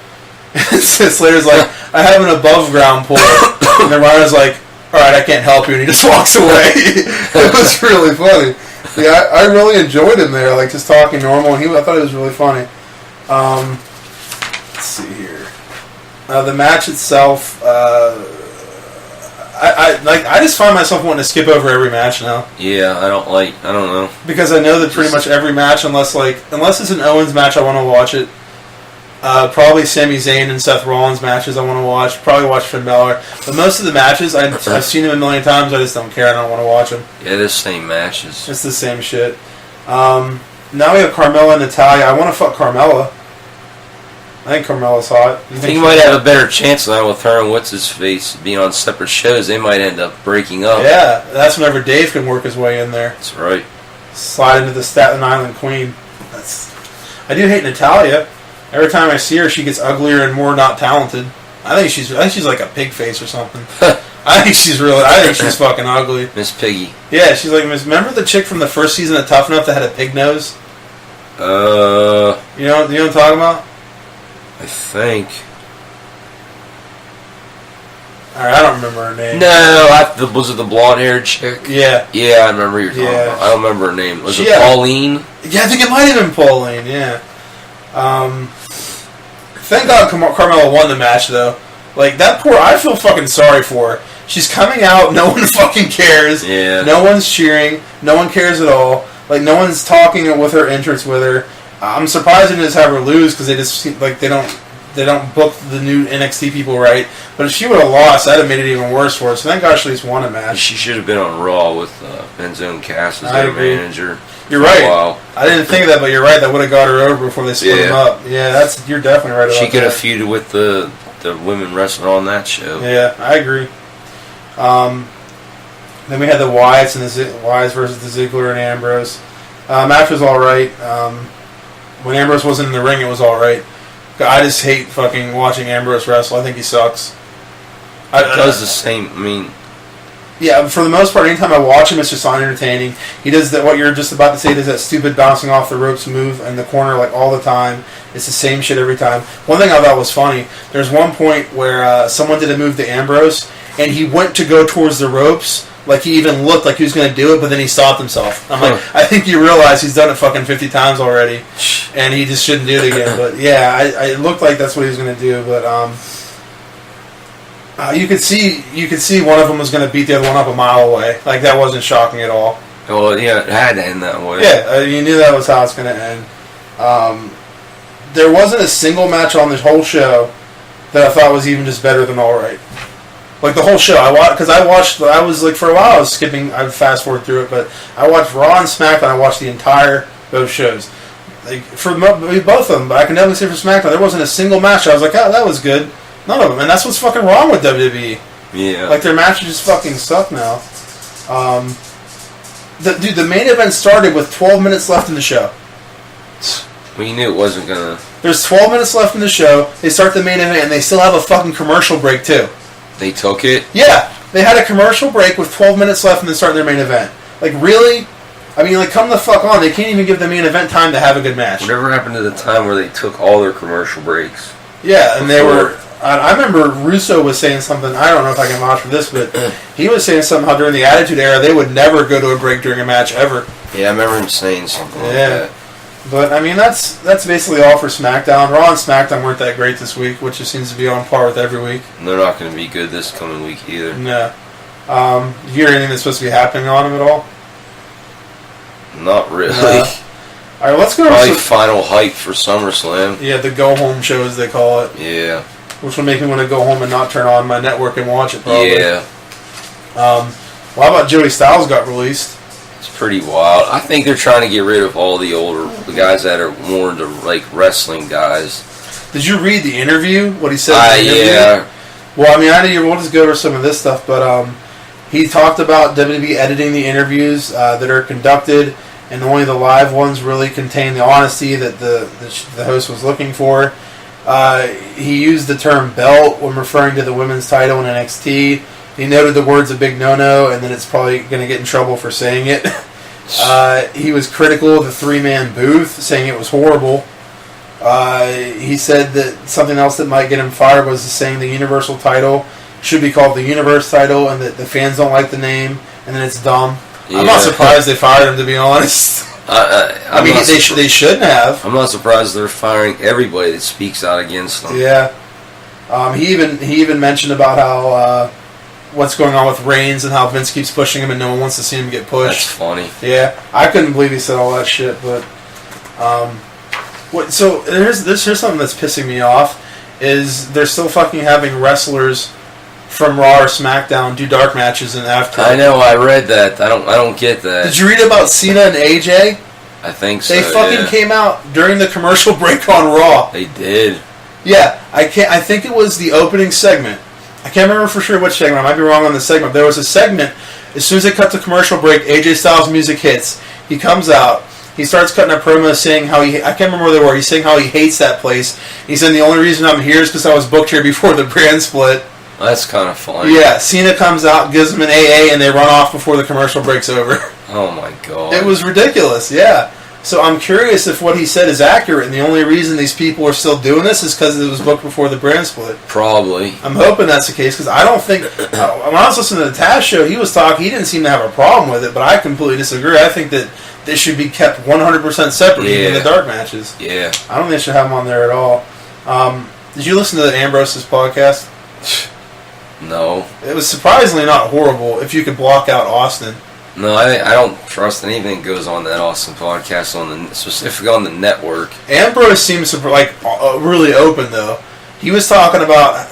And Slater's like, "I have an above ground pool." And then Rhino's like, "All right, I can't help you," and he just walks away. It was really funny. Yeah, I really enjoyed him there, like just talking normal. And I thought it was really funny. Let's see here. The match itself, I just find myself wanting to skip over every match now. Yeah, I don't know. Because I know that pretty much every match, unless it's an Owens match, I want to watch it. Probably Sami Zayn and Seth Rollins matches I want to watch. Probably watch Finn Balor. But most of the matches, I've seen them a million times. I just don't care. I don't want to watch them. Yeah, they're the same matches. It's the same shit. Now we have Carmella and Natalya. I want to fuck Carmella. I think Carmella's hot. I think you might have a better chance now with her and what's-his-face being on separate shows. They might end up breaking up. Yeah, that's whenever Dave can work his way in there. That's right. Slide into the Staten Island Queen. I do hate Natalya. Every time I see her, she gets uglier and more not talented. I think she's like a pig face or something. I think she's fucking ugly. Miss Piggy. Yeah, she's like Miss. Remember the chick from the first season of Tough Enough that had a pig nose? You know what I'm talking about? I think. Alright, I don't remember her name. No, was it the blonde-haired chick? Yeah. Yeah, I remember you're talking about. I don't remember her name. Was it Pauline? Yeah, I think it might have been Pauline, yeah. Thank God Carmella won the match, though. Like, that I feel fucking sorry for her. She's coming out, no one fucking cares. Yeah. No one's cheering. No one cares at all. Like, no one's talking with her entrance with her. I'm surprised they just have her lose, because they just seem like they don't book the new NXT people right. But if she would have lost, that'd have made it even worse for her. So thank God she at least won a match. She should have been on Raw with Enzo and Cass as their manager. You're right. I didn't think of that, but you're right. That would have got her over before they split them up. Yeah, you're definitely right about that. She could have feuded with the women wrestling on that show. Yeah, I agree. Then we had the Wyatts and the Wyatts versus the Ziggler and Ambrose. Match was all right. When Ambrose wasn't in the ring, it was all right. I just hate fucking watching Ambrose wrestle. I think he sucks. He does the same. I mean, yeah, for the most part, anytime I watch him, it's just unentertaining. He does that. What you're just about to say, does that stupid bouncing off the ropes move in the corner like all the time. It's the same shit every time. One thing I thought was funny. There's one point where someone did a move to Ambrose, and he went to go towards the ropes. Like, he even looked like he was going to do it, but then he stopped himself. I'm like, I think you realize he's done it fucking 50 times already, and he just shouldn't do it again. But, yeah, it looked like that's what he was going to do. But you could see one of them was going to beat the other one up a mile away. Like, that wasn't shocking at all. Well, yeah, it had to end that way. Yeah, you knew that was how it's going to end. There wasn't a single match on this whole show that I thought was even just better than all right. Like, the whole show, I was like, for a while I was skipping, I would fast forward through it, but I watched Raw and SmackDown, I watched the entire, both shows. Like, for both of them, but I can definitely say for SmackDown, there wasn't a single match I was like, oh, that was good. None of them, and that's what's fucking wrong with WWE. Yeah. Like, their matches just fucking suck now. The main event started with 12 minutes left in the show. We knew it wasn't gonna... There's 12 minutes left in the show, they start the main event, and they still have a fucking commercial break, too. They took it? Yeah, they had a commercial break with 12 minutes left and they start their main event. Like, really? I mean, like, come the fuck on. They can't even give the main event time to have a good match. Whatever happened to the time where they took all their commercial breaks? Yeah, and they were... I remember Russo was saying something, I don't know if I can vouch for this, but he was saying something how during the Attitude Era they would never go to a break during a match, ever. Yeah, I remember him saying something like that. But, I mean, that's basically all for SmackDown. Raw and SmackDown weren't that great this week, which just seems to be on par with every week. And they're not going to be good this coming week either. No. You hear anything that's supposed to be happening on them at all? Not really. All right, let's go Probably final hype for SummerSlam. Yeah, the go-home show, as they call it. Yeah. Which will make me want to go home and not turn on my network and watch it, probably. Yeah. Well, how about Joey Styles got released? It's pretty wild. I think they're trying to get rid of all the guys that are more into, like, wrestling guys. Did you read the interview? What he said in the interview? Yeah. Well, I mean, we'll just go over some of this stuff, but he talked about WWE editing the interviews that are conducted, and only the live ones really contain the honesty that the host was looking for. He used the term belt when referring to the women's title in NXT. He noted the words a big no-no, and then it's probably going to get in trouble for saying it. He was critical of the three-man booth, saying it was horrible. He said that something else that might get him fired was saying the Universal title should be called the Universe title, and that the fans don't like the name, and then it's dumb. Yeah. I'm not surprised they fired him, to be honest. I mean, they shouldn't have. I'm not surprised they're firing everybody that speaks out against them. Yeah. He even mentioned about how what's going on with Reigns and how Vince keeps pushing him and no one wants to see him get pushed. That's funny. Yeah, I couldn't believe he said all that shit. But so here's something that's pissing me off is they're still fucking having wrestlers from Raw or SmackDown do dark matches and after. I know, I read that. I don't get that. Did you read about Cena and AJ? I think so. They fucking came out during the commercial break on Raw. They did. Yeah, I think it was the opening segment. I can't remember for sure which segment. I might be wrong on the segment. There was a segment. As soon as they cut to commercial break, AJ Styles' music hits. He comes out. He starts cutting a promo saying how I can't remember where they were. He's saying how he hates that place. He said the only reason I'm here is because I was booked here before the brand split. That's kind of funny. Yeah, Cena comes out, gives him an AA, and they run off before the commercial breaks over. Oh my god. It was ridiculous, yeah. So I'm curious if what he said is accurate, and the only reason these people are still doing this is because it was booked before the brand split. Probably. I'm hoping that's the case, because I don't think... when I was listening to the Taz show, he was talking, he didn't seem to have a problem with it, but I completely disagree. I think that this should be kept 100% separate, even the dark matches. Yeah. I don't think they should have them on there at all. Did you listen to the Ambrose's podcast? No. It was surprisingly not horrible if you could block out Austin. No, I don't trust anything that goes on that Austin podcast, specifically on the network. Ambrose seems to really open, though. He was talking about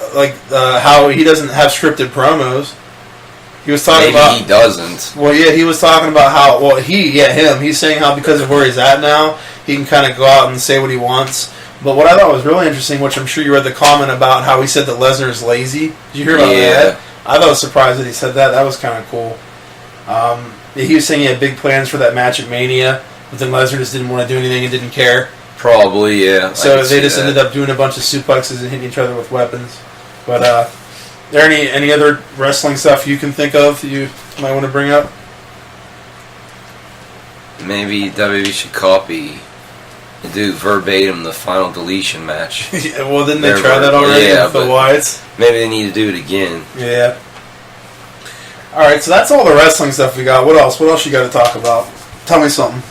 how he doesn't have scripted promos. He was talking about... he doesn't. Well, yeah, he was talking about how... Well, him. He's saying how because of where he's at now, he can kind of go out and say what he wants. But what I thought was really interesting, which I'm sure you read the comment about how he said that Lesnar is lazy. Did you hear about that? I thought I was surprised that he said that. That was kind of cool. He was saying he had big plans for that match at Mania, but then Lesnar just didn't want to do anything and didn't care. Probably, yeah. So they just ended up doing a bunch of suplexes and hitting each other with weapons. But there any other wrestling stuff you can think of that you might want to bring up? Maybe WWE should copy and do verbatim the final deletion match. Yeah, well, didn't they try that already with the Wyatts? Maybe they need to do it again. Yeah. Alright, so that's all the wrestling stuff we got. What else? What else you got to talk about? Tell me something.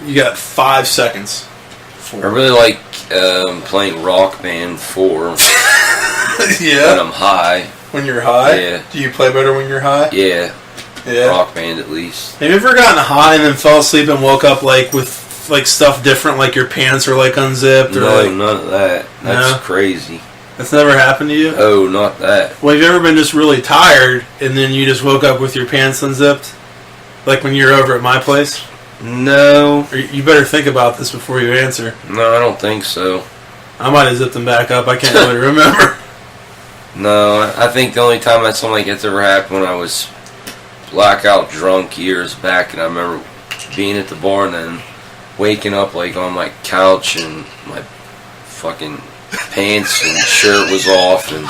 You got 5 seconds. I really like playing Rock Band 4. Yeah? When I'm high. When you're high? Yeah. Do you play better when you're high? Yeah. Yeah. Rock Band at least. Have you ever gotten high and then fell asleep and woke up with stuff different, like your pants are unzipped? Or No, none of that. That's crazy. That's never happened to you? Oh, not that. Well, have you ever been just really tired and then you just woke up with your pants unzipped? Like when you were over at my place? No. Or you better think about this before you answer. No, I don't think so. I might have zipped them back up. I can't really remember. No, I think the only time that something like that's ever happened when I was blackout drunk years back, and I remember being at the bar and then waking up on my couch and my fucking pants and shirt was off and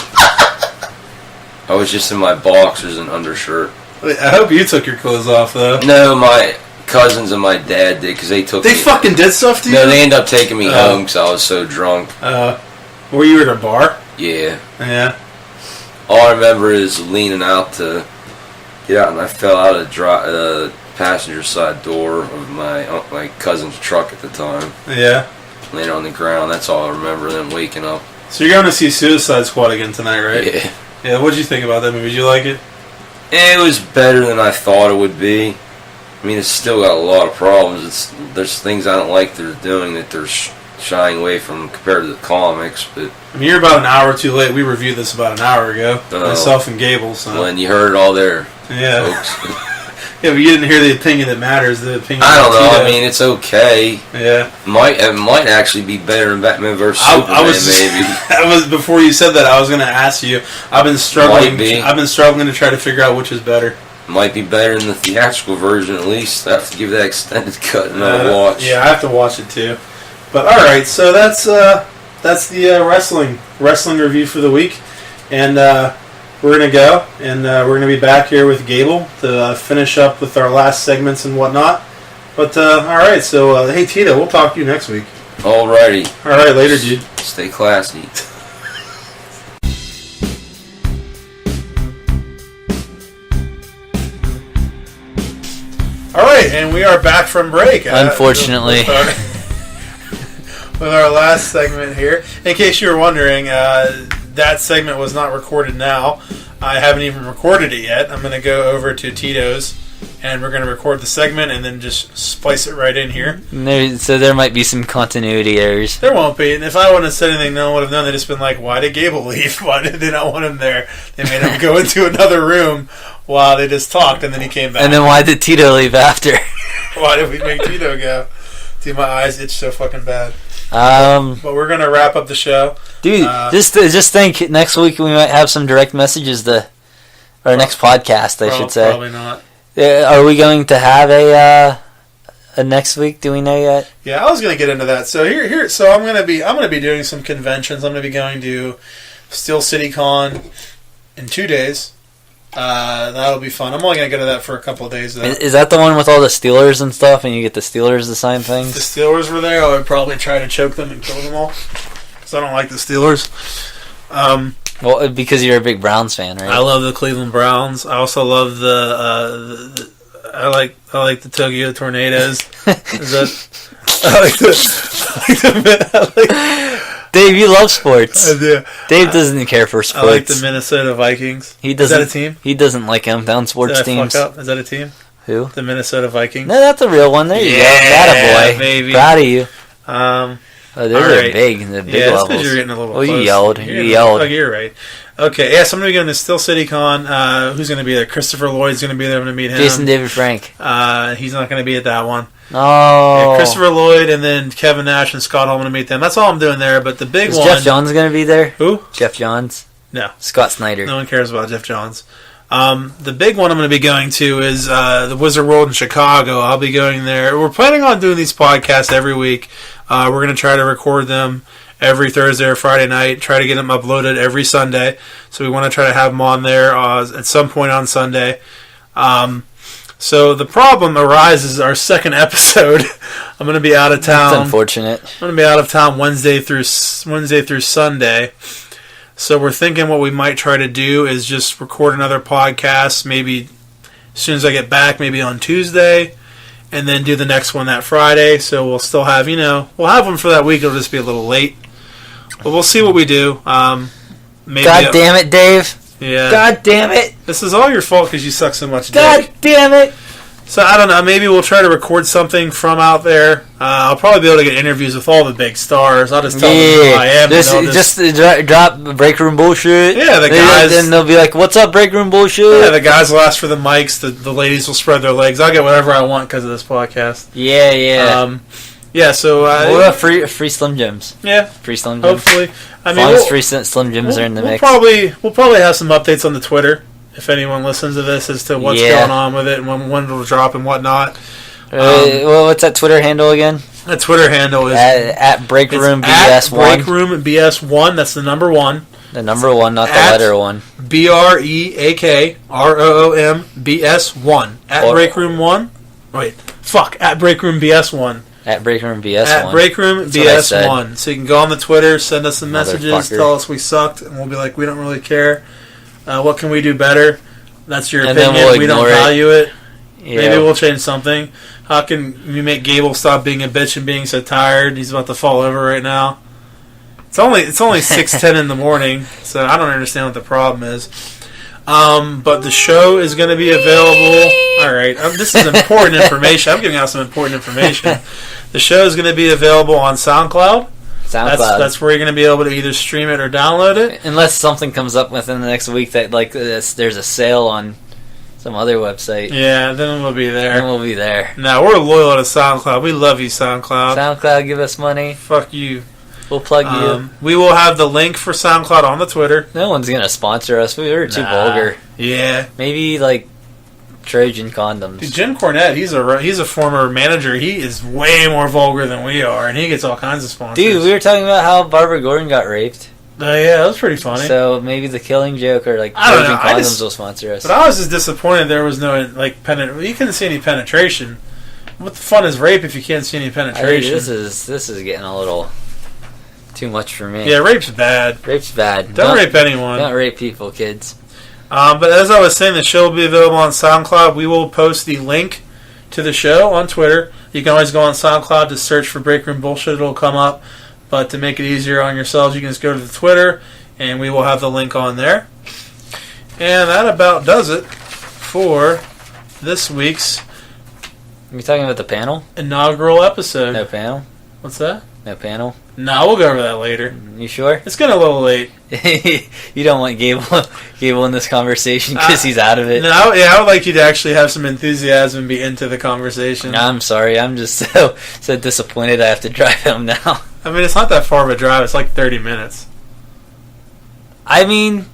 I was just in my boxers and undershirt. I hope you took your clothes off, though. No, my cousins and my dad did, because they took They fucking did stuff to you? No, they ended up taking me home because I was so drunk. Were you at a bar? Yeah. Yeah. All I remember is leaning out to get out, and I fell out of the passenger side door of my cousin's truck at the time. Yeah. Laying on the ground. That's all I remember. Then waking up. So you're going to see Suicide Squad again tonight, right? Yeah. Yeah. What did you think about that movie? Did you like it? It was better than I thought it would be. I mean, it's still got a lot of problems. There's things I don't like they're doing that they're shying away from compared to the comics. But I mean, you're about an hour too late. We reviewed this about an hour ago. Myself and Gable. So. When you heard it all there, yeah. folks. Yeah, but you didn't hear the opinion that matters. The opinion. I don't know. I mean, it's okay. Yeah. It might actually be better than Batman vs Superman. Maybe. Before you said that, I was going to ask you. I've been struggling. I've been struggling to try to figure out which is better. Might be better than the theatrical version, at least. I have to give that extended cut another watch. Yeah, I have to watch it too. But all right, so that's the wrestling review for the week, and we're gonna go, and we're gonna be back here with Gable to finish up with our last segments and whatnot. But all right, so hey Tito, we'll talk to you next week. Alrighty. All right, later, dude. Stay classy. All right, and we are back from break. Unfortunately. With our last segment here. In case you were wondering, that segment was not recorded now. I haven't even recorded it yet. I'm going to go over to Tito's, and we're going to record the segment and then just splice it right in here. So there might be some continuity errors. There won't be. And if I wouldn't have said anything, no one would have known. They'd just been like, why did Gable leave? Why did they not want him there? They made him go into another room while they just talked, and then he came back. And then why did Tito leave after? Why did we make Tito go? Dude, my eyes itch so fucking bad. But we're going to wrap up the show. Dude, just think, next week we might have some direct messages or next podcast, I should say. Probably not. Are we going to have a next week? Do we know yet? Yeah, I was going to get into that. So so I'm going to be doing some conventions. I'm going to be going to Steel City Con in 2 days. That'll be fun. I'm only going to go to that for a couple of days, though. Is that the one with all the Steelers and stuff, and you get the Steelers to sign things? If the Steelers were there, I would probably try to choke them and kill them all. Because I don't like the Steelers. Well, because you're a big Browns fan, right? I love the Cleveland Browns. I also love the I like the Tokyo Tornadoes. Is that? Dave, you love sports. I do. Dave doesn't care for sports. I like the Minnesota Vikings. He doesn't. Is that a team? He doesn't like hometown sports teams. Fuck up? Is that a team? Who? The Minnesota Vikings. No, that's a real one. There you go. Attaboy. Baby. Proud of you. They're right. Big. The big yeah, levels. because you're getting a little. Oh, close. you yelled. You yelled. Oh, you're right. Okay, yeah, so I'm going to be going to Steel City Con. Who's going to be there? Christopher Lloyd's going to be there. I'm going to meet him. Jason David Frank. He's not going to be at that one. Oh. Yeah, Christopher Lloyd and then Kevin Nash and Scott Hall. I'm going to meet them. That's all I'm doing there. But the big one. Jeff Johns going to be there? Who? Jeff Johns. No. Scott Snyder. No one cares about Jeff Johns. The big one I'm going to be going to is the Wizard World in Chicago. I'll be going there. We're planning on doing these podcasts every week. We're going to try to record them every Thursday or Friday night, try to get them uploaded every Sunday. So we want to try to have them on there at some point on Sunday. So the problem arises our second episode. I'm going to be out of town. That's unfortunate. I'm going to be out of town Wednesday through Sunday. So we're thinking what we might try to do is just record another podcast maybe as soon as I get back, maybe on Tuesday. And then do the next one that Friday. So we'll still have, we'll have one for that week. It'll just be a little late. But we'll see what we do. Maybe God damn it, Dave. Yeah. God damn it. This is all your fault because you suck so much God dick. damn it. So I don't know. Maybe we'll try to record something from out there. I'll probably be able to get interviews with all the big stars. I'll just tell them who I am. Just drop Breakroom bullshit. Yeah, the guys. Then they'll be like, "What's up, Breakroom bullshit?" Yeah, the guys will ask for the mics. The ladies will spread their legs. I'll get whatever I want because of this podcast. Yeah. Yeah. So what about free Slim Jims? Yeah, free Slim Jims. Hopefully, as long as free Slim Jims are in the mix. We'll probably have some updates on the Twitter. If anyone listens to this as to what's going on with it and when it'll drop and whatnot. What's that Twitter handle again? That Twitter handle is at Breakroom BS1. Breakroom BS1. That's the number one. The number one, not the letter one. BREAKROOM BS1 at Breakroom 1. Wait, at Breakroom BS1. At Breakroom BS1. At Breakroom BS1. So you can go on the Twitter, send us some messages, tell us we sucked, and we'll be like, we don't really care. What can we do better? That's your opinion. We don't value it. Yeah. Maybe we'll change something. How can we make Gable stop being a bitch and being so tired? He's about to fall over right now. It's only 6:10 in the morning, so I don't understand what the problem is. But the show is going to be available. All right, this is important information. I'm giving out some important information. The show is going to be available on SoundCloud. That's where you're going to be able to either stream it or download it. Unless something comes up within the next week that there's a sale on some other website. Yeah, then we'll be there. No, we're loyal to SoundCloud. We love you, SoundCloud. SoundCloud, give us money. Fuck you. We'll plug you. We will have the link for SoundCloud on the Twitter. No one's going to sponsor us. We're too vulgar. Yeah. Maybe Trojan condoms. Dude, Jim Cornette, he's a former manager. He is way more vulgar than we are, and he gets all kinds of sponsors. Dude, we were talking about how Barbara Gordon got raped. Yeah, that was pretty funny. So maybe the Killing Joke or Trojan condoms will sponsor us. But I was just disappointed there was no you couldn't see any penetration. What the fun is rape if you can't see any penetration? This is getting a little too much for me. Yeah, rape's bad. Rape's bad. Don't rape anyone. Don't rape people, kids. But as I was saying, the show will be available on SoundCloud. We will post the link to the show on Twitter. You can always go on SoundCloud to search for Breakroom Bullshit. It'll come up. But to make it easier on yourselves, you can just go to the Twitter, and we will have the link on there. And that about does it for this week's... Are you talking about the panel? Inaugural episode. No panel? What's that? No panel? No, we'll go over that later. You sure? It's getting a little late. You don't want Gable in this conversation because he's out of it. No, I would like you to actually have some enthusiasm and be into the conversation. I'm sorry. I'm just so disappointed I have to drive home now. I mean, it's not that far of a drive. It's like 30 minutes. I mean,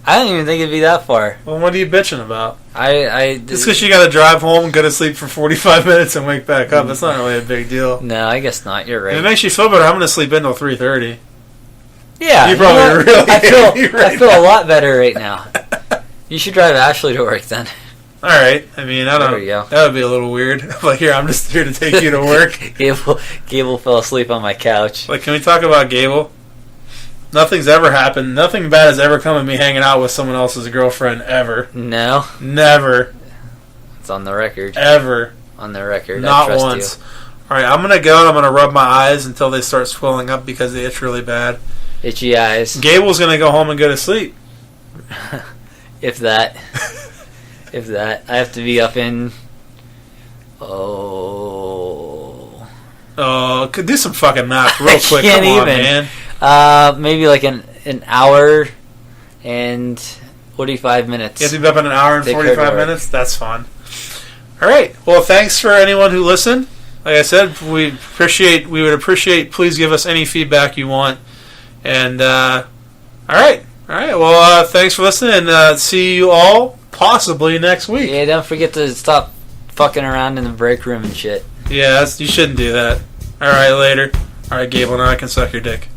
I don't even think it'd be that far. Well, what are you bitching about? Just because you got to drive home, go to sleep for 45 minutes, and wake back up. It's not really a big deal. No, I guess not. You're right. If it makes you feel better, I'm going to sleep until 3:30. Yeah, you probably really. I feel a lot better right now. You should drive Ashley to work then. All right. I mean, I don't. There we go. That would be a little weird. Like, here, I'm just here to take you to work. Gable fell asleep on my couch. Like, can we talk about Gable? Nothing's ever happened. Nothing bad has ever come of me hanging out with someone else's girlfriend ever. No. Never. It's on the record. Ever. On the record. Not I trust once. You. All right, I'm going to go and I'm going to rub my eyes until they start swelling up because they itch really bad. Itchy eyes. Gable's going to go home and go to sleep. If that. If that. I have to be up in... Oh, could do some fucking math real quick. Can't Come on, even. man. Maybe like an hour and 45 minutes. You have to be up in an hour and 45 minutes? That's fun. All right. Well, thanks for anyone who listened. Like I said, we would appreciate, please give us any feedback you want. And, all right. Well, thanks for listening, and see you all possibly next week. Yeah, don't forget to stop fucking around in the break room and shit. Yeah, you shouldn't do that. All right, later. All right, Gable, now I can suck your dick.